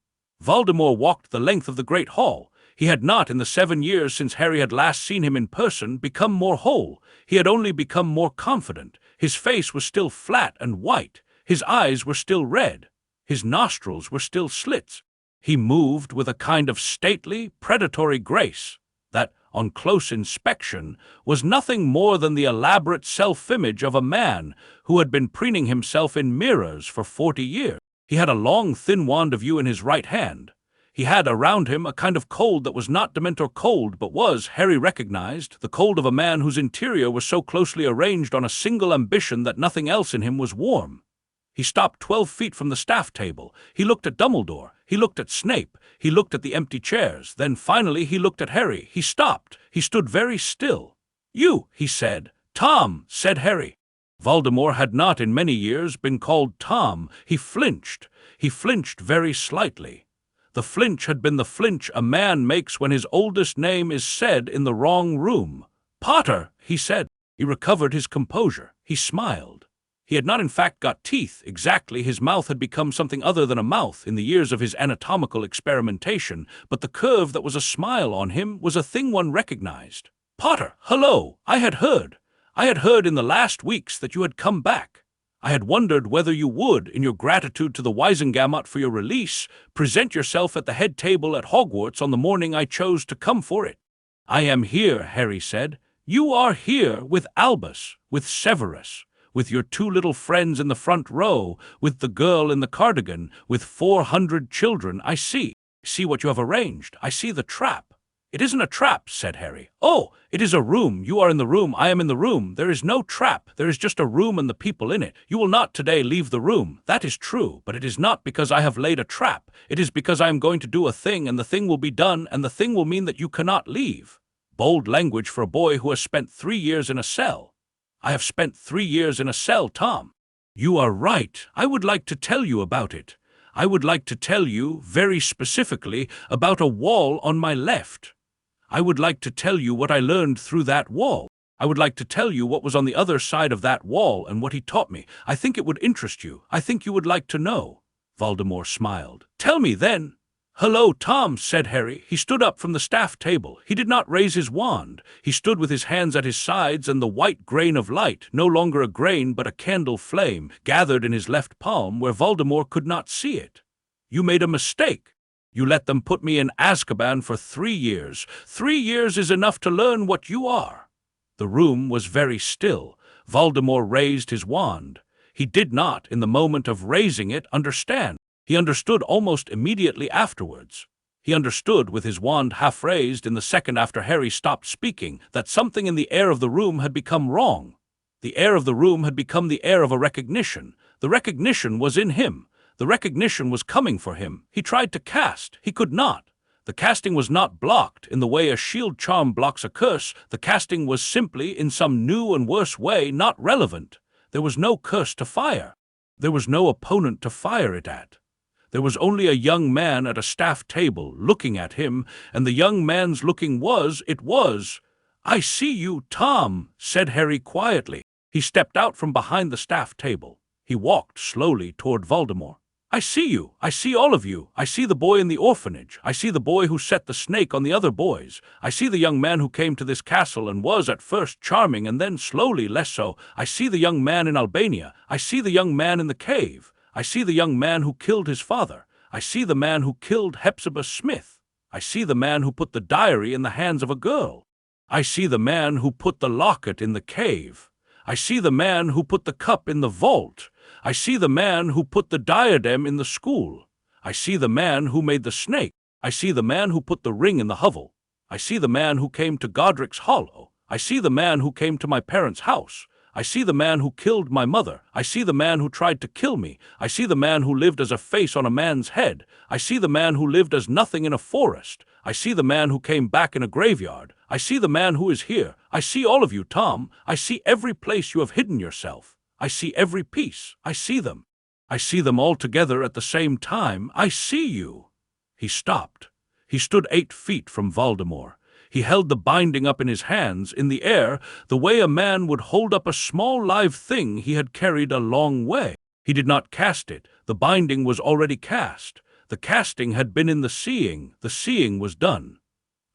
Voldemort walked the length of the great hall. He had not, in the 7 years since Harry had last seen him in person, become more whole. He had only become more confident. His face was still flat and white. His eyes were still red. His nostrils were still slits. He moved with a kind of stately, predatory grace that, on close inspection, was nothing more than the elaborate self-image of a man who had been preening himself in mirrors for 40 years. He had a long, thin wand of yew in his right hand. He had around him a kind of cold that was not Dementor cold, but was, Harry recognized, the cold of a man whose interior was so closely arranged on a single ambition that nothing else in him was warm. He stopped 12 feet from the staff table. He looked at Dumbledore. He looked at Snape. He looked at the empty chairs. Then finally he looked at Harry. He stopped. He stood very still. "You," he said. "Tom," said Harry. Voldemort had not in many years been called Tom. He flinched. He flinched very slightly. The flinch had been the flinch a man makes when his oldest name is said in the wrong room. "Potter," he said. He recovered his composure. He smiled. He had not in fact got teeth, exactly. His mouth had become something other than a mouth in the years of his anatomical experimentation, but the curve that was a smile on him was a thing one recognized. "Potter, hello! I had heard in the last weeks that you had come back. I had wondered whether you would, in your gratitude to the Wisengamot for your release, present yourself at the head table at Hogwarts on the morning I chose to come for it." "I am here," Harry said. "You are here with Albus, with Severus, with your 2 little friends in the front row, with the girl in the cardigan, with 400 children. I see what you have arranged. I see the trap." "It isn't a trap," said Harry. "Oh, it is a room. You are in the room. I am in the room. There is no trap. There is just a room and the people in it. You will not today leave the room. That is true, but it is not because I have laid a trap. It is because I am going to do a thing, and the thing will be done, and the thing will mean that you cannot leave." Bold language for a boy who has spent 3 years in a cell. "I have spent 3 years in a cell, Tom." "You are right. I would like to tell you about it. I would like to tell you, very specifically, about a wall on my left. I would like to tell you what I learned through that wall. I would like to tell you what was on the other side of that wall and what he taught me. I think it would interest you. I think you would like to know." Voldemort smiled. "Tell me, then." "Hello, Tom," said Harry. He stood up from the staff table. He did not raise his wand. He stood with his hands at his sides, and the white grain of light, no longer a grain but a candle flame, gathered in his left palm where Voldemort could not see it. "You made a mistake. You let them put me in Azkaban for 3 years. 3 years is enough to learn what you are." The room was very still. Voldemort raised his wand. He did not, in the moment of raising it, understand. He understood almost immediately afterwards. He understood, with his wand half raised in the second after Harry stopped speaking, that something in the air of the room had become wrong. The air of the room had become the air of a recognition. The recognition was in him. The recognition was coming for him. He tried to cast. He could not. The casting was not blocked in the way a shield charm blocks a curse. The casting was simply, in some new and worse way, not relevant. There was no curse to fire. There was no opponent to fire it at. There was only a young man at a staff table looking at him, and the young man's looking was, "I see you, Tom," said Harry quietly. He stepped out from behind the staff table. He walked slowly toward Voldemort. "I see you. I see all of you. I see the boy in the orphanage. I see the boy who set the snake on the other boys. I see the young man who came to this castle and was at first charming and then slowly less so. I see the young man in Albania. I see the young man in the cave. I see the young man who killed his father. I see the man who killed Hepzibah Smith. I see the man who put the diary in the hands of a girl. I see the man who put the locket in the cave. I see the man who put the cup in the vault. I see the man who put the diadem in the school. I see the man who made the snake. I see the man who put the ring in the hovel. I see the man who came to Godric's Hollow. I see the man who came to my parents' house. I see the man who killed my mother. I see the man who tried to kill me. I see the man who lived as a face on a man's head. I see the man who lived as nothing in a forest. I see the man who came back in a graveyard. I see the man who is here. I see all of you, Tom. I see every place you have hidden yourself. I see every piece. I see them. I see them all together at the same time. I see you." He stopped. He stood 8 feet from Voldemort. He held the binding up in his hands, in the air, the way a man would hold up a small live thing he had carried a long way. He did not cast it. The binding was already cast. The casting had been in the seeing. The seeing was done.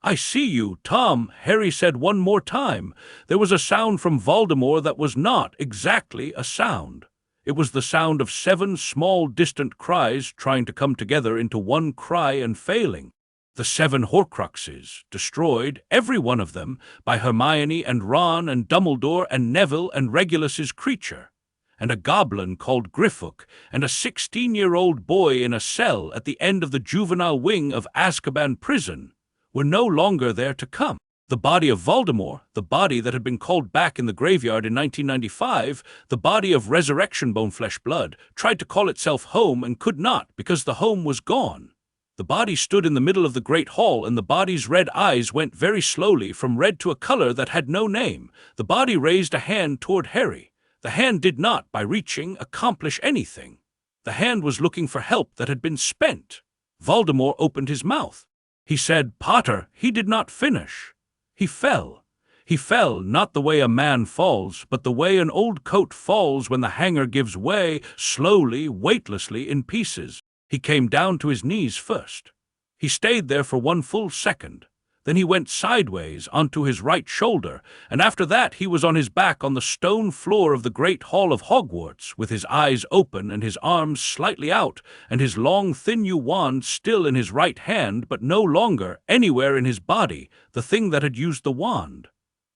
"I see you, Tom," Harry said one more time. There was a sound from Voldemort that was not exactly a sound. It was the sound of 7 small distant cries trying to come together into one cry and failing. The 7 Horcruxes, destroyed, every one of them, by Hermione and Ron and Dumbledore and Neville and Regulus's creature, and a goblin called Griffook, and a 16-year-old boy in a cell at the end of the juvenile wing of Azkaban prison, were no longer there to come. The body of Voldemort, the body that had been called back in the graveyard in 1995, the body of Resurrection Bone Flesh Blood, tried to call itself home and could not because the home was gone. The body stood in the middle of the great hall, and the body's red eyes went very slowly from red to a color that had no name. The body raised a hand toward Harry. The hand did not, by reaching, accomplish anything. The hand was looking for help that had been spent. Voldemort opened his mouth. He said, "Potter." He did not finish. He fell. He fell, not the way a man falls, but the way an old coat falls when the hanger gives way, slowly, weightlessly, in pieces. He came down to his knees first. He stayed there for 1 full second. Then he went sideways onto his right shoulder, and after that he was on his back on the stone floor of the great hall of Hogwarts, with his eyes open and his arms slightly out, and his long thin yew wand still in his right hand, but no longer anywhere in his body, the thing that had used the wand.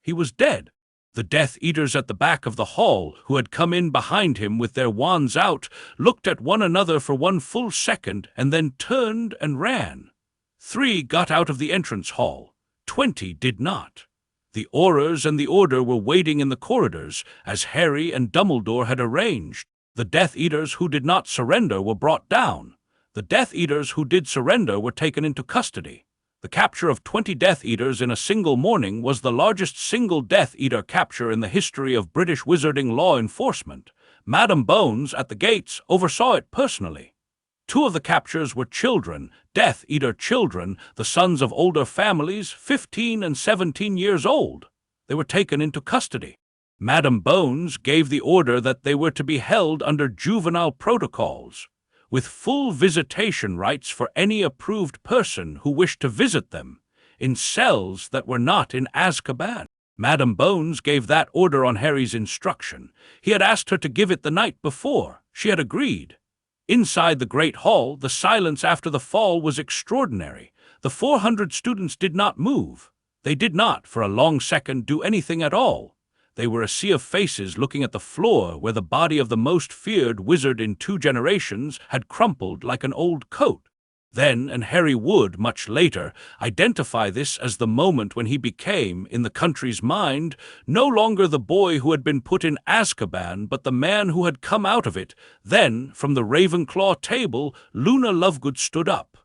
He was dead. The Death Eaters at the back of the hall, who had come in behind him with their wands out, looked at one another for 1 full second and then turned and ran. 3 got out of the entrance hall. 20 did not. The Aurors and the Order were waiting in the corridors, as Harry and Dumbledore had arranged. The Death Eaters who did not surrender were brought down. The Death Eaters who did surrender were taken into custody. The capture of 20 Death Eaters in a single morning was the largest single Death Eater capture in the history of British wizarding law enforcement. Madam Bones, at the gates, oversaw it personally. 2 of the captures were children, Death Eater children, the sons of older families, 15 and 17 years old. They were taken into custody. Madam Bones gave the order that they were to be held under juvenile protocols, with full visitation rights for any approved person who wished to visit them, in cells that were not in Azkaban. Madam Bones gave that order on Harry's instruction. He had asked her to give it the night before. She had agreed. Inside the Great Hall, the silence after the fall was extraordinary. The 400 students did not move. They did not, for a long second, do anything at all. They were a sea of faces looking at the floor where the body of the most feared wizard in 2 generations had crumpled like an old coat. Then, and Harry would, much later, identify this as the moment when he became, in the country's mind, no longer the boy who had been put in Azkaban, but the man who had come out of it. Then, from the Ravenclaw table, Luna Lovegood stood up.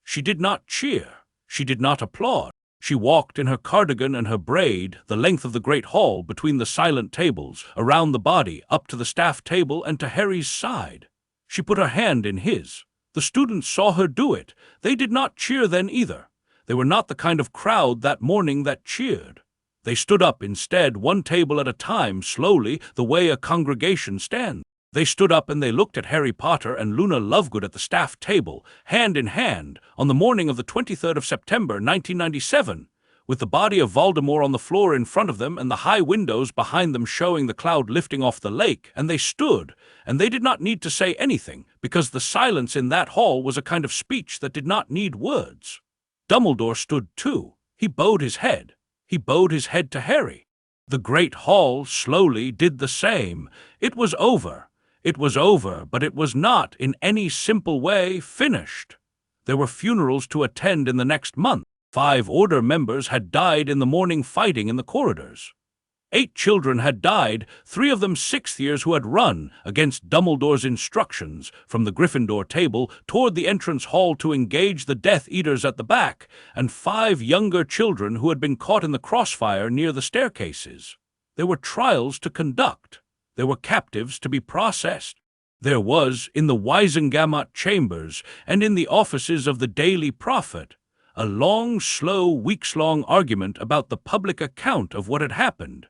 She did not cheer. She did not applaud. She walked in her cardigan and her braid the length of the great hall between the silent tables, around the body, up to the staff table and to Harry's side. She put her hand in his. The students saw her do it. They did not cheer then either. They were not the kind of crowd that morning that cheered. They stood up instead, one table at a time, slowly, the way a congregation stands. They stood up and they looked at Harry Potter and Luna Lovegood at the staff table, hand in hand, on the morning of the 23rd of September, 1997, with the body of Voldemort on the floor in front of them and the high windows behind them showing the cloud lifting off the lake, and they stood, and they did not need to say anything, because the silence in that hall was a kind of speech that did not need words. Dumbledore stood too. He bowed his head. He bowed his head to Harry. The great hall slowly did the same. It was over. It was over, but it was not, in any simple way, finished. There were funerals to attend in the next month. 5 Order members had died in the morning fighting in the corridors. 8 children had died, 3 of them 6th years who had run, against Dumbledore's instructions, from the Gryffindor table toward the entrance hall to engage the Death Eaters at the back, and 5 younger children who had been caught in the crossfire near the staircases. There were trials to conduct. There were captives to be processed. There was, in the Wisengamot chambers and in the offices of the Daily Prophet, a long, slow, weeks-long argument about the public account of what had happened,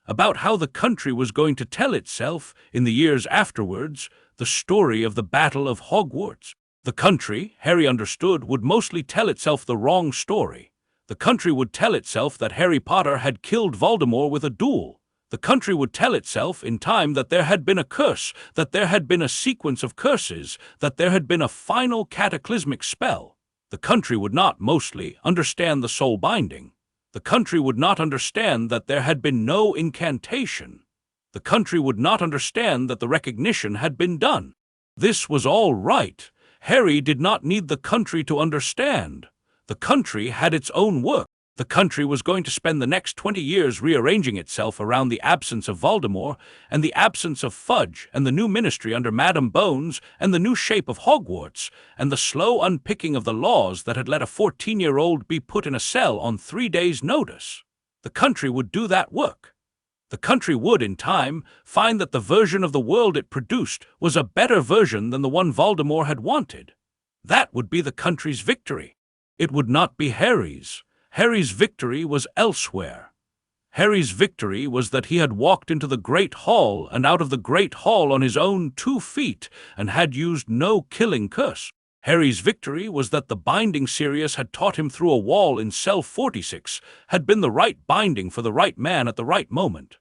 about how the country was going to tell itself, in the years afterwards, the story of the Battle of Hogwarts. The country, Harry understood, would mostly tell itself the wrong story. The country would tell itself that Harry Potter had killed Voldemort with a duel. The country would tell itself, in time, that there had been a curse, that there had been a sequence of curses, that there had been a final cataclysmic spell. The country would not, mostly, understand the soul binding. The country would not understand that there had been no incantation. The country would not understand that the recognition had been done. This was all right. Harry did not need the country to understand. The country had its own work. The country was going to spend the next 20 years rearranging itself around the absence of Voldemort, and the absence of Fudge, and the new ministry under Madame Bones, and the new shape of Hogwarts, and the slow unpicking of the laws that had let a 14-year-old be put in a cell on 3 days' notice. The country would do that work. The country would, in time, find that the version of the world it produced was a better version than the one Voldemort had wanted. That would be the country's victory. It would not be Harry's. Harry's victory was elsewhere. Harry's victory was that he had walked into the Great Hall and out of the Great Hall on his own 2 feet and had used no killing curse. Harry's victory was that the binding Sirius had taught him through a wall in cell 46 had been the right binding for the right man at the right moment.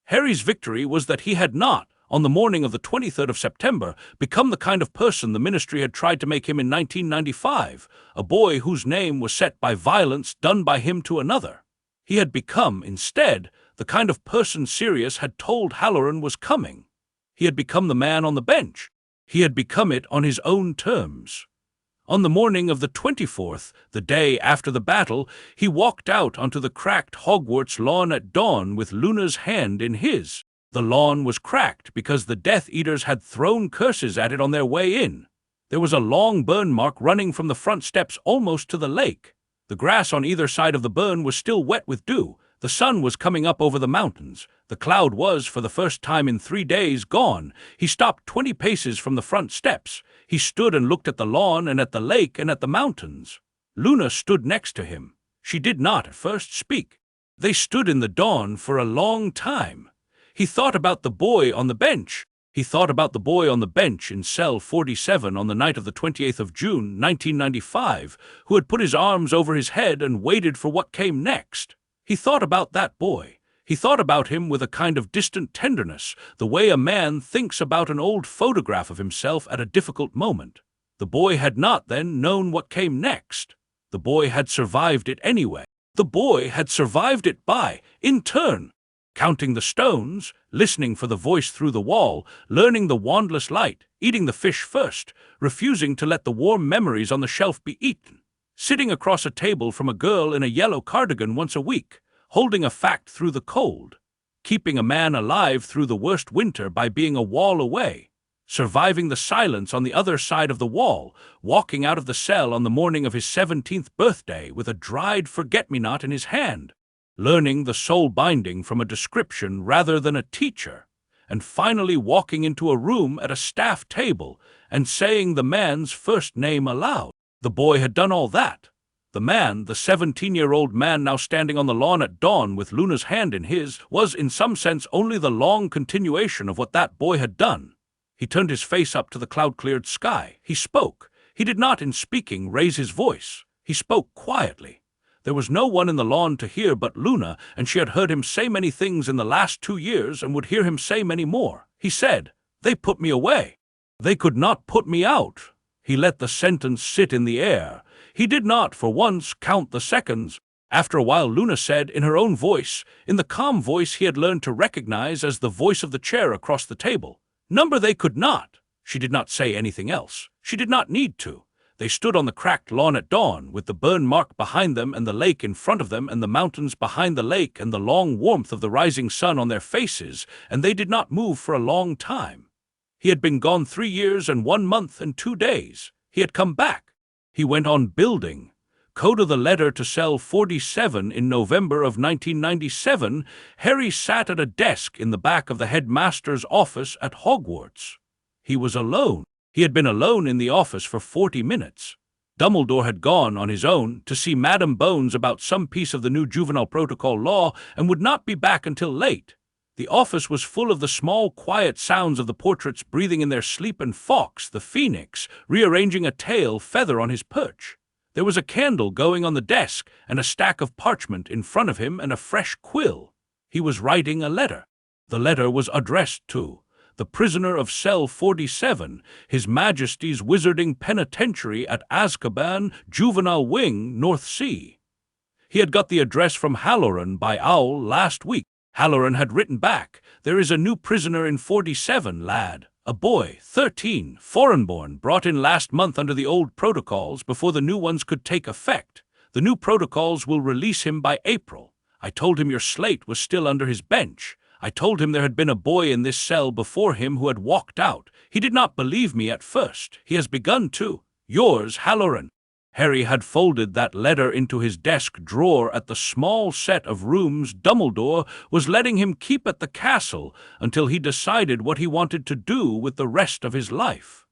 Harry's victory was that he had not, on the morning of the 23rd of September, become the kind of person the ministry had tried to make him in 1995, a boy whose name was set by violence done by him to another. He had become, instead, the kind of person Sirius had told Halloran was coming. He had become the man on the bench. He had become it on his own terms. On the morning of the 24th, the day after the battle, he walked out onto the cracked Hogwarts lawn at dawn with Luna's hand in his. The lawn was cracked because the Death Eaters had thrown curses at it on their way in. There was a long burn mark running from the front steps almost to the lake. The grass on either side of the burn was still wet with dew. The sun was coming up over the mountains. The cloud was, for the first time in 3 days, gone. He stopped 20 paces from the front steps. He stood and looked at the lawn and at the lake and at the mountains. Luna stood next to him. She did not at first speak. They stood in the dawn for a long time. He thought about the boy on the bench. He thought about the boy on the bench in cell 47 on the night of the 28th of June, 1995, who had put his arms over his head and waited for what came next. He thought about that boy. He thought about him with a kind of distant tenderness, the way a man thinks about an old photograph of himself at a difficult moment. The boy had not, then, known what came next. The boy had survived it anyway. The boy had survived it by, in turn, counting the stones, listening for the voice through the wall, learning the wandless light, eating the fish first, refusing to let the warm memories on the shelf be eaten, sitting across a table from a girl in a yellow cardigan once a week, holding a fact through the cold, keeping a man alive through the worst winter by being a wall away, surviving the silence on the other side of the wall, walking out of the cell on the morning of his 17th birthday with a dried forget-me-not in his hand, learning the soul binding from a description rather than a teacher, and finally walking into a room at a staff table and saying the man's first name aloud. The boy had done all that. The man, the 17-year-old man now standing on the lawn at dawn with Luna's hand in his, was in some sense only the long continuation of what that boy had done. He turned his face up to the cloud-cleared sky. He spoke. He did not, in speaking, raise his voice. He spoke quietly. There was no one in the lawn to hear but Luna, and she had heard him say many things in the last 2 years and would hear him say many more. He said, "They put me away. They could not put me out." He let the sentence sit in the air. He did not, for once, count the seconds. After a while, Luna said, in her own voice, in the calm voice he had learned to recognize as the voice of the chair across the table, "Number they could not." She did not say anything else. She did not need to. They stood on the cracked lawn at dawn, with the burn mark behind them and the lake in front of them and the mountains behind the lake and the long warmth of the rising sun on their faces, and they did not move for a long time. He had been gone 3 years and 1 month and 2 days. He had come back. He went on building. Coda the letter to cell 47 in November of 1997, Harry sat at a desk in the back of the headmaster's office at Hogwarts. He was alone. He had been alone in the office for 40 minutes. Dumbledore had gone on his own to see Madam Bones about some piece of the new juvenile protocol law and would not be back until late. The office was full of the small, quiet sounds of the portraits breathing in their sleep and Fawkes, the phoenix, rearranging a tail feather on his perch. There was a candle going on the desk and a stack of parchment in front of him and a fresh quill. He was writing a letter. The letter was addressed to the prisoner of cell 47, His Majesty's Wizarding Penitentiary at Azkaban, Juvenile Wing, North Sea. He had got the address from Halloran by owl last week. Halloran had written back, "There is a new prisoner in 47, lad. A boy, 13, foreign-born, brought in last month under the old protocols before the new ones could take effect. The new protocols will release him by April. I told him your slate was still under his bench. I told him there had been a boy in this cell before him who had walked out. He did not believe me at first. He has begun to. Yours, Halloran." Harry had folded that letter into his desk drawer at the small set of rooms Dumbledore was letting him keep at the castle until he decided what he wanted to do with the rest of his life.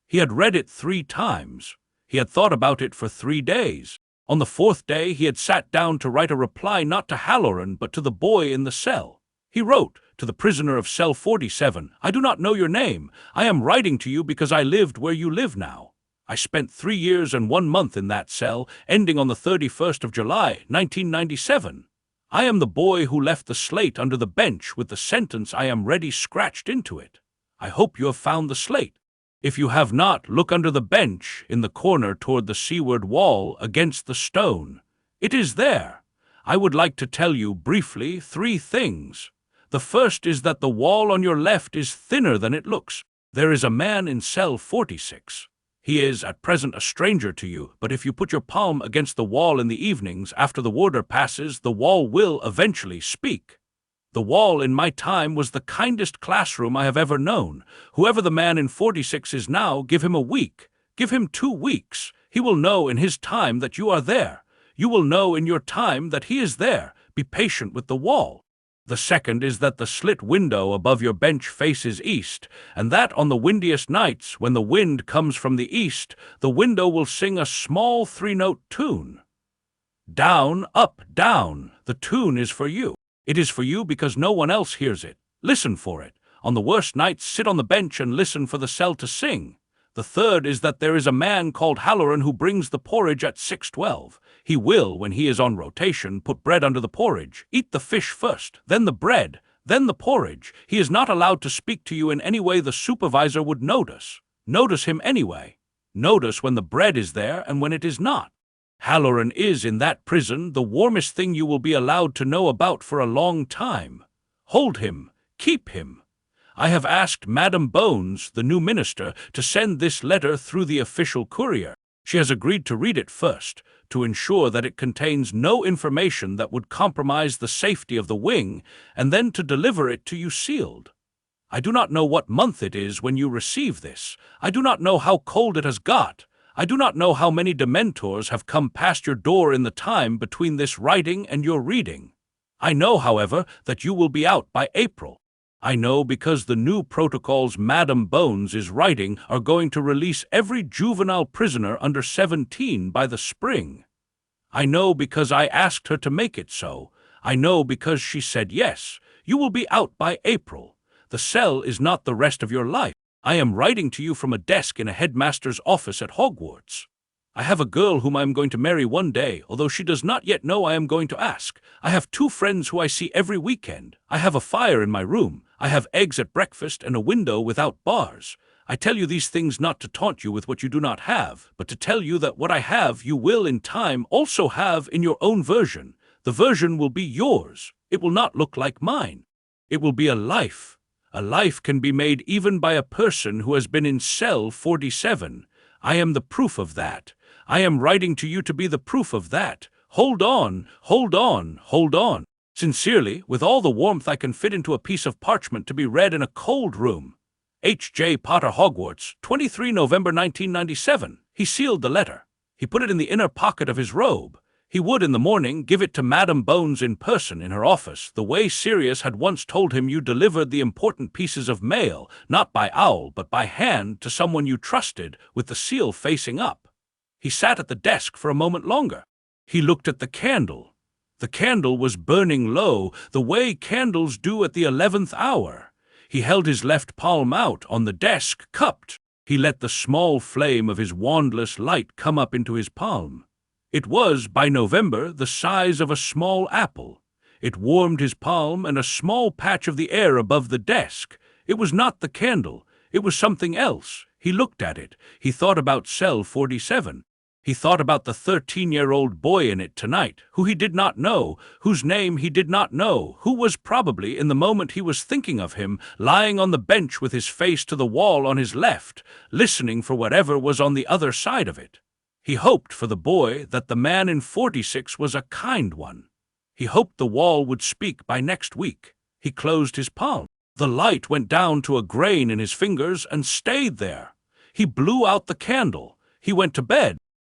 He had read it 3 times. He had thought about it for 3 days. On the 4th day he had sat down to write a reply not to Halloran but to the boy in the cell. He wrote, "To the prisoner of cell 47, I do not know your name. I am writing to you because I lived where you live now. I spent 3 years and 1 month in that cell, ending on the 31st of July, 1997. I am the boy who left the slate under the bench with the sentence I am ready scratched into it. I hope you have found the slate. If you have not, look under the bench, in the corner toward the seaward wall, against the stone. It is there. I would like to tell you briefly 3 things. The first is that the wall on your left is thinner than it looks. There is a man in cell 46. He is at present a stranger to you, but if you put your palm against the wall in the evenings after the warder passes, the wall will eventually speak. The wall in my time was the kindest classroom I have ever known. Whoever the man in 46 is now, give him a week. Give him 2 weeks. He will know in his time that you are there. You will know in your time that he is there. Be patient with the wall. The second is that the slit window above your bench faces east, and that on the windiest nights, when the wind comes from the east, the window will sing a small 3-note tune. Down, up, down. The tune is for you. It is for you because no one else hears it. Listen for it. On the worst nights, sit on the bench and listen for the cell to sing. The third is that there is a man called Halloran who brings the porridge at 6:12. He will, when he is on rotation, put bread under the porridge. Eat the fish first, then the bread, then the porridge. He is not allowed to speak to you in any way the supervisor would notice. Notice him anyway. Notice when the bread is there and when it is not. Halloran is, in that prison, the warmest thing you will be allowed to know about for a long time. Hold him. Keep him. I have asked Madam Bones, the new minister, to send this letter through the official courier. She has agreed to read it first, to ensure that it contains no information that would compromise the safety of the wing, and then to deliver it to you sealed. I do not know what month it is when you receive this. I do not know how cold it has got. I do not know how many Dementors have come past your door in the time between this writing and your reading. I know, however, that you will be out by April. I know because the new protocols Madam Bones is writing are going to release every juvenile prisoner under 17 by the spring. I know because I asked her to make it so. I know because she said yes. You will be out by April. The cell is not the rest of your life. I am writing to you from a desk in a headmaster's office at Hogwarts. I have a girl whom I am going to marry one day, although she does not yet know I am going to ask. I have 2 friends who I see every weekend. I have a fire in my room. I have eggs at breakfast and a window without bars. I tell you these things not to taunt you with what you do not have, but to tell you that what I have you will in time also have in your own version. The version will be yours. It will not look like mine. It will be a life. A life can be made even by a person who has been in cell 47. I am the proof of that. I am writing to you to be the proof of that. Hold on, hold on, hold on. Sincerely, with all the warmth I can fit into a piece of parchment to be read in a cold room. H.J. Potter, Hogwarts, 23 November 1997. He sealed the letter. He put it in the inner pocket of his robe. He would, in the morning, give it to Madam Bones in person in her office, the way Sirius had once told him you delivered the important pieces of mail, not by owl, but by hand, to someone you trusted, with the seal facing up. He sat at the desk for a moment longer. He looked at the candle. The candle was burning low, the way candles do at the 11th hour. He held his left palm out on the desk, cupped. He let the small flame of his wandless light come up into his palm. It was, by November, the size of a small apple. It warmed his palm and a small patch of the air above the desk. It was not the candle. It was something else. He looked at it. He thought about cell 47. He thought about the 13-year-old boy in it tonight, who he did not know, whose name he did not know, who was probably, in the moment he was thinking of him, lying on the bench with his face to the wall on his left, listening for whatever was on the other side of it. He hoped for the boy that the man in 46 was a kind one. He hoped the wall would speak by next week. He closed his palm. The light went down to a grain in his fingers and stayed there. He blew out the candle. He went to bed.